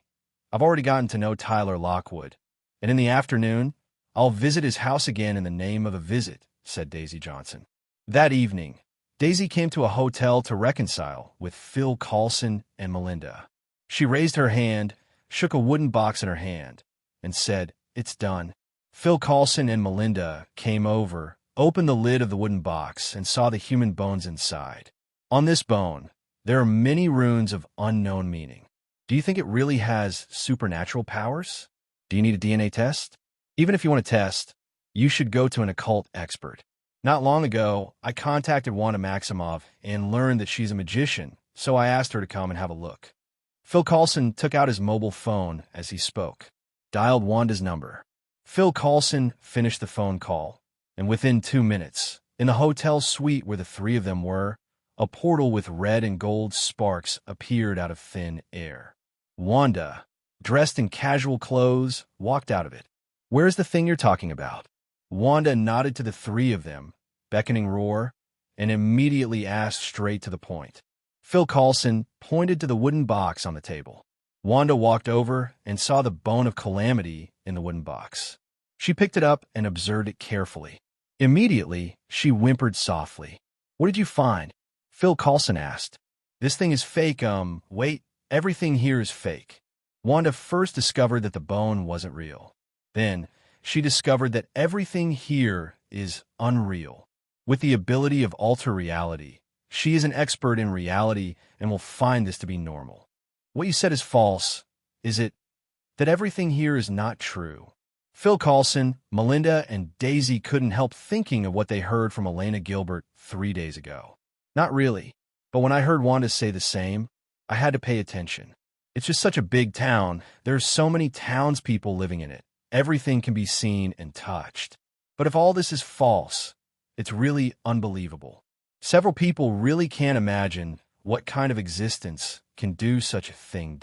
A: I've already gotten to know Tyler Lockwood, and in the afternoon, I'll visit his house again in the name of a visit," said Daisy Johnson. That evening, Daisy came to a hotel to reconcile with Phil Coulson and Melinda. She raised her hand, shook a wooden box in her hand, and said, "It's done." Phil Coulson and Melinda came over, opened the lid of the wooden box, and saw the human bones inside. On this bone, there are many runes of unknown meaning. Do you think it really has supernatural powers? Do you need a DNA test? Even if you want to test, you should go to an occult expert. Not long ago, I contacted Wanda Maximoff and learned that she's a magician, so I asked her to come and have a look. Phil Coulson took out his mobile phone as he spoke, dialed Wanda's number. Phil Coulson finished the phone call, and within 2 minutes, in the hotel suite where the 3 of them were, a portal with red and gold sparks appeared out of thin air. Wanda, dressed in casual clothes, walked out of it. "Where's the thing you're talking about?" Wanda nodded to the 3 of them, beckoning Roar, and immediately asked straight to the point. Phil Coulson pointed to the wooden box on the table. Wanda walked over and saw the bone of calamity in the wooden box. She picked it up and observed it carefully. Immediately, she whimpered softly. "What did you find?" Phil Coulson asked. "This thing is fake, wait, everything here is fake." Wanda first discovered that the bone wasn't real. Then, she discovered that everything here is unreal. With the ability of alter reality, she is an expert in reality and will find this to be normal. "What you said is false. Is it that everything here is not true?" Phil Coulson, Melinda, and Daisy couldn't help thinking of what they heard from Elena Gilbert 3 days ago. Not really, but when I heard Wanda say the same, I had to pay attention. It's just such a big town. There's so many townspeople living in it. Everything can be seen and touched. But if all this is false, it's really unbelievable. Several people really can't imagine what kind of existence can do such a thing.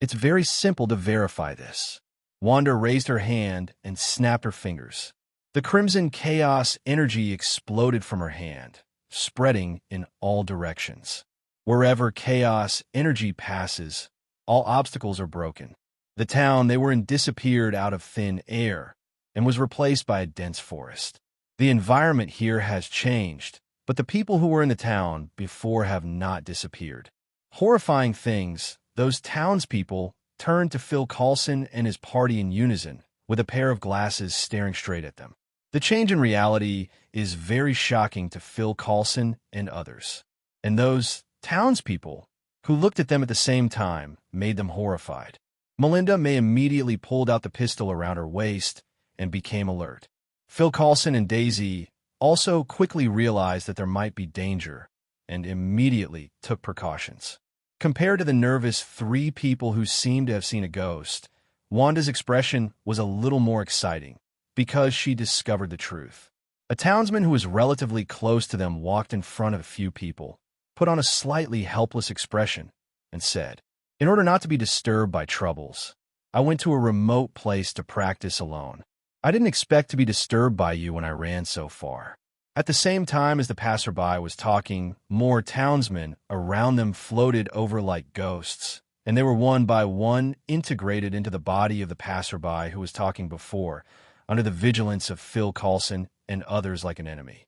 A: It's very simple to verify this. Wanda raised her hand and snapped her fingers. The crimson chaos energy exploded from her hand, spreading in all directions. Wherever chaos energy passes, all obstacles are broken. The town they were in disappeared out of thin air and was replaced by a dense forest. The environment here has changed, but the people who were in the town before have not disappeared. Horrifying things, those townspeople turned to Phil Coulson and his party in unison, with a pair of glasses staring straight at them. The change in reality is very shocking to Phil Coulson and others. And those townspeople who looked at them at the same time made them horrified. Melinda May immediately pulled out the pistol around her waist and became alert. Phil Coulson and Daisy also quickly realized that there might be danger and immediately took precautions. Compared to the nervous 3 people who seemed to have seen a ghost, Wanda's expression was a little more exciting. because she discovered the truth. A townsman who was relatively close to them walked in front of a few people, put on a slightly helpless expression, and said, "In order not to be disturbed by troubles, I went to a remote place to practice alone. I didn't expect to be disturbed by you when I ran so far." At the same time as the passerby was talking, more townsmen around them floated over like ghosts, and they were one by one integrated into the body of the passerby who was talking before, under the vigilance of Phil Coulson and others like an enemy.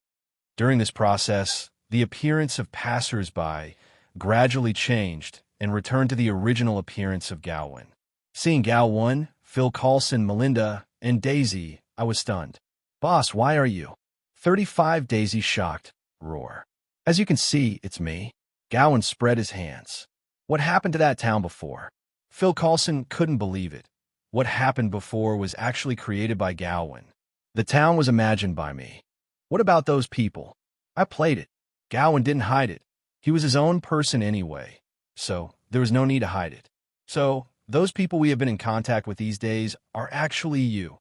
A: During this process, the appearance of passers-by gradually changed and returned to the original appearance of Gao Wen. Seeing Gao Wen, Phil Coulson, Melinda, and Daisy, I was stunned. "Boss, why are you?" 35 Daisy shocked, roar. "As you can see, it's me." Gao Wen spread his hands. "What happened to that town before?" Phil Coulson couldn't believe it. What happened before was actually created by Gao Wen. The town was imagined by me. What about those people? I played it. Gao Wen didn't hide it. He was his own person anyway, so there was no need to hide it. So, those people we have been in contact with these days are actually you.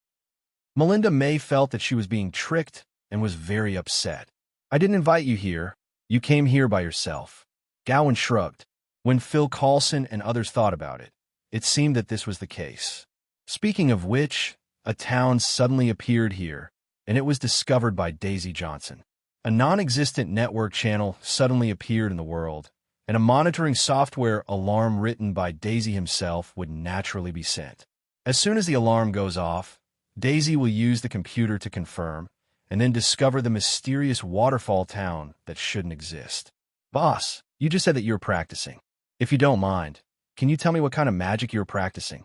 A: Melinda May felt that she was being tricked and was very upset. "I didn't invite you here. You came here by yourself." Gao Wen shrugged. When Phil Coulson and others thought about it, it seemed that this was the case. Speaking of which, a town suddenly appeared here, and it was discovered by Daisy Johnson. A non-existent network channel suddenly appeared in the world, and a monitoring software alarm written by Daisy himself would naturally be sent. As soon as the alarm goes off, Daisy will use the computer to confirm, and then discover the mysterious waterfall town that shouldn't exist. "Boss, you just said that you were practicing. If you don't mind, can you tell me what kind of magic you were practicing?"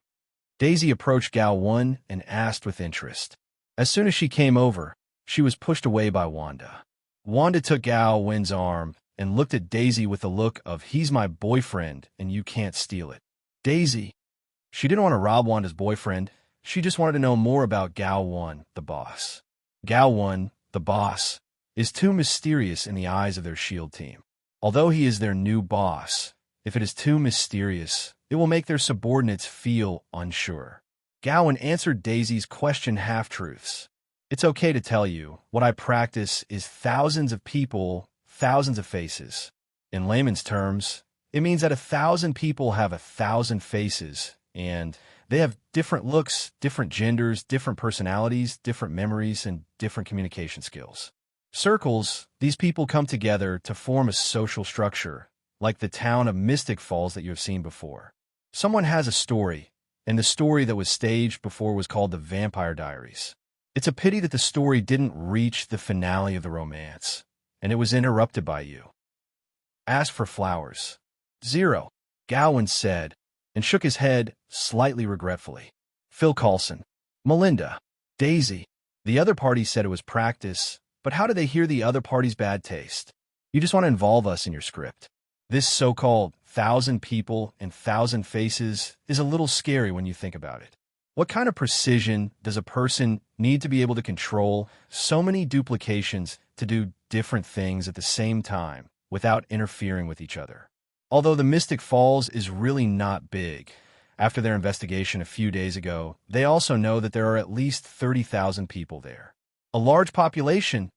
A: Daisy approached Gao Wen and asked with interest. As soon as she came over, she was pushed away by Wanda. Wanda took Gao Wen's arm and looked at Daisy with the look of "he's my boyfriend and you can't steal it." Daisy. She didn't want to rob Wanda's boyfriend. She just wanted to know more about Gao Wen, the boss. Gao Wen, the boss, is too mysterious in the eyes of their SHIELD team. Although he is their new boss, if it is too mysterious, it will make their subordinates feel unsure. Gao Wen answered Daisy's question half-truths. "It's okay to tell you, what I practice is thousands of people, thousands of faces. In layman's terms, it means that 1,000 people have 1,000 faces, and they have different looks, different genders, different personalities, different memories, and different communication skills. Circles, these people come together to form a social structure, like the town of Mystic Falls that you have seen before. Someone has a story, and the story that was staged before was called the Vampire Diaries. It's a pity that the story didn't reach the finale of the romance, and it was interrupted by you. Ask for flowers." 0. Gao Wen said, and shook his head slightly regretfully. Phil Coulson. Melinda. Daisy. The other party said it was practice, but how did they hear the other party's bad taste? You just want to involve us in your script. This so-called 1,000 people and 1,000 faces is a little scary when you think about it. What kind of precision does a person need to be able to control so many duplications to do different things at the same time without interfering with each other? Although the Mystic Falls is really not big, after their investigation a few days ago, they also know that there are at least 30,000 people there. A large population?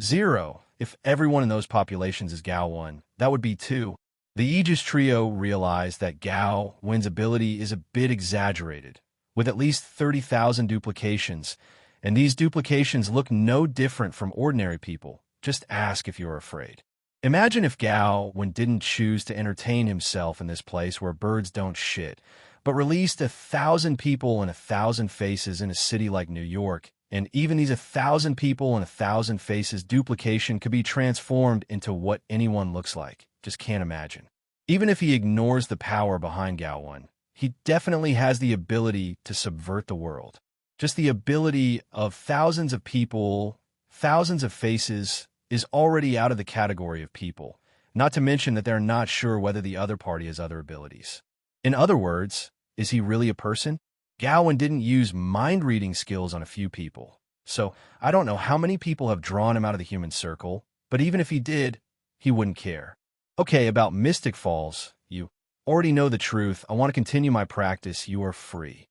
A: 0. If everyone in those populations is Gao Wen, that would be 2. The Aegis Trio realized that Gao Wen's ability is a bit exaggerated, with at least 30,000 duplications, and these duplications look no different from ordinary people. Just ask if you're afraid. Imagine if Gao Wen didn't choose to entertain himself in this place where birds don't shit, but released 1,000 people and 1,000 faces in a city like New York, and even these 1,000 people and 1,000 faces duplication could be transformed into what anyone looks like. Just can't imagine. Even if he ignores the power behind Gao Wen, he definitely has the ability to subvert the world. Just the ability of thousands of people, thousands of faces, is already out of the category of people, not to mention that they're not sure whether the other party has other abilities. In other words, is he really a person? Gao Wen didn't use mind-reading skills on a few people, so I don't know how many people have drawn him out of the human circle, but even if he did, he wouldn't care. Okay, about Mystic Falls, you already know the truth. I want to continue my practice. You are free.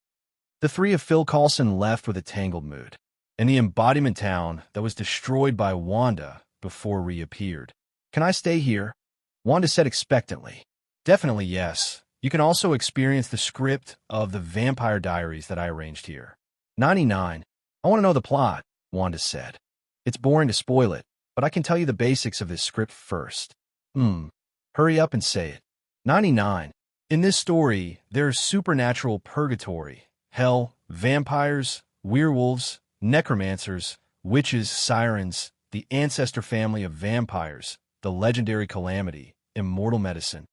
A: The three of Phil Coulson left with a tangled mood. and the embodiment town that was destroyed by Wanda before reappeared. Can I stay here? Wanda said expectantly. Definitely yes. You can also experience the script of the Vampire Diaries that I arranged here. 99. I want to know the plot, Wanda said. It's boring to spoil it, but I can tell you the basics of this script first. Hurry up and say it. 99. In this story, there's supernatural purgatory, hell, vampires, werewolves, necromancers, witches, sirens, the ancestor family of vampires, the legendary calamity, immortal medicine.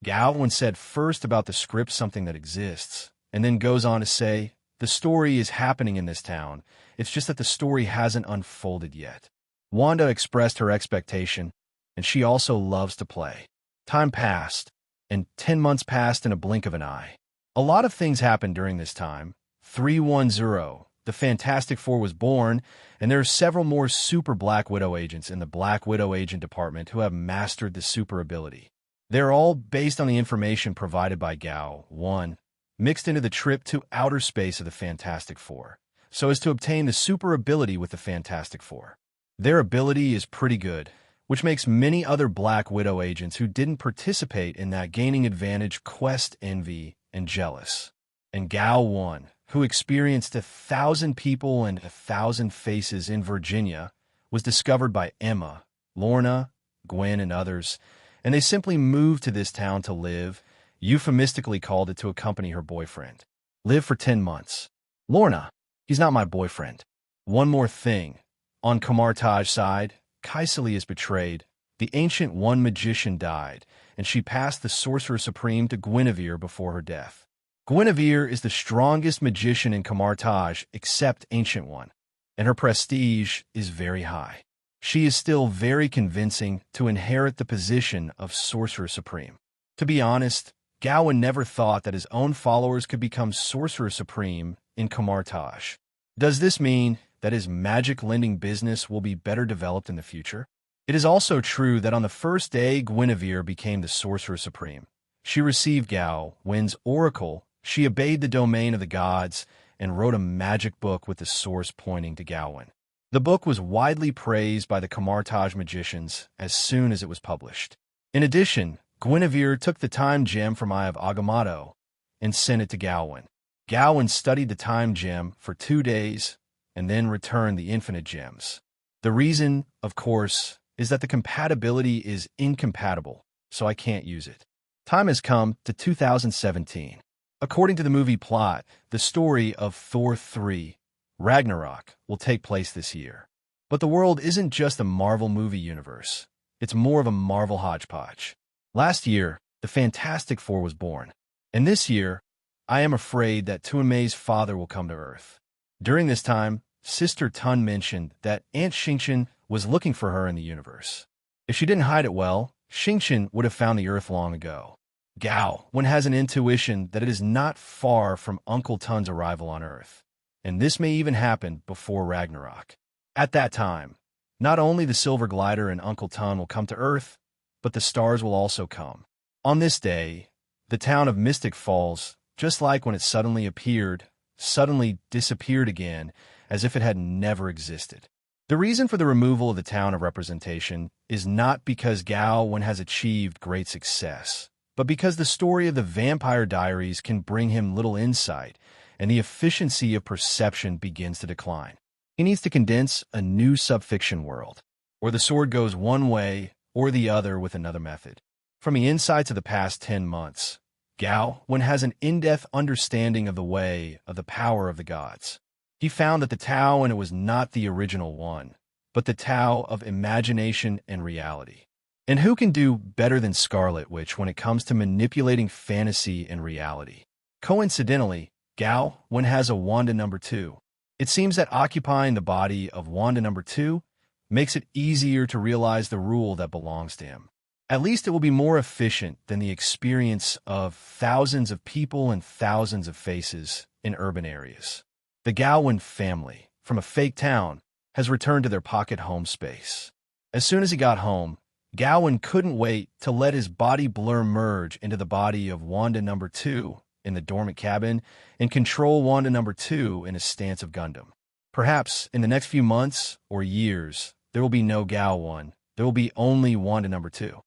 A: Gao Wen said first about the script something that exists, and then goes on to say, the story is happening in this town, it's just that the story hasn't unfolded yet. Wanda expressed her expectation, and she also loves to play. Time passed, and 10 months passed in a blink of an eye. A lot of things happened during this time. 310, the Fantastic Four was born, and there are several more Super Black Widow agents in the Black Widow Agent Department who have mastered the super ability. They're all based on the information provided by Gao Wen, mixed into the trip to outer space of the Fantastic Four, so as to obtain the super ability with the Fantastic Four. Their ability is pretty good, which makes many other Black Widow agents who didn't participate in that gaining advantage quest envy and jealous. And Gao Wen, who experienced 1,000 people and 1,000 faces in Virginia, was discovered by Emma, Lorna, Gwen, and others, and they simply moved to this town to live, euphemistically called it to accompany her boyfriend. Live for 10 months. Lorna, he's not my boyfriend. One more thing. On Kamartaj's side, Kaisali is betrayed. The Ancient One magician died, and she passed the Sorcerer Supreme to Guinevere before her death. Guinevere is the strongest magician in Kamartaj except Ancient One, and her prestige is very high. She is still very convincing to inherit the position of Sorcerer Supreme. To be honest, Gao Wen never thought that his own followers could become Sorcerer Supreme in Kamartaj. Does this mean that his magic-lending business will be better developed in the future? It is also true that on the first day Guinevere became the Sorcerer Supreme, she received Gao Wen's oracle, she obeyed the domain of the gods, and wrote a magic book with the source pointing to Gao Wen. The book was widely praised by the Kamartaj magicians as soon as it was published. In addition, Guinevere took the time gem from Eye of Agamotto and sent it to Gao Wen. Gao Wen studied the time gem for 2 days and then returned the infinite gems. The reason, of course, is that the compatibility is incompatible, so I can't use it. Time has come to 2017. According to the movie plot, the story of Thor 3, Ragnarok, will take place this year. But the world isn't just a Marvel movie universe. It's more of a Marvel hodgepodge. Last year, the Fantastic Four was born. And this year, I am afraid that Tuanmei's father will come to Earth. During this time, Sister Tun mentioned that Aunt Xingqian was looking for her in the universe. If she didn't hide it well, Xingqian would have found the Earth long ago. Gao Wen has an intuition that it is not far from Uncle Tun's arrival on Earth, and this may even happen before Ragnarok. At that time, not only the Silver Glider and Uncle Tun will come to Earth, but the stars will also come. On this day, the town of Mystic Falls, just like when it suddenly appeared, suddenly disappeared again, as if it had never existed. The reason for the removal of the town of representation is not because Gao Wen has achieved great success, but because the story of the Vampire Diaries can bring him little insight, and the efficiency of perception begins to decline. He needs to condense a new subfiction world, where the sword goes one way or the other with another method. From the insights of the past 10 months, Gao Wen has an in-depth understanding of the way of the power of the gods. He found that the Tao, and it was not the original one, but the Tao of imagination and reality. And who can do better than Scarlet Witch when it comes to manipulating fantasy and reality? Coincidentally, Gao Wen has a Wanda number 2. It seems that occupying the body of Wanda number 2 makes it easier to realize the rule that belongs to him. At least it will be more efficient than the experience of thousands of people and thousands of faces in urban areas. The Gao Wen family, from a fake town, has returned to their pocket home space. As soon as he got home, Gao Wen couldn't wait to let his body blur merge into the body of Wanda number 2 in the dormant cabin and control Wanda number 2 in a stance of Gundam. Perhaps in the next few months or years, there will be no Gao Wen. There will be only Wanda number 2.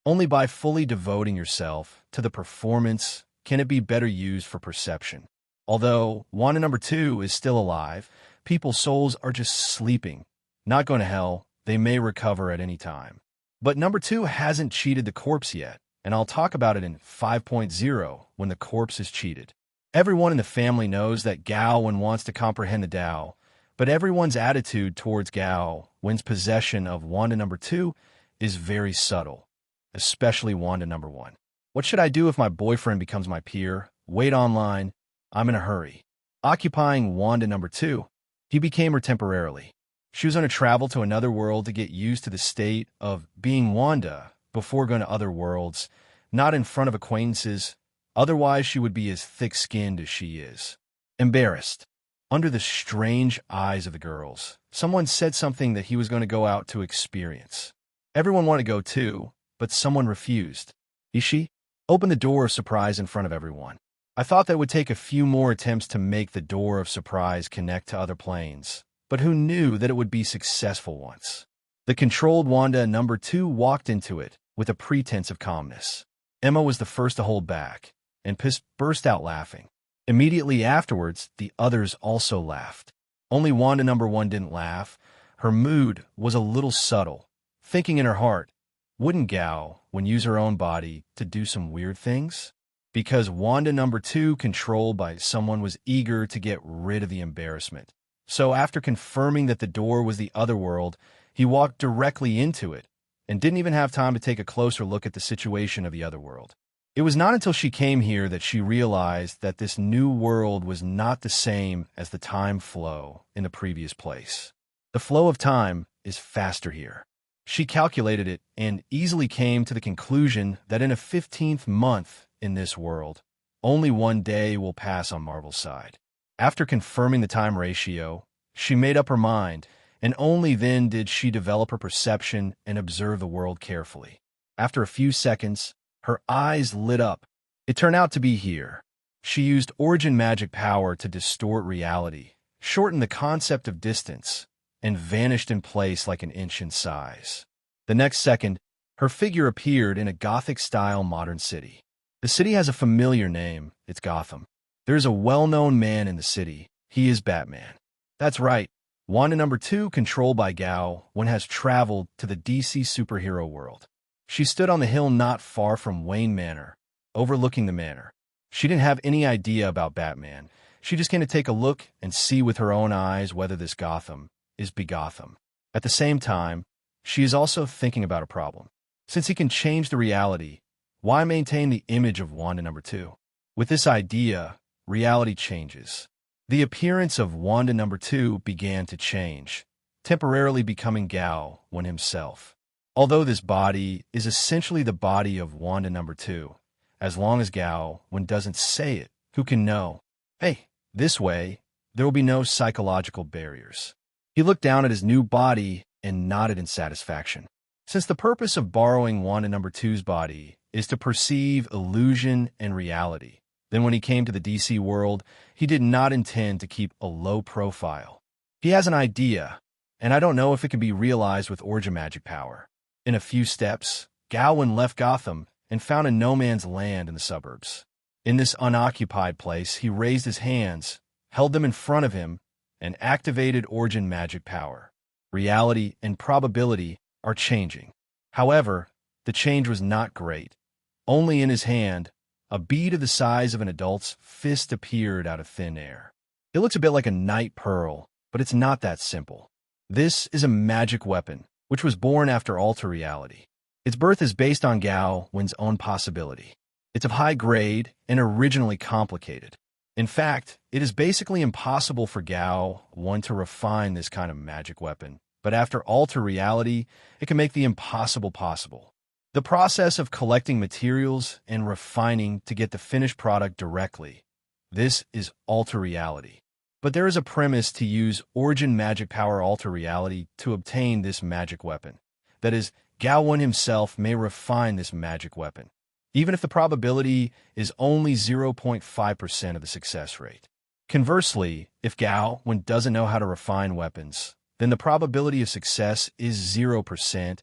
A: Only by fully devoting yourself to the performance can it be better used for perception. Although Wanda number 2 is still alive, people's souls are just sleeping, not going to hell. They may recover at any time. But number 2 hasn't cheated the corpse yet, and I'll talk about it in 5.0 when the corpse is cheated. Everyone in the family knows that Gao Wen wants to comprehend the Tao, but everyone's attitude towards Gao Wen's possession of Wanda number 2 is very subtle, especially Wanda number 1. What should I do if my boyfriend becomes my peer? Wait online. I'm in a hurry. Occupying Wanda number 2, he became her temporarily. She was going to travel to another world to get used to the state of being Wanda before going to other worlds, not in front of acquaintances. Otherwise, she would be as thick-skinned as she is. Embarrassed. Under the strange eyes of the girls, someone said something that he was going to go out to experience. Everyone wanted to go too, but someone refused. Ishi opened the door of surprise in front of everyone. I thought that would take a few more attempts to make the door of surprise connect to other planes, but who knew that it would be successful once? The controlled Wanda number 2 walked into it with a pretense of calmness. Emma was the first to hold back, and burst out laughing. Immediately afterwards, the others also laughed. Only Wanda number 1 didn't laugh. Her mood was a little subtle, thinking in her heart, wouldn't Gao Wen use her own body to do some weird things? Because Wanda number 2, controlled by someone, was eager to get rid of the embarrassment. So after confirming that the door was the other world, he walked directly into it and didn't even have time to take a closer look at the situation of the other world. It was not until she came here that she realized that this new world was not the same as the time flow in the previous place. The flow of time is faster here. She calculated it and easily came to the conclusion that in a 15th month in this world, only 1 day will pass on Marvel's side. After confirming the time ratio, she made up her mind, and only then did she develop her perception and observe the world carefully. After a few seconds, her eyes lit up. It turned out to be here. She used origin magic power to distort reality, shorten the concept of distance, and vanished in place like an inch in size. The next second, her figure appeared in a Gothic-style modern city. The city has a familiar name. It's Gotham. There is a well-known man in the city. He is Batman. That's right. Wanda number 2, controlled by Gao Wen, has traveled to the DC superhero world. She stood on the hill not far from Wayne Manor, overlooking the manor. She didn't have any idea about Batman. She just came to take a look and see with her own eyes whether this Gotham is Gotham. At the same time, she is also thinking about a problem. Since he can change the reality, why maintain the image of Wanda number 2? With this idea, reality changes. The appearance of Wanda number 2 began to change, temporarily becoming Gao Wen himself. Although this body is essentially the body of Wanda number 2, as long as Gao Wen doesn't say it, who can know? Hey, this way, there will be no psychological barriers. He looked down at his new body and nodded in satisfaction. Since the purpose of borrowing Wanda number 2's body is to perceive illusion and reality, then when he came to the DC world, he did not intend to keep a low profile. He has an idea, and I don't know if it can be realized with origin magic power. In a few steps, Gao Wen left Gotham and found a no-man's land in the suburbs. In this unoccupied place, he raised his hands, held them in front of him, and activated origin magic power. Reality and probability are changing. However, the change was not great. Only in his hand, a bead of the size of an adult's fist appeared out of thin air. It looks a bit like a night pearl, but it's not that simple. This is a magic weapon, which was born after alter reality. Its birth is based on Gao Wen's own possibility. It's of high grade and originally complicated. In fact, it is basically impossible for Gao Wen to refine this kind of magic weapon, but after alter reality, it can make the impossible possible. The process of collecting materials and refining to get the finished product directly. This is alter reality. But there is a premise to use origin magic power alter reality to obtain this magic weapon. That is, Gao Wen himself may refine this magic weapon, even if the probability is only 0.5% of the success rate. Conversely, if Gao Wen doesn't know how to refine weapons, then the probability of success is 0%,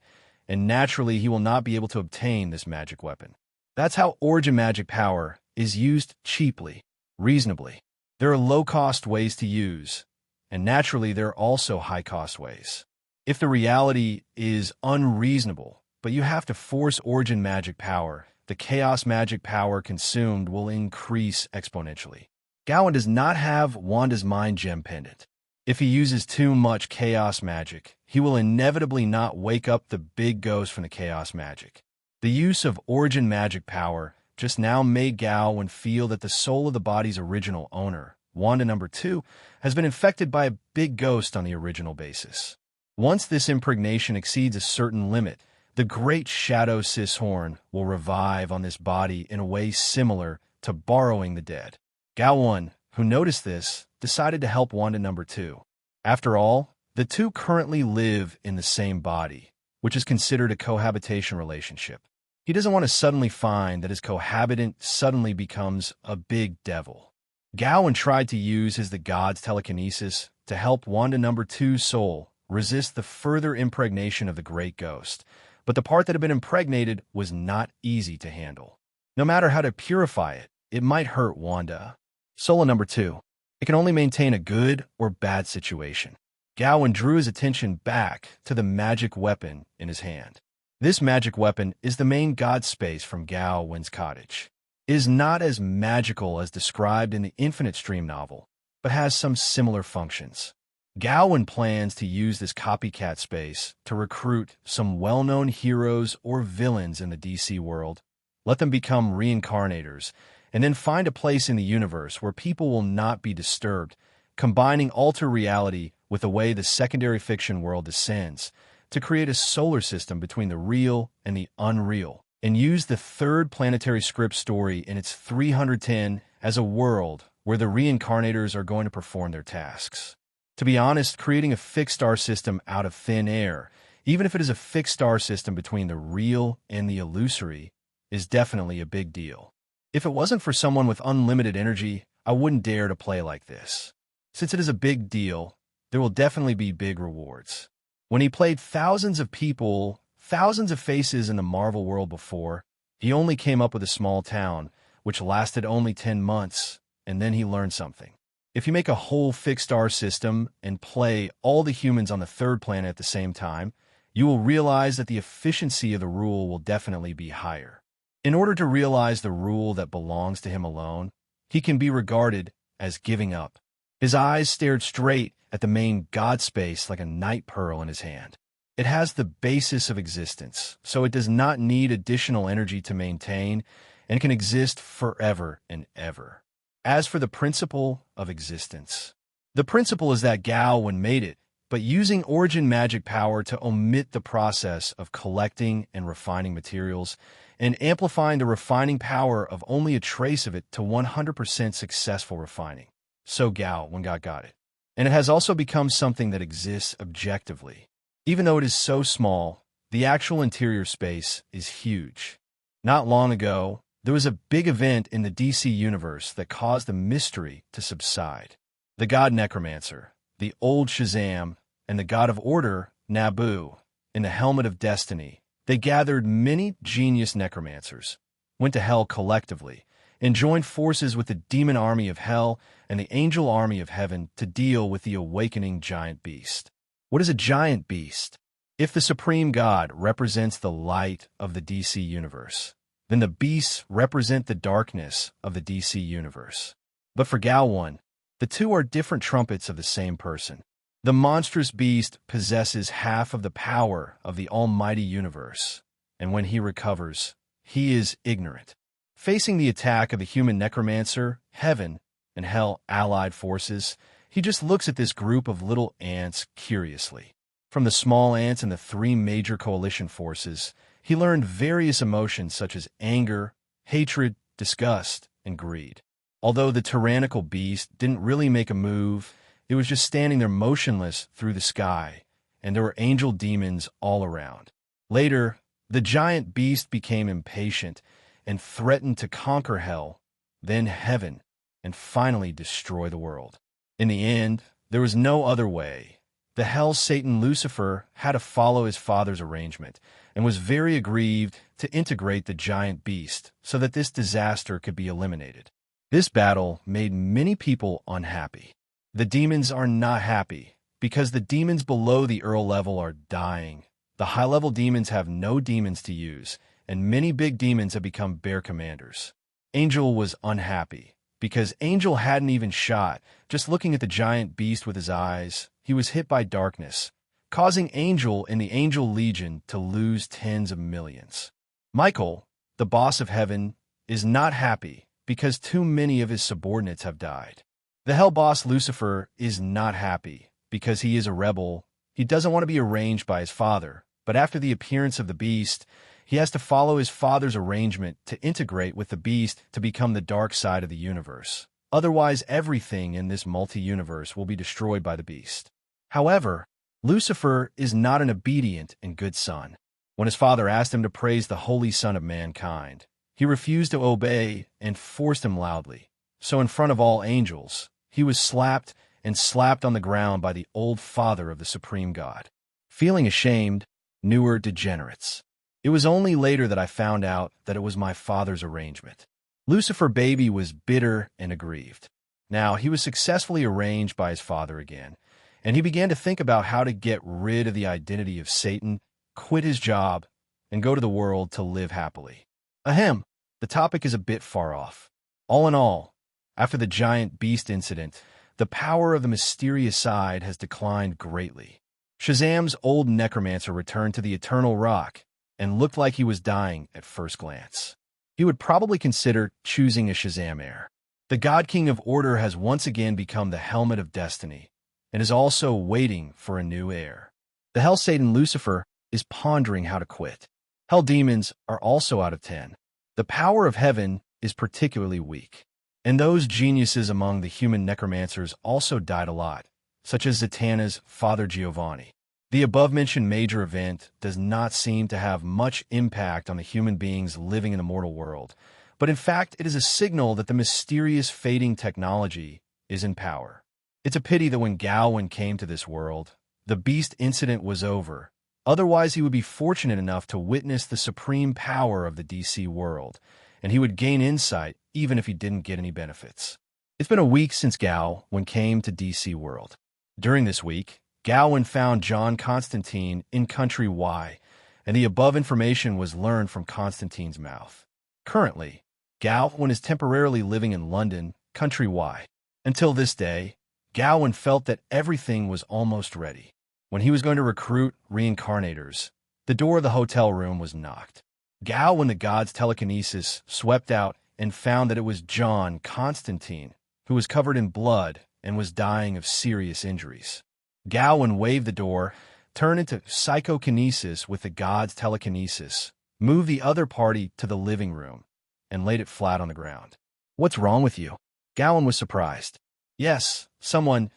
A: and naturally he will not be able to obtain this magic weapon. That's how origin magic power is used cheaply, reasonably. There are low-cost ways to use, and naturally there are also high-cost ways. If the reality is unreasonable, but you have to force origin magic power, the chaos magic power consumed will increase exponentially. Gao Wen does not have Wanda's mind gem pendant. If he uses too much chaos magic, he will inevitably not wake up the big ghost from the chaos magic. The use of origin magic power just now made Gao Wen feel that the soul of the body's original owner, Wanda number 2, has been infected by a big ghost on the original basis. Once this impregnation exceeds a certain limit, the great shadow Horn will revive on this body in a way similar to borrowing the dead. Gao Wen, who noticed this, decided to help Wanda number 2. After all, the two currently live in the same body, which is considered a cohabitation relationship. He doesn't want to suddenly find that his cohabitant suddenly becomes a big devil. Gao Wen tried to use the god's telekinesis to help Wanda number 2's soul resist the further impregnation of the great ghost, but the part that had been impregnated was not easy to handle. No matter how to purify it, it might hurt Wanda. Soul number 2. It can only maintain a good or bad situation. Gao Wen drew his attention back to the magic weapon in his hand. This magic weapon is the main god space from Gao Wen's cottage. It is not as magical as described in the Infinite Stream novel, but has some similar functions. Gao Wen plans to use this copycat space to recruit some well-known heroes or villains in the DC world, let them become reincarnators, and then find a place in the universe where people will not be disturbed, combining alter reality with the way the secondary fiction world descends to create a solar system between the real and the unreal, and use the third planetary script story in its 310 as a world where the reincarnators are going to perform their tasks. To be honest, creating a fixed star system out of thin air, even if it is a fixed star system between the real and the illusory, is definitely a big deal. If it wasn't for someone with unlimited energy, I wouldn't dare to play like this. Since it is a big deal, there will definitely be big rewards. When he played thousands of people, thousands of faces in the Marvel world before, he only came up with a small town, which lasted only 10 months, and then he learned something. If you make a whole fixed star system and play all the humans on the third planet at the same time, you will realize that the efficiency of the rule will definitely be higher. In order to realize the rule that belongs to him alone, he can be regarded as giving up. His eyes stared straight at the main god space like a night pearl in his hand. It has the basis of existence, so it does not need additional energy to maintain and can exist forever and ever. As for the principle of existence, the principle is that Gao Wen made it, but using origin magic power to omit the process of collecting and refining materials and amplifying the refining power of only a trace of it to 100% successful refining. So Gao Wen got it. And it has also become something that exists objectively. Even though it is so small, the actual interior space is huge. Not long ago, there was a big event in the DC universe that caused the mystery to subside. The god Necromancer, the old Shazam, and the god of order, Nabu, in the helmet of destiny, they gathered many genius necromancers, went to hell collectively, and joined forces with the demon army of hell and the angel army of heaven to deal with the awakening giant beast. What is a giant beast? If the supreme god represents the light of the DC universe, then the beasts represent the darkness of the DC universe. But for Gao Wen, the two are different trumpets of the same person. The monstrous beast possesses half of the power of the almighty universe, and when he recovers, he is ignorant. Facing the attack of the human necromancer, heaven, and hell allied forces, he just looks at this group of little ants curiously. From the small ants and the three major coalition forces, he learned various emotions such as anger, hatred, disgust, and greed. Although the tyrannical beast didn't really make a move, it was just standing there motionless through the sky, and there were angel demons all around. Later, the giant beast became impatient and threatened to conquer hell, then heaven, and finally destroy the world. In the end, there was no other way. The hell Satan Lucifer had to follow his father's arrangement and was very aggrieved to integrate the giant beast so that this disaster could be eliminated. This battle made many people unhappy. The demons are not happy because the demons below the Earl level are dying. The high-level demons have no demons to use, and many big demons have become bear commanders. Angel was unhappy because Angel hadn't even shot. Just looking at the giant beast with his eyes, he was hit by darkness, causing Angel and the Angel Legion to lose tens of millions. Michael, the boss of heaven, is not happy because too many of his subordinates have died. The hell boss Lucifer is not happy because he is a rebel. He doesn't want to be arranged by his father, but after the appearance of the beast, he has to follow his father's arrangement to integrate with the beast to become the dark side of the universe. Otherwise, everything in this multi-universe will be destroyed by the beast. However, Lucifer is not an obedient and good son. When his father asked him to praise the Holy Son of mankind, he refused to obey and forced him loudly. So in front of all angels, he was slapped and slapped on the ground by the old father of the supreme God. Feeling ashamed, newer degenerates. It was only later that I found out that it was my father's arrangement. Lucifer baby was bitter and aggrieved. Now, he was successfully arranged by his father again, and he began to think about how to get rid of the identity of Satan, quit his job, and go to the world to live happily. Ahem, the topic is a bit far off. All in all, after the giant beast incident, the power of the mysterious side has declined greatly. Shazam's old necromancer returned to the Eternal Rock and looked like he was dying at first glance. He would probably consider choosing a Shazam heir. The God King of Order has once again become the Helmet of Destiny and is also waiting for a new heir. The Hell Satan Lucifer is pondering how to quit. Hell demons are also out of 10. The power of heaven is particularly weak. And those geniuses among the human necromancers also died a lot, such as Zatanna's Father Giovanni. The above-mentioned major event does not seem to have much impact on the human beings living in the mortal world, but in fact it is a signal that the mysterious fading technology is in power. It's a pity that when Gao Wen came to this world, the beast incident was over. Otherwise he would be fortunate enough to witness the supreme power of the DC world, and he would gain insight even if he didn't get any benefits. It's been a week since Gao Wen came to DC world. During this week, Gao Wen found John Constantine in Country Y, and the above information was learned from Constantine's mouth. Currently, Gao Wen is temporarily living in London, Country Y. Until this day, Gao Wen felt that everything was almost ready. When he was going to recruit reincarnators, the door of the hotel room was knocked. Gao Wen, the god's telekinesis, swept out and found that it was John Constantine, who was covered in blood and was dying of serious injuries. Gao Wen waved the door, turned into psychokinesis with the god's telekinesis, moved the other party to the living room, and laid it flat on the ground. "What's wrong with you?" Gao Wen was surprised. "Yes, someone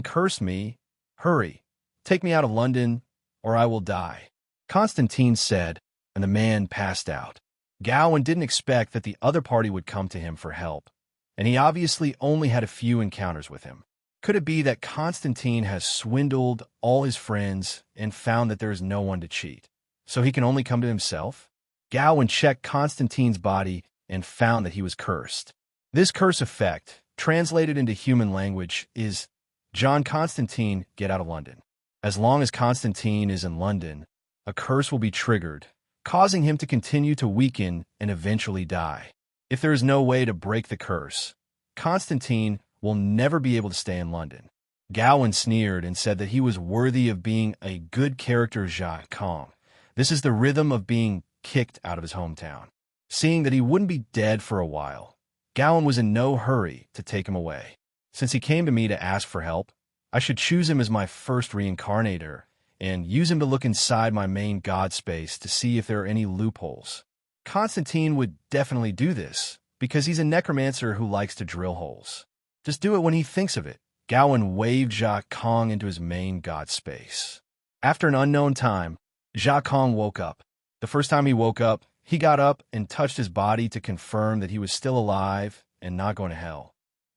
A: cursed me. Hurry, take me out of London, or I will die," Constantine said, and the man passed out. Gao Wen didn't expect that the other party would come to him for help, and he obviously only had a few encounters with him. Could it be that Constantine has swindled all his friends and found that there is no one to cheat, so he can only come to himself? Gao Wen checked Constantine's body and found that he was cursed. This curse effect, translated into human language, is John Constantine, get out of London. As long as Constantine is in London, a curse will be triggered, causing him to continue to weaken and eventually die. If there is no way to break the curse, Constantine will never be able to stay in London. Gao Wen sneered and said that he was worthy of being a good character Jia Kong. This is the rhythm of being kicked out of his hometown. Seeing that he wouldn't be dead for a while, Gao Wen was in no hurry to take him away. Since he came to me to ask for help, I should choose him as my first reincarnator and use him to look inside my main god space to see if there are any loopholes. Constantine would definitely do this because he's a necromancer who likes to drill holes. Just do it when he thinks of it. Gao Wen waved Jia Kong into his main god space. After an unknown time, Jia Kong woke up. The first time he woke up, he got up and touched his body to confirm that he was still alive and not going to hell.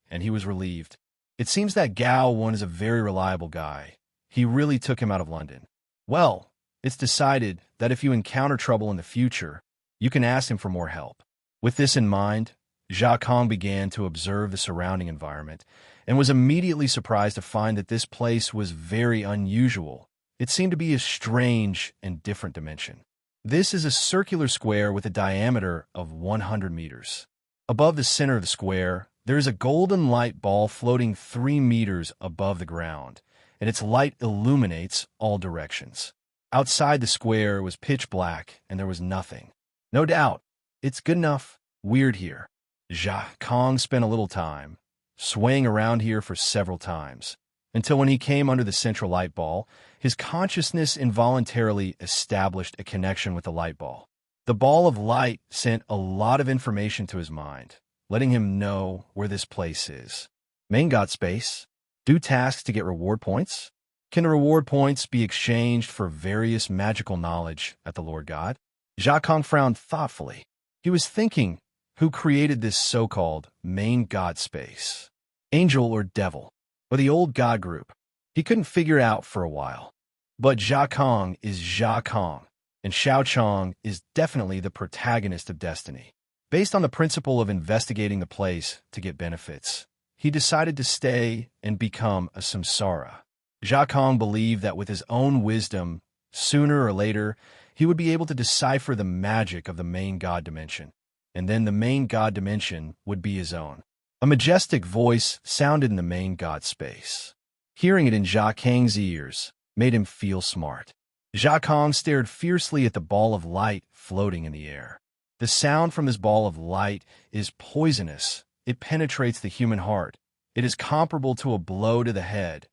A: and he was relieved. It seems that Gao Wen is a very reliable guy. He really took him out of London. Well, it's decided that if you encounter trouble in the future, you can ask him for more help. With this in mind, Jia Kong began to observe the surrounding environment and was immediately surprised to find that this place was very unusual. It seemed to be a strange and different dimension. This is a circular square with a diameter of 100 meters. Above the center of the square, there is a golden light ball floating 3 meters above the ground, and its light illuminates all directions. Outside the square was pitch black, and there was nothing. No doubt, it's good enough weird here. Jia Kong spent a little time swaying around here for several times, until when he came under the central light ball, his consciousness involuntarily established a connection with the light ball. The ball of light sent a lot of information to his mind, letting him know where this place is. Main God space. Do tasks to get reward points? Can the reward points be exchanged for various magical knowledge at the Lord God? Jia Kong frowned thoughtfully. He was thinking, who created this so-called main God space? Angel or devil? Or the old God group? He couldn't figure it out for a while. But Jia Kong is Jia Kong, and Xiao Chong is definitely the protagonist of Destiny. Based on the principle of investigating the place to get benefits, he decided to stay and become a samsara. Jia Kong believed that with his own wisdom, sooner or later, he would be able to decipher the magic of the main God dimension, and then the main God dimension would be his own. A majestic voice sounded in the main God space. Hearing it in Jia Kong's ears made him feel smart. Jia Kong stared fiercely at the ball of light floating in the air. The sound from this ball of light is poisonous. It penetrates the human heart. It is comparable to a blow to the head.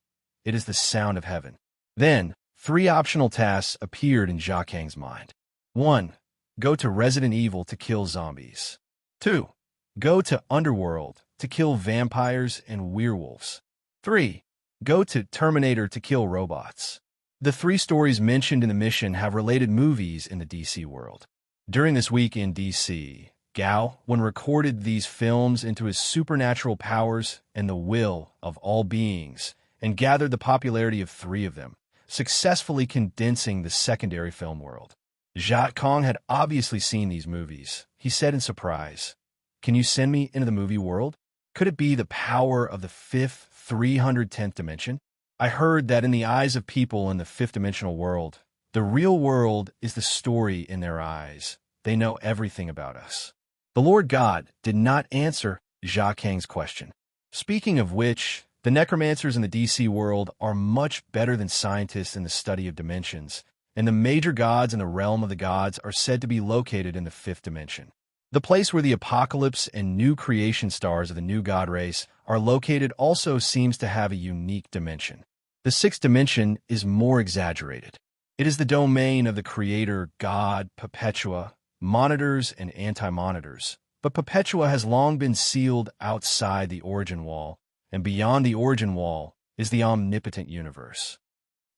A: It is the sound of heaven. Then, 3 optional tasks appeared in Jia Kong's mind. 1. Go to Resident Evil to kill zombies. 2. Go to Underworld to kill vampires and werewolves. 3. Go to Terminator to kill robots. The 3 stories mentioned in the mission have related movies in the DC world. During this week in DC, Gao Wen recorded these films into his supernatural powers and the will of all beings, and gathered the popularity of 3 of them, successfully condensing the secondary film world. Jia Kong had obviously seen these movies. He said in surprise, "Can you send me into the movie world? Could it be the power of the 5th 310th dimension? I heard that in the eyes of people in the 5th dimensional world, the real world is the story in their eyes. They know everything about us." The Lord God did not answer Jia Kong's question. Speaking of which, the necromancers in the DC world are much better than scientists in the study of dimensions, and the major gods in the realm of the gods are said to be located in the 5th dimension. The place where the apocalypse and new creation stars of the new god race are located also seems to have a unique dimension. The 6th dimension is more exaggerated. It is the domain of the creator god Perpetua, monitors and anti-monitors, but Perpetua has long been sealed outside the origin wall, and beyond the origin wall is the omnipotent universe.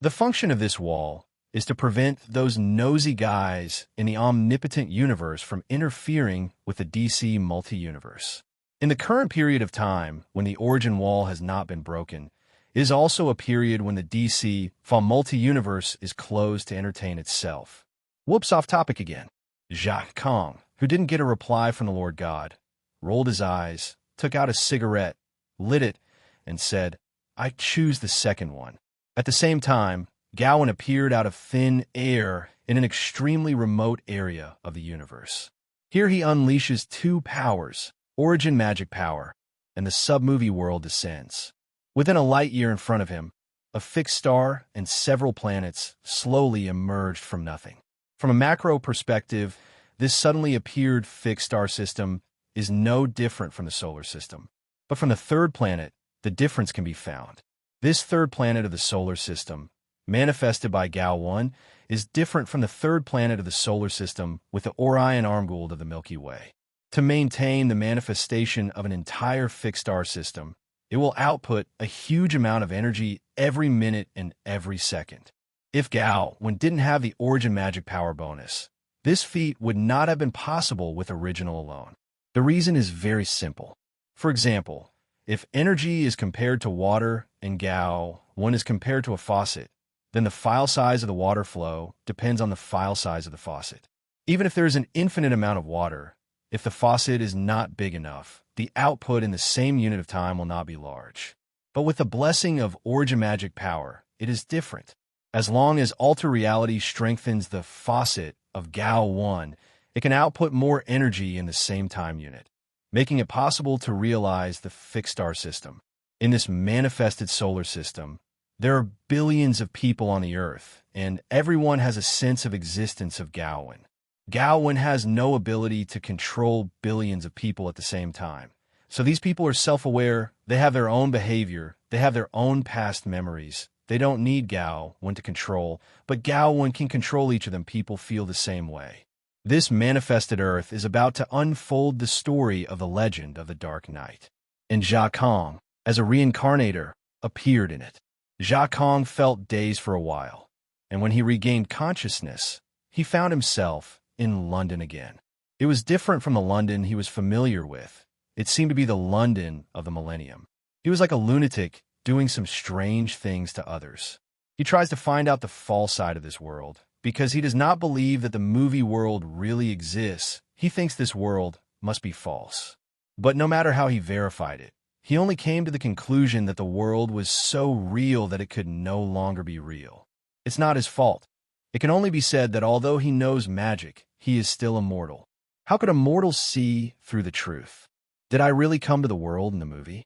A: The function of this wall is to prevent those nosy guys in the omnipotent universe from interfering with the DC multi-universe. In the current period of time, when the origin wall has not been broken, is also a period when the DC multi-universe is closed to entertain itself. Whoops, off topic again. Jia Kong, who didn't get a reply from the Lord God, rolled his eyes, took out a cigarette, lit it, and said, "I choose the second one." At the same time, Gao Wen appeared out of thin air in an extremely remote area of the universe. Here he unleashes 2 powers, origin magic power, and the sub-movie world descends. Within a light year in front of him, a fixed star and several planets slowly emerged from nothing. From a macro perspective, this suddenly appeared fixed star system is no different from the solar system. But from the 3rd planet, the difference can be found. This 3rd planet of the solar system, manifested by Gao Wen, is different from the 3rd planet of the solar system with the Orion Armgold of the Milky Way. To maintain the manifestation of an entire fixed star system, it will output a huge amount of energy every minute and every second. If Gao Wen didn't have the origin magic power bonus, this feat would not have been possible with original alone. The reason is very simple. For example, If energy is compared to water and Gao Wen is compared to a faucet, then the file size of the water flow depends on the file size of the faucet. Even if there is an infinite amount of water, if the faucet is not big enough, the output in the same unit of time will not be large. But with the blessing of origin magic power, it is different. As long as alter reality strengthens the faucet of Gao Wen, it can output more energy in the same time unit, making it possible to realize the fixed star system. In this manifested solar system, there are billions of people on the Earth, and everyone has a sense of existence of Gao Wen. Gao Wen has no ability to control billions of people at the same time. So these people are self-aware, they have their own behavior, they have their own past memories. They don't need Gao Wen to control, but Gao Wen can control each of them. People feel the same way. This manifested Earth is about to unfold the story of the legend of the Dark Knight. And Jia Kong, as a reincarnator, appeared in it. Jia Kong felt dazed for a while, and when he regained consciousness, he found himself in London again. It was different from the London he was familiar with. It seemed to be the London of the millennium. He was like a lunatic doing some strange things to others. He tries to find out the false side of this world because he does not believe that the movie world really exists. He thinks this world must be false. But no matter how he verified it, he only came to the conclusion that the world was so real that it could no longer be real. It's not his fault. It can only be said that although he knows magic, he is still immortal. How could a mortal see through the truth? Did I really come to the world in the movie?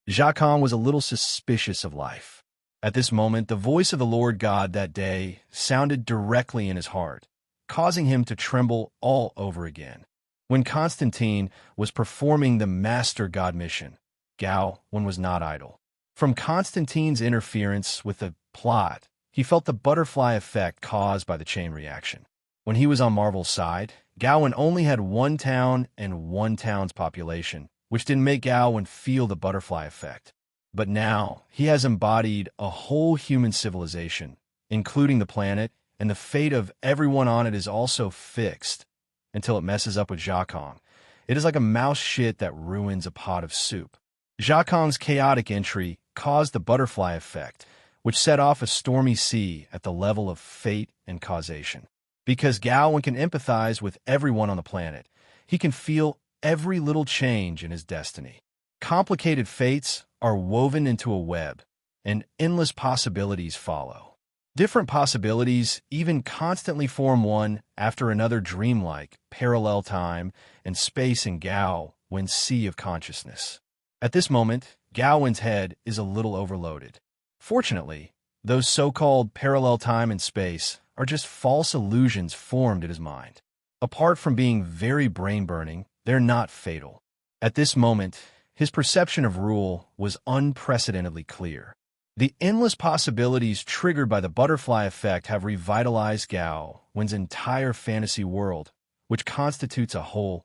A: Jia Kong was a little suspicious of life. At this moment, the voice of the Lord God that day sounded directly in his heart, causing him to tremble all over again. When Constantine was performing the Master God mission, Gao Wen was not idle. From Constantine's interference with the plot, he felt the butterfly effect caused by the chain reaction. When he was on Marvel's side, Gao Wen only had one town and one town's population, which didn't make Gao Wen feel the butterfly effect. But now, he has embodied a whole human civilization, including the planet, and the fate of everyone on it is also fixed until it messes up with Jia Kong. It is like a mouse shit that ruins a pot of soup. Jia Kong's chaotic entry caused the butterfly effect, which set off a stormy sea at the level of fate and causation. Because Gao Wen can empathize with everyone on the planet, he can feel every little change in his destiny. Complicated fates are woven into a web, and endless possibilities follow. Different possibilities even constantly form one after another dreamlike, parallel time and space in Gao Wen's sea of consciousness. At this moment, Gao Wen's head is a little overloaded. Fortunately, those so-called parallel time and space are just false illusions formed in his mind. Apart from being very brain-burning, they're not fatal. At this moment, his perception of rule was unprecedentedly clear. The endless possibilities triggered by the butterfly effect have revitalized Gao Wen's entire fantasy world, which constitutes a whole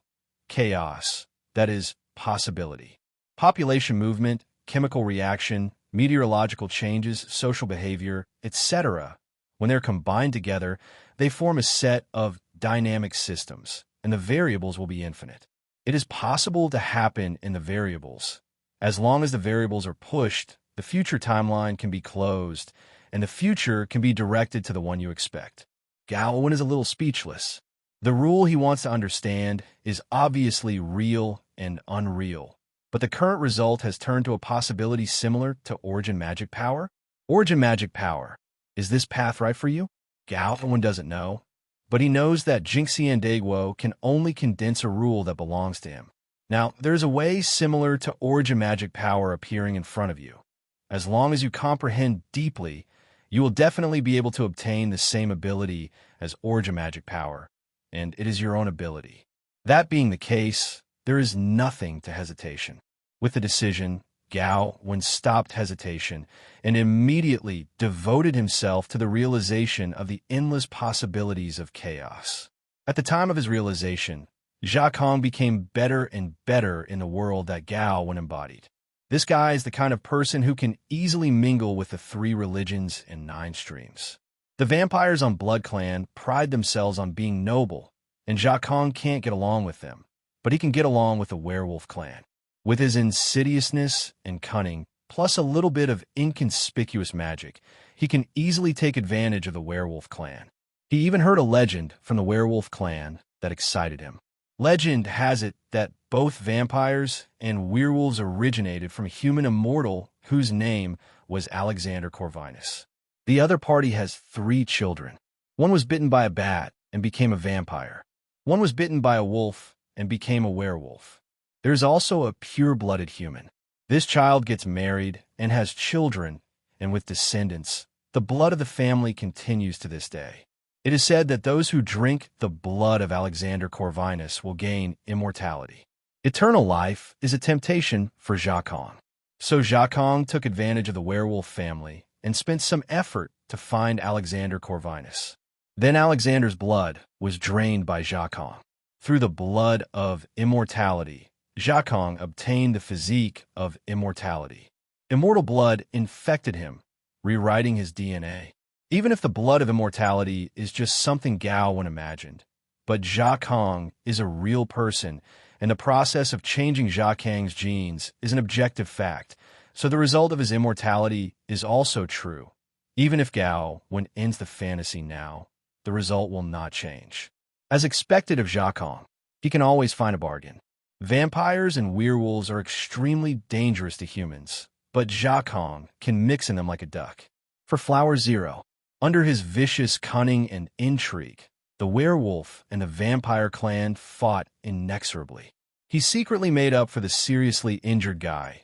A: chaos, that is, possibility. Population movement, chemical reaction, meteorological changes, social behavior, etc. When they're combined together, they form a set of dynamic systems, and the variables will be infinite. It is possible to happen in the variables. As long as the variables are pushed, the future timeline can be closed, and the future can be directed to the one you expect. Gao Wen is a little speechless. The rule he wants to understand is obviously real and unreal, but the current result has turned to a possibility similar to origin magic power. Origin magic power. Is this path right for you? Gao Wen doesn't know, but he knows that Jingxian Daiguo can only condense a rule that belongs to him. Now, there's a way similar to origin magic power appearing in front of you. As long as you comprehend deeply, you will definitely be able to obtain the same ability as origin magic power, and it is your own ability. That being the case, there is nothing to hesitation. With the decision, Gao Wen stopped hesitation and immediately devoted himself to the realization of the endless possibilities of chaos. At the time of his realization, Jia Kong became better and better in the world that Gao Wen embodied. This guy is the kind of person who can easily mingle with the 3 religions and 9 streams. The vampires on Blood Clan pride themselves on being noble, and Jia Kong can't get along with them, but he can get along with the werewolf clan. With his insidiousness and cunning, plus a little bit of inconspicuous magic, he can easily take advantage of the werewolf clan. He even heard a legend from the werewolf clan that excited him. Legend has it that both vampires and werewolves originated from a human immortal whose name was Alexander Corvinus. The other party has 3 children. One was bitten by a bat and became a vampire. One was bitten by a wolf and became a werewolf. There's also a pure-blooded human. This child gets married and has children, and with descendants, the blood of the family continues to this day. It is said that those who drink the blood of Alexander Corvinus will gain immortality. Eternal life is a temptation for Zhakong. So Zhakong took advantage of the werewolf family and spent some effort to find Alexander Corvinus. Then Alexander's blood was drained by Zhakong. Through the blood of immortality, Zhakong obtained the physique of immortality. Immortal blood infected him, rewriting his DNA. Even if the blood of immortality is just something Gao Wen imagined, but Zhakong is a real person, and the process of changing Zhakong's genes is an objective fact, so the result of his immortality is also true. Even if Gao Wen ends the fantasy now, the result will not change. As expected of Zhakong, he can always find a bargain. Vampires and werewolves are extremely dangerous to humans, but Zhakong can mix in them like a duck. For Flower Zero, under his vicious cunning and intrigue, the werewolf and the vampire clan fought inexorably. He secretly made up for the seriously injured guy,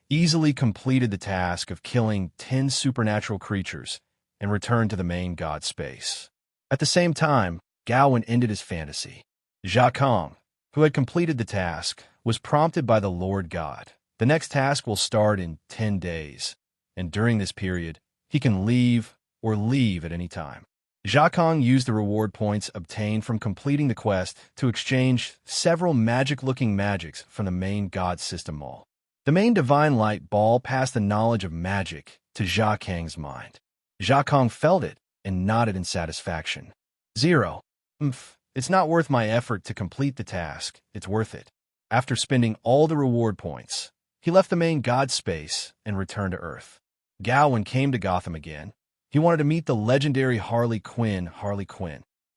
A: easily completed the task of killing 10 supernatural creatures, and returned to the main god space. At the same time, Gao Wen ended his fantasy. Zhakong, who had completed the task, was prompted by the Lord God. The next task will start in 10 days, and during this period, he can leave at any time. Zhakong used the reward points obtained from completing the quest to exchange several magic-looking magics from the main god system mall. The main divine light ball passed the knowledge of magic to Zhakong's mind. Zhakong felt it and nodded in satisfaction. 0. It's not worth my effort to complete the task. It's worth it. After spending all the reward points, he left the main god space and returned to Earth. Gao Wen came to Gotham again. He wanted to meet the legendary Harley Quinn.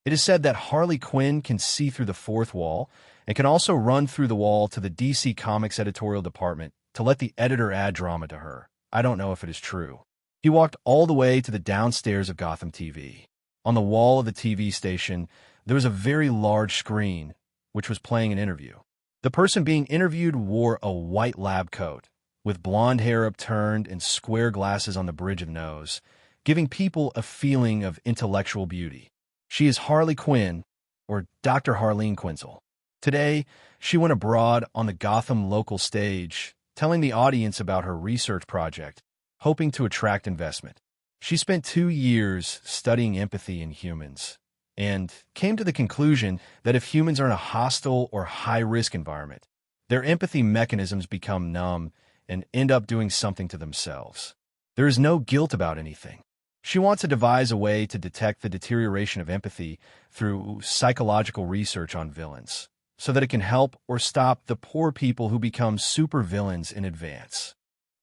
A: It is said that Harley Quinn can see through the 4th wall and can also run through the wall to the DC Comics editorial department to let the editor add drama to her. I don't know if it is true. He walked all the way to the downstairs of Gotham TV. On the wall of the TV station, there was a very large screen, which was playing an interview. The person being interviewed wore a white lab coat, with blonde hair upturned and square glasses on the bridge of nose, giving people a feeling of intellectual beauty. She is Harley Quinn, or Dr. Harleen Quinzel. Today, she went abroad on the Gotham local stage, telling the audience about her research project, hoping to attract investment. She spent 2 years studying empathy in humans, and came to the conclusion that if humans are in a hostile or high-risk environment, their empathy mechanisms become numb and end up doing something to themselves. There is no guilt about anything. She wants to devise a way to detect the deterioration of empathy through psychological research on villains, so that it can help or stop the poor people who become supervillains in advance.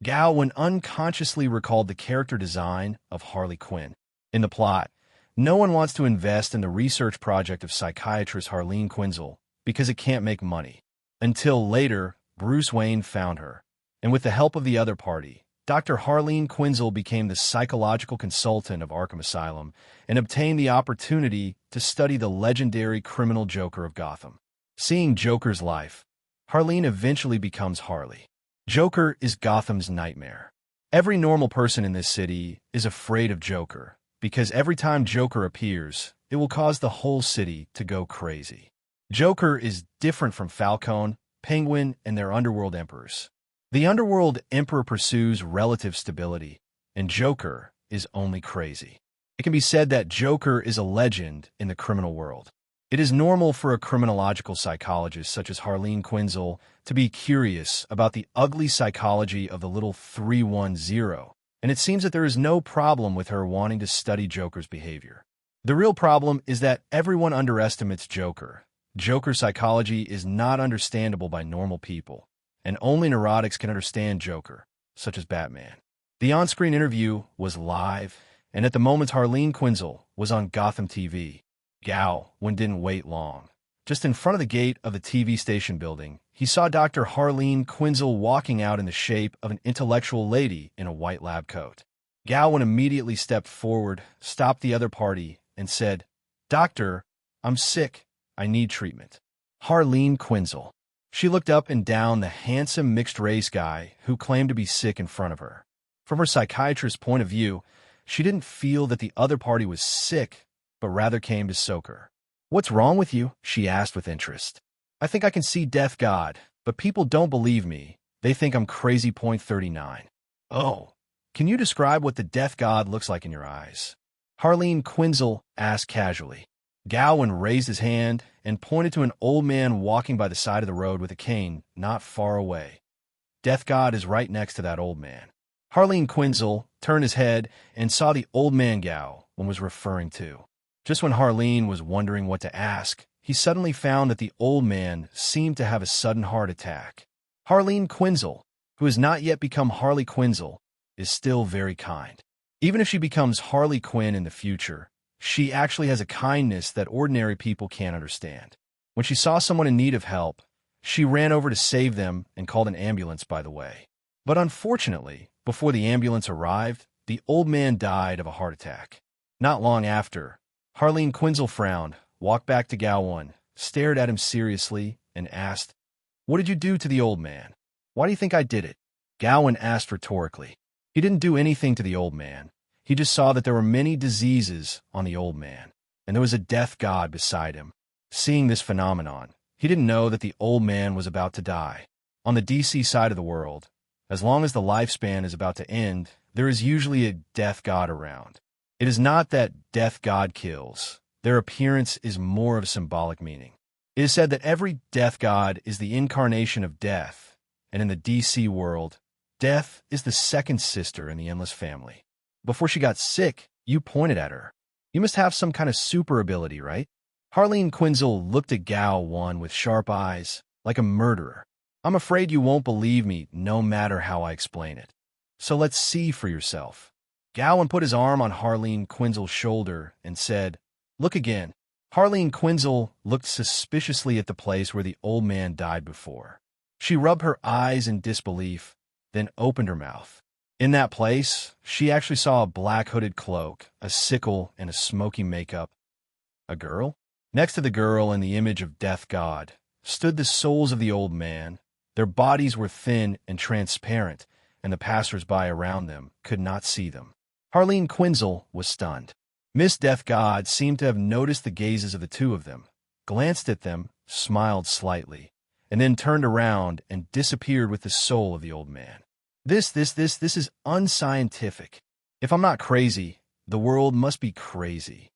A: Gao Wen unconsciously recalled the character design of Harley Quinn. In the plot, no one wants to invest in the research project of psychiatrist Harleen Quinzel because it can't make money. Until later, Bruce Wayne found her, and with the help of the other party, Dr. Harleen Quinzel became the psychological consultant of Arkham Asylum and obtained the opportunity to study the legendary criminal Joker of Gotham. Seeing Joker's life, Harleen eventually becomes Harley. Joker is Gotham's nightmare. Every normal person in this city is afraid of Joker, because every time Joker appears, it will cause the whole city to go crazy. Joker is different from Falcone, Penguin, and their underworld emperors. The underworld emperor pursues relative stability, and Joker is only crazy. It can be said that Joker is a legend in the criminal world. It is normal for a criminological psychologist such as Harleen Quinzel to be curious about the ugly psychology of the little 310, and it seems that there is no problem with her wanting to study Joker's behavior. The real problem is that everyone underestimates Joker. Joker psychology is not understandable by normal people, and only neurotics can understand Joker, such as Batman. The on-screen interview was live, and at the moment Harleen Quinzel was on Gotham TV. Gao Wen didn't wait long. Just in front of the gate of the TV station building, he saw Dr. Harleen Quinzel walking out in the shape of an intellectual lady in a white lab coat. Gao Wen immediately stepped forward, stopped the other party, and said, "Doctor, I'm sick. I need treatment." Harleen Quinzel. She looked up and down the handsome mixed-race guy who claimed to be sick in front of her. From her psychiatrist's point of view, she didn't feel that the other party was sick, but rather came to soak her. "What's wrong with you?" she asked with interest. "I think I can see Death God, but people don't believe me. They think I'm crazy. Point 39. "Oh, can you describe what the Death God looks like in your eyes?" Harleen Quinzel asked casually. Gao Wen raised his hand and pointed to an old man walking by the side of the road with a cane not far away. Death God is right next to that old man. Harleen Quinzel turned his head and saw the old man Gao Wen was referring to. Just when Harleen was wondering what to ask, he suddenly found that the old man seemed to have a sudden heart attack. Harleen Quinzel, who has not yet become Harley Quinzel, is still very kind. Even if she becomes Harley Quinn in the future, she actually has a kindness that ordinary people can't understand. When she saw someone in need of help, she ran over to save them and called an ambulance, by the way. But unfortunately, before the ambulance arrived, the old man died of a heart attack. Not long after, Harleen Quinzel frowned, walked back to Gao Wen, stared at him seriously, and asked, "What did you do to the old man? Why do you think I did it?" Gao Wen asked rhetorically. He didn't do anything to the old man. He just saw that there were many diseases on the old man, and there was a death god beside him. Seeing this phenomenon, he didn't know that the old man was about to die. On the DC side of the world, as long as the lifespan is about to end, there is usually a death god around. It is not that death god kills. Their appearance is more of a symbolic meaning. It is said that every death god is the incarnation of death, and in the DC world, death is the second sister in the Endless family. Before she got sick, you pointed at her. You must have some kind of super ability, right? Harleen Quinzel looked at Gao Wen with sharp eyes, like a murderer. "I'm afraid you won't believe me no matter how I explain it. So let's see for yourself." Gao Wen put his arm on Harleen Quinzel's shoulder and said, "Look again." Harleen Quinzel looked suspiciously at the place where the old man died before. She rubbed her eyes in disbelief, then opened her mouth. In that place, she actually saw a black hooded cloak, a sickle, and a smoky makeup. A girl? Next to the girl in the image of Death God stood the souls of the old man. Their bodies were thin and transparent, and the passers-by around them could not see them. Harleen Quinzel was stunned. Miss Death God seemed to have noticed the gazes of the two of them, glanced at them, smiled slightly, and then turned around and disappeared with the soul of the old man. This is unscientific. If I'm not crazy, the world must be crazy."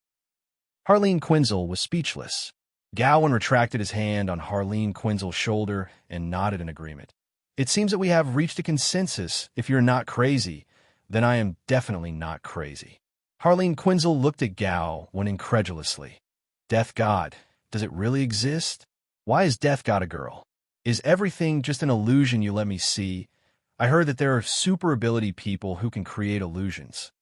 A: Harleen Quinzel was speechless. Gao Wen retracted his hand on Harleen Quinzel's shoulder and nodded in agreement. "It seems that we have reached a consensus. If you're not crazy, then I am definitely not crazy." Harleen Quinzel looked at Gao Wen incredulously. "Death God, does it really exist? Why is Death God a girl? Is everything just an illusion you let me see? I heard that there are super ability people who can create illusions."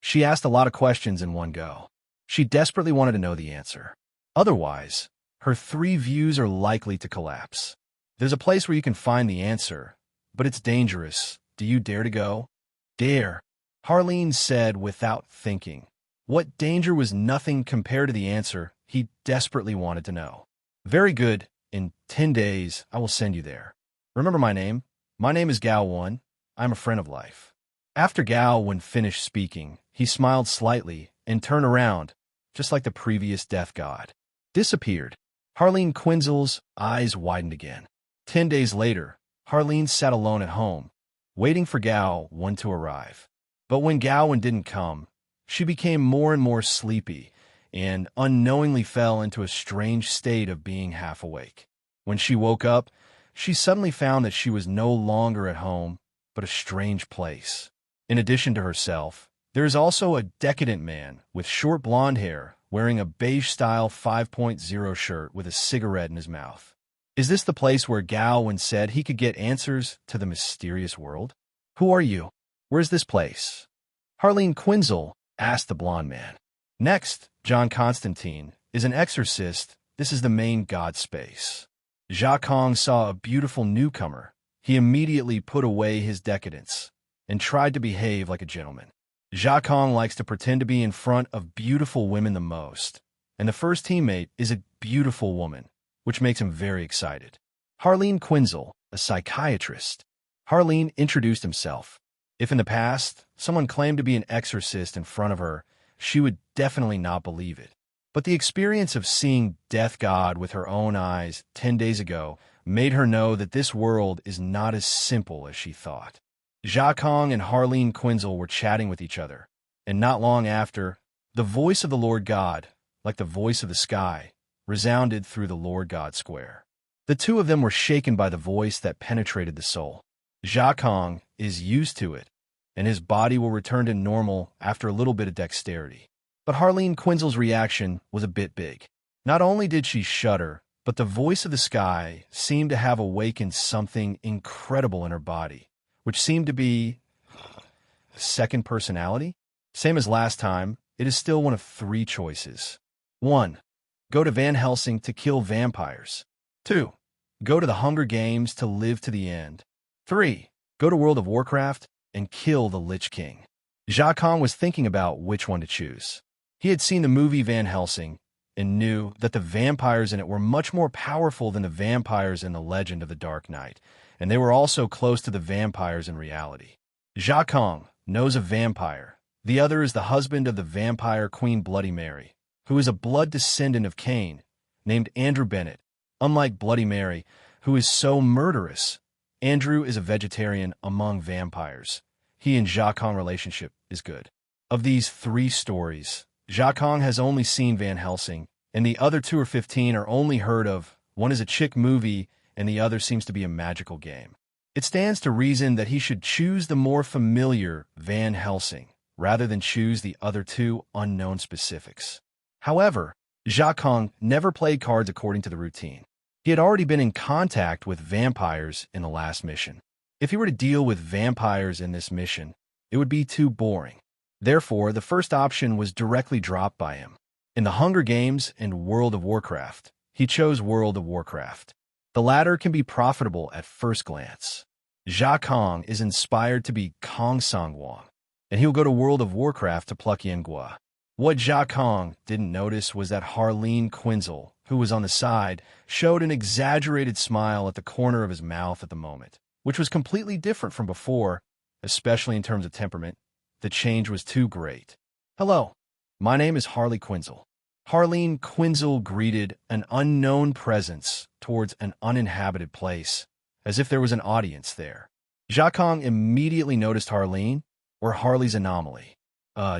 A: She asked a lot of questions in one go. She desperately wanted to know the answer. Otherwise, her 3 views are likely to collapse. There's a place where you can find the answer, but it's dangerous. Do you dare to go? "Dare," Harleen said without thinking. What danger was nothing compared to the answer he desperately wanted to know. "Very good. In 10 days, I will send you there. Remember my name? My name is Gao Wen. I'm a friend of life." After Gao Wen finished speaking, he smiled slightly and turned around, just like the previous death god. Disappeared. Harleen Quinzel's eyes widened again. 10 days later, Harleen sat alone at home, waiting for Gao Wen to arrive. But when Gao Wen didn't come, she became more and more sleepy and unknowingly fell into a strange state of being half awake. When she woke up, she suddenly found that she was no longer at home, but a strange place. In addition to herself, there is also a decadent man with short blonde hair wearing a beige-style 5.0 shirt with a cigarette in his mouth. Is this the place where Gao Wen said he could get answers to the mysterious world? Who are you? Where's this place? Harleen Quinzel asked the blond man. Next, John Constantine is an exorcist. This is the main god space. Jia Kong saw a beautiful newcomer. He immediately put away his decadence and tried to behave like a gentleman. Jia Kong likes to pretend to be in front of beautiful women the most, and the first teammate is a beautiful woman, which makes him very excited. Harleen Quinzel, a psychiatrist. Harleen introduced himself. If in the past, someone claimed to be an exorcist in front of her, she would definitely not believe it. But the experience of seeing Death God with her own eyes 10 days ago made her know that this world is not as simple as she thought. Jia Kong and Harleen Quinzel were chatting with each other, and not long after, the voice of the Lord God, like the voice of the sky, resounded through the Lord God Square. The two of them were shaken by the voice that penetrated the soul. Jia Kong is used to it, and his body will return to normal after a little bit of dexterity. But Harleen Quinzel's reaction was a bit big. Not only did she shudder, but the voice of the sky seemed to have awakened something incredible in her body, which seemed to be a second personality. Same as last time, it is still one of 3 choices. 1. Go to Van Helsing to kill vampires. 2. Go to the Hunger Games to live to the end. 3. Go to World of Warcraft and kill the Lich King. Jia Kong was thinking about which one to choose. He had seen the movie Van Helsing and knew that the vampires in it were much more powerful than the vampires in the Legend of the Dark Knight, and they were also close to the vampires in reality. Jia Kong knows a vampire. The other is the husband of the vampire Queen Bloody Mary, who is a blood descendant of Cain, named Andrew Bennett. Unlike Bloody Mary, who is so murderous, Andrew is a vegetarian among vampires. He and Jia Kong relationship is good. Of these 3 stories, Jia Kong has only seen Van Helsing, and the other 2 or 15 are only heard of. One is a chick movie, and the other seems to be a magical game. It stands to reason that he should choose the more familiar Van Helsing, rather than choose the other 2 unknown specifics. However, Jia Kong never played cards according to the routine. He had already been in contact with vampires in the last mission. If he were to deal with vampires in this mission, it would be too boring. Therefore, the first option was directly dropped by him. In the Hunger Games and World of Warcraft, he chose World of Warcraft. The latter can be profitable at first glance. Jia Kong is inspired to be Kong Song-Wong, and he'll go to World of Warcraft to pluck Yangua. What Jia Kong didn't notice was that Harleen Quinzel, who was on the side, showed an exaggerated smile at the corner of his mouth at the moment, which was completely different from before, especially in terms of temperament. The change was too great. Hello, my name is Harleen Quinzel. Harleen Quinzel greeted an unknown presence towards an uninhabited place, as if there was an audience there. Jia Kong immediately noticed Harleen, or Harley's anomaly.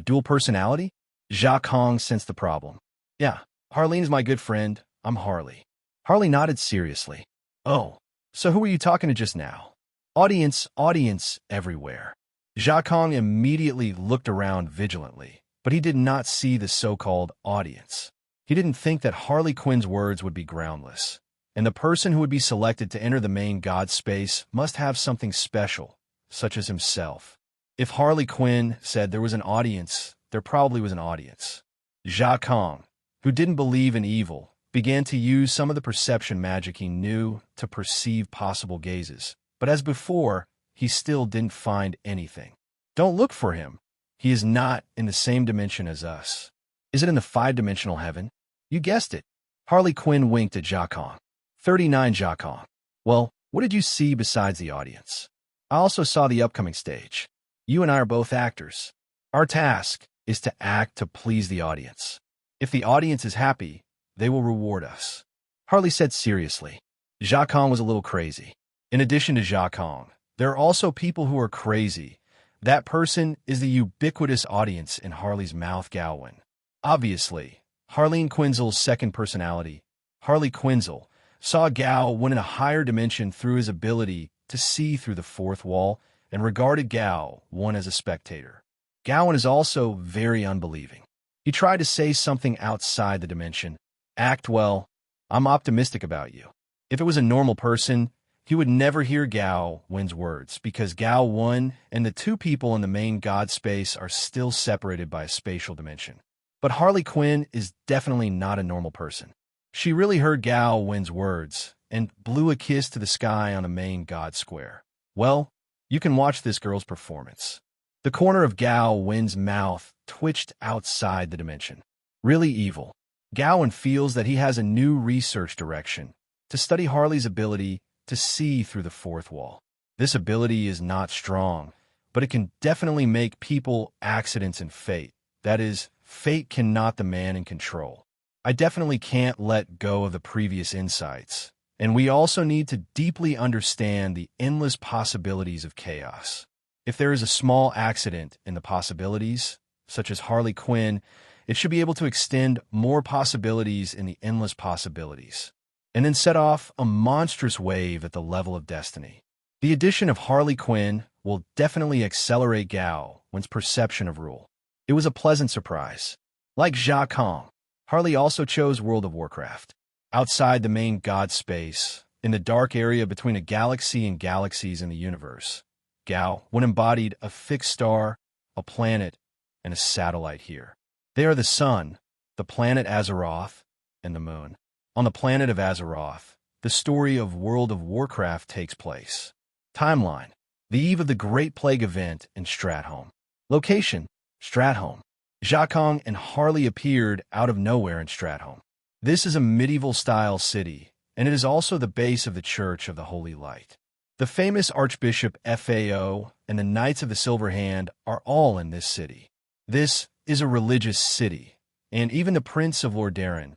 A: Dual personality? Jia Kong sensed the problem. Yeah, Harleen is my good friend. I'm Harley. Harley nodded seriously. Oh, so who were you talking to just now? Audience everywhere. Jia Kong immediately looked around vigilantly, but he did not see the so-called audience. He didn't think that Harley Quinn's words would be groundless, and the person who would be selected to enter the main god space must have something special, such as himself. If Harley Quinn said there was an audience, there probably was an audience. Jia Kong, who didn't believe in evil, began to use some of the perception magic he knew to perceive possible gazes, but as before, he still didn't find anything. Don't look for him. He is not in the same dimension as us. Is it in the 5-dimensional heaven? You guessed it. Harley Quinn winked at Jia Kong. 39 Jia Kong. Well, what did you see besides the audience? I also saw the upcoming stage. You and I are both actors. Our task is to act to please the audience. If the audience is happy, they will reward us. Harley said seriously. Jia Kong was a little crazy. In addition to Jia Kong, there are also people who are crazy. That person is the ubiquitous audience in Harley's mouth, Gao Wen. Obviously, Harleen Quinzel's second personality, Harley Quinzel, saw Gao Wen in a higher dimension through his ability to see through the 4th wall and regarded Gao Wen as a spectator. Gao Wen is also very unbelieving. He tried to say something outside the dimension. Act well. I'm optimistic about you. If it was a normal person, he would never hear Gao Wen's words, because Gao Wen and the two people in the main god space are still separated by a spatial dimension. But Harley Quinn is definitely not a normal person. She really heard Gao Wen's words and blew a kiss to the sky on the main god square. Well, you can watch this girl's performance. The corner of Gao Wen's mouth twitched outside the dimension. Really evil. Gao Wen feels that he has a new research direction to study Harley's ability to see through the fourth wall. This ability is not strong, but it can definitely make people, accidents, and fate. That is, fate cannot the man in control. I definitely can't let go of the previous insights, and we also need to deeply understand the endless possibilities of chaos. If there is a small accident in the possibilities, such as Harley Quinn, it should be able to extend more possibilities in the endless possibilities, and then set off a monstrous wave at the level of destiny. The addition of Harley Quinn will definitely accelerate Gao Wen's perception of rule. It was a pleasant surprise. Like Jia Kong, Harley also chose World of Warcraft. Outside the main god space, in the dark area between a galaxy and galaxies in the universe, Gao Wen embodied a fixed star, a planet, and a satellite here. They are the sun, the planet Azeroth, and the moon. On the planet of Azeroth, the story of World of Warcraft takes place. Timeline: the eve of the Great Plague event in Stratholme. Location: Stratholme. Jia Kong and Harley appeared out of nowhere in Stratholme. This is a medieval-style city, and it is also the base of the Church of the Holy Light. The famous Archbishop Fao and the Knights of the Silver Hand are all in this city. This is a religious city, and even the Prince of Lordaeron,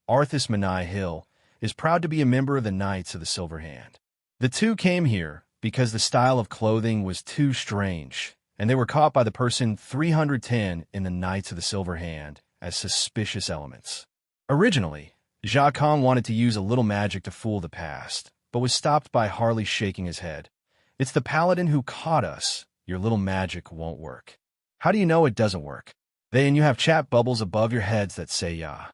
A: Arthas Menai Hill, is proud to be a member of the Knights of the Silver Hand. The two came here because the style of clothing was too strange, and they were caught by the person 310 in the Knights of the Silver Hand as suspicious elements. Originally, Jia Kong wanted to use a little magic to fool the past, but was stopped by Harley shaking his head. "It's the paladin who caught us. Your little magic won't work." "How do you know it doesn't work?" "Then you have chat bubbles above your heads that say ya."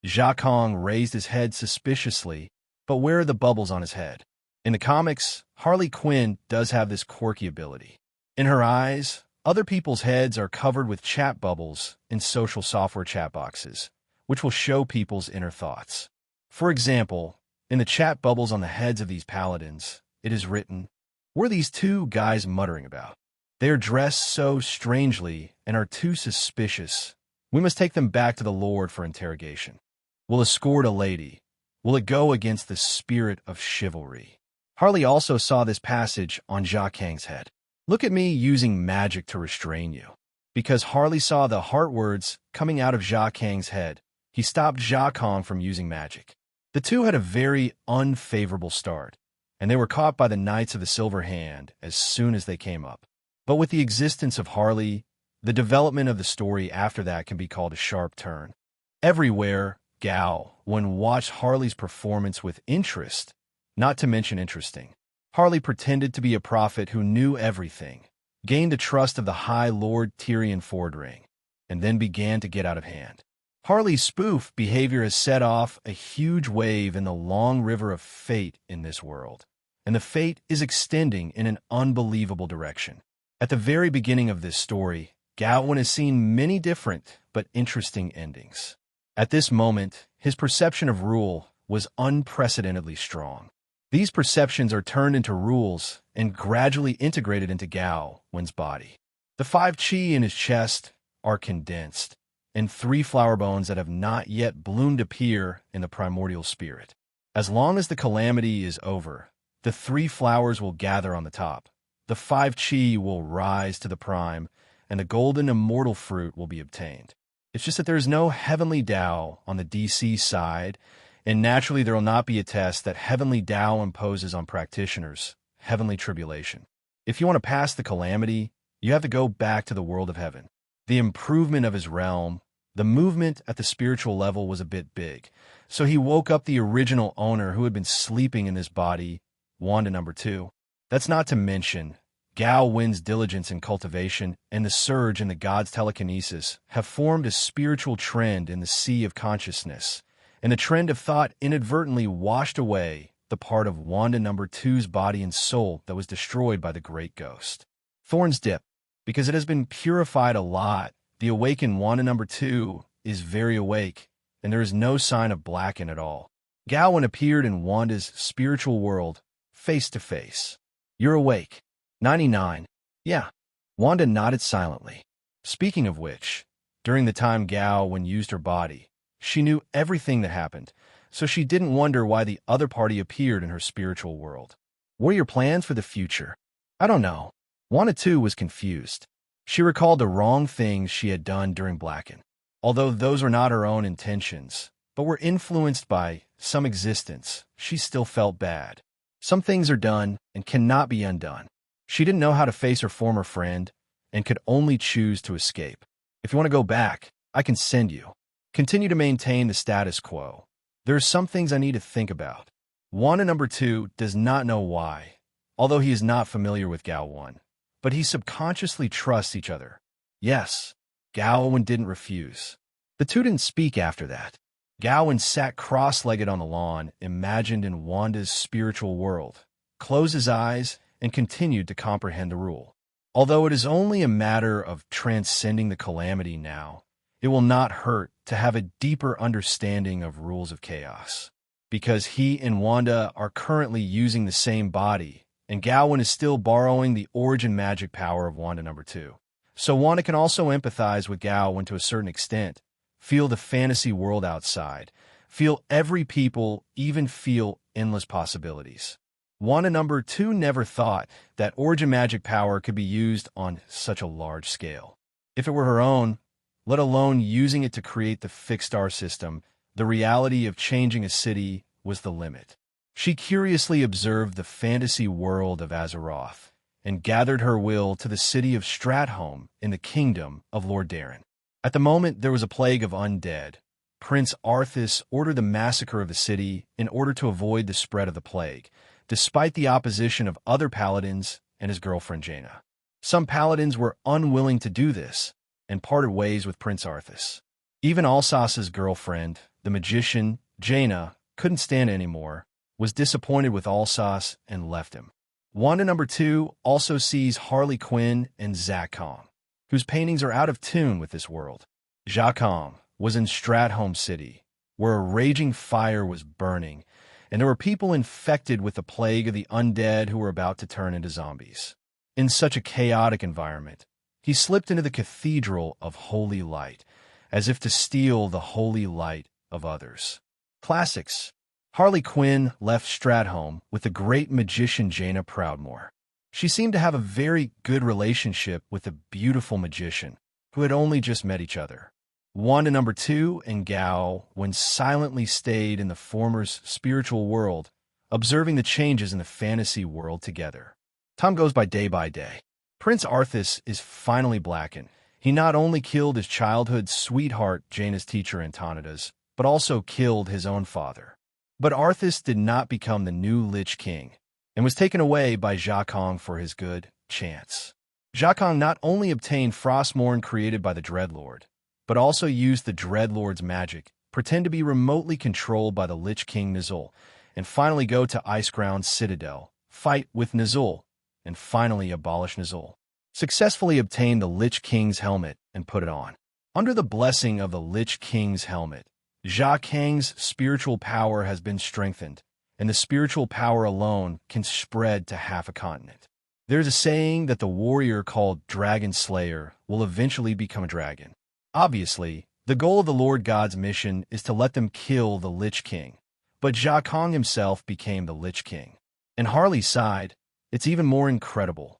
A: Jia Kong raised his head suspiciously, but where are the bubbles on his head? In the comics, Harley Quinn does have this quirky ability. In her eyes, other people's heads are covered with chat bubbles in social software chat boxes, which will show people's inner thoughts. For example, in the chat bubbles on the heads of these paladins, it is written, "What are these two guys muttering about? They are dressed so strangely and are too suspicious. We must take them back to the Lord for interrogation. We'll escort a lady. Will it go against the spirit of chivalry?" Harley also saw this passage on Jia Kang's head. "Look at me using magic to restrain you." Because Harley saw the heart words coming out of Jia Kang's head, he stopped Jia Kong from using magic. The two had a very unfavorable start, and they were caught by the Knights of the Silver Hand as soon as they came up. But with the existence of Harley, the development of the story after that can be called a sharp turn. Everywhere, Gao Wen watched Harley's performance with interest, not to mention interesting. Harley pretended to be a prophet who knew everything, gained the trust of the High Lord Tyrion Fordring, and then began to get out of hand. Harley's spoof behavior has set off a huge wave in the long river of fate in this world, and the fate is extending in an unbelievable direction. At the very beginning of this story, Gao Wen has seen many different but interesting endings. At this moment, his perception of rule was unprecedentedly strong. These perceptions are turned into rules and gradually integrated into Gao Wen's body. The 5 chi in his chest are condensed, and 3 flower bones that have not yet bloomed appear in the primordial spirit. As long as the calamity is over, the 3 flowers will gather on the top, the 5 chi will rise to the prime, and the golden immortal fruit will be obtained. It's just that there is no heavenly Tao on the DC side, and naturally there will not be a test that heavenly Tao imposes on practitioners, heavenly tribulation. If you want to pass the calamity, you have to go back to the world of heaven. The improvement of his realm, the movement at the spiritual level was a bit big, so he woke up the original owner who had been sleeping in this body, Wanda number 2. That's not to mention Gao Wen's diligence in cultivation and the surge in the god's telekinesis have formed a spiritual trend in the sea of consciousness, and the trend of thought inadvertently washed away the part of Wanda number two's body and soul that was destroyed by the Great Ghost. Thorn's Dip. Because it has been purified a lot, the awakened Wanda number two is very awake, and there is no sign of Blacken at all. Gao Wen appeared in Wanda's spiritual world, face to face. You're awake. 99. Yeah. Wanda nodded silently. Speaking of which, during the time Gao Wen used her body, she knew everything that happened, so she didn't wonder why the other party appeared in her spiritual world. What are your plans for the future? I don't know. Wanda too was confused. She recalled the wrong things she had done during Blacken, although those were not her own intentions, but were influenced by some existence. She still felt bad. Some things are done and cannot be undone. She didn't know how to face her former friend and could only choose to escape. If you want to go back, I can send you. Continue to maintain the status quo. There are some things I need to think about. Wanda number two does not know why, although he is not familiar with Gao Wen, but he subconsciously trusts each other. Yes, Gao Wen didn't refuse. The two didn't speak after that. Gao Wen sat cross-legged on the lawn, imagined in Wanda's spiritual world, closed his eyes, and continued to comprehend the rule. Although it is only a matter of transcending the calamity now, it will not hurt to have a deeper understanding of rules of chaos. Because he and Wanda are currently using the same body, and Gao Wen is still borrowing the origin magic power of Wanda number two. So Wanda can also empathize with Gao Wen to a certain extent, feel the fantasy world outside, feel every people, even feel endless possibilities. Wanda number two never thought that origin magic power could be used on such a large scale. If it were her own, let alone using it to create the fixed star system, the reality of changing a city was the limit. She curiously observed the fantasy world of Azeroth and gathered her will to the city of Stratholme in the kingdom of Lord Darren. At the moment, there was a plague of undead. Prince Arthas ordered the massacre of the city in order to avoid the spread of the plague, despite the opposition of other paladins and his girlfriend Jaina. Some paladins were unwilling to do this and parted ways with Prince Arthas. Even Alsace's girlfriend, the magician Jaina, couldn't stand anymore, was disappointed with Alsace and left him. Wanda number two also sees Harley Quinn and Zakong, whose paintings are out of tune with this world. Zakong was in Stratholme City, where a raging fire was burning, and there were people infected with the plague of the undead who were about to turn into zombies. In such a chaotic environment, he slipped into the Cathedral of Holy Light, as if to steal the holy light of others. Classics. Harley Quinn left Stratholme with the great magician Jaina Proudmoore. She seemed to have a very good relationship with the beautiful magician, who had only just met each other. Wanda number two and Gao Wen silently stayed in the former's spiritual world, observing the changes in the fantasy world together. Time goes by day. Prince Arthas is finally Blacken. He not only killed his childhood sweetheart, Jaina's teacher Antonidas, but also killed his own father. But Arthas did not become the new Lich King, and was taken away by Zakong for his good chance. Zakong not only obtained Frostmourne created by the Dreadlord, but also used the Dreadlord's magic, pretend to be remotely controlled by the Lich King Nizul, and finally go to Iceground Citadel, fight with Nizul, and finally abolish Nizul. Successfully obtain the Lich King's helmet and put it on. Under the blessing of the Lich King's helmet, Zakong's spiritual power has been strengthened, and the spiritual power alone can spread to half a continent. There's a saying that the warrior called Dragon Slayer will eventually become a dragon. Obviously, the goal of the Lord God's mission is to let them kill the Lich King, but Zakong himself became the Lich King. And Harley's side, it's even more incredible.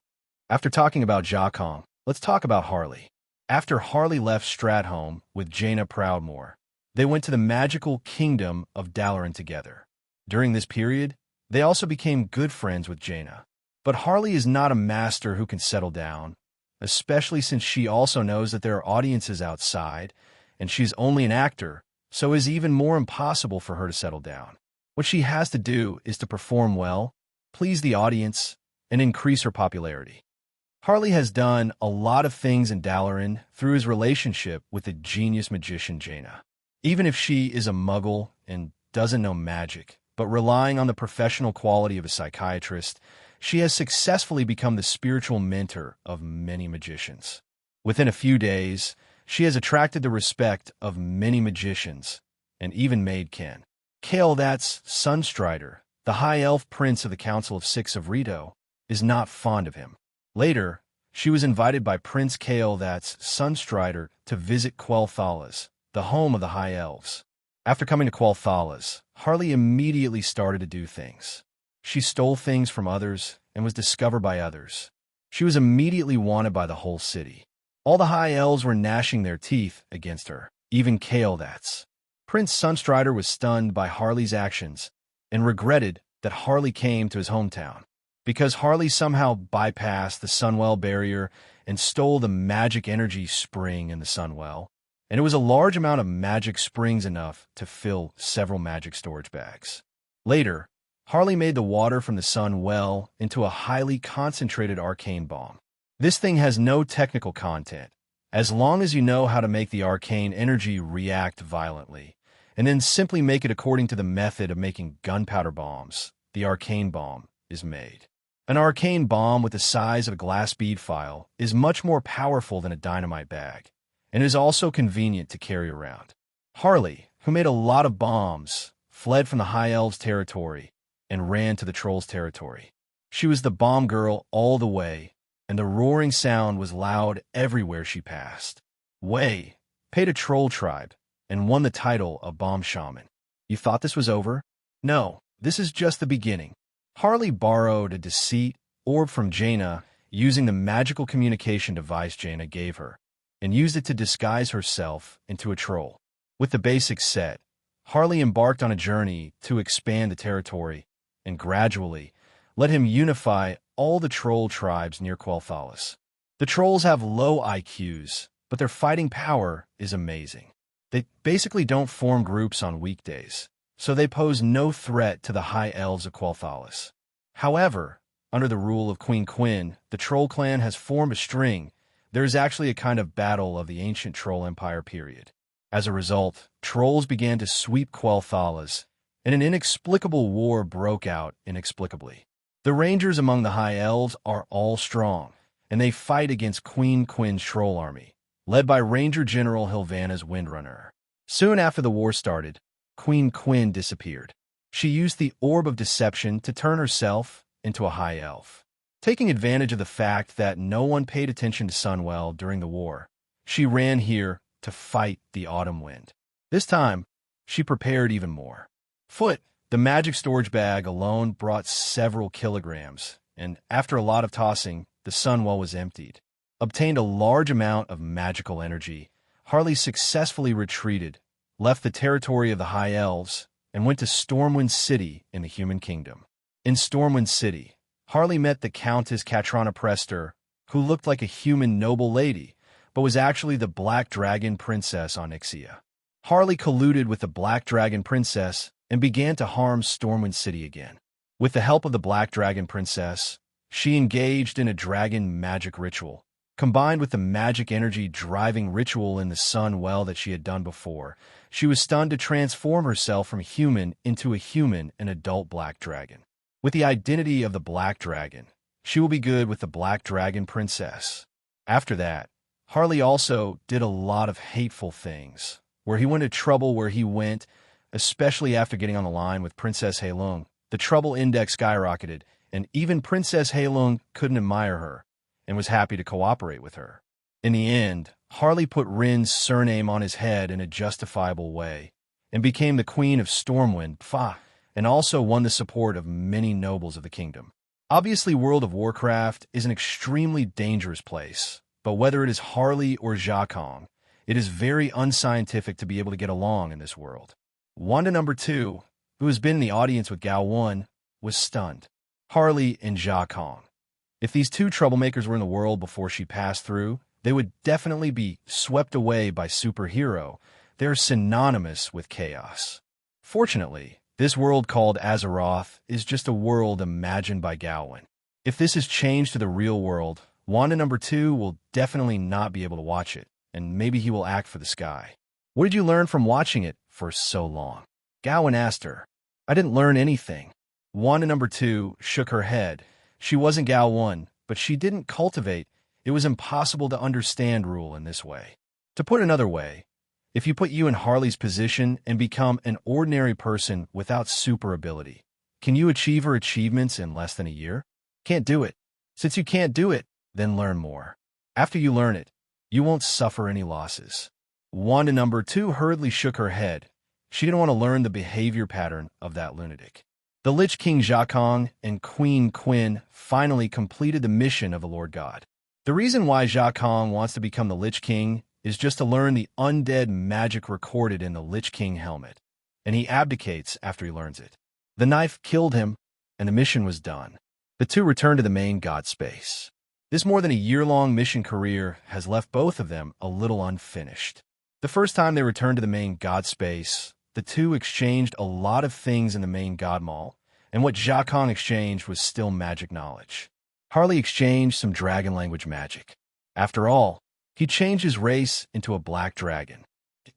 A: After talking about Zakong, let's talk about Harley. After Harley left Stratholme with Jaina Proudmoore, they went to the magical kingdom of Dalaran together. During this period, they also became good friends with Jaina. But Harley is not a master who can settle down, especially since she also knows that there are audiences outside, and she's only an actor, so it is even more impossible for her to settle down. What she has to do is to perform well, please the audience, and increase her popularity. Harley has done a lot of things in Dalaran through his relationship with the genius magician Jaina. Even if she is a muggle and doesn't know magic, but relying on the professional quality of a psychiatrist, she has successfully become the spiritual mentor of many magicians. Within a few days, she has attracted the respect of many magicians, and even made kin. Kael'thas's Sunstrider, the high elf prince of the Council of Six of Rito, is not fond of him. Later, she was invited by Prince Kael'thas's Sunstrider to visit Quel'Thalas, the home of the High Elves. After coming to Quel'Thalas, Harley immediately started to do things. She stole things from others and was discovered by others. She was immediately wanted by the whole city. All the High Elves were gnashing their teeth against her, even Kael'thas. Prince Sunstrider was stunned by Harley's actions and regretted that Harley came to his hometown. Because Harley somehow bypassed the Sunwell barrier and stole the magic energy spring in the Sunwell, and it was a large amount of magic springs enough to fill several magic storage bags. Later, Harley made the water from the Sunwell into a highly concentrated arcane bomb. This thing has no technical content, as long as you know how to make the arcane energy react violently, and then simply make it according to the method of making gunpowder bombs. The arcane bomb is made. An arcane bomb with the size of a glass bead file is much more powerful than a dynamite bag, and is also convenient to carry around. Harley, who made a lot of bombs, fled from the High Elves' territory and ran to the Trolls' territory. She was the bomb girl all the way, and the roaring sound was loud everywhere she passed. Wei paid a troll tribe and won the title of Bomb Shaman. You thought this was over? No, this is just the beginning. Harley borrowed a deceit orb from Jaina using the magical communication device Jaina gave her, and used it to disguise herself into a troll. With the basics set, Harley embarked on a journey to expand the territory and gradually let him unify all the troll tribes near Quel'Thalas. The trolls have low IQs, but their fighting power is amazing. They basically don't form groups on weekdays, so they pose no threat to the High Elves of Quel'Thalas. However, under the rule of Queen Quinn, the Troll clan has formed a string. There is actually a kind of battle of the ancient Troll Empire period. As a result, trolls began to sweep Quel'Thalas, and an inexplicable war broke out inexplicably. The Rangers among the High Elves are all strong, and they fight against Queen Quinn's troll army, led by Ranger General Hilvanna's Windrunner. Soon after the war started, Queen Quinn disappeared. She used the Orb of Deception to turn herself into a High Elf. Taking advantage of the fact that no one paid attention to Sunwell during the war, she ran here to fight the Autumn Wind. This time, she prepared even more. Foot, the magic storage bag alone brought several kilograms, and after a lot of tossing, the Sunwell was emptied. Obtained a large amount of magical energy, Harley successfully retreated, left the territory of the High Elves, and went to Stormwind City in the Human Kingdom. In Stormwind City, Harley met the Countess Katrana Prester, who looked like a human noble lady, but was actually the Black Dragon Princess Onyxia. Harley colluded with the Black Dragon Princess and began to harm Stormwind City again. With the help of the Black Dragon Princess, she engaged in a dragon magic ritual. Combined with the magic energy driving ritual in the sun well that she had done before, she was stunned to transform herself from human into a human and adult Black Dragon. With the identity of the Black Dragon, she will be good with the Black Dragon Princess. After that, Harley also did a lot of hateful things, where he went to trouble where he went, especially after getting on the line with Princess Heilung. The trouble index skyrocketed, and even Princess Heilung couldn't admire her, and was happy to cooperate with her. In the end, Harley put Rin's surname on his head in a justifiable way, and became the Queen of Stormwind, and also won the support of many nobles of the kingdom. Obviously, World of Warcraft is an extremely dangerous place, but whether it is Harley or Zhakong, it is very unscientific to be able to get along in this world. Wanda number 2, who has been in the audience with Gao Wen, was stunned. Harley and Zhakong. If these two troublemakers were in the world before she passed through, they would definitely be swept away by superhero. They're synonymous with chaos. Fortunately, this world called Azeroth is just a world imagined by Gao Wen. If this is changed to the real world, Wanda number 2 will definitely not be able to watch it, and maybe he will act for the sky. What did you learn from watching it for so long? Gao Wen asked her. I didn't learn anything. Wanda number 2 shook her head. She wasn't Gao Wen, but she didn't cultivate. It was impossible to understand rule in this way. To put another way, if you put you in Harley's position and become an ordinary person without super ability, can you achieve her achievements in less than a year? Can't do it. Since you can't do it, then learn more. After you learn it, you won't suffer any losses. Wanda number 2 hurriedly shook her head. She didn't want to learn the behavior pattern of that lunatic. The Lich King Zhakong and Queen Qin finally completed the mission of the Lord God. The reason why Zhakong wants to become the Lich King is just to learn the undead magic recorded in the Lich King helmet, and he abdicates after he learns it. The knife killed him, and the mission was done. The two returned to the main god space. This more than a year-long mission career has left both of them a little unfinished. The first time they returned to the main god space, the two exchanged a lot of things in the main god mall, and what Zhakong exchanged was still magic knowledge. Harley exchanged some dragon language magic. After all, he changed his race into a black dragon.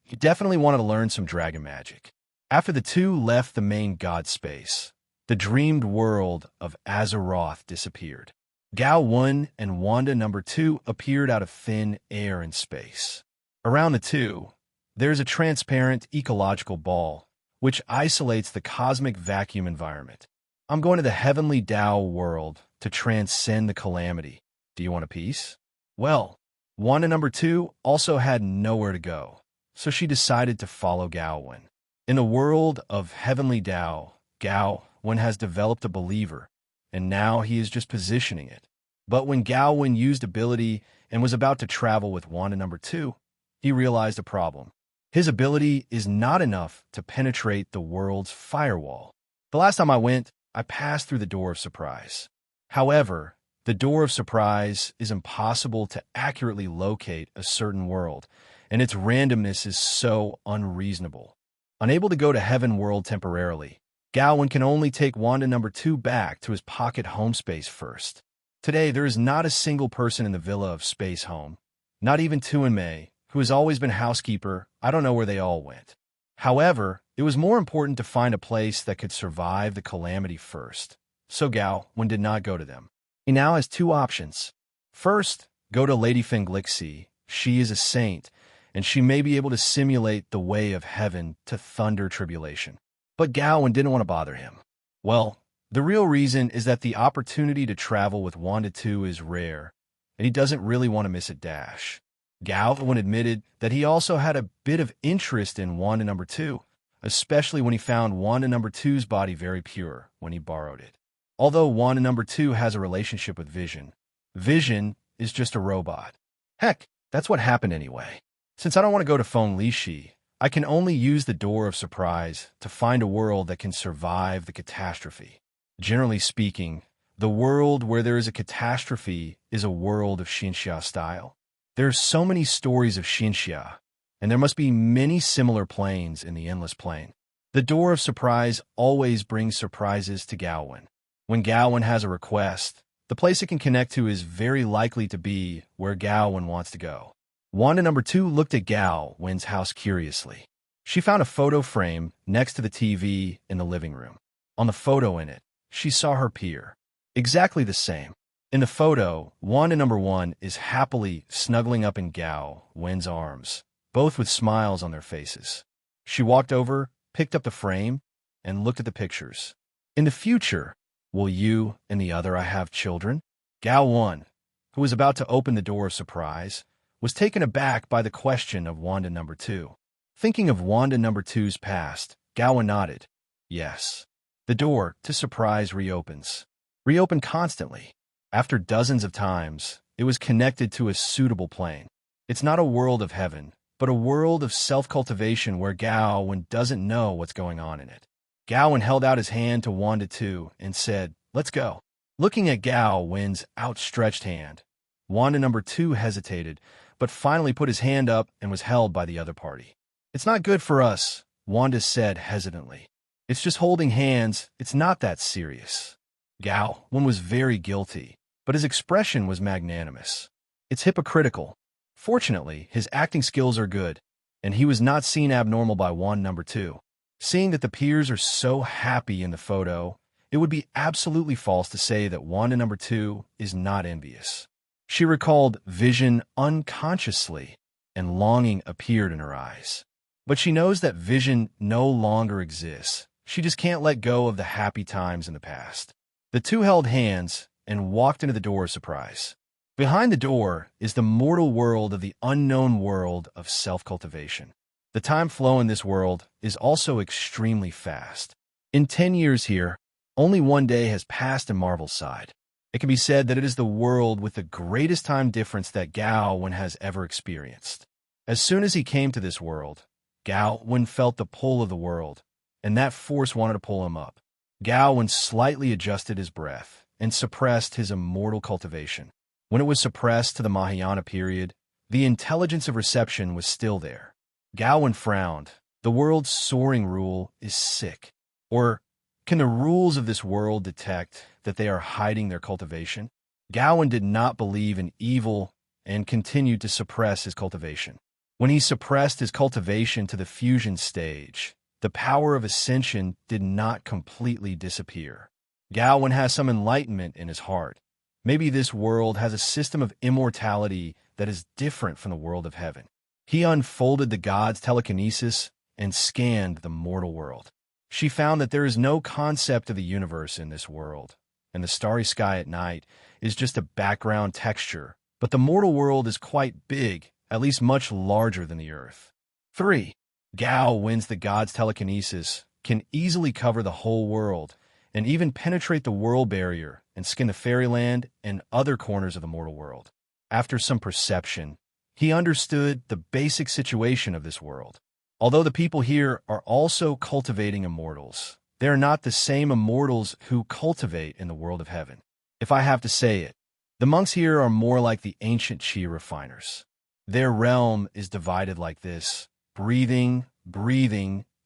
A: He definitely wanted to learn some dragon magic. After the two left the main god space, the dreamed world of Azeroth disappeared. Gao Wen and Wanda number 2 appeared out of thin air and space. Around the two, there's a transparent ecological ball, which isolates the cosmic vacuum environment. I'm going to the heavenly Tao world to transcend the calamity. Do you want a piece? Well, Wanda number 2 also had nowhere to go, so she decided to follow Gao Wen. In the world of heavenly Tao, Gao Wen has developed a believer, and now he is just positioning it. But when Gao Wen used ability and was about to travel with Wanda number 2, he realized a problem. His ability is not enough to penetrate the world's firewall. The last time I went, I passed through the door of surprise. However, the door of surprise is impossible to accurately locate a certain world, and its randomness is so unreasonable. Unable to go to Heaven World temporarily, Gao Wen can only take Wanda number 2 back to his pocket home space first. Today, there is not a single person in the Villa of Space Home, not even Tuan Mei, who has always been housekeeper. I don't know where they all went. However, it was more important to find a place that could survive the calamity first, so Gao Wen did not go to them. He now has two options. First, go to Lady Fenglixi. She is a saint, and she may be able to simulate the way of heaven to thunder tribulation. But Gao Wen didn't want to bother him. Well, the real reason is that the opportunity to travel with Wanda 2 is rare, and he doesn't really want to miss a dash. Gao Wen admitted that he also had a bit of interest in Wanda number 2, especially when he found Wanda number 2's body very pure when he borrowed it. Although Wanda number 2 has a relationship with Vision, Vision is just a robot. Heck, that's what happened anyway. Since I don't want to go to Fenglixi, I can only use the door of surprise to find a world that can survive the catastrophe. Generally speaking, the world where there is a catastrophe is a world of Xinxia style. There are so many stories of Xinxia, and there must be many similar planes in the Endless Plane. The door of surprise always brings surprises to Gao Wen. When Gao Wen has a request, the place it can connect to is very likely to be where Gao Wen wants to go. Wanda number 2 looked at Gao Wen's house curiously. She found a photo frame next to the TV in the living room. On the photo in it, she saw her peer. Exactly the same. In the photo, Wanda number 1 is happily snuggling up in Gao Wen's arms, both with smiles on their faces. She walked over, picked up the frame, and looked at the pictures. In the future, will you and the other I have children? Gao Wen, who was about to open the door of surprise, was taken aback by the question of Wanda number 2. Thinking of Wanda number 2's past, Gao Wen nodded. Yes. The door to surprise reopens. Reopened constantly. After dozens of times, it was connected to a suitable plane. It's not a world of heaven, but a world of self-cultivation where Gao Wen doesn't know what's going on in it. Gao Wen held out his hand to Wanda 2 and said, "Let's go." Looking at Gao Wen's outstretched hand, Wanda number 2 hesitated, but finally put his hand up and was held by the other party. "It's not good for us," Wanda said hesitantly. "It's just holding hands. It's not that serious." Gao Wen was very guilty, but his expression was magnanimous. It's hypocritical. Fortunately, his acting skills are good, and he was not seen abnormal by Wanda number 2. Seeing that the peers are so happy in the photo, it would be absolutely false to say that Wanda number 2 is not envious. She recalled Vision unconsciously, and longing appeared in her eyes. But she knows that Vision no longer exists. She just can't let go of the happy times in the past. The two held hands and walked into the door of surprise. Behind the door is the mortal world of the unknown world of self-cultivation. The time flow in this world is also extremely fast. In 10 years here, only one day has passed in Marvel's side. It can be said that it is the world with the greatest time difference that Gao Wen has ever experienced. As soon as he came to this world, Gao Wen felt the pull of the world, and that force wanted to pull him up. Gao Wen slightly adjusted his breath and suppressed his immortal cultivation. When it was suppressed to the Mahayana period, the intelligence of reception was still there. Gao Wen frowned. The world's soaring rule is sick. Or can the rules of this world detect that they are hiding their cultivation? Gao Wen did not believe in evil and continued to suppress his cultivation. When he suppressed his cultivation to the fusion stage, the power of ascension did not completely disappear. Gao Wen has some enlightenment in his heart. Maybe this world has a system of immortality that is different from the world of heaven. He unfolded the god's telekinesis and scanned the mortal world. She found that there is no concept of the universe in this world, and the starry sky at night is just a background texture, but the mortal world is quite big, at least much larger than the earth. 3. Gao Wen's the god's telekinesis can easily cover the whole world and even penetrate the world barrier and skin the fairyland and other corners of the mortal world. After some perception, he understood the basic situation of this world. Although the people here are also cultivating immortals, they are not the same immortals who cultivate in the world of heaven. If I have to say it, the monks here are more like the ancient chi refiners. Their realm is divided like this: breathing,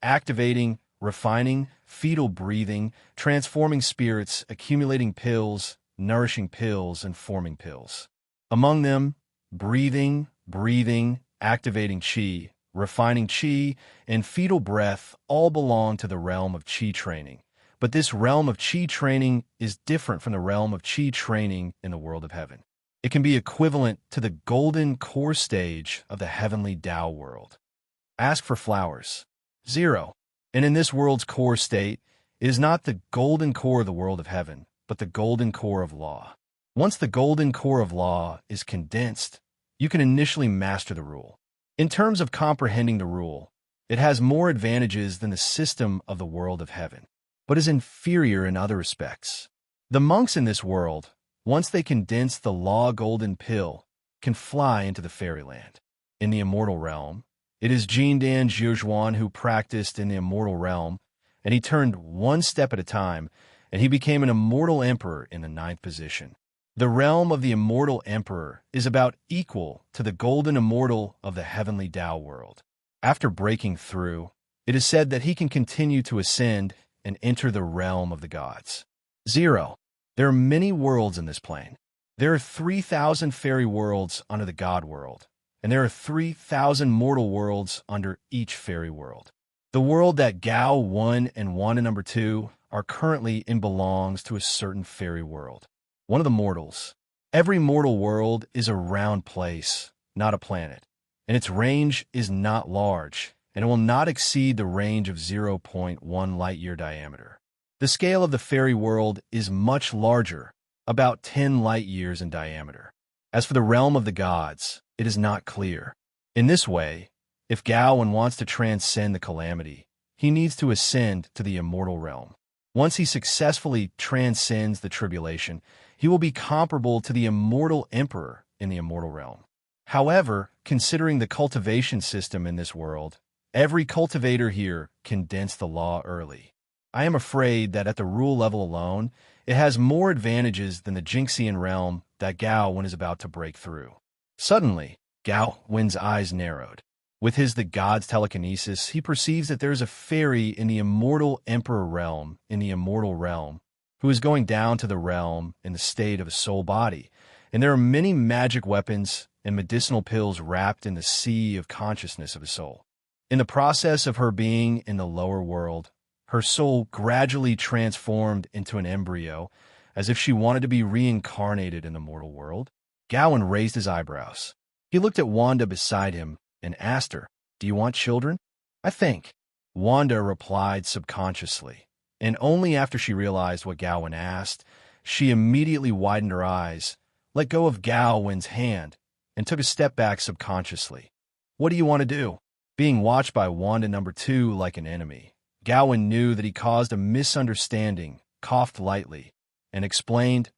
A: activating, refining, fetal breathing, transforming spirits, accumulating pills, nourishing pills, and forming pills. Among them, breathing, activating chi, refining chi, and fetal breath all belong to the realm of chi training. But this realm of chi training is different from the realm of chi training in the world of heaven. It can be equivalent to the golden core stage of the heavenly Tao world. Ask for flowers. 0. And in this world's core state, it is not the golden core of the world of heaven, but the golden core of law. Once the golden core of law is condensed, you can initially master the rule. In terms of comprehending the rule, it has more advantages than the system of the world of heaven, but is inferior in other respects. The monks in this world, once they condense the law golden pill, can fly into the fairyland. In the immortal realm, it is Jindan Jiuzhuan who practiced in the immortal realm, and he turned one step at a time, and he became an immortal emperor in the 9th position. The realm of the immortal emperor is about equal to the golden immortal of the heavenly Tao world. After breaking through, it is said that he can continue to ascend and enter the realm of the gods. 0. There are many worlds in this plane. There are 3,000 fairy worlds under the god world, and there are 3,000 mortal worlds under each fairy world. The world that Gao Wen and Wanda number 2 are currently in belongs to a certain fairy world. One of the mortals. Every mortal world is a round place, not a planet, and its range is not large, and it will not exceed the range of 0.1 light-year diameter. The scale of the fairy world is much larger, about 10 light-years in diameter. As for the realm of the gods, it is not clear. In this way, if Gao Wen wants to transcend the calamity, he needs to ascend to the immortal realm. Once he successfully transcends the tribulation, he will be comparable to the immortal emperor in the immortal realm. However, considering the cultivation system in this world, every cultivator here condensed the law early. I am afraid that at the rule level alone, it has more advantages than the Jinxian realm that Gao Wen is about to break through. Suddenly, Gao Wen's eyes narrowed. With his the god's telekinesis, he perceives that there is a fairy in the immortal emperor realm, in the immortal realm, who is going down to the realm in the state of a soul body, and there are many magic weapons and medicinal pills wrapped in the sea of consciousness of a soul. In the process of her being in the lower world, her soul gradually transformed into an embryo, as if she wanted to be reincarnated in the mortal world. Gao Wen raised his eyebrows. He looked at Wanda beside him and asked her, "Do you want children?" "I think," Wanda replied subconsciously, and only after she realized what Gao Wen asked, she immediately widened her eyes, let go of Gao Wen's hand, and took a step back subconsciously. "What do you want to do?" Being watched by Wanda #2 like an enemy, Gao Wen knew that he caused a misunderstanding, coughed lightly, and explained,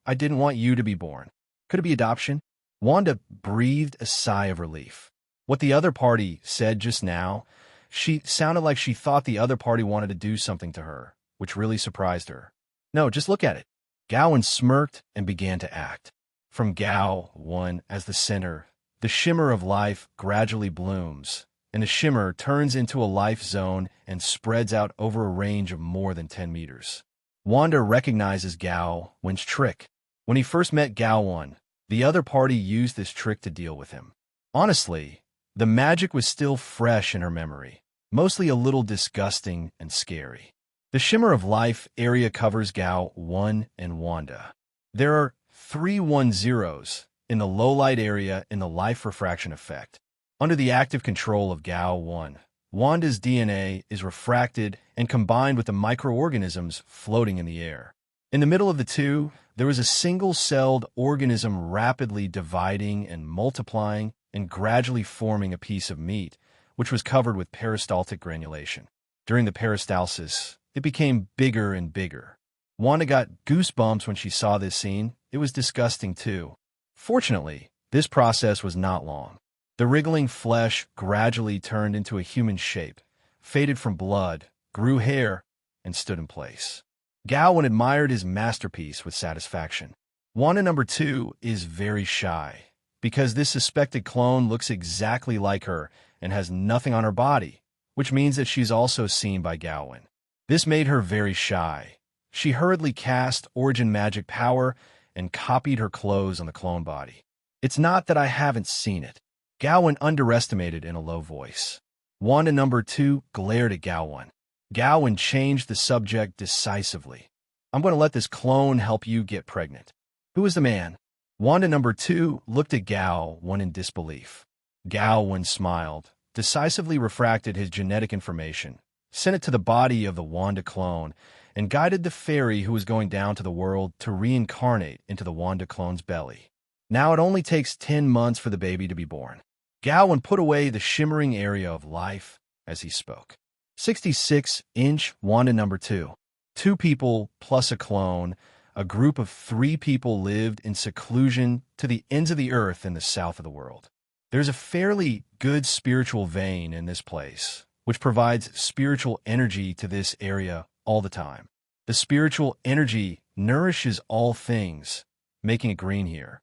A: "I didn't want you to be born. Could it be adoption?" Wanda breathed a sigh of relief. What the other party said just now, she sounded like she thought the other party wanted to do something to her, which really surprised her. "No, just look at it." Gao Wen smirked and began to act. From Gao Wen as the center, the shimmer of life gradually blooms, and the shimmer turns into a life zone and spreads out over a range of more than 10 meters. Wanda recognizes Gao Wen's trick. When he first met Gao Wen, the other party used this trick to deal with him. Honestly, the magic was still fresh in her memory, mostly a little disgusting and scary. The Shimmer of Life area covers Gao Wen and Wanda. There are 3 1-0s in the low-light area in the life refraction effect. Under the active control of Gao Wen, Wanda's DNA is refracted and combined with the microorganisms floating in the air. In the middle of the two, there is a single-celled organism rapidly dividing and multiplying and gradually forming a piece of meat, which was covered with peristaltic granulation. During the peristalsis, it became bigger and bigger. Wanda got goosebumps when she saw this scene. It was disgusting too. Fortunately, this process was not long. The wriggling flesh gradually turned into a human shape, faded from blood, grew hair, and stood in place. Gao Wen admired his masterpiece with satisfaction. Wanda #2 is very shy, because this suspected clone looks exactly like her and has nothing on her body, which means that she's also seen by Gao Wen. This made her very shy. She hurriedly cast Origin Magic Power and copied her clothes on the clone body. "It's not that I haven't seen it," Gao Wen underestimated in a low voice. Wanda #2 glared at Gao Wen. Gao Wen changed the subject decisively. "I'm going to let this clone help you get pregnant." "Who is the man?" Wanda #2 looked at Gao Wen in disbelief. Gao Wen smiled, decisively refracted his genetic information, sent it to the body of the Wanda clone, and guided the fairy who was going down to the world to reincarnate into the Wanda clone's belly. Now it only takes 10 months for the baby to be born. Gao Wen put away the shimmering area of life as he spoke. 66-inch Wanda #2. 2 people plus a clone. A group of 3 people lived in seclusion to the ends of the earth in the south of the world. There's a fairly good spiritual vein in this place, which provides spiritual energy to this area all the time. The spiritual energy nourishes all things, making it green here.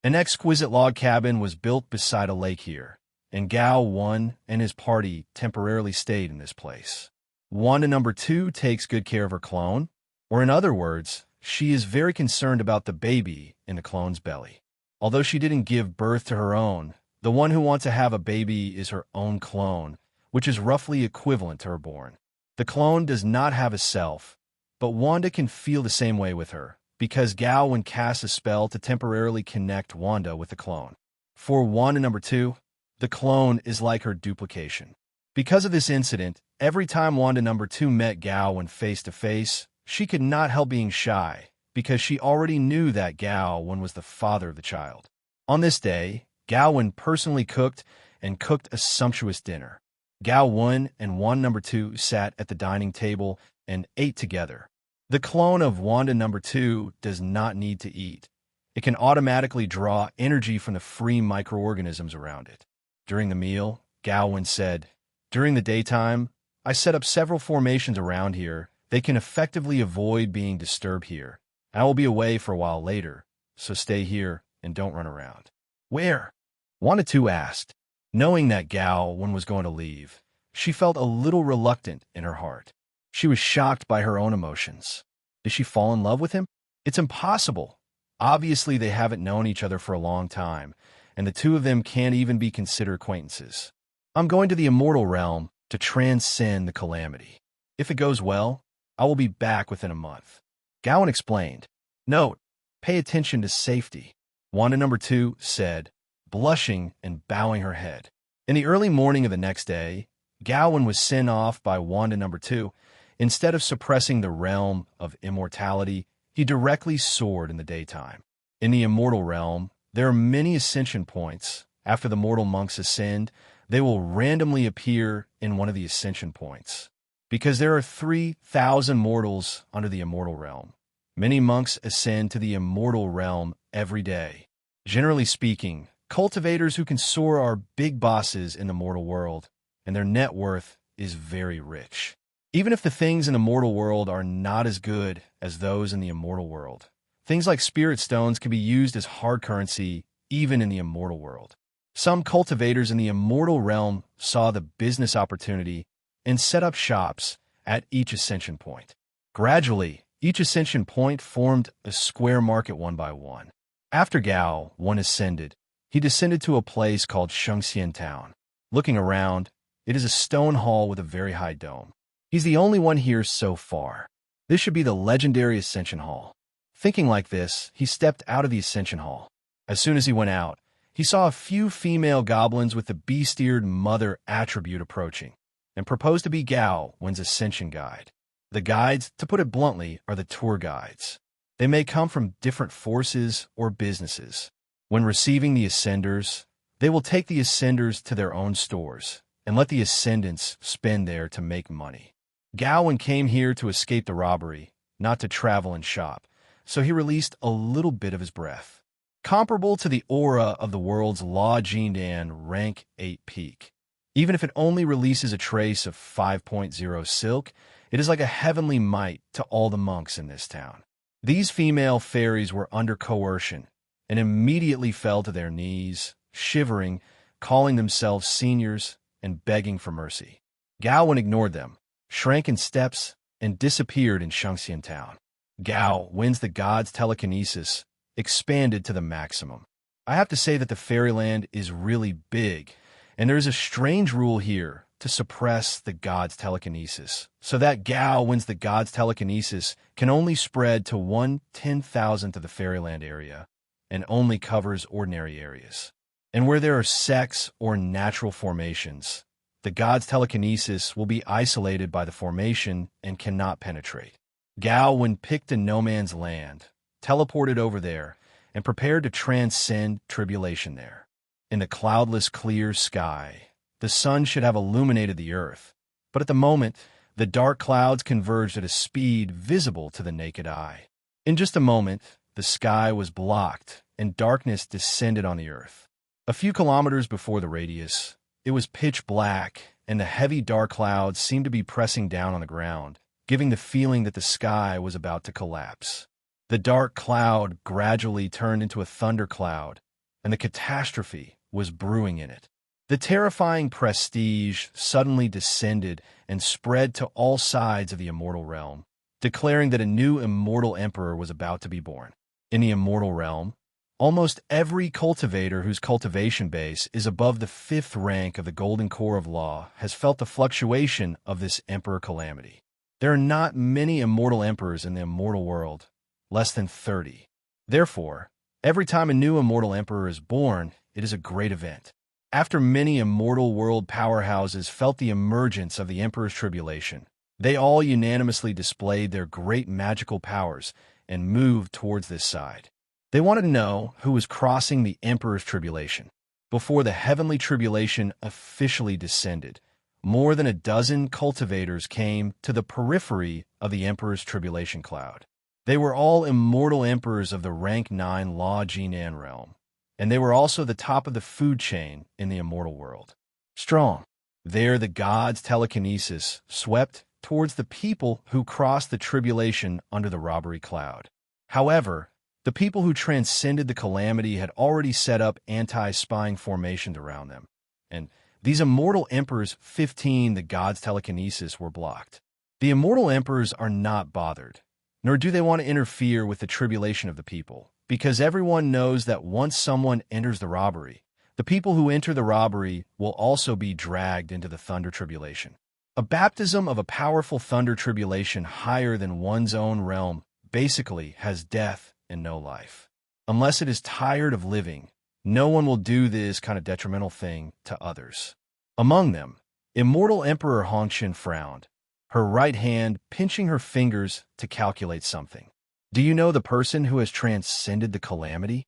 A: An exquisite log cabin was built beside a lake here, and Gao Wen and his party temporarily stayed in this place. Wanda #2 takes good care of her clone, or in other words, she is very concerned about the baby in the clone's belly. Although she didn't give birth to her own, the one who wants to have a baby is her own clone, which is roughly equivalent to her born. The clone does not have a self, but Wanda can feel the same way with her, because Gao Wen cast a spell to temporarily connect Wanda with the clone. For Wanda #2, the clone is like her duplication. Because of this incident, every time Wanda #2 met Gao Wen face to face, she could not help being shy, because she already knew that Gao Wen was the father of the child. On this day, Gao Wen personally cooked a sumptuous dinner. Gao Wen and Wanda #2 sat at the dining table and ate together. The clone of Wanda #2 does not need to eat. It can automatically draw energy from the free microorganisms around it. During the meal, Gao Wen said, "During the daytime, I set up several formations around here. They can effectively avoid being disturbed here. I will be away for a while later, so stay here and don't run around." "Where?" Wanda #2 asked. Knowing that Gao Wen was going to leave, she felt a little reluctant in her heart. She was shocked by her own emotions. Did she fall in love with him? It's impossible. Obviously, they haven't known each other for a long time, and the two of them can't even be considered acquaintances. I'm going to the immortal realm to transcend the calamity. If it goes well, I will be back within a month. Gao Wen explained. Note, pay attention to safety, Wanda number 2 said, blushing and bowing her head. In the early morning of the next day, Gao Wen was sent off by Wanda number 2. Instead of suppressing the realm of immortality, he directly soared in the daytime. In the immortal realm, there are many ascension points. After the mortal monks ascend, they will randomly appear in one of the ascension points. Because there are 3,000 mortals under the immortal realm, many monks ascend to the immortal realm every day. Generally speaking, cultivators who can soar are big bosses in the mortal world, and their net worth is very rich. Even if the things in the mortal world are not as good as those in the immortal world, things like spirit stones can be used as hard currency even in the immortal world. Some cultivators in the immortal realm saw the business opportunity and set up shops at each ascension point. Gradually, each ascension point formed a square market one by one. After Gao Wen ascended, he descended to a place called Shengxian Town. Looking around, it is a stone hall with a very high dome. He's the only one here so far. This should be the legendary Ascension Hall. Thinking like this, he stepped out of the Ascension Hall. As soon as he went out, he saw a few female goblins with the beast-eared mother attribute approaching and proposed to be Gao Wen's ascension guide. The guides, to put it bluntly, are the tour guides. They may come from different forces or businesses. When receiving the ascenders, they will take the ascenders to their own stores and let the ascendants spend there to make money. Gao Wen came here to escape the robbery, not to travel and shop, so he released a little bit of his breath. Comparable to the aura of the world's Law Jindan rank 8 peak. Even if it only releases a trace of 5.0 silk, it is like a heavenly might to all the monks in this town. These female fairies were under coercion and immediately fell to their knees, shivering, calling themselves seniors, and begging for mercy. Gao Wen ignored them, shrank in steps, and disappeared in Shengxian Town. Gao Wen's the god's telekinesis expanded to the maximum. I have to say that the fairyland is really big, and there is a strange rule here to suppress the god's telekinesis, so that Gao Wen's the god's telekinesis can only spread to 1/10,000th of the fairyland area, and only covers ordinary areas. And where there are sects or natural formations, the god's telekinesis will be isolated by the formation and cannot penetrate. Gao Wen picked a no man's land, teleported over there, and prepared to transcend tribulation there. In the cloudless, clear sky, the sun should have illuminated the earth, but at the moment, the dark clouds converged at a speed visible to the naked eye. In just a moment, the sky was blocked and darkness descended on the earth. A few kilometers before the radius, it was pitch black, and the heavy dark clouds seemed to be pressing down on the ground, giving the feeling that the sky was about to collapse. The dark cloud gradually turned into a thundercloud, and the catastrophe was brewing in it. The terrifying prestige suddenly descended and spread to all sides of the immortal realm, declaring that a new immortal emperor was about to be born. In the immortal realm, almost every cultivator whose cultivation base is above the 5th rank of the Golden Core of Law has felt the fluctuation of this emperor calamity. There are not many immortal emperors in the immortal world, less than 30. Therefore, every time a new immortal emperor is born, it is a great event. After many immortal world powerhouses felt the emergence of the emperor's tribulation, they all unanimously displayed their great magical powers and moved towards this side. They wanted to know who was crossing the emperor's tribulation. Before the heavenly tribulation officially descended, more than a dozen cultivators came to the periphery of the emperor's tribulation cloud. They were all immortal emperors of the rank 9 Law Jinan realm, and they were also the top of the food chain in the immortal world. Strong. There the god's telekinesis swept towards the people who crossed the tribulation under the robbery cloud. However, the people who transcended the calamity had already set up anti-spying formations around them, and these immortal emperors, 15, the god's telekinesis, were blocked. The immortal emperors are not bothered, nor do they want to interfere with the tribulation of the people, because everyone knows that once someone enters the robbery, The people who enter the robbery will also be dragged into the thunder tribulation. A baptism of a powerful thunder tribulation higher than one's own realm basically has death and no life. Unless it is tired of living, no one will do this kind of detrimental thing to others. Among them, immortal Emperor Hongshan frowned, her right hand pinching her fingers to calculate something. Do you know the person who has transcended the calamity?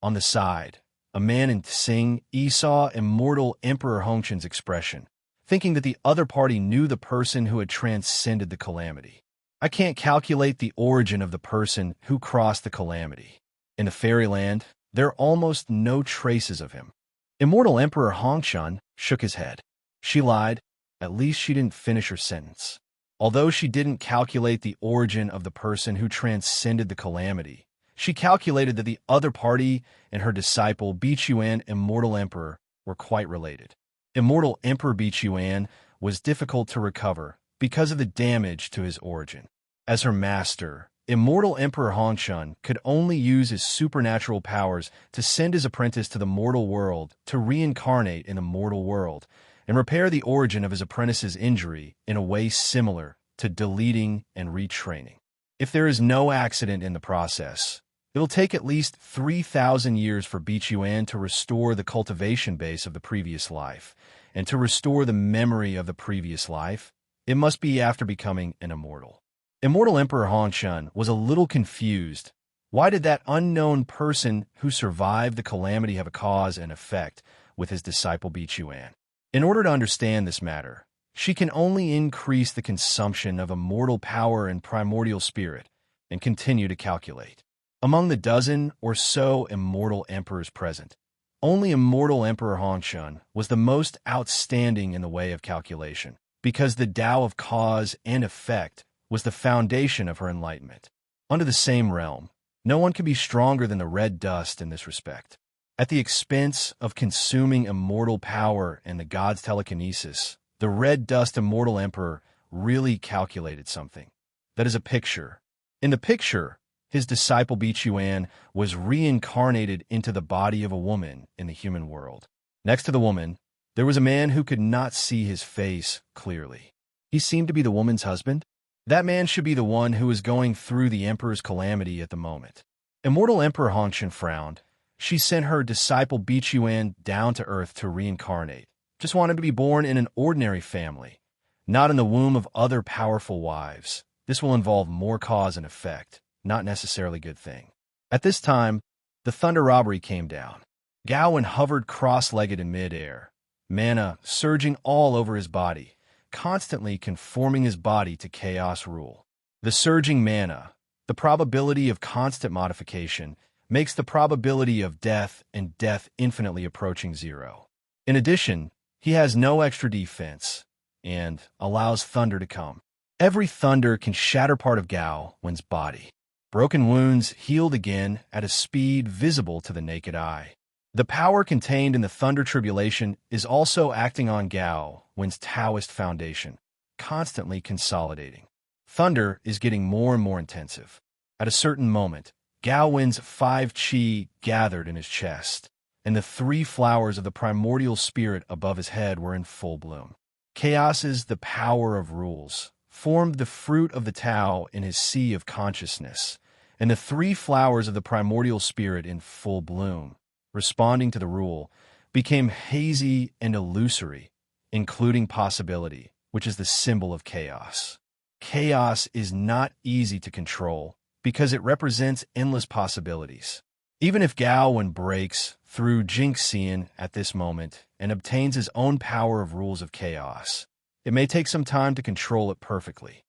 A: On the side, a man in Tsing saw immortal Emperor Hongshan's expression, thinking that the other party knew the person who had transcended the calamity. I can't calculate the origin of the person who crossed the calamity. In the fairyland, there are almost no traces of him. Immortal Emperor Hongshan shook his head. She lied. At least she didn't finish her sentence. Although she didn't calculate the origin of the person who transcended the calamity, she calculated that the other party and her disciple Bichuan, Immortal Emperor, were quite related. Immortal Emperor Bichuan was difficult to recover because of the damage to his origin. As her master, Immortal Emperor Hongshan could only use his supernatural powers to send his apprentice to the mortal world to reincarnate in the mortal world and repair the origin of his apprentice's injury in a way similar to deleting and retraining. If there is no accident in the process, it will take at least 3,000 years for Bichuan to restore the cultivation base of the previous life, and to restore the memory of the previous life, it must be after becoming an immortal. Immortal Emperor Hongshan was a little confused. Why did that unknown person who survived the calamity have a cause and effect with his disciple Bichuan? In order to understand this matter, she can only increase the consumption of immortal power and primordial spirit and continue to calculate. Among the dozen or so immortal emperors present, only Immortal Emperor Hongshan was the most outstanding in the way of calculation, because the Tao of cause and effect was the foundation of her enlightenment. Under the same realm, no one can be stronger than the red dust in this respect. At the expense of consuming immortal power and the god's telekinesis, the red dust Immortal Emperor really calculated something. That is a picture. In the picture, his disciple Bichuan was reincarnated into the body of a woman in the human world. Next to the woman, there was a man who could not see his face clearly. He seemed to be the woman's husband. That man should be the one who is going through the emperor's calamity at the moment. Immortal Emperor Hongshan frowned. She sent her disciple Bichuan down to earth to reincarnate. Just wanted to be born in an ordinary family, not in the womb of other powerful wives. This will involve more cause and effect, not necessarily good thing. At this time, the thunder robbery came down. Gao Wen hovered cross-legged in midair, mana surging all over his body, constantly conforming his body to chaos rule. The surging mana, the probability of constant modification, makes the probability of death and death infinitely approaching zero. In addition, he has no extra defense and allows thunder to come. Every thunder can shatter part of Gao Wen's body. Broken wounds healed again at a speed visible to the naked eye. The power contained in the thunder tribulation is also acting on Gao Wen's Taoist foundation, constantly consolidating. Thunder is getting more and more intensive. At a certain moment, Gao Wen's 5 qi gathered in his chest, and the 3 flowers of the primordial spirit above his head were in full bloom. Chaos's the power of rules formed the fruit of the Tao in his sea of consciousness, and the 3 flowers of the primordial spirit in full bloom, responding to the rule, became hazy and illusory, including possibility, which is the symbol of chaos. Chaos is not easy to control because it represents endless possibilities. Even if Gao Wen breaks through Jinxian at this moment and obtains his own power of rules of chaos, it may take some time to control it perfectly.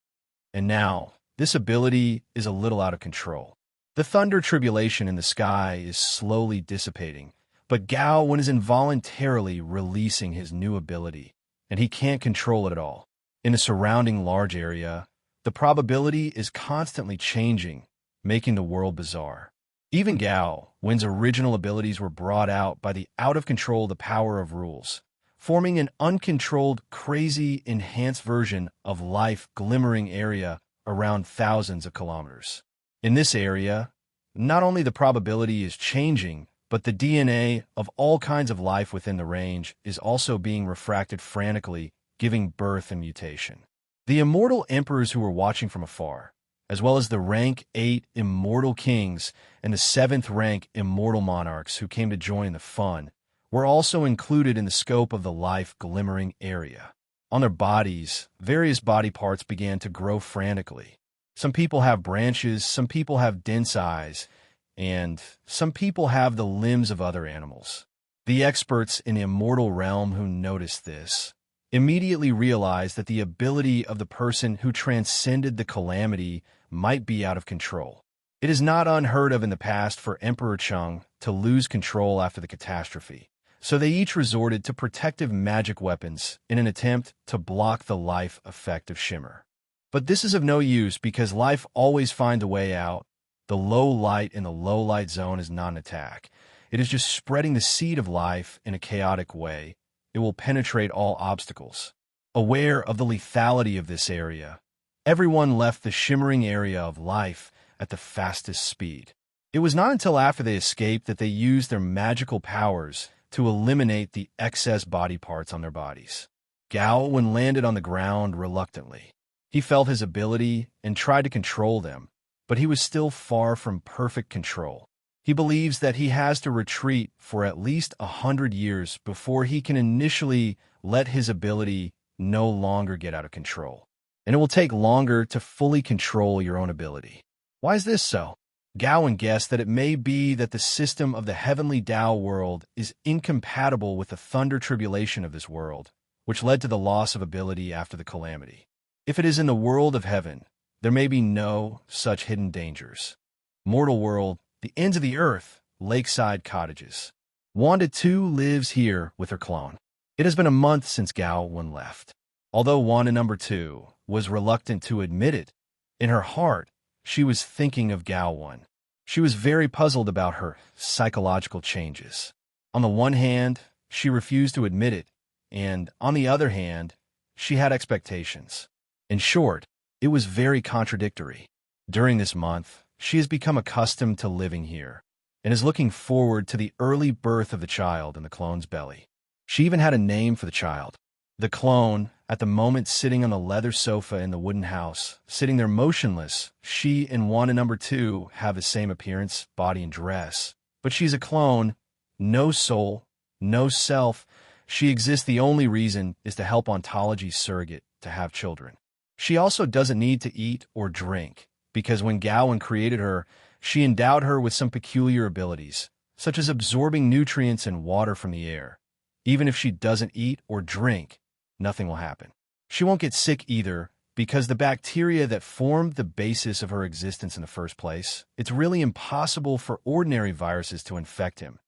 A: And now, this ability is a little out of control. The thunder tribulation in the sky is slowly dissipating, but Gao Wen is involuntarily releasing his new ability, and he can't control it at all. In the surrounding large area, the probability is constantly changing, making the world bizarre. Even Gao Wen's original abilities were brought out by the out-of-control the power of rules, forming an uncontrolled, crazy, enhanced version of life glimmering area around thousands of kilometers. In this area, not only the probability is changing, but the DNA of all kinds of life within the range is also being refracted frantically, giving birth and mutation. The immortal emperors who were watching from afar, as well as the rank 8 immortal kings and the 7th rank immortal monarchs who came to join the fun, were also included in the scope of the life glimmering area. On their bodies, various body parts began to grow frantically. Some people have branches, some people have dense eyes, and some people have the limbs of other animals. The experts in the immortal realm who noticed this immediately realized that the ability of the person who transcended the calamity might be out of control. It is not unheard of in the past for Emperor Cheng to lose control after the catastrophe, so they each resorted to protective magic weapons in an attempt to block the life effect of Shimmer. But this is of no use because life always finds a way out. The low light in the low light zone is not an attack. It is just spreading the seed of life in a chaotic way. It will penetrate all obstacles. Aware of the lethality of this area, everyone left the shimmering area of life at the fastest speed. It was not until after they escaped that they used their magical powers to eliminate the excess body parts on their bodies. Gao Wen landed on the ground reluctantly. He felt his ability and tried to control them, but he was still far from perfect control. He believes that he has to retreat for at least 100 years before he can initially let his ability no longer get out of control. And it will take longer to fully control your own ability. Why is this so? Gao Wen guessed that it may be that the system of the heavenly Tao world is incompatible with the thunder tribulation of this world, which led to the loss of ability after the calamity. If it is in the world of heaven, there may be no such hidden dangers. Mortal world, the ends of the earth, lakeside cottages. Wanda too lives here with her clone. It has been a month since Gao Wen left. Although Wanda number 2 was reluctant to admit it, in her heart, she was thinking of Gao Wen. She was very puzzled about her psychological changes. On the one hand, she refused to admit it, and on the other hand, she had expectations. In short, it was very contradictory. During this month, she has become accustomed to living here and is looking forward to the early birth of the child in the clone's belly. She even had a name for the child. The clone, at the moment sitting on the leather sofa in the wooden house, sitting there motionless, she and Wanda number 2 have the same appearance, body, and dress. But she's a clone, no soul, no self. She exists. The only reason is to help ontology surrogate to have children. She also doesn't need to eat or drink, because when Gao Wen created her, she endowed her with some peculiar abilities, such as absorbing nutrients and water from the air. Even if she doesn't eat or drink, nothing will happen. She won't get sick either, because the bacteria that formed the basis of her existence in the first place, it's really impossible for ordinary viruses to infect him.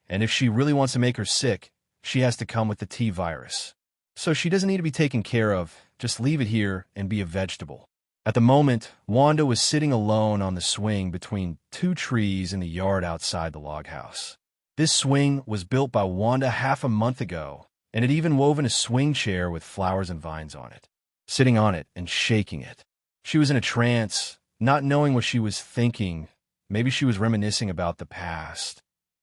A: And if she really wants to make her sick, she has to come with the T virus. So she doesn't need to be taken care of, just leave it here and be a vegetable. At the moment, Wanda was sitting alone on the swing between 2 trees in the yard outside the log house. This swing was built by Wanda half a month ago, and had even woven a swing chair with flowers and vines on it. Sitting on it and shaking it. She was in a trance, not knowing what she was thinking. Maybe she was reminiscing about the past,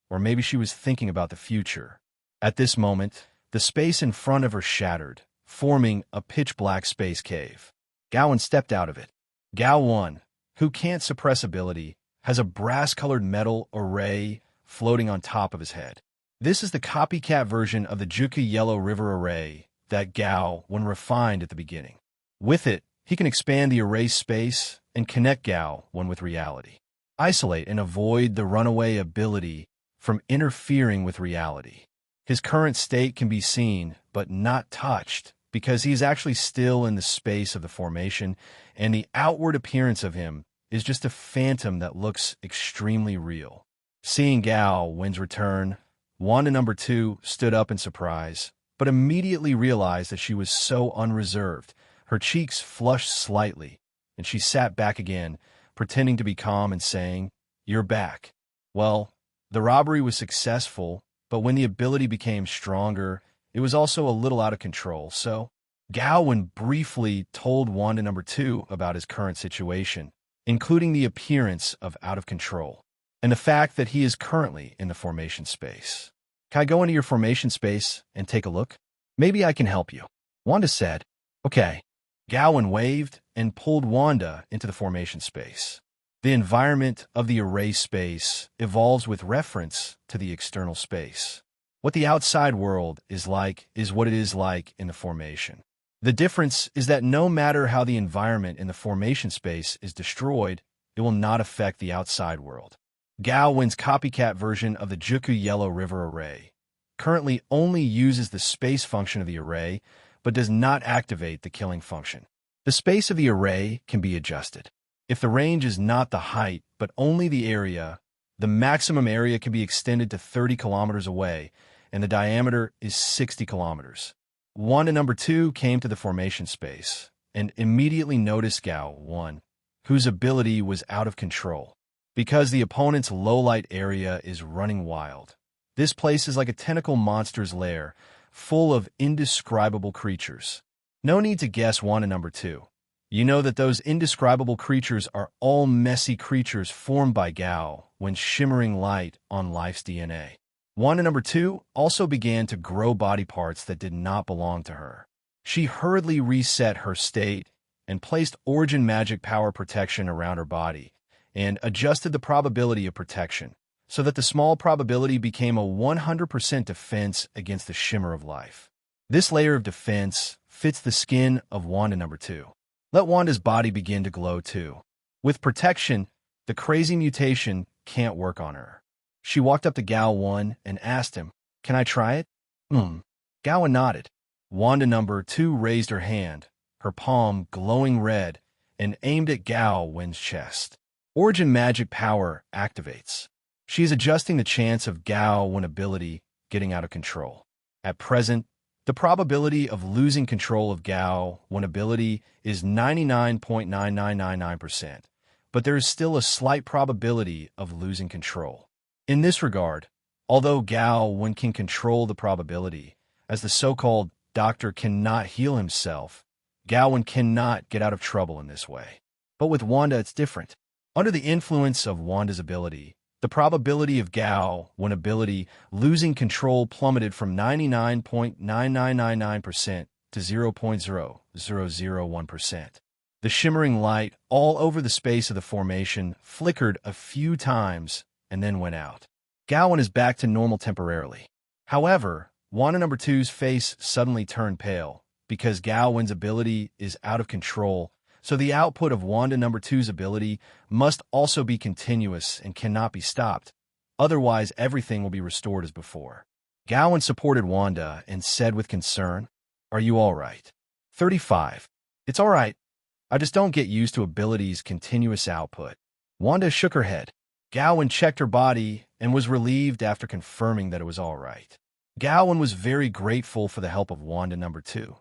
A: or maybe she was thinking about the future. At this moment, the space in front of her shattered, forming a pitch-black space cave. Gao Wen stepped out of it. Gao Wen, who can't suppress ability, has a brass-colored metal array floating on top of his head. This is the copycat version of the Juka Yellow River array that Gao Wen refined at the beginning. With it, he can expand the array space and connect Gao Wen with reality. Isolate and avoid the runaway ability from interfering with reality. His current state can be seen, but not touched, because he is actually still in the space of the formation, and the outward appearance of him is just a phantom that looks extremely real. Seeing Gao Wen's return, Wanda number 2 stood up in surprise, but immediately realized that she was so unreserved. Her cheeks flushed slightly, and she sat back again, pretending to be calm and saying, "You're back." Well, the robbery was successful, but when the ability became stronger, it was also a little out of control, so Gao Wen briefly told Wanda number 2 about his current situation, including the appearance of out of control. and the fact that he is currently in the formation space. Can I go into your formation space and take a look? Maybe I can help you. Wanda said, Okay. Gao Wen waved and pulled Wanda into the formation space. The environment of the array space evolves with reference to the external space. What the outside world is like is what it is like in the formation. The difference is that no matter how the environment in the formation space is destroyed, it will not affect the outside world. Gao Wen's copycat version of the Juku Yellow River array currently only uses the space function of the array, but does not activate the killing function. The space of the array can be adjusted. If the range is not the height, but only the area, the maximum area can be extended to 30 kilometers away, and the diameter is 60 kilometers. Wanda number 2 came to the formation space and immediately noticed Gao Wen, whose ability was out of control. Because the opponent's low-light area is running wild. This place is like a tentacle monster's lair, full of indescribable creatures. No need to guess Wanda number 2. You know that those indescribable creatures are all messy creatures formed by Gao Wen's shimmering light on life's DNA. Wanda number 2 also began to grow body parts that did not belong to her. She hurriedly reset her state and placed origin magic power protection around her body and adjusted the probability of protection so that the small probability became a 100% defense against the shimmer of life. This layer of defense fits the skin of Wanda number 2. Let Wanda's body begin to glow too. With protection, the crazy mutation can't work on her. She walked up to Gao Wen and asked him, Can I try it? Gao Wen nodded. Wanda number 2 raised her hand, her palm glowing red, and aimed at Gao Wen's chest. Origin magic power activates. She is adjusting the chance of Gao Wen ability getting out of control. At present, the probability of losing control of Gao Wen ability is 99.9999%, but there is still a slight probability of losing control. In this regard, although Gao Wen can control the probability, as the so-called doctor cannot heal himself, Gao Wen cannot get out of trouble in this way. But with Wanda, it's different. Under the influence of Wanda's ability, the probability of Gao Wen ability losing control plummeted from 99.9999% to 0.0001%. The shimmering light all over the space of the formation flickered a few times and then went out. Gao Wen is back to normal temporarily. However, Wanda number 2's face suddenly turned pale because Gao Wen's ability is out of control, so the output of Wanda number 2's ability must also be continuous and cannot be stopped. Otherwise, everything will be restored as before. Gao Wen supported Wanda and said with concern, Are you all right? 35. It's all right. I just don't get used to abilities' continuous output. Wanda shook her head. Gao Wen checked her body and was relieved after confirming that it was all right. Gao Wen was very grateful for the help of Wanda number 2,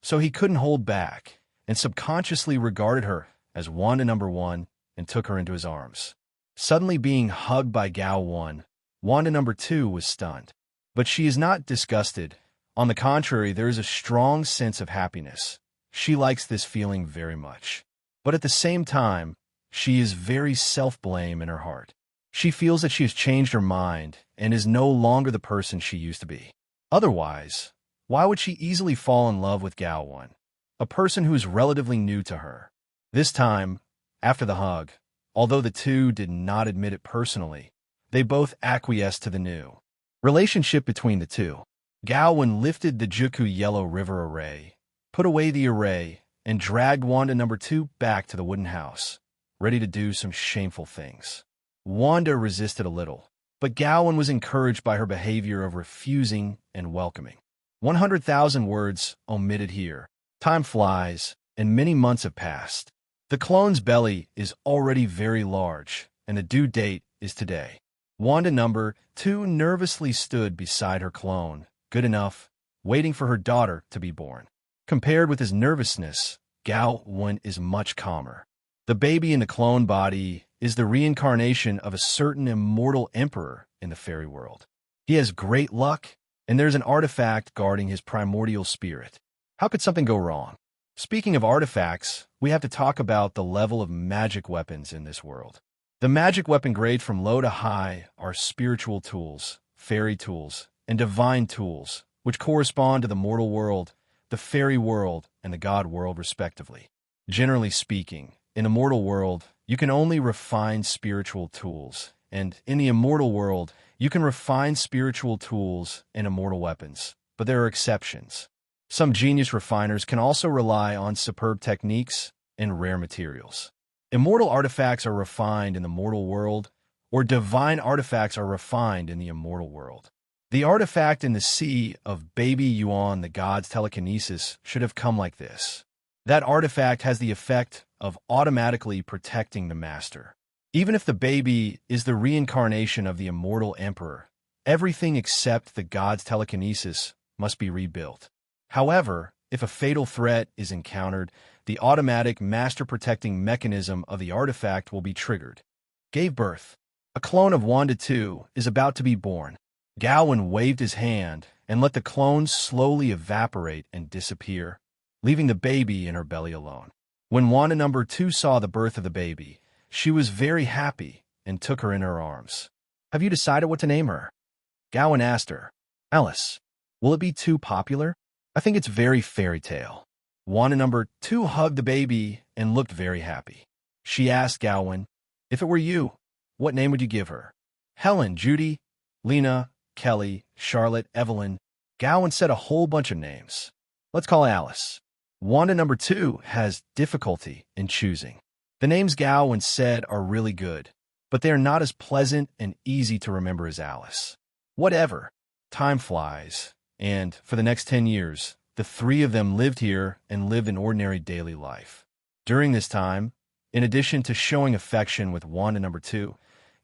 A: so he couldn't hold back and subconsciously regarded her as Wanda number 1 and took her into his arms. Suddenly being hugged by Gao Wen, Wanda number 2 was stunned. But she is not disgusted. On the contrary, there is a strong sense of happiness. She likes this feeling very much. But at the same time, she is very self-blame in her heart. She feels that she has changed her mind and is no longer the person she used to be. Otherwise, why would she easily fall in love with Gao Wen, a person who is relatively new to her? This time, after the hug, although the two did not admit it personally, they both acquiesced to the new relationship between the two. Gao Wen lifted the Juku Yellow River array, put away the array, and dragged Wanda number 2 back to the wooden house, ready to do some shameful things. Wanda resisted a little, but Gao Wen was encouraged by her behavior of refusing and welcoming. 100,000 words omitted here. Time flies, and many months have passed. The clone's belly is already very large, and the due date is today. Wanda number 2 nervously stood beside her clone, good enough, waiting for her daughter to be born. Compared with his nervousness, Gao Wen is much calmer. The baby in the clone body is the reincarnation of a certain immortal emperor in the fairy world. He has great luck, and there's an artifact guarding his primordial spirit. How could something go wrong? Speaking of artifacts, we have to talk about the level of magic weapons in this world. The magic weapon grades from low to high are spiritual tools, fairy tools, and divine tools, which correspond to the mortal world, the fairy world, and the god world, respectively. Generally speaking, in the mortal world, you can only refine spiritual tools, and in the immortal world, you can refine spiritual tools and immortal weapons, but there are exceptions. Some genius refiners can also rely on superb techniques and rare materials. Immortal artifacts are refined in the mortal world, or divine artifacts are refined in the immortal world. The artifact in the sea of Baby Yuan, the god's telekinesis, should have come like this. That artifact has the effect of automatically protecting the master. Even if the baby is the reincarnation of the immortal emperor, everything except the god's telekinesis must be rebuilt. However, if a fatal threat is encountered, the automatic master-protecting mechanism of the artifact will be triggered. Gave birth. A clone of Wanda 2 is about to be born. Gao Wen waved his hand and let the clones slowly evaporate and disappear, leaving the baby in her belly alone. When Wanda number 2 saw the birth of the baby, she was very happy and took her in her arms. "Have you decided what to name her?" Gao Wen asked her. "Alice. Will it be too popular? I think it's very fairy tale." Wanda number 2 hugged the baby and looked very happy. She asked Gao Wen, "If it were you, what name would you give her?" "Helen, Judy, Lena, Kelly, Charlotte, Evelyn." Gao Wen said a whole bunch of names. "Let's call her Alice." Wanda number 2 has difficulty in choosing. The names Gao Wen said are really good, but they are not as pleasant and easy to remember as Alice. Whatever. Time flies, and for the next 10 years, the three of them lived here and lived an ordinary daily life. During this time, in addition to showing affection with Wanda number 2,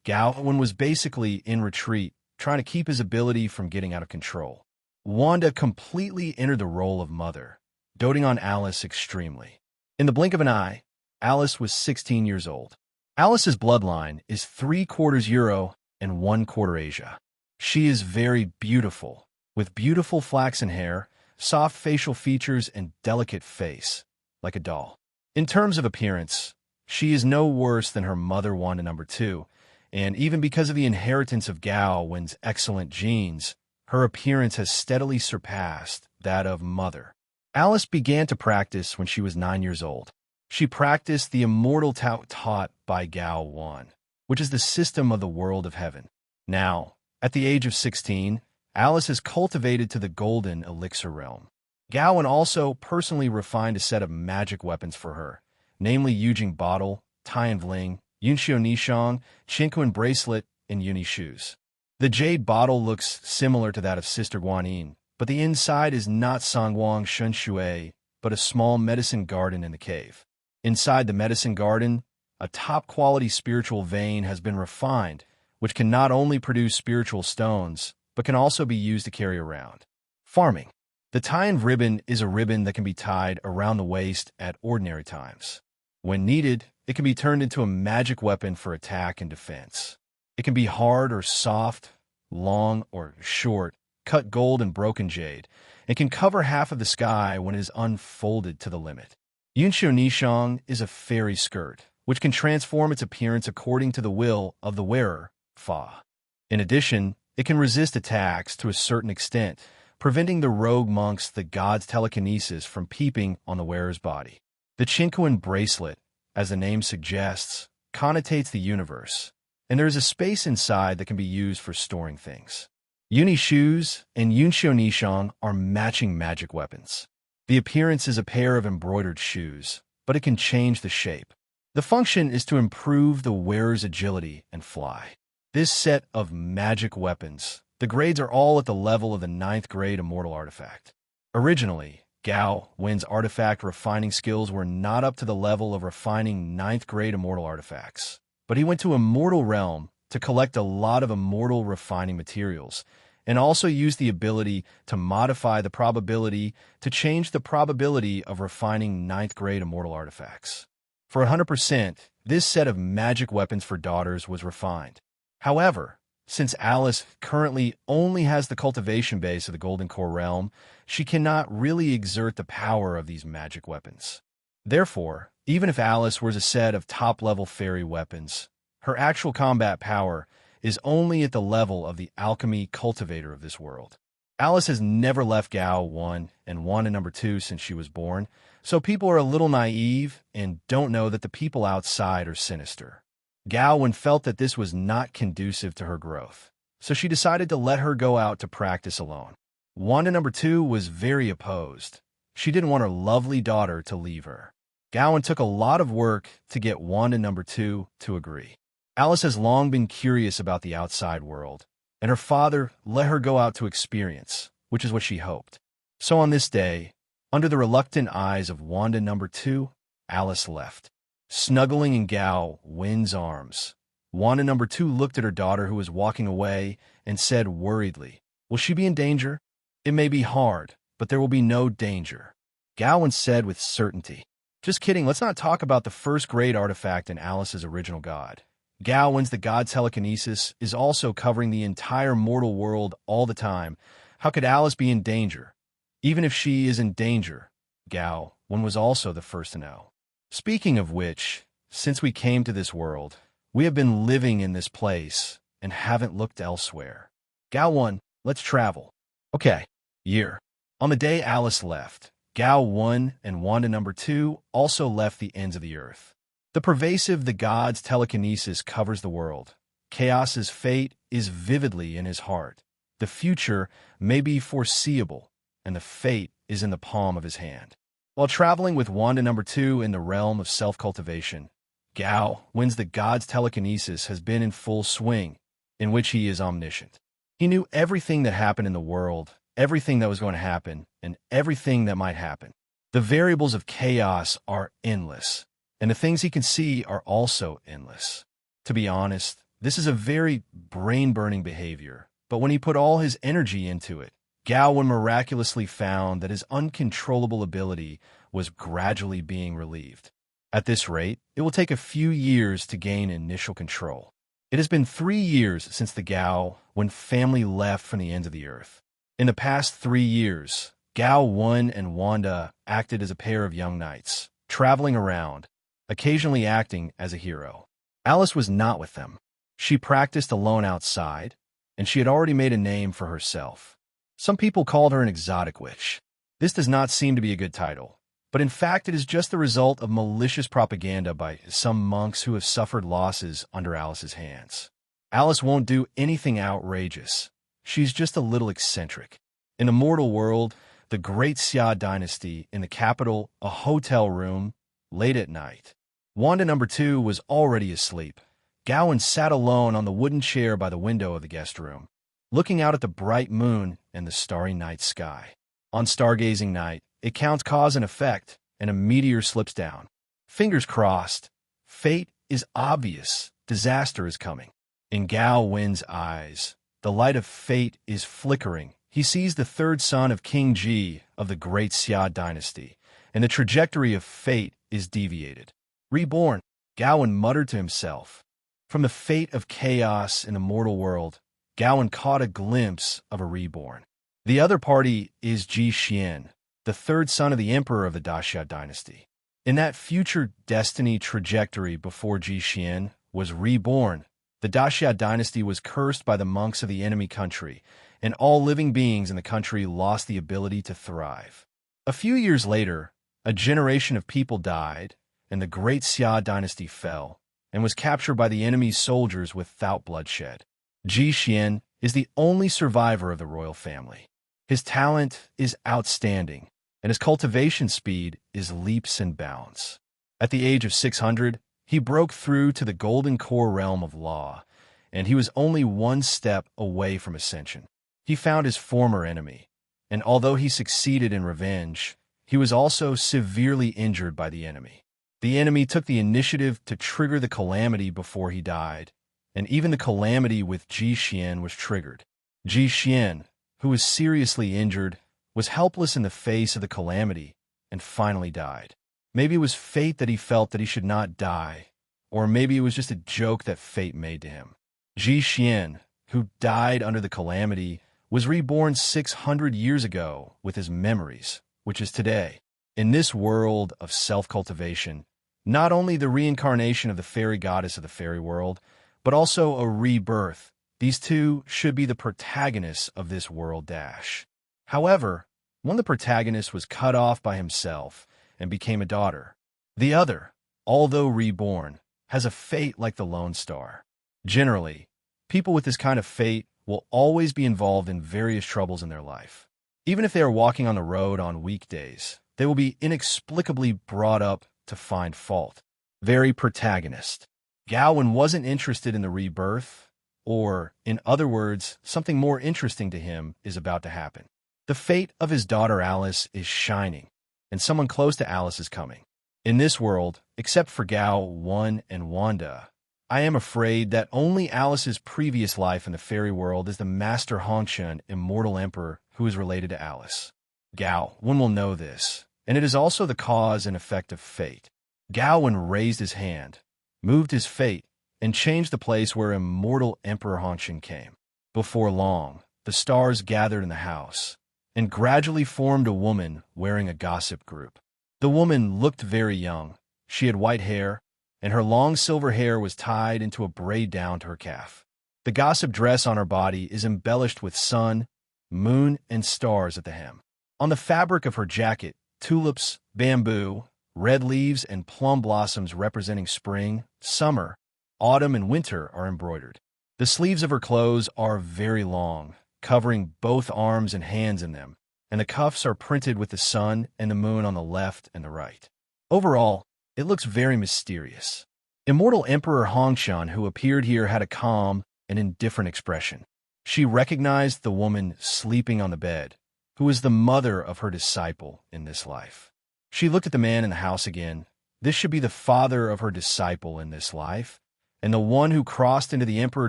A: Gao Wen was basically in retreat, trying to keep his ability from getting out of control. Wanda completely entered the role of mother, doting on Alice extremely. In the blink of an eye, Alice was 16 years old. Alice's bloodline is 3/4 Euro and 1/4 Asia. She is very beautiful, with beautiful flaxen hair, soft facial features, and delicate face, like a doll. In terms of appearance, she is no worse than her mother Wanda number 2, and even because of the inheritance of Gao Wen's excellent genes, her appearance has steadily surpassed that of mother. Alice began to practice when she was 9 years old. She practiced the immortal Tao taught by Gao Wen, which is the system of the world of heaven. Now, at the age of 16, Alice is cultivated to the golden elixir realm. Gao Wen also personally refined a set of magic weapons for her, namely Yujing Bottle, Tian Vling, Yunxiu Nishang, Qinquan Bracelet, and Yuni Shoes. The jade bottle looks similar to that of Sister Guanyin, but the inside is not Sangwang Shunshui, but a small medicine garden in the cave. Inside the medicine garden, a top-quality spiritual vein has been refined, which can not only produce spiritual stones, but can also be used to carry around. Farming. The tie-in ribbon is a ribbon that can be tied around the waist at ordinary times. When needed, it can be turned into a magic weapon for attack and defense. It can be hard or soft, long or short, cut gold and broken jade. It can cover half of the sky when it is unfolded to the limit. Yunxiu Nishang is a fairy skirt, which can transform its appearance according to the will of the wearer, Fa. In addition, it can resist attacks to a certain extent, preventing the rogue monks, the god's telekinesis, from peeping on the wearer's body. The Qinquan bracelet, as the name suggests, connotates the universe, and there is a space inside that can be used for storing things. Yuni shoes and Yunxiu Nishang are matching magic weapons. The appearance is a pair of embroidered shoes, but it can change the shape. The function is to improve the wearer's agility and fly. This set of magic weapons, the grades are all at the level of the 9th grade immortal artifact. Originally, Gao Wen's artifact refining skills were not up to the level of refining 9th grade immortal artifacts, but he went to Immortal Realm to collect a lot of immortal refining materials, and also used the ability to modify the probability to change the probability of refining 9th grade immortal artifacts. For 100%, this set of magic weapons for daughters was refined. However, since Alice currently only has the cultivation base of the Golden Core realm, she cannot really exert the power of these magic weapons. Therefore, even if Alice was a set of top-level fairy weapons, Her actual combat power is only at the level of the alchemy cultivator of this world. Alice has never left Gao Wen and Wanda number 2 since she was born, so people are a little naive and don't know that the people outside are sinister. Gao Wen felt that this was not conducive to her growth, so she decided to let her go out to practice alone. Wanda number 2 was very opposed. She didn't want her lovely daughter to leave her. Gao Wen took a lot of work to get Wanda number 2 to agree. Alice has long been curious about the outside world, and her father let her go out to experience, which is what she hoped. So on this day, under the reluctant eyes of Wanda number 2, Alice left. Snuggling in Gao Wen's arms, Wanda number 2 looked at her daughter who was walking away and said worriedly, "Will she be in danger?" "It may be hard, but there will be no danger," Gao Wen said with certainty. "Just kidding, let's not talk about the first great artifact in Alice's original god." Gao Wen's the god telekinesis is also covering the entire mortal world all the time. How could Alice be in danger? Even if she is in danger, Gao Wen was also the first to know. Speaking of which, since we came to this world, we have been living in this place and haven't looked elsewhere. Gao Wen, let's travel. Okay, year. On the day Alice left, Gao Wen and Wanda number 2 also left the ends of the earth. The pervasive the god's telekinesis covers the world. Chaos's fate is vividly in his heart. The future may be foreseeable, and the fate is in the palm of his hand. While traveling with Wanda number 2 in the realm of self-cultivation, Gao Wen's the god's telekinesis has been in full swing, in which he is omniscient. He knew everything that happened in the world, everything that was going to happen, and everything that might happen. The variables of chaos are endless, and the things he can see are also endless. To be honest, this is a very brain-burning behavior, but when he put all his energy into it, Gao Wen miraculously found that his uncontrollable ability was gradually being relieved. At this rate, it will take a few years to gain initial control. It has been 3 years since the Gao Wen family left from the ends of the earth. In the past 3 years, Gao Wen and Wanda acted as a pair of young knights, traveling around, occasionally acting as a hero. Alice was not with them. She practiced alone outside, and she had already made a name for herself. Some people called her an exotic witch. This does not seem to be a good title, but in fact it is just the result of malicious propaganda by some monks who have suffered losses under Alice's hands. Alice won't do anything outrageous. She's just a little eccentric. In the mortal world, the Great Xia dynasty in the capital, a hotel room, late at night. Wanda number 2 was already asleep. Gao Wen sat alone on the wooden chair by the window of the guest room, looking out at the bright moon and the starry night sky. On stargazing night, it counts cause and effect, and a meteor slips down. Fingers crossed. Fate is obvious. Disaster is coming. In Gao Wen's eyes, the light of fate is flickering. He sees the third son of King Ji of the Great Xia dynasty, and the trajectory of fate is deviated. Reborn, Gao Wen muttered to himself. From the fate of chaos in the mortal world, Gao Wen caught a glimpse of a reborn. The other party is Ji Xian, the third son of the emperor of the Daxia dynasty. In that future destiny trajectory before Ji Xian was reborn, the Daxia dynasty was cursed by the monks of the enemy country, and all living beings in the country lost the ability to thrive. A few years later, a generation of people died, and the Great Xia dynasty fell, and was captured by the enemy's soldiers without bloodshed. Ji Xian is the only survivor of the royal family. His talent is outstanding, and his cultivation speed is leaps and bounds. At the age of 600, he broke through to the golden core realm of law, and he was only one step away from ascension. He found his former enemy, and although he succeeded in revenge, he was also severely injured by the enemy. The enemy took the initiative to trigger the calamity before he died, and even the calamity with Ji Xian was triggered. Ji Xian, who was seriously injured, was helpless in the face of the calamity and finally died. Maybe it was fate that he felt that he should not die, or maybe it was just a joke that fate made to him. Ji Xian, who died under the calamity, was reborn 600 years ago with his memories, which is today. In this world of self-cultivation, not only the reincarnation of the fairy goddess of the fairy world, but also a rebirth. These two should be the protagonists of this world dash. However, one of the protagonists was cut off by himself and became a daughter. The other, although reborn, has a fate like the Lone Star. Generally, people with this kind of fate will always be involved in various troubles in their life. Even if they are walking on the road on weekdays, they will be inexplicably brought up to find fault. Very protagonist. Gao Wen wasn't interested in the rebirth, or, in other words, something more interesting to him is about to happen. The fate of his daughter Alice is shining, and someone close to Alice is coming. In this world, except for Gao Wen and Wanda, I am afraid that only Alice's previous life in the fairy world is the Master Hongshun, immortal emperor who is related to Alice. Gao Wen will know this, and it is also the cause and effect of fate. Gao Wen raised his hand, moved his fate, and changed the place where immortal Emperor Hongshun came. Before long, the stars gathered in the house, and gradually formed a woman wearing a gossip group. The woman looked very young. She had white hair, and her long silver hair was tied into a braid down to her calf. The gossip dress on her body is embellished with sun, moon, and stars at the hem. On the fabric of her jacket, tulips, bamboo, red leaves, and plum blossoms representing spring, summer, autumn, and winter are embroidered. The sleeves of her clothes are very long, covering both arms and hands in them, and the cuffs are printed with the sun and the moon on the left and the right. Overall, it looks very mysterious. Immortal Emperor Hongshun, who appeared here, had a calm and indifferent expression. She recognized the woman sleeping on the bed, who is the mother of her disciple in this life. She looked at the man in the house again. This should be the father of her disciple in this life, and the one who crossed into the Emperor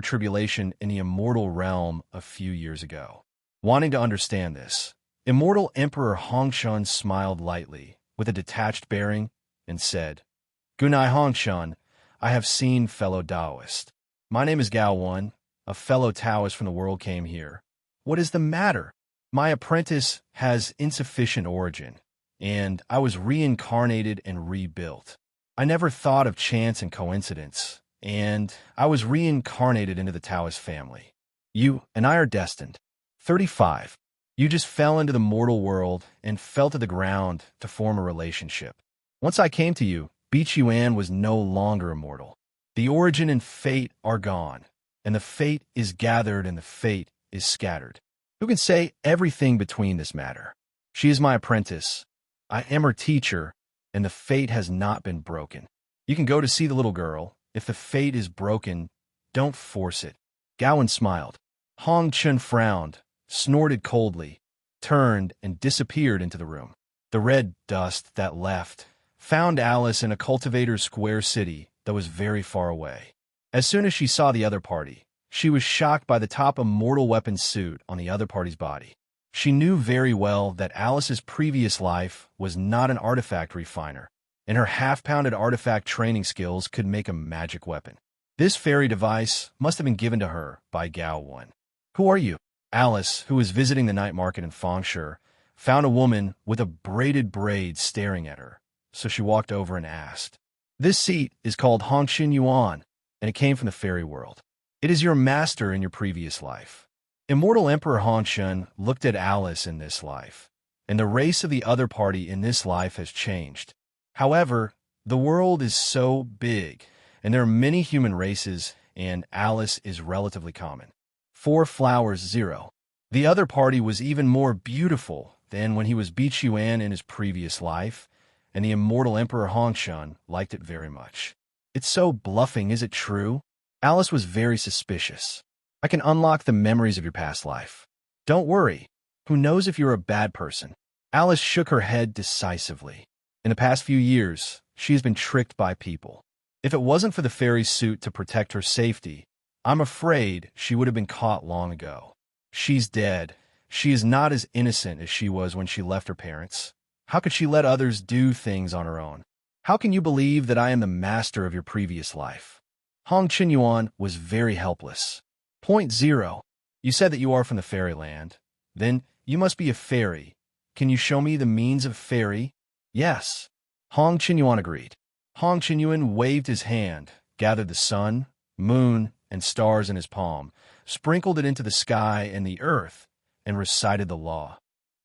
A: Tribulation in the immortal realm a few years ago. Wanting to understand this, Immortal Emperor Hongshun smiled lightly, with a detached bearing, and said, "Gunai Hongshun, I have seen fellow Taoist. My name is Gao Wen, a fellow Taoist from the world came here. What is the matter? My apprentice has insufficient origin, and I was reincarnated and rebuilt. I never thought of chance and coincidence, and I was reincarnated into the Taoist family. You and I are destined. 35. You just fell into the mortal world and fell to the ground to form a relationship. Once I came to you, Bichuan was no longer immortal. The origin and fate are gone, and the fate is gathered and the fate is scattered. Who can say everything between this matter? She is my apprentice. I am her teacher, and the fate has not been broken. You can go to see the little girl. If the fate is broken, don't force it." Gao Wen smiled. Hongshun frowned, snorted coldly, turned, and disappeared into the room. The red dust that left found Alice in a cultivator's square city that was very far away. As soon as she saw the other party, she was shocked by the top immortal weapon suit on the other party's body. She knew very well that Alice's previous life was not an artifact refiner, and her half-pounded artifact training skills could make a magic weapon. This fairy device must have been given to her by Gao Wen. "Who are you?" Alice, who was visiting the night market in Fangshi, found a woman with a braided braid staring at her, so she walked over and asked. "This seat is called Hongshun Yuan, and it came from the fairy world. It is your master in your previous life." Immortal Emperor Hongshun looked at Alice in this life, and the race of the other party in this life has changed. However, the world is so big, and there are many human races, and Alice is relatively common. 4 flowers 0. The other party was even more beautiful than when he was Bichuan in his previous life, and the immortal Emperor Hongshun liked it very much. "It's so bluffing, is it true?" Alice was very suspicious. "I can unlock the memories of your past life. Don't worry. Who knows if you're a bad person?" Alice shook her head decisively. In the past few years, she has been tricked by people. If it wasn't for the fairy's suit to protect her safety, I'm afraid she would have been caught long ago. She's dead. She is not as innocent as she was when she left her parents. How could she let others do things on her own? How can you believe that I am the master of your previous life? Hongshun Yuan was very helpless. Point 0. You said that you are from the fairyland. Then you must be a fairy. Can you show me the means of fairy? Yes. Hongshun Yuan agreed. Hongshun Yuan waved his hand, gathered the sun, moon, and stars in his palm, sprinkled it into the sky and the earth, and recited the law.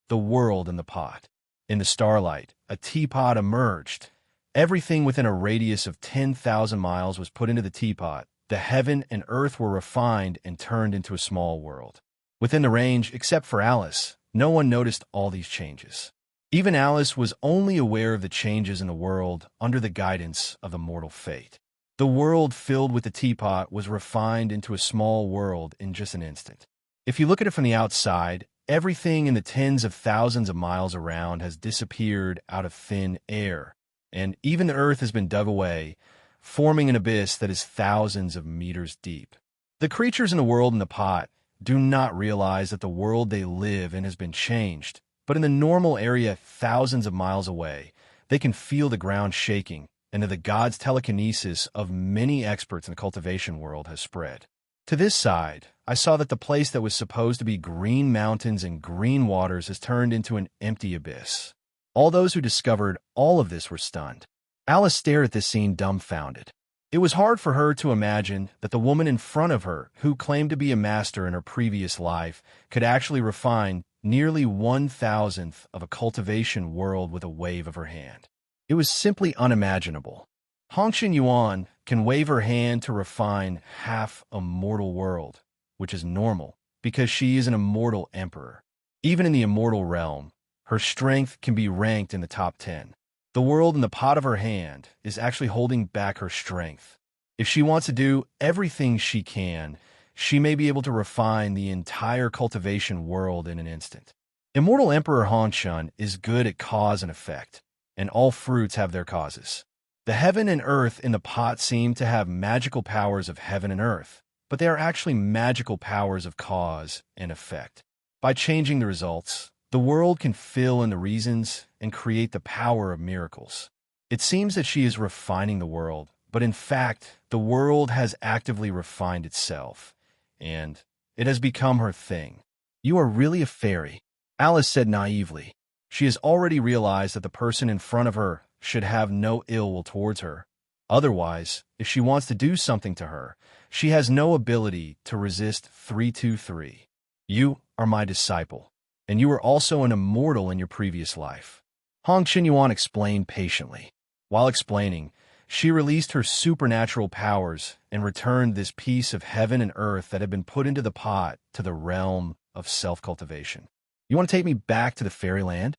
A: The world in the pot. In the starlight, a teapot emerged. Everything within a radius of 10,000 miles was put into the teapot. The heaven and earth were refined and turned into a small world. Within the range, except for Alice, no one noticed all these changes. Even Alice was only aware of the changes in the world under the guidance of the mortal fate. The world filled with the teapot was refined into a small world in just an instant. If you look at it from the outside, everything in the tens of thousands of miles around has disappeared out of thin air, and even the earth has been dug away, forming an abyss that is thousands of meters deep. The creatures in the world in the pot do not realize that the world they live in has been changed, but in the normal area thousands of miles away, they can feel the ground shaking, and that the god's telekinesis of many experts in the cultivation world has spread. To this side, I saw that the place that was supposed to be green mountains and green waters has turned into an empty abyss. All those who discovered all of this were stunned. Alice stared at this scene dumbfounded. It was hard for her to imagine that the woman in front of her, who claimed to be a master in her previous life, could actually refine nearly 1,000th of a cultivation world with a wave of her hand. It was simply unimaginable. Hongxin Yuan can wave her hand to refine half a mortal world, which is normal, because she is an immortal emperor. Even in the immortal realm, her strength can be ranked in the top 10. The world in the pot of her hand is actually holding back her strength. If she wants to do everything she can, she may be able to refine the entire cultivation world in an instant. Immortal Emperor Hongxun is good at cause and effect, and all fruits have their causes. The heaven and earth in the pot seem to have magical powers of heaven and earth, but they are actually magical powers of cause and effect. By changing the results, the world can fill in the reasons and create the power of miracles. It seems that she is refining the world, but in fact, the world has actively refined itself, and it has become her thing. "You are really a fairy," Alice said naively. She has already realized that the person in front of her should have no ill will towards her. Otherwise, if she wants to do something to her, she has no ability to resist 323. "You are my disciple, and you were also an immortal in your previous life," Hongxin Yuan explained patiently. While explaining, she released her supernatural powers and returned this piece of heaven and earth that had been put into the pot to the realm of self-cultivation. "You want to take me back to the fairyland?"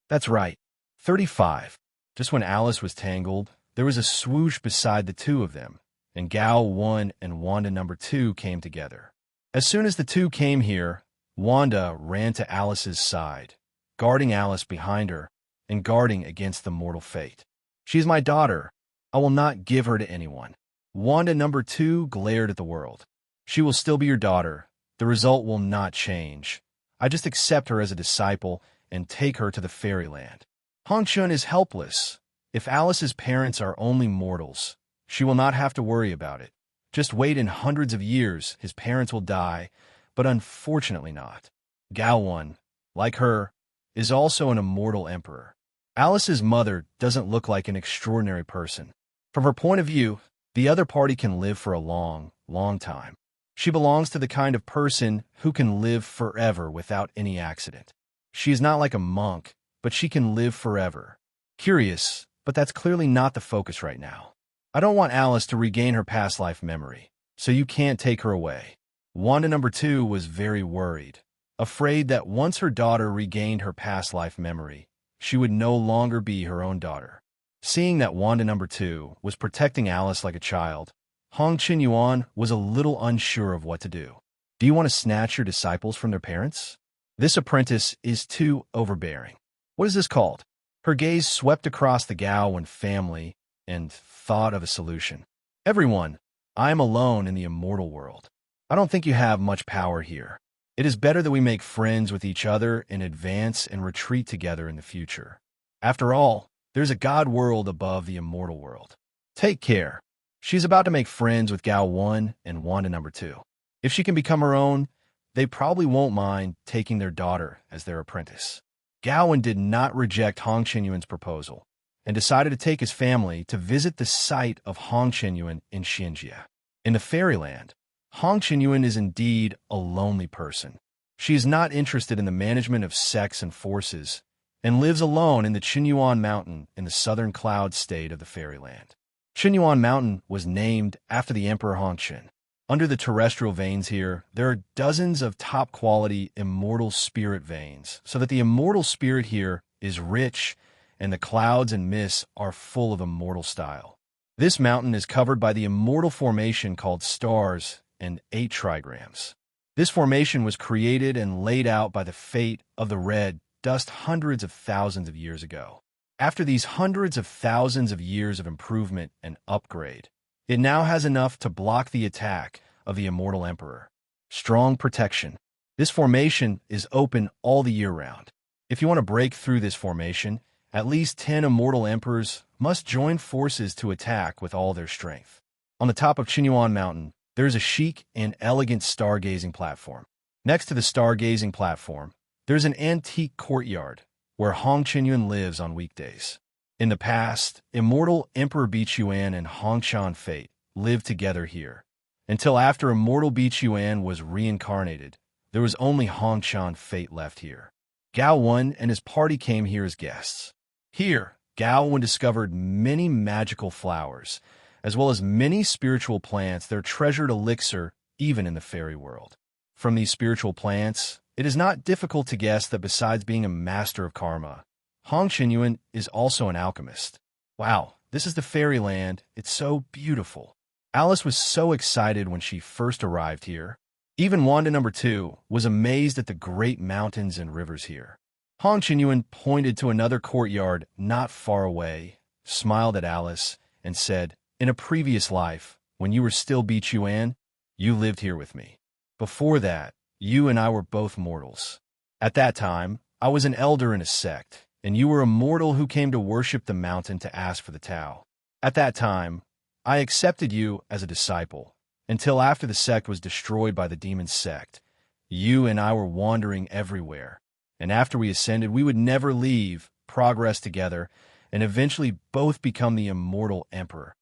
A: "That's right." 35. Just when Alice was tangled, there was a swoosh beside the two of them, and Gao Wen and Wanda number 2 came together. As soon as the two came here, Wanda ran to Alice's side, guarding Alice behind her and guarding against the mortal fate. "She is my daughter. I will not give her to anyone." Wanda number 2 glared at the world. "She will still be your daughter. The result will not change. I just accept her as a disciple and take her to the fairyland." Hongxun is helpless. If Alice's parents are only mortals, she will not have to worry about it. Just wait, in hundreds of years, his parents will die, but unfortunately not. Gao Wen, like her, is also an immortal emperor. Alice's mother doesn't look like an extraordinary person. From her point of view, the other party can live for a long, long time. She belongs to the kind of person who can live forever without any accident. She is not like a monk, but she can live forever. Curious, but that's clearly not the focus right now. I don't want Alice to regain her past life memory, so you can't take her away. Wanda number 2 was very worried, afraid that once her daughter regained her past life memory, she would no longer be her own daughter. Seeing that Wanda number 2 was protecting Alice like a child, Hongxin Yuan was a little unsure of what to do. "Do you want to snatch your disciples from their parents? This apprentice is too overbearing. What is this called?" Her gaze swept across the Gao Wen family and thought of a solution. "Everyone, I am alone in the immortal world. I don't think you have much power here. It is better that we make friends with each other in advance and retreat together in the future. After all, there's a god world above the immortal world. Take care." She's about to make friends with Gao Wen and Wanda number 2. If she can become her own, they probably won't mind taking their daughter as their apprentice. Gao Wen did not reject Hongxin Yuan's proposal and decided to take his family to visit the site of Hongxin Yuan in Xinjia. In the fairyland, Hong Qinyuan is indeed a lonely person. She is not interested in the management of sects and forces, and lives alone in the Qinyuan Mountain in the southern cloud state of the fairyland. Qinyuan Mountain was named after the Emperor Hongqin. Under the terrestrial veins here, there are dozens of top-quality immortal spirit veins, so that the immortal spirit here is rich, and the clouds and mists are full of immortal style. This mountain is covered by the immortal formation called stars and 8 trigrams. This formation was created and laid out by the fate of the red dust hundreds of thousands of years ago. After these hundreds of thousands of years of improvement and upgrade, it now has enough to block the attack of the immortal emperor. Strong protection. This formation is open all the year round. If you want to break through this formation, at least 10 immortal emperors must join forces to attack with all their strength. On the top of Qinyuan Mountain, there is a chic and elegant stargazing platform. Next to the stargazing platform, there is an antique courtyard where Hong Qinyuan lives on weekdays. In the past, immortal Emperor Bichuan and Hongshan Fate lived together here. Until after immortal Bichuan was reincarnated, there was only Hongshan Fate left here. Gao Wen and his party came here as guests. Here, Gao Wen discovered many magical flowers, as well as many spiritual plants that are treasured elixir even in the fairy world. From these spiritual plants, it is not difficult to guess that besides being a master of karma, Hong Qinyuan is also an alchemist. Wow, this is the fairyland. It's so beautiful. Alice was so excited when she first arrived here. Even Wanda number 2 was amazed at the great mountains and rivers here. Hong Qinyuan pointed to another courtyard not far away, smiled at Alice, and said, "In a previous life, when you were still Bichuan, you lived here with me. Before that, you and I were both mortals. At that time, I was an elder in a sect, and you were a mortal who came to worship the mountain to ask for the Tao. At that time, I accepted you as a disciple, until after the sect was destroyed by the demon sect. You and I were wandering everywhere, and after we ascended, we would never leave, progress together, and eventually both become the immortal emperor."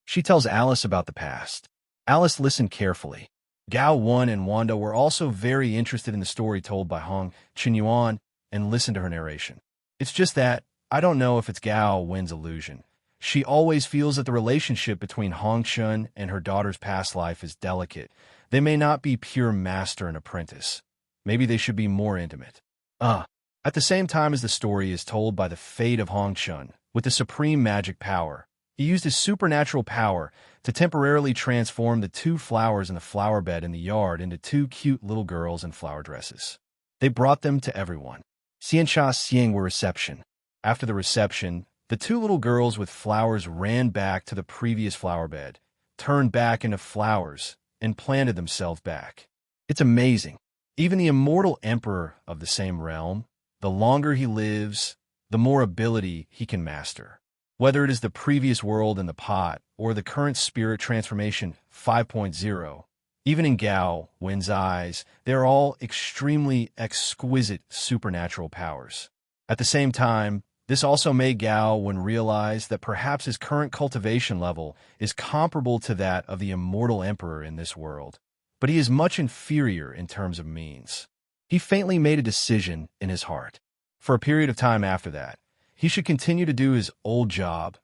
A: She tells Alice about the past. Alice listened carefully. Gao Wen and Wanda were also very interested in the story told by Hong Qinyuan and listened to her narration. It's just that, I don't know if it's Gao Wen's illusion. She always feels that the relationship between Hong Shun and her daughter's past life is delicate. They may not be pure master and apprentice. Maybe they should be more intimate. At the same time as the story is told by the fate of Hong Shun, with the supreme magic power, he used his supernatural power to temporarily transform the 2 flowers in the flower bed in the yard into 2 cute little girls in flower dresses. They brought them to everyone. Xianxia Xiang were reception. After the reception, the 2 little girls with flowers ran back to the previous flower bed, turned back into flowers, and planted themselves back. It's amazing. Even the immortal emperor of the same realm, the longer he lives, the more ability he can master. Whether it is the previous world in the pot or the current spirit transformation 5.0, even in Gao Wen's eyes, they are all extremely exquisite supernatural powers. At the same time, this also made Gao Wen realize that perhaps his current cultivation level is comparable to that of the immortal emperor in this world, but he is much inferior in terms of means. He faintly made a decision in his heart. For a period of time after that, he should continue to do his old job,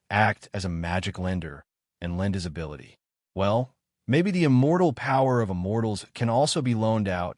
A: act as a magic lender, and lend his ability. Well, maybe the immortal power of immortals can also be loaned out,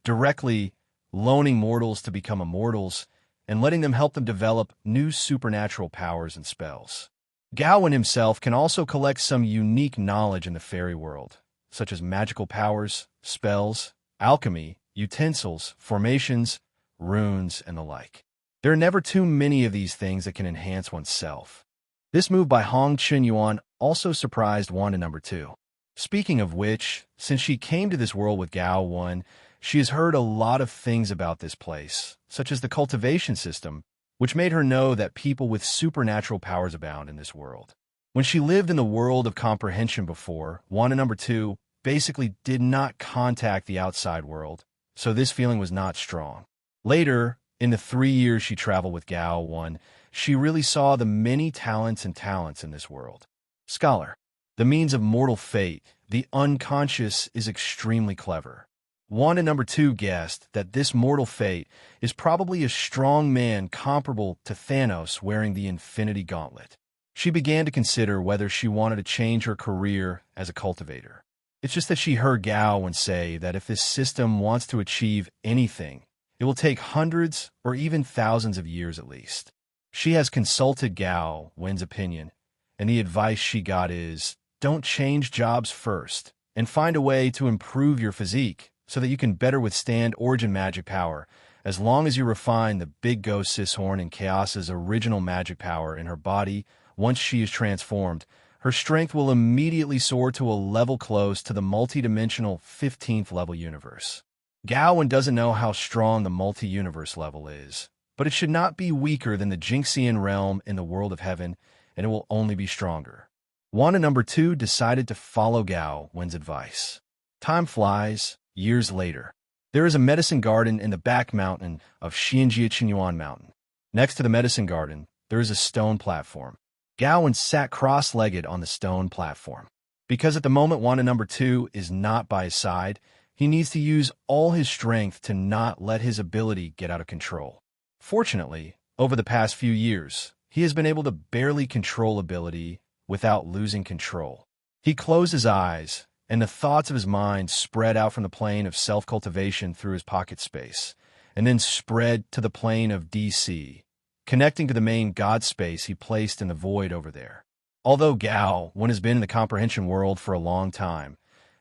A: directly loaning mortals to become immortals, and letting them help them develop new supernatural powers and spells. Gao Wen himself can also collect some unique knowledge in the fairy world, such as magical powers, spells, alchemy, utensils, formations, runes, and the like. There are never too many of these things that can enhance oneself. This move by Hong Qinyuan also surprised Wanda number 2. Speaking of which, since she came to this world with Gao Wen, she has heard a lot of things about this place, such as the cultivation system, which made her know that people with supernatural powers abound in this world. When she lived in the world of comprehension before, Wanda number 2 basically did not contact the outside world, so this feeling was not strong. Later, in the 3 years she traveled with Gao Wen, she really saw the many talents in this world. Scholar. The means of mortal fate, The unconscious is extremely clever. Wanda number 2 guessed that this mortal fate is probably a strong man comparable to Thanos wearing the Infinity Gauntlet. She began to consider whether she wanted to change her career as a cultivator. It's just that she heard Gao Wen say that if this system wants to achieve anything, it will take hundreds or even thousands of years at least. She has consulted Gao Wen's opinion, and the advice she got is, don't change jobs first, and find a way to improve your physique so that you can better withstand origin magic power. As long as you refine the big ghost Sishorn and Chaos's original magic power in her body, once she is transformed, her strength will immediately soar to a level close to the multi-dimensional 15th level universe. Gao Wen doesn't know how strong the multi-universe level is, but it should not be weaker than the Jinxian realm in the world of heaven, and it will only be stronger. Wanda number 2 decided to follow Gao Wen's advice. Time flies, years later. There is a medicine garden in the back mountain of Xianjia Mountain. Next to the medicine garden, there is a stone platform. Gao Wen sat cross-legged on the stone platform. Because at the moment Wanda number 2 is not by his side, he needs to use all his strength to not let his ability get out of control. Fortunately, over the past few years, he has been able to barely control ability without losing control. He closed his eyes, and the thoughts of his mind spread out from the plane of self-cultivation through his pocket space, and then spread to the plane of DC, connecting to the main God space he placed in the void over there. Although Gao Wen has been in the comprehension world for a long time,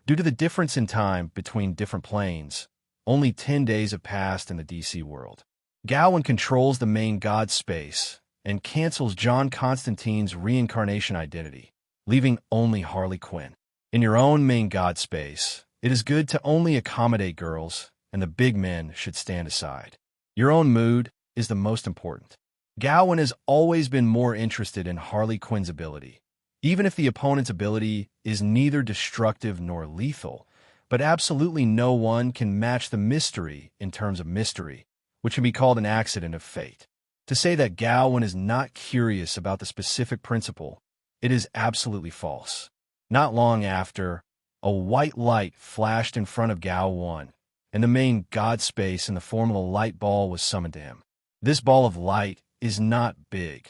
A: due to the difference in time between different planes, only 10 days have passed in the DC world. Gao Wen controls the main God space and cancels John Constantine's reincarnation identity, leaving only Harley Quinn. In your own main God space, it is good to only accommodate girls, and the big men should stand aside. Your own mood is the most important. Gao Wen has always been more interested in Harley Quinn's ability, even if the opponent's ability is neither destructive nor lethal, but absolutely no one can match the mystery in terms of mystery, which can be called an accident of fate. To say that Gao Wen is not curious about the specific principle, it is absolutely false. Not long after, a white light flashed in front of Gao Wen, and the main God space in the form of a light ball was summoned to him. This ball of light is not big,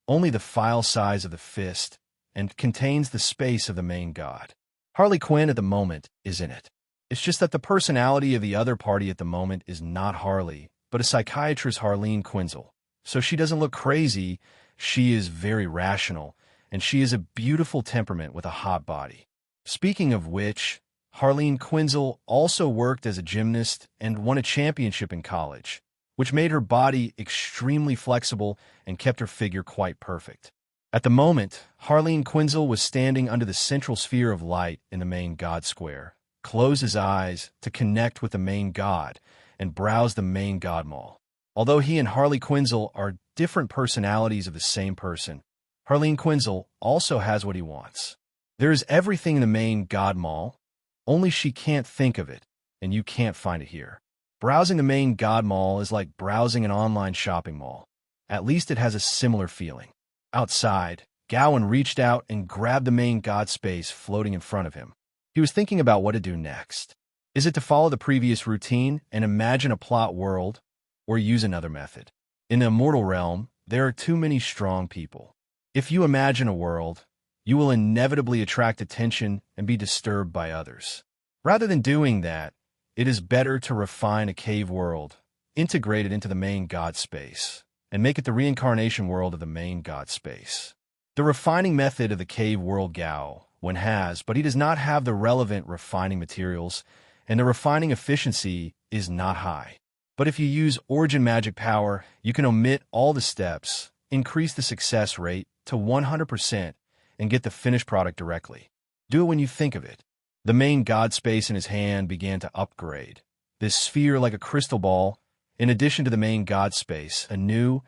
A: only the file size of the fist, and contains the space of the main God. Harley Quinn at the moment is in it. It's just that the personality of the other party at the moment is not Harley, but a psychiatrist Harleen Quinzel. So she doesn't look crazy, she is very rational, and she is a beautiful temperament with a hot body. Speaking of which, Harleen Quinzel also worked as a gymnast and won a championship in college, which made her body extremely flexible and kept her figure quite perfect. At the moment, Harleen Quinzel was standing under the central sphere of light in the main God square, closed his eyes to connect with the main God, and browse the main God mall. Although he and Harley Quinzel are different personalities of the same person, Harleen Quinzel also has what he wants. There is everything in the main God mall, only she can't think of it, and you can't find it here. Browsing the main God mall is like browsing an online shopping mall. At least it has a similar feeling. Outside, Gao Wen reached out and grabbed the main God space floating in front of him. He was thinking about what to do next. Is it to follow the previous routine and imagine a plot world, or use another method? In the immortal realm, there are too many strong people. If you imagine a world, you will inevitably attract attention and be disturbed by others. Rather than doing that, it is better to refine a cave world, integrate it into the main God space, and make it the reincarnation world of the main God space. The refining method of the cave world Gao Wen has, but he does not have the relevant refining materials, and the refining efficiency is not high. But if you use origin magic power, you can omit all the steps, increase the success rate to 100%, and get the finished product directly. Do it when you think of it. The main God space in his hand began to upgrade. This sphere like a crystal ball, in addition to the main God space, a new,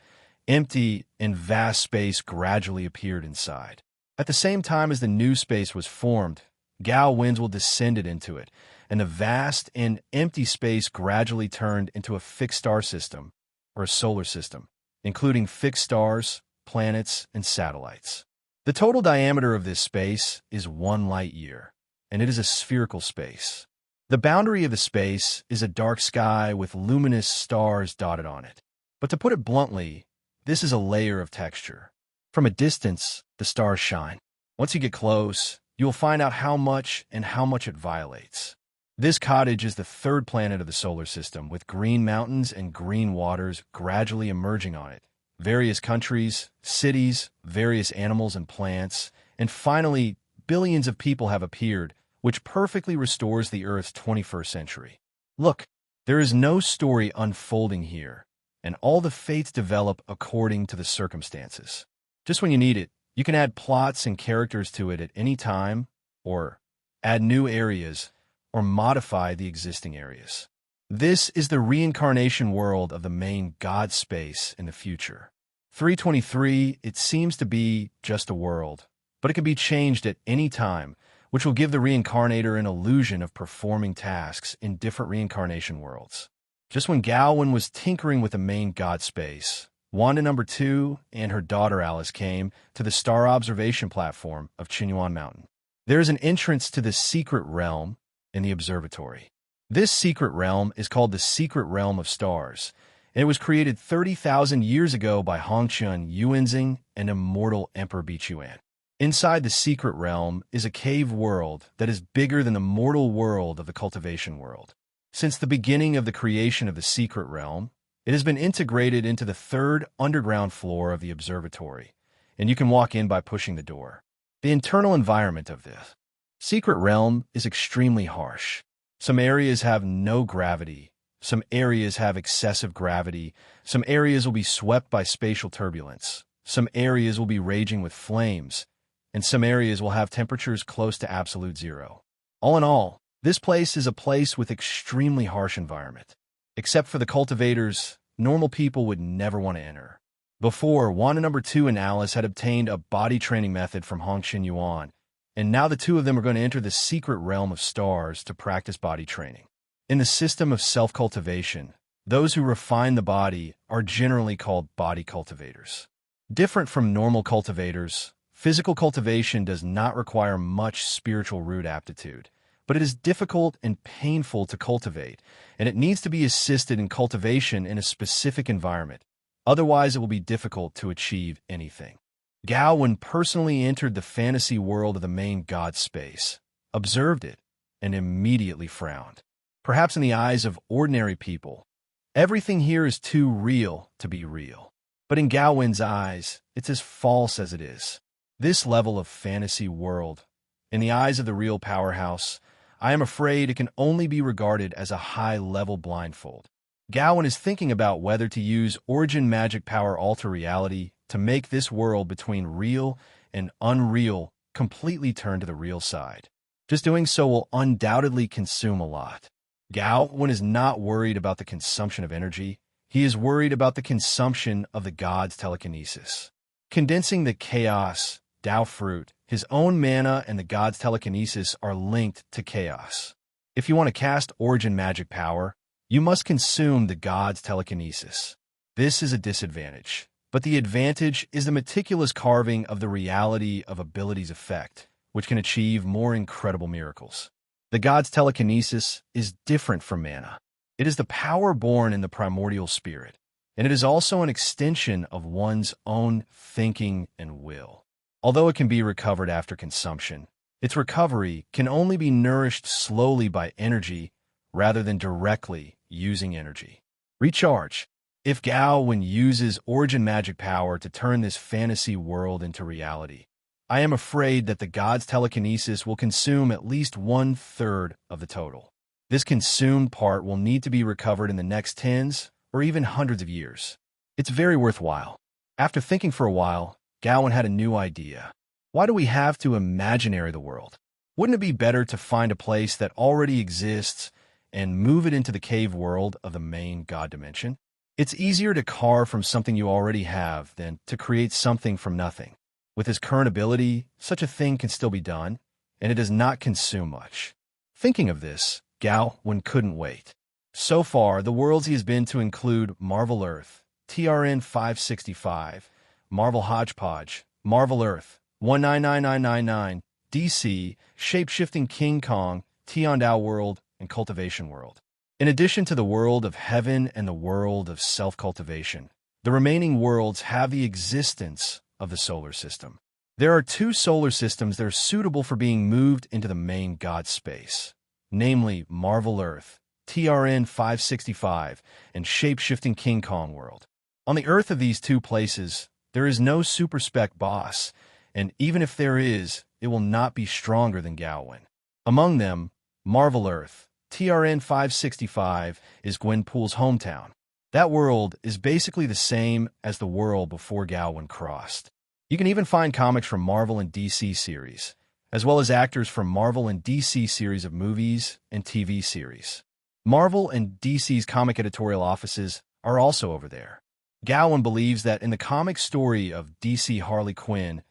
A: empty, and vast space gradually appeared inside. At the same time as the new space was formed, Gao Wen descended into it, and the vast and empty space gradually turned into a fixed star system, or a solar system, including fixed stars, planets, and satellites. The total diameter of this space is 1 light year, and it is a spherical space. The boundary of the space is a dark sky with luminous stars dotted on it. But to put it bluntly, this is a layer of texture. From a distance, the stars shine. Once you get close, you will find out how much it violates. This cottage is the third planet of the solar system, with green mountains and green waters gradually emerging on it. Various countries, cities, various animals and plants, and finally, billions of people have appeared, which perfectly restores the Earth's 21st century. Look, there is no story unfolding here, and all the fates develop according to the circumstances. Just when you need it, you can add plots and characters to it at any time, or add new areas, or modify the existing areas. This is the reincarnation world of the main God space in the future. 323, it seems to be just a world, but it can be changed at any time, which will give the reincarnator an illusion of performing tasks in different reincarnation worlds. Just when Gao Wen was tinkering with the main God space, Wanda number 2 and her daughter Alice came to the star observation platform of Qinyuan Mountain. There is an entrance to the secret realm in the observatory. This secret realm is called the Secret Realm of Stars, and it was created 30,000 years ago by Hongchun Yuanzing and immortal Emperor Bichuan. Inside the secret realm is a cave world that is bigger than the mortal world of the cultivation world. Since the beginning of the creation of the secret realm, it has been integrated into the third underground floor of the observatory, and you can walk in by pushing the door. The internal environment of this secret realm is extremely harsh. Some areas have no gravity, some areas have excessive gravity, some areas will be swept by spatial turbulence, some areas will be raging with flames, and some areas will have temperatures close to absolute zero. All in all, this place is a place with extremely harsh environment. Except for the cultivators, normal people would never want to enter. Before, Wanda number 2 and Alice had obtained a body training method from Hongxin Yuan, and now the two of them are going to enter the secret realm of stars to practice body training. In the system of self-cultivation, those who refine the body are generally called body cultivators. Different from normal cultivators, physical cultivation does not require much spiritual root aptitude, but it is difficult and painful to cultivate, and it needs to be assisted in cultivation in a specific environment. Otherwise, it will be difficult to achieve anything. Gao Wen personally entered the fantasy world of the main God space, observed it, and immediately frowned. Perhaps in the eyes of ordinary people, everything here is too real to be real. But in Gao Wen's eyes, it's as false as it is. This level of fantasy world, in the eyes of the real powerhouse, I am afraid it can only be regarded as a high-level blindfold. Gao Wen is thinking about whether to use Origin Magic Power Alter Reality to make this world between real and unreal completely turn to the real side. Just doing so will undoubtedly consume a lot. Gao Wen is not worried about the consumption of energy. He is worried about the consumption of the god's telekinesis. Condensing the chaos, Tao fruit, his own mana and the god's telekinesis are linked to chaos. If you want to cast Origin Magic Power, you must consume the god's telekinesis. This is a disadvantage, but the advantage is the meticulous carving of the reality of abilities effect, which can achieve more incredible miracles. The god's telekinesis is different from mana. It is the power born in the primordial spirit, and it is also an extension of one's own thinking and will. Although it can be recovered after consumption, its recovery can only be nourished slowly by energy rather than directly using energy. Recharge. If Gao Wen uses Origin Magic Power to turn this fantasy world into reality, I am afraid that the god's telekinesis will consume at least 1/3 of the total. This consumed part will need to be recovered in the next tens or even hundreds of years. It's very worthwhile. After thinking for a while, Gao Wen had a new idea. Why do we have to imaginary the world? Wouldn't it be better to find a place that already exists and move it into the cave world of the main god dimension? It's easier to carve from something you already have than to create something from nothing. With his current ability, such a thing can still be done, and it does not consume much. Thinking of this, Gao Wen couldn't wait. So far, the worlds he has been to include Marvel Earth, TRN 565, Marvel Hodgepodge, Marvel Earth, 199999, DC, shape-shifting King Kong, Tiandao world, and cultivation world. In addition to the world of heaven and the world of self-cultivation, the remaining worlds have the existence of the solar system. There are two solar systems that are suitable for being moved into the main God space, namely Marvel Earth, TRN 565, and shape-shifting King Kong world. On the Earth of these two places, there is no super spec boss, and even if there is, it will not be stronger than Gao Wen. Among them, Marvel Earth, TRN 565, is Gwenpool's hometown. That world is basically the same as the world before Gao Wen crossed. You can even find comics from Marvel and DC series, as well as actors from Marvel and DC series of movies and TV series. Marvel and DC's comic editorial offices are also over there. Gao Wen believes that in the comic story of DC Harley Quinn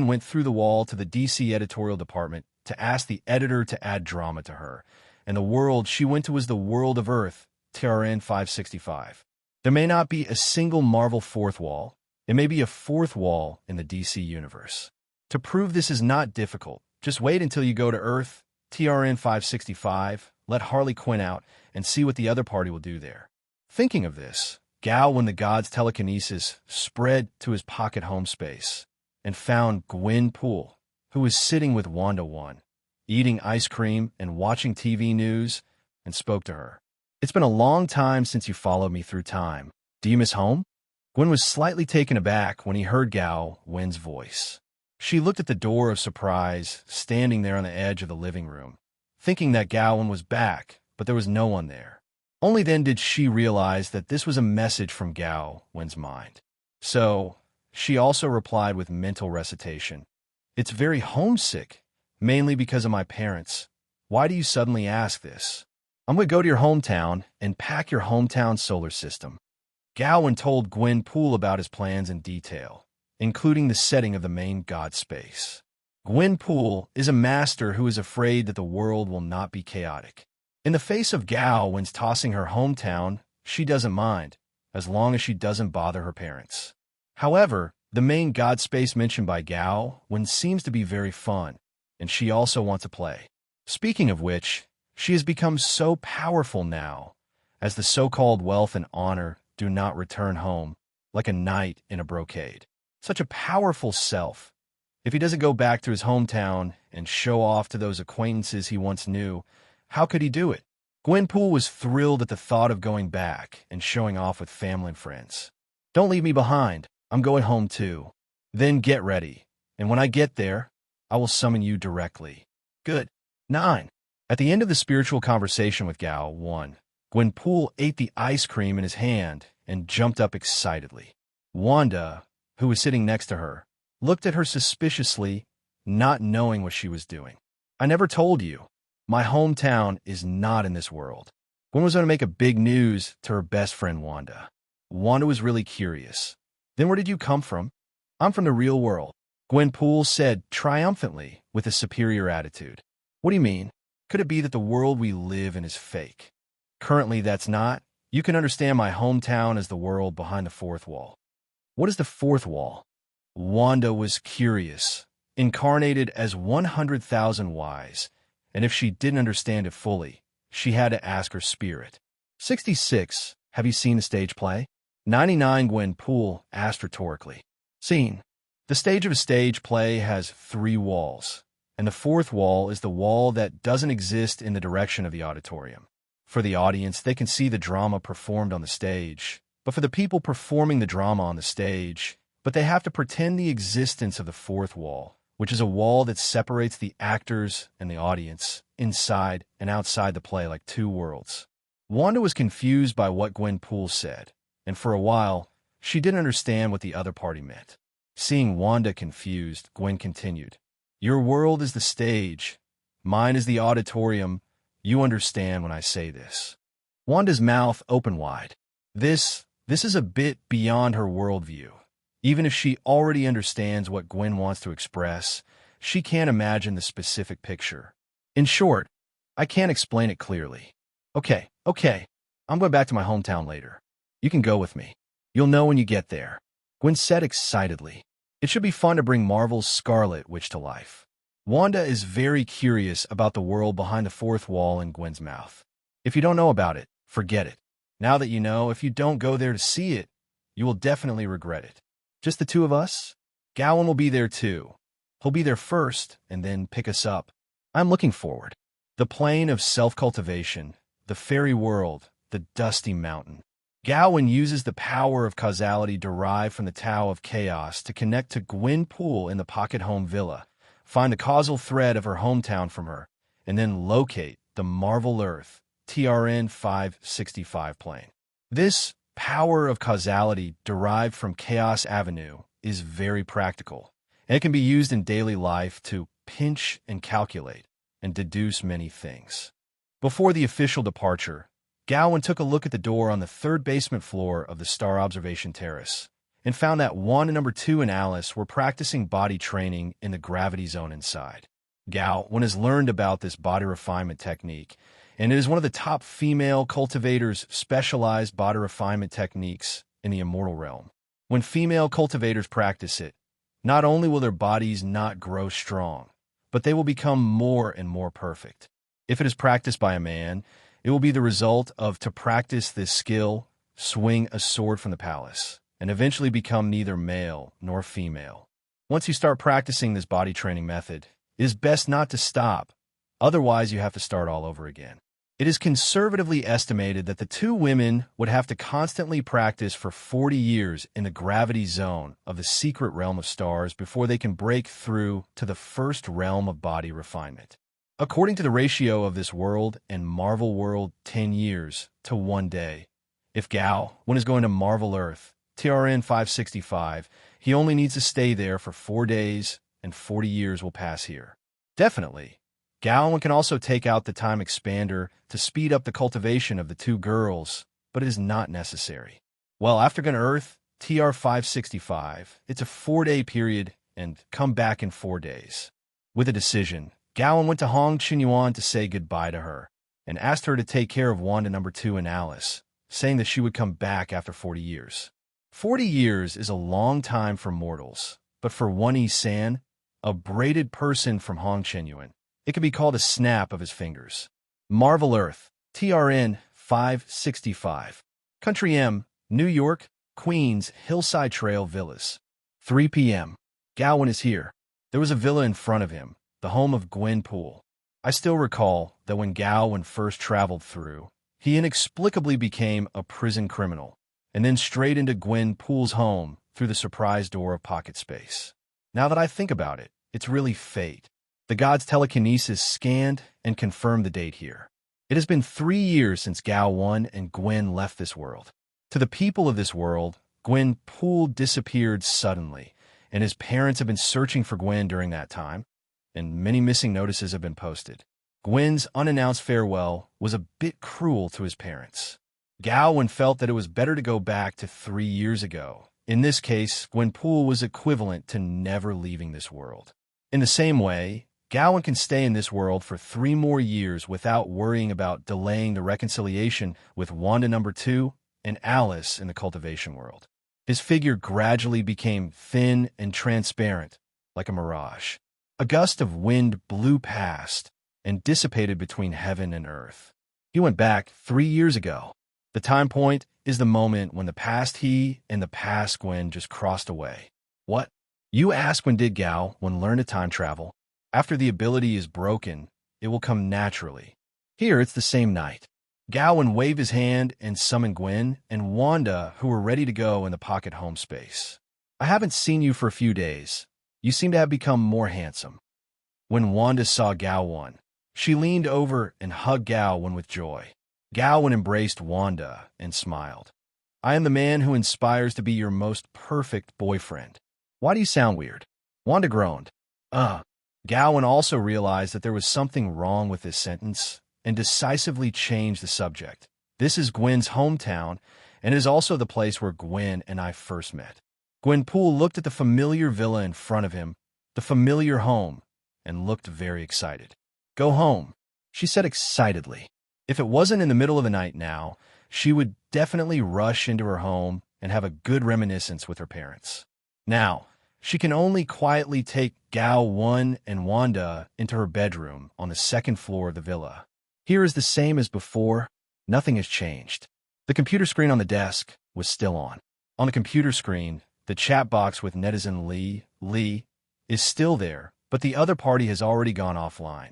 A: went through the wall to the DC editorial department to ask the editor to add drama to her, and the world she went to was the world of Earth, TRN 565. There may not be a single Marvel fourth wall. It may be a fourth wall in the DC universe. To prove this is not difficult, just wait until you go to Earth, TRN 565, let Harley Quinn out, and see what the other party will do there. Thinking of this, Gao, when the god's telekinesis spread to his pocket home space, and found Gwenpool, who was sitting with Wanda 1, eating ice cream and watching TV news, and spoke to her. "It's been a long time since you followed me through time. Do you miss home?" Gwen was slightly taken aback when he heard Gao Wen's voice. She looked at the door of surprise, standing there on the edge of the living room, thinking that Gao Wen was back, but there was no one there. Only then did she realize that this was a message from Gao Wen's mind. So, she also replied with mental recitation. "It's very homesick, mainly because of my parents. Why do you suddenly ask this? I'm going to go to your hometown and pack your hometown solar system." Gao Wen told Gwenpool about his plans in detail, including the setting of the main god space. Gwenpool is a master who is afraid that the world will not be chaotic. In the face of Gao Wen's tossing her hometown, she doesn't mind, as long as she doesn't bother her parents. However, the main god space mentioned by Gao Wen seems to be very fun, and she also wants to play. Speaking of which, she has become so powerful now, as the so-called wealth and honor do not return home, like a knight in a brocade. Such a powerful self. If he doesn't go back to his hometown and show off to those acquaintances he once knew, how could he do it? Gwenpool was thrilled at the thought of going back and showing off with family and friends. "Don't leave me behind. I'm going home too. Then get ready, and when I get there, I will summon you directly." Good. 9. At the end of the spiritual conversation with Gao Wen, Gwenpool ate the ice cream in his hand and jumped up excitedly. Wanda, who was sitting next to her, looked at her suspiciously, not knowing what she was doing. "I never told you. My hometown is not in this world." Gwen was going to make a big news to her best friend Wanda. Wanda was really curious. "Then where did you come from?" "I'm from the real world," Gwenpool said triumphantly with a superior attitude. "What do you mean? Could it be that the world we live in is fake?" "Currently, that's not. You can understand my hometown as the world behind the fourth wall." "What is the fourth wall?" Wanda was curious, incarnated as 100,000 wise, and if she didn't understand it fully, she had to ask her spirit. 66. Have you seen the stage play? 99. Gwenpool asked rhetorically. "Seen. The stage of a stage play has 3 walls, and the fourth wall is the wall that doesn't exist in the direction of the auditorium. For the audience, they can see the drama performed on the stage, but for the people performing the drama on the stage, they have to pretend the existence of the fourth wall, which is a wall that separates the actors and the audience, inside and outside the play like 2 worlds." Wanda was confused by what Gwenpool said, and for a while, she didn't understand what the other party meant. Seeing Wanda confused, Gwen continued, "Your world is the stage. Mine is the auditorium. You understand when I say this." Wanda's mouth opened wide. This is a bit beyond her worldview. Even if she already understands what Gwen wants to express, she can't imagine the specific picture. "In short, I can't explain it clearly." Okay. I'm going back to my hometown later. You can go with me. You'll know when you get there," Gwen said excitedly. "It should be fun to bring Marvel's Scarlet Witch to life." Wanda is very curious about the world behind the fourth wall in Gwen's mouth. If you don't know about it, forget it. Now that you know, if you don't go there to see it, you will definitely regret it. Just the two of us? Gao Wen will be there too. He'll be there first and then pick us up. I'm looking forward. The plane of self-cultivation, the fairy world, the dusty mountain. Gao Wen uses the power of causality derived from the Tao of Chaos to connect to Gwen Poole in the Pocket Home Villa, find the causal thread of her hometown from her, and then locate the Marvel Earth, TRN 565 plane. This power of causality derived from Chaos Avenue is very practical, and it can be used in daily life to pinch and calculate and deduce many things. Before the official departure, Gao Wen took a look at the door on the third basement floor of the Star Observation Terrace and found that Wanda number 2 and Alice were practicing body training in the gravity zone inside. Gao Wen has learned about this body refinement technique, and it is one of the top female cultivators' specialized body refinement techniques in the immortal realm. When female cultivators practice it, not only will their bodies not grow strong, but they will become more and more perfect. If it is practiced by a man, it will be the result of to practice this skill, swing a sword from the palace, and eventually become neither male nor female. Once you start practicing this body training method, it is best not to stop, otherwise you have to start all over again. It is conservatively estimated that the two women would have to constantly practice for 40 years in the gravity zone of the secret realm of stars before they can break through to the first realm of body refinement. According to the ratio of this world and Marvel world 10 years to 1 day, if Gao Wen is going to Marvel Earth, TRN 565, he only needs to stay there for 4 days and 40 years will pass here. Definitely. Gao Wen can also take out the time expander to speed up the cultivation of the two girls, but it is not necessary. Well, after going to Earth, TR 565, it's a 4-day period and come back in 4 days. With a decision, Gao Wen went to Hong Qinyuan to say goodbye to her and asked her to take care of Wanda number 2 and Alice, saying that she would come back after 40 years. 40 years is a long time for mortals, but for Wen Yi-san, a braided person from Hong Qinyuan, it can be called a snap of his fingers. Marvel Earth, TRN 565. Country M, New York, Queens, Hillside Trail Villas. 3 p.m. Gao Wen is here. There was a villa in front of him, the home of Gwen Poole. I still recall that when Gao Wen first traveled through, he inexplicably became a prison criminal, and then straight into Gwen Poole's home through the surprise door of pocket space. Now that I think about it, it's really fate. The god's telekinesis scanned and confirmed the date here. It has been 3 years since Gao Wen and Gwen left this world. To the people of this world, Gwen Poole disappeared suddenly, and his parents have been searching for Gwen during that time, and many missing notices have been posted. Gwen's unannounced farewell was a bit cruel to his parents. Gao Wen felt that it was better to go back to 3 years ago. In this case, Gwen Poole was equivalent to never leaving this world. In the same way, Gao Wen can stay in this world for 3 more years without worrying about delaying the reconciliation with Wanda number 2 and Alice in the cultivation world. His figure gradually became thin and transparent, like a mirage. A gust of wind blew past and dissipated between heaven and earth. He went back 3 years ago. The time point is the moment when the past he and the past Gwen just crossed away. What? You ask, when did Gao Wen learn to time travel? After the ability is broken, it will come naturally. Here, it's the same night. Gao Wen waved his hand and summoned Gwen and Wanda, who were ready to go in the pocket home space. I haven't seen you for a few days. You seem to have become more handsome. When Wanda saw Gao Wen, she leaned over and hugged Gao Wen with joy. Gao Wen embraced Wanda and smiled. I am the man who inspires to be your most perfect boyfriend. Why do you sound weird? Wanda groaned. Gao Wen also realized that there was something wrong with this sentence and decisively changed the subject. This is Gwen's hometown, and it is also the place where Gwen and I first met. Gwen Poole looked at the familiar villa in front of him, the familiar home, and looked very excited. Go home, she said excitedly. If it wasn't in the middle of the night now, she would definitely rush into her home and have a good reminiscence with her parents. Now, She can only quietly take Gao Wen and Wanda into her bedroom on the second floor of the villa. Here is the same as before. Nothing has changed. The computer screen on the desk was still on. On the computer screen, the chat box with netizen Lee is still there, but the other party has already gone offline.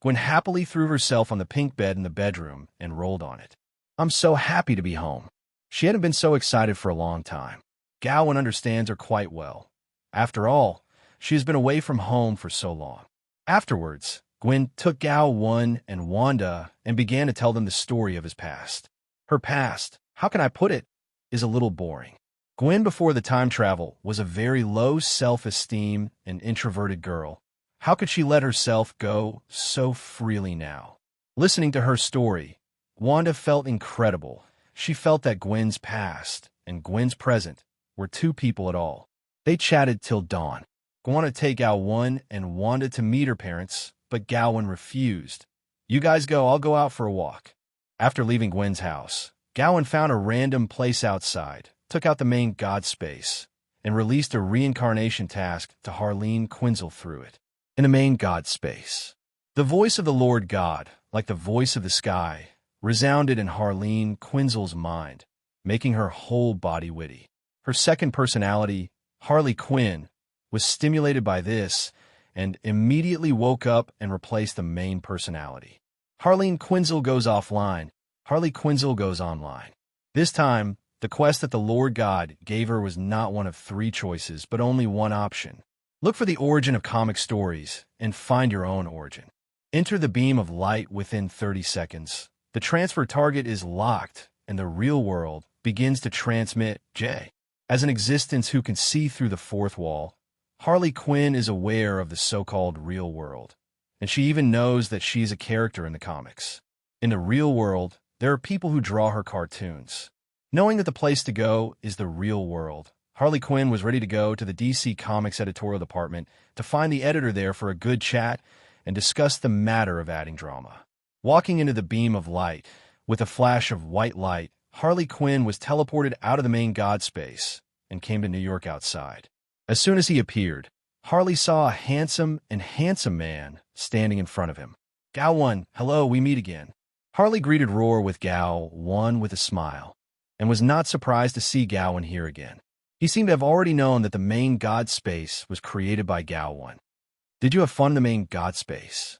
A: Gwen happily threw herself on the pink bed in the bedroom and rolled on it. I'm so happy to be home. She hadn't been so excited for a long time. Gao Wen understands her quite well. After all, she has been away from home for so long. Afterwards, Gwen took Gao Wen and Wanda and began to tell them the story of his past. Her past, how can I put it, is a little boring. Gwen before the time travel was a very low self-esteem and introverted girl. How could she let herself go so freely now? Listening to her story, Wanda felt incredible. She felt that Gwen's past and Gwen's present were two people at all. They chatted till dawn. Gwen wanted to take Gao Wen and Wanda to meet her parents, but Gao Wen refused. You guys go, I'll go out for a walk. After leaving Gwen's house, Gao Wen found a random place outside, took out the main god space, and released a reincarnation task to Harleen Quinzel through it. In the main god space, the voice of the Lord God, like the voice of the sky, resounded in Harleen Quinzel's mind, making her whole body witty. Her second personality, Harley Quinn, was stimulated by this and immediately woke up and replaced the main personality. Harleen Quinzel goes offline. Harley Quinzel goes online. This time, the quest that the Lord God gave her was not one of three choices, but only one option. Look for the origin of comic stories and find your own origin. Enter the beam of light within 30 seconds. The transfer target is locked, and the real world begins to transmit J. As an existence who can see through the fourth wall, Harley Quinn is aware of the so-called real world, and she even knows that she is a character in the comics. In the real world, there are people who draw her cartoons. Knowing that the place to go is the real world, Harley Quinn was ready to go to the DC Comics editorial department to find the editor there for a good chat and discuss the matter of adding drama. Walking into the beam of light, with a flash of white light, Harley Quinn was teleported out of the main god space and came to New York outside. As soon as he appeared, Harley saw a handsome man standing in front of him. Gao Wen, hello, we meet again. Harley greeted Roar with Gao Wen with a smile, and was not surprised to see Gao Wen here again. He seemed to have already known that the main god space was created by Gao Wen. Did you have fun in the main god space?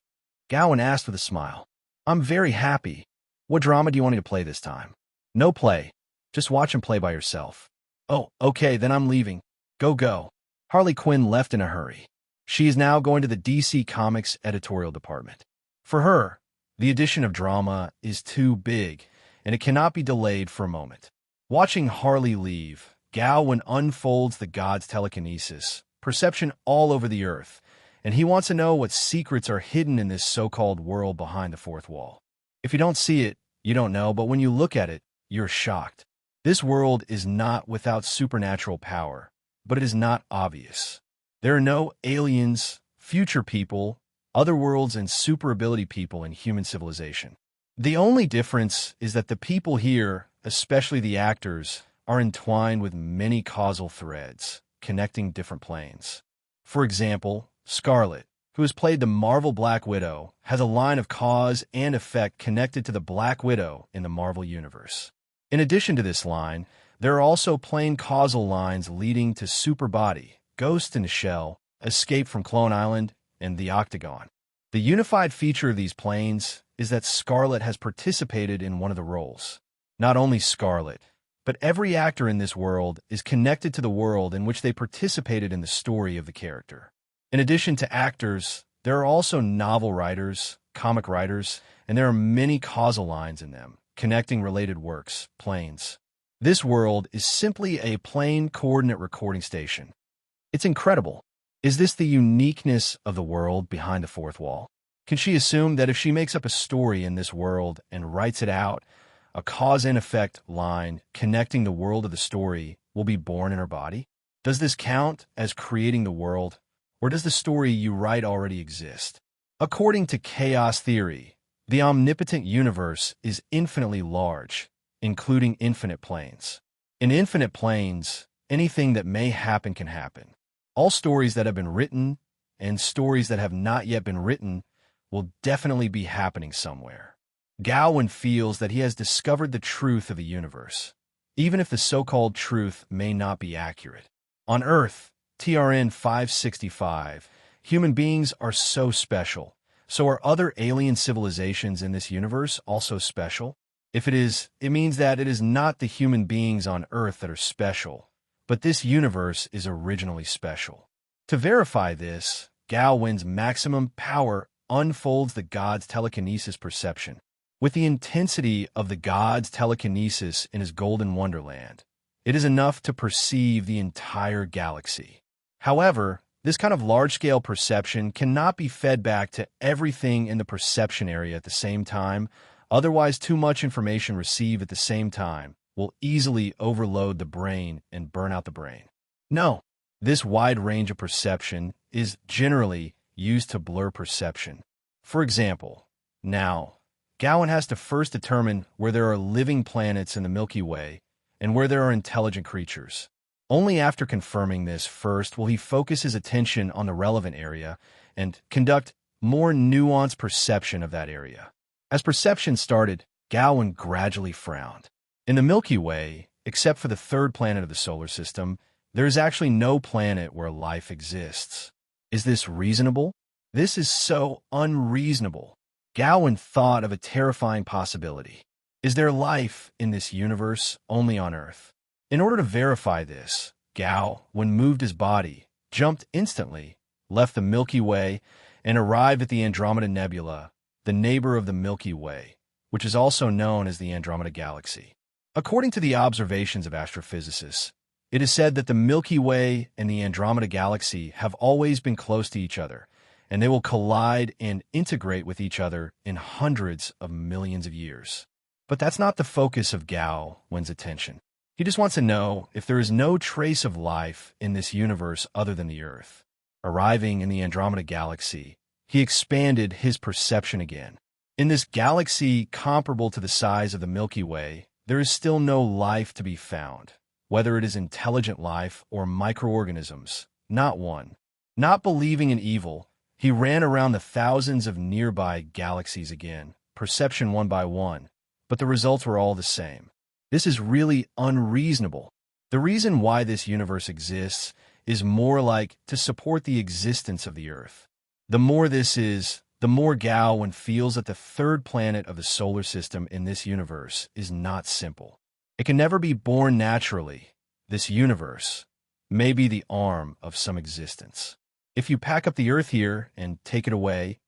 A: Gao Wen asked with a smile. I'm very happy. What drama do you want me to play this time? No play. Just watch and play by yourself. Oh, okay, then I'm leaving. Go. Harley Quinn left in a hurry. She is now going to the DC Comics editorial department. For her, the addition of drama is too big, and it cannot be delayed for a moment. Watching Harley leave, Gao Wen unfolds the god's telekinesis, perception all over the earth, and he wants to know what secrets are hidden in this so-called world behind the fourth wall. If you don't see it, you don't know, but when you look at it, you're shocked. This world is not without supernatural power, but it is not obvious. There are no aliens, future people, other worlds, and super ability people in human civilization. The only difference is that the people here, especially the actors, are entwined with many causal threads, connecting different planes. For example, Scarlet, who has played the Marvel Black Widow, has a line of cause and effect connected to the Black Widow in the Marvel Universe. In addition to this line, there are also plain causal lines leading to Superbody, Ghost in the Shell, Escape from Clone Island, and the Octagon. The unified feature of these planes is that Scarlet has participated in one of the roles. Not only Scarlet, but every actor in this world is connected to the world in which they participated in the story of the character. In addition to actors, there are also novel writers, comic writers, and there are many causal lines in them, connecting related works, planes. This world is simply a plane coordinate recording station. It's incredible. Is this the uniqueness of the world behind the fourth wall? Can she assume that if she makes up a story in this world and writes it out, a cause and effect line connecting the world of the story will be born in her body? Does this count as creating the world, or does the story you write already exist? According to chaos theory, the omnipotent universe is infinitely large, including infinite planes. In infinite planes, anything that may happen can happen. All stories that have been written and stories that have not yet been written will definitely be happening somewhere. Gao Wen feels that he has discovered the truth of the universe, even if the so-called truth may not be accurate. On Earth, TRN 565, human beings are so special. So are other alien civilizations in this universe also special? If it is, it means that it is not the human beings on Earth that are special, but this universe is originally special. To verify this, Gao Wen's maximum power unfolds the god's telekinesis perception. With the intensity of the god's telekinesis in his golden wonderland, it is enough to perceive the entire galaxy. However, this kind of large-scale perception cannot be fed back to everything in the perception area at the same time, otherwise too much information received at the same time will easily overload the brain and burn out the brain. No, this wide range of perception is generally used to blur perception. For example, now, Gao Wen has to first determine where there are living planets in the Milky Way and where there are intelligent creatures. Only after confirming this first will he focus his attention on the relevant area and conduct more nuanced perception of that area. As perception started, Gao Wen gradually frowned. In the Milky Way, except for the third planet of the solar system, there is actually no planet where life exists. Is this reasonable? This is so unreasonable. Gao Wen thought of a terrifying possibility. Is there life in this universe only on Earth? In order to verify this, Gao, when moved his body, jumped instantly, left the Milky Way, and arrived at the Andromeda Nebula, the neighbor of the Milky Way, which is also known as the Andromeda Galaxy. According to the observations of astrophysicists, it is said that the Milky Way and the Andromeda Galaxy have always been close to each other, and they will collide and integrate with each other in hundreds of millions of years. But that's not the focus of Gao Wen's attention. He just wants to know if there is no trace of life in this universe other than the Earth. Arriving in the Andromeda Galaxy, he expanded his perception again. In this galaxy comparable to the size of the Milky Way, there is still no life to be found, whether it is intelligent life or microorganisms, not one. Not believing in evil, he ran around the thousands of nearby galaxies again, perception one by one, but the results were all the same. This is really unreasonable. The reason why this universe exists is more like to support the existence of the Earth. The more this is, the more Gao Wen feels that the third planet of the solar system in this universe is not simple. It can never be born naturally. This universe may be the arm of some existence. If you pack up the Earth here and take it away,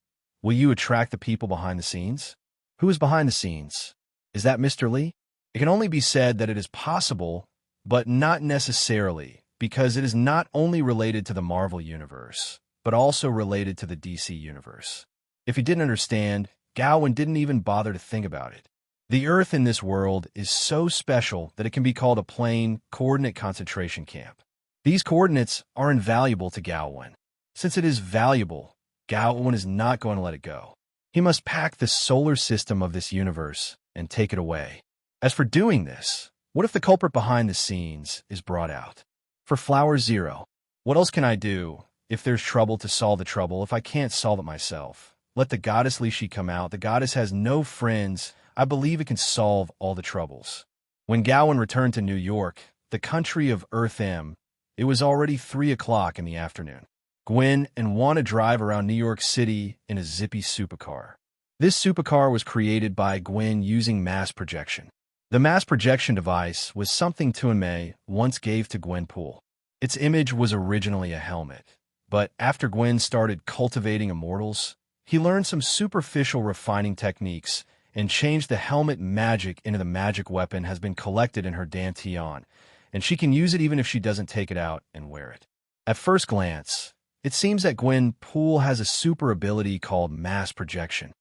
A: will you attract the people behind the scenes? Who is behind the scenes? Is that Mr. Lee? It can only be said that it is possible, but not necessarily, because it is not only related to the Marvel Universe, but also related to the DC Universe. If you didn't understand, Gao Wen didn't even bother to think about it. The Earth in this world is so special that it can be called a plain coordinate concentration camp. These coordinates are invaluable to Gao Wen. Since it is valuable, Gao Wen is not going to let it go. He must pack the solar system of this universe and take it away. As for doing this, what if the culprit behind the scenes is brought out? For Flower Zero, what else can I do if there's trouble to solve the trouble if I can't solve it myself? Let the goddess Li Shi come out. The goddess has no friends. I believe it can solve all the troubles. When Gao Wen returned to New York, the country of Earth M, it was already 3 o'clock in the afternoon. Gwen and want to drive around New York City in a zippy supercar. This supercar was created by Gwen using mass projection. The mass projection device was something Tuanmei once gave to Gwen Poole. Its image was originally a helmet, but after Gwen started cultivating immortals, he learned some superficial refining techniques and changed the helmet magic into the magic weapon has been collected in her Dantian, and she can use it even if she doesn't take it out and wear it. At first glance, it seems that Gwen Poole has a super ability called mass projection.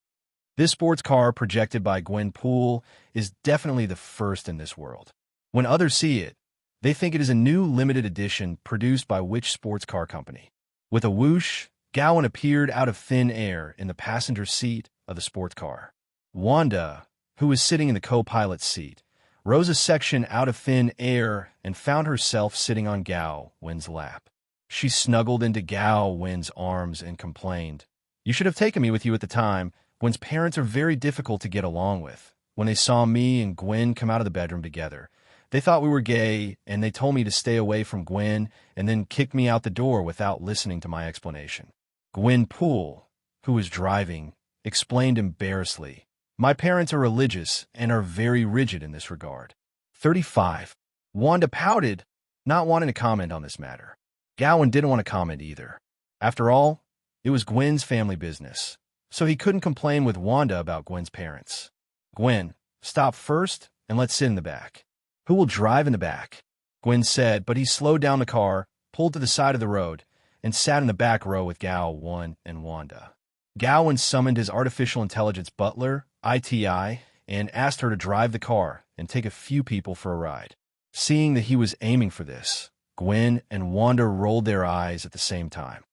A: This sports car projected by Gwen Poole is definitely the first in this world. When others see it, they think it is a new limited edition produced by which sports car company. With a whoosh, Gao Wen appeared out of thin air in the passenger seat of the sports car. Wanda, who was sitting in the co-pilot's seat, rose a section out of thin air and found herself sitting on Gao Wen's lap. She snuggled into Gao Wen's arms and complained, "You should have taken me with you at the time. Gwen's parents are very difficult to get along with. When they saw me and Gwen come out of the bedroom together, they thought we were gay, and they told me to stay away from Gwen and then kicked me out the door without listening to my explanation." Gwen Poole, who was driving, explained embarrassedly, "My parents are religious and are very rigid in this regard." 35. Wanda pouted, not wanting to comment on this matter. Gowan didn't want to comment either. After all, it was Gwen's family business, so he couldn't complain with Wanda about Gwen's parents. "Gwen, stop first and let's sit in the back." "Who will drive in the back?" Gwen said, but he slowed down the car, pulled to the side of the road, and sat in the back row with Gao Wen and Wanda. Gowan summoned his artificial intelligence butler, ITI, and asked her to drive the car and take a few people for a ride. Seeing that he was aiming for this, Gwen and Wanda rolled their eyes at the same time.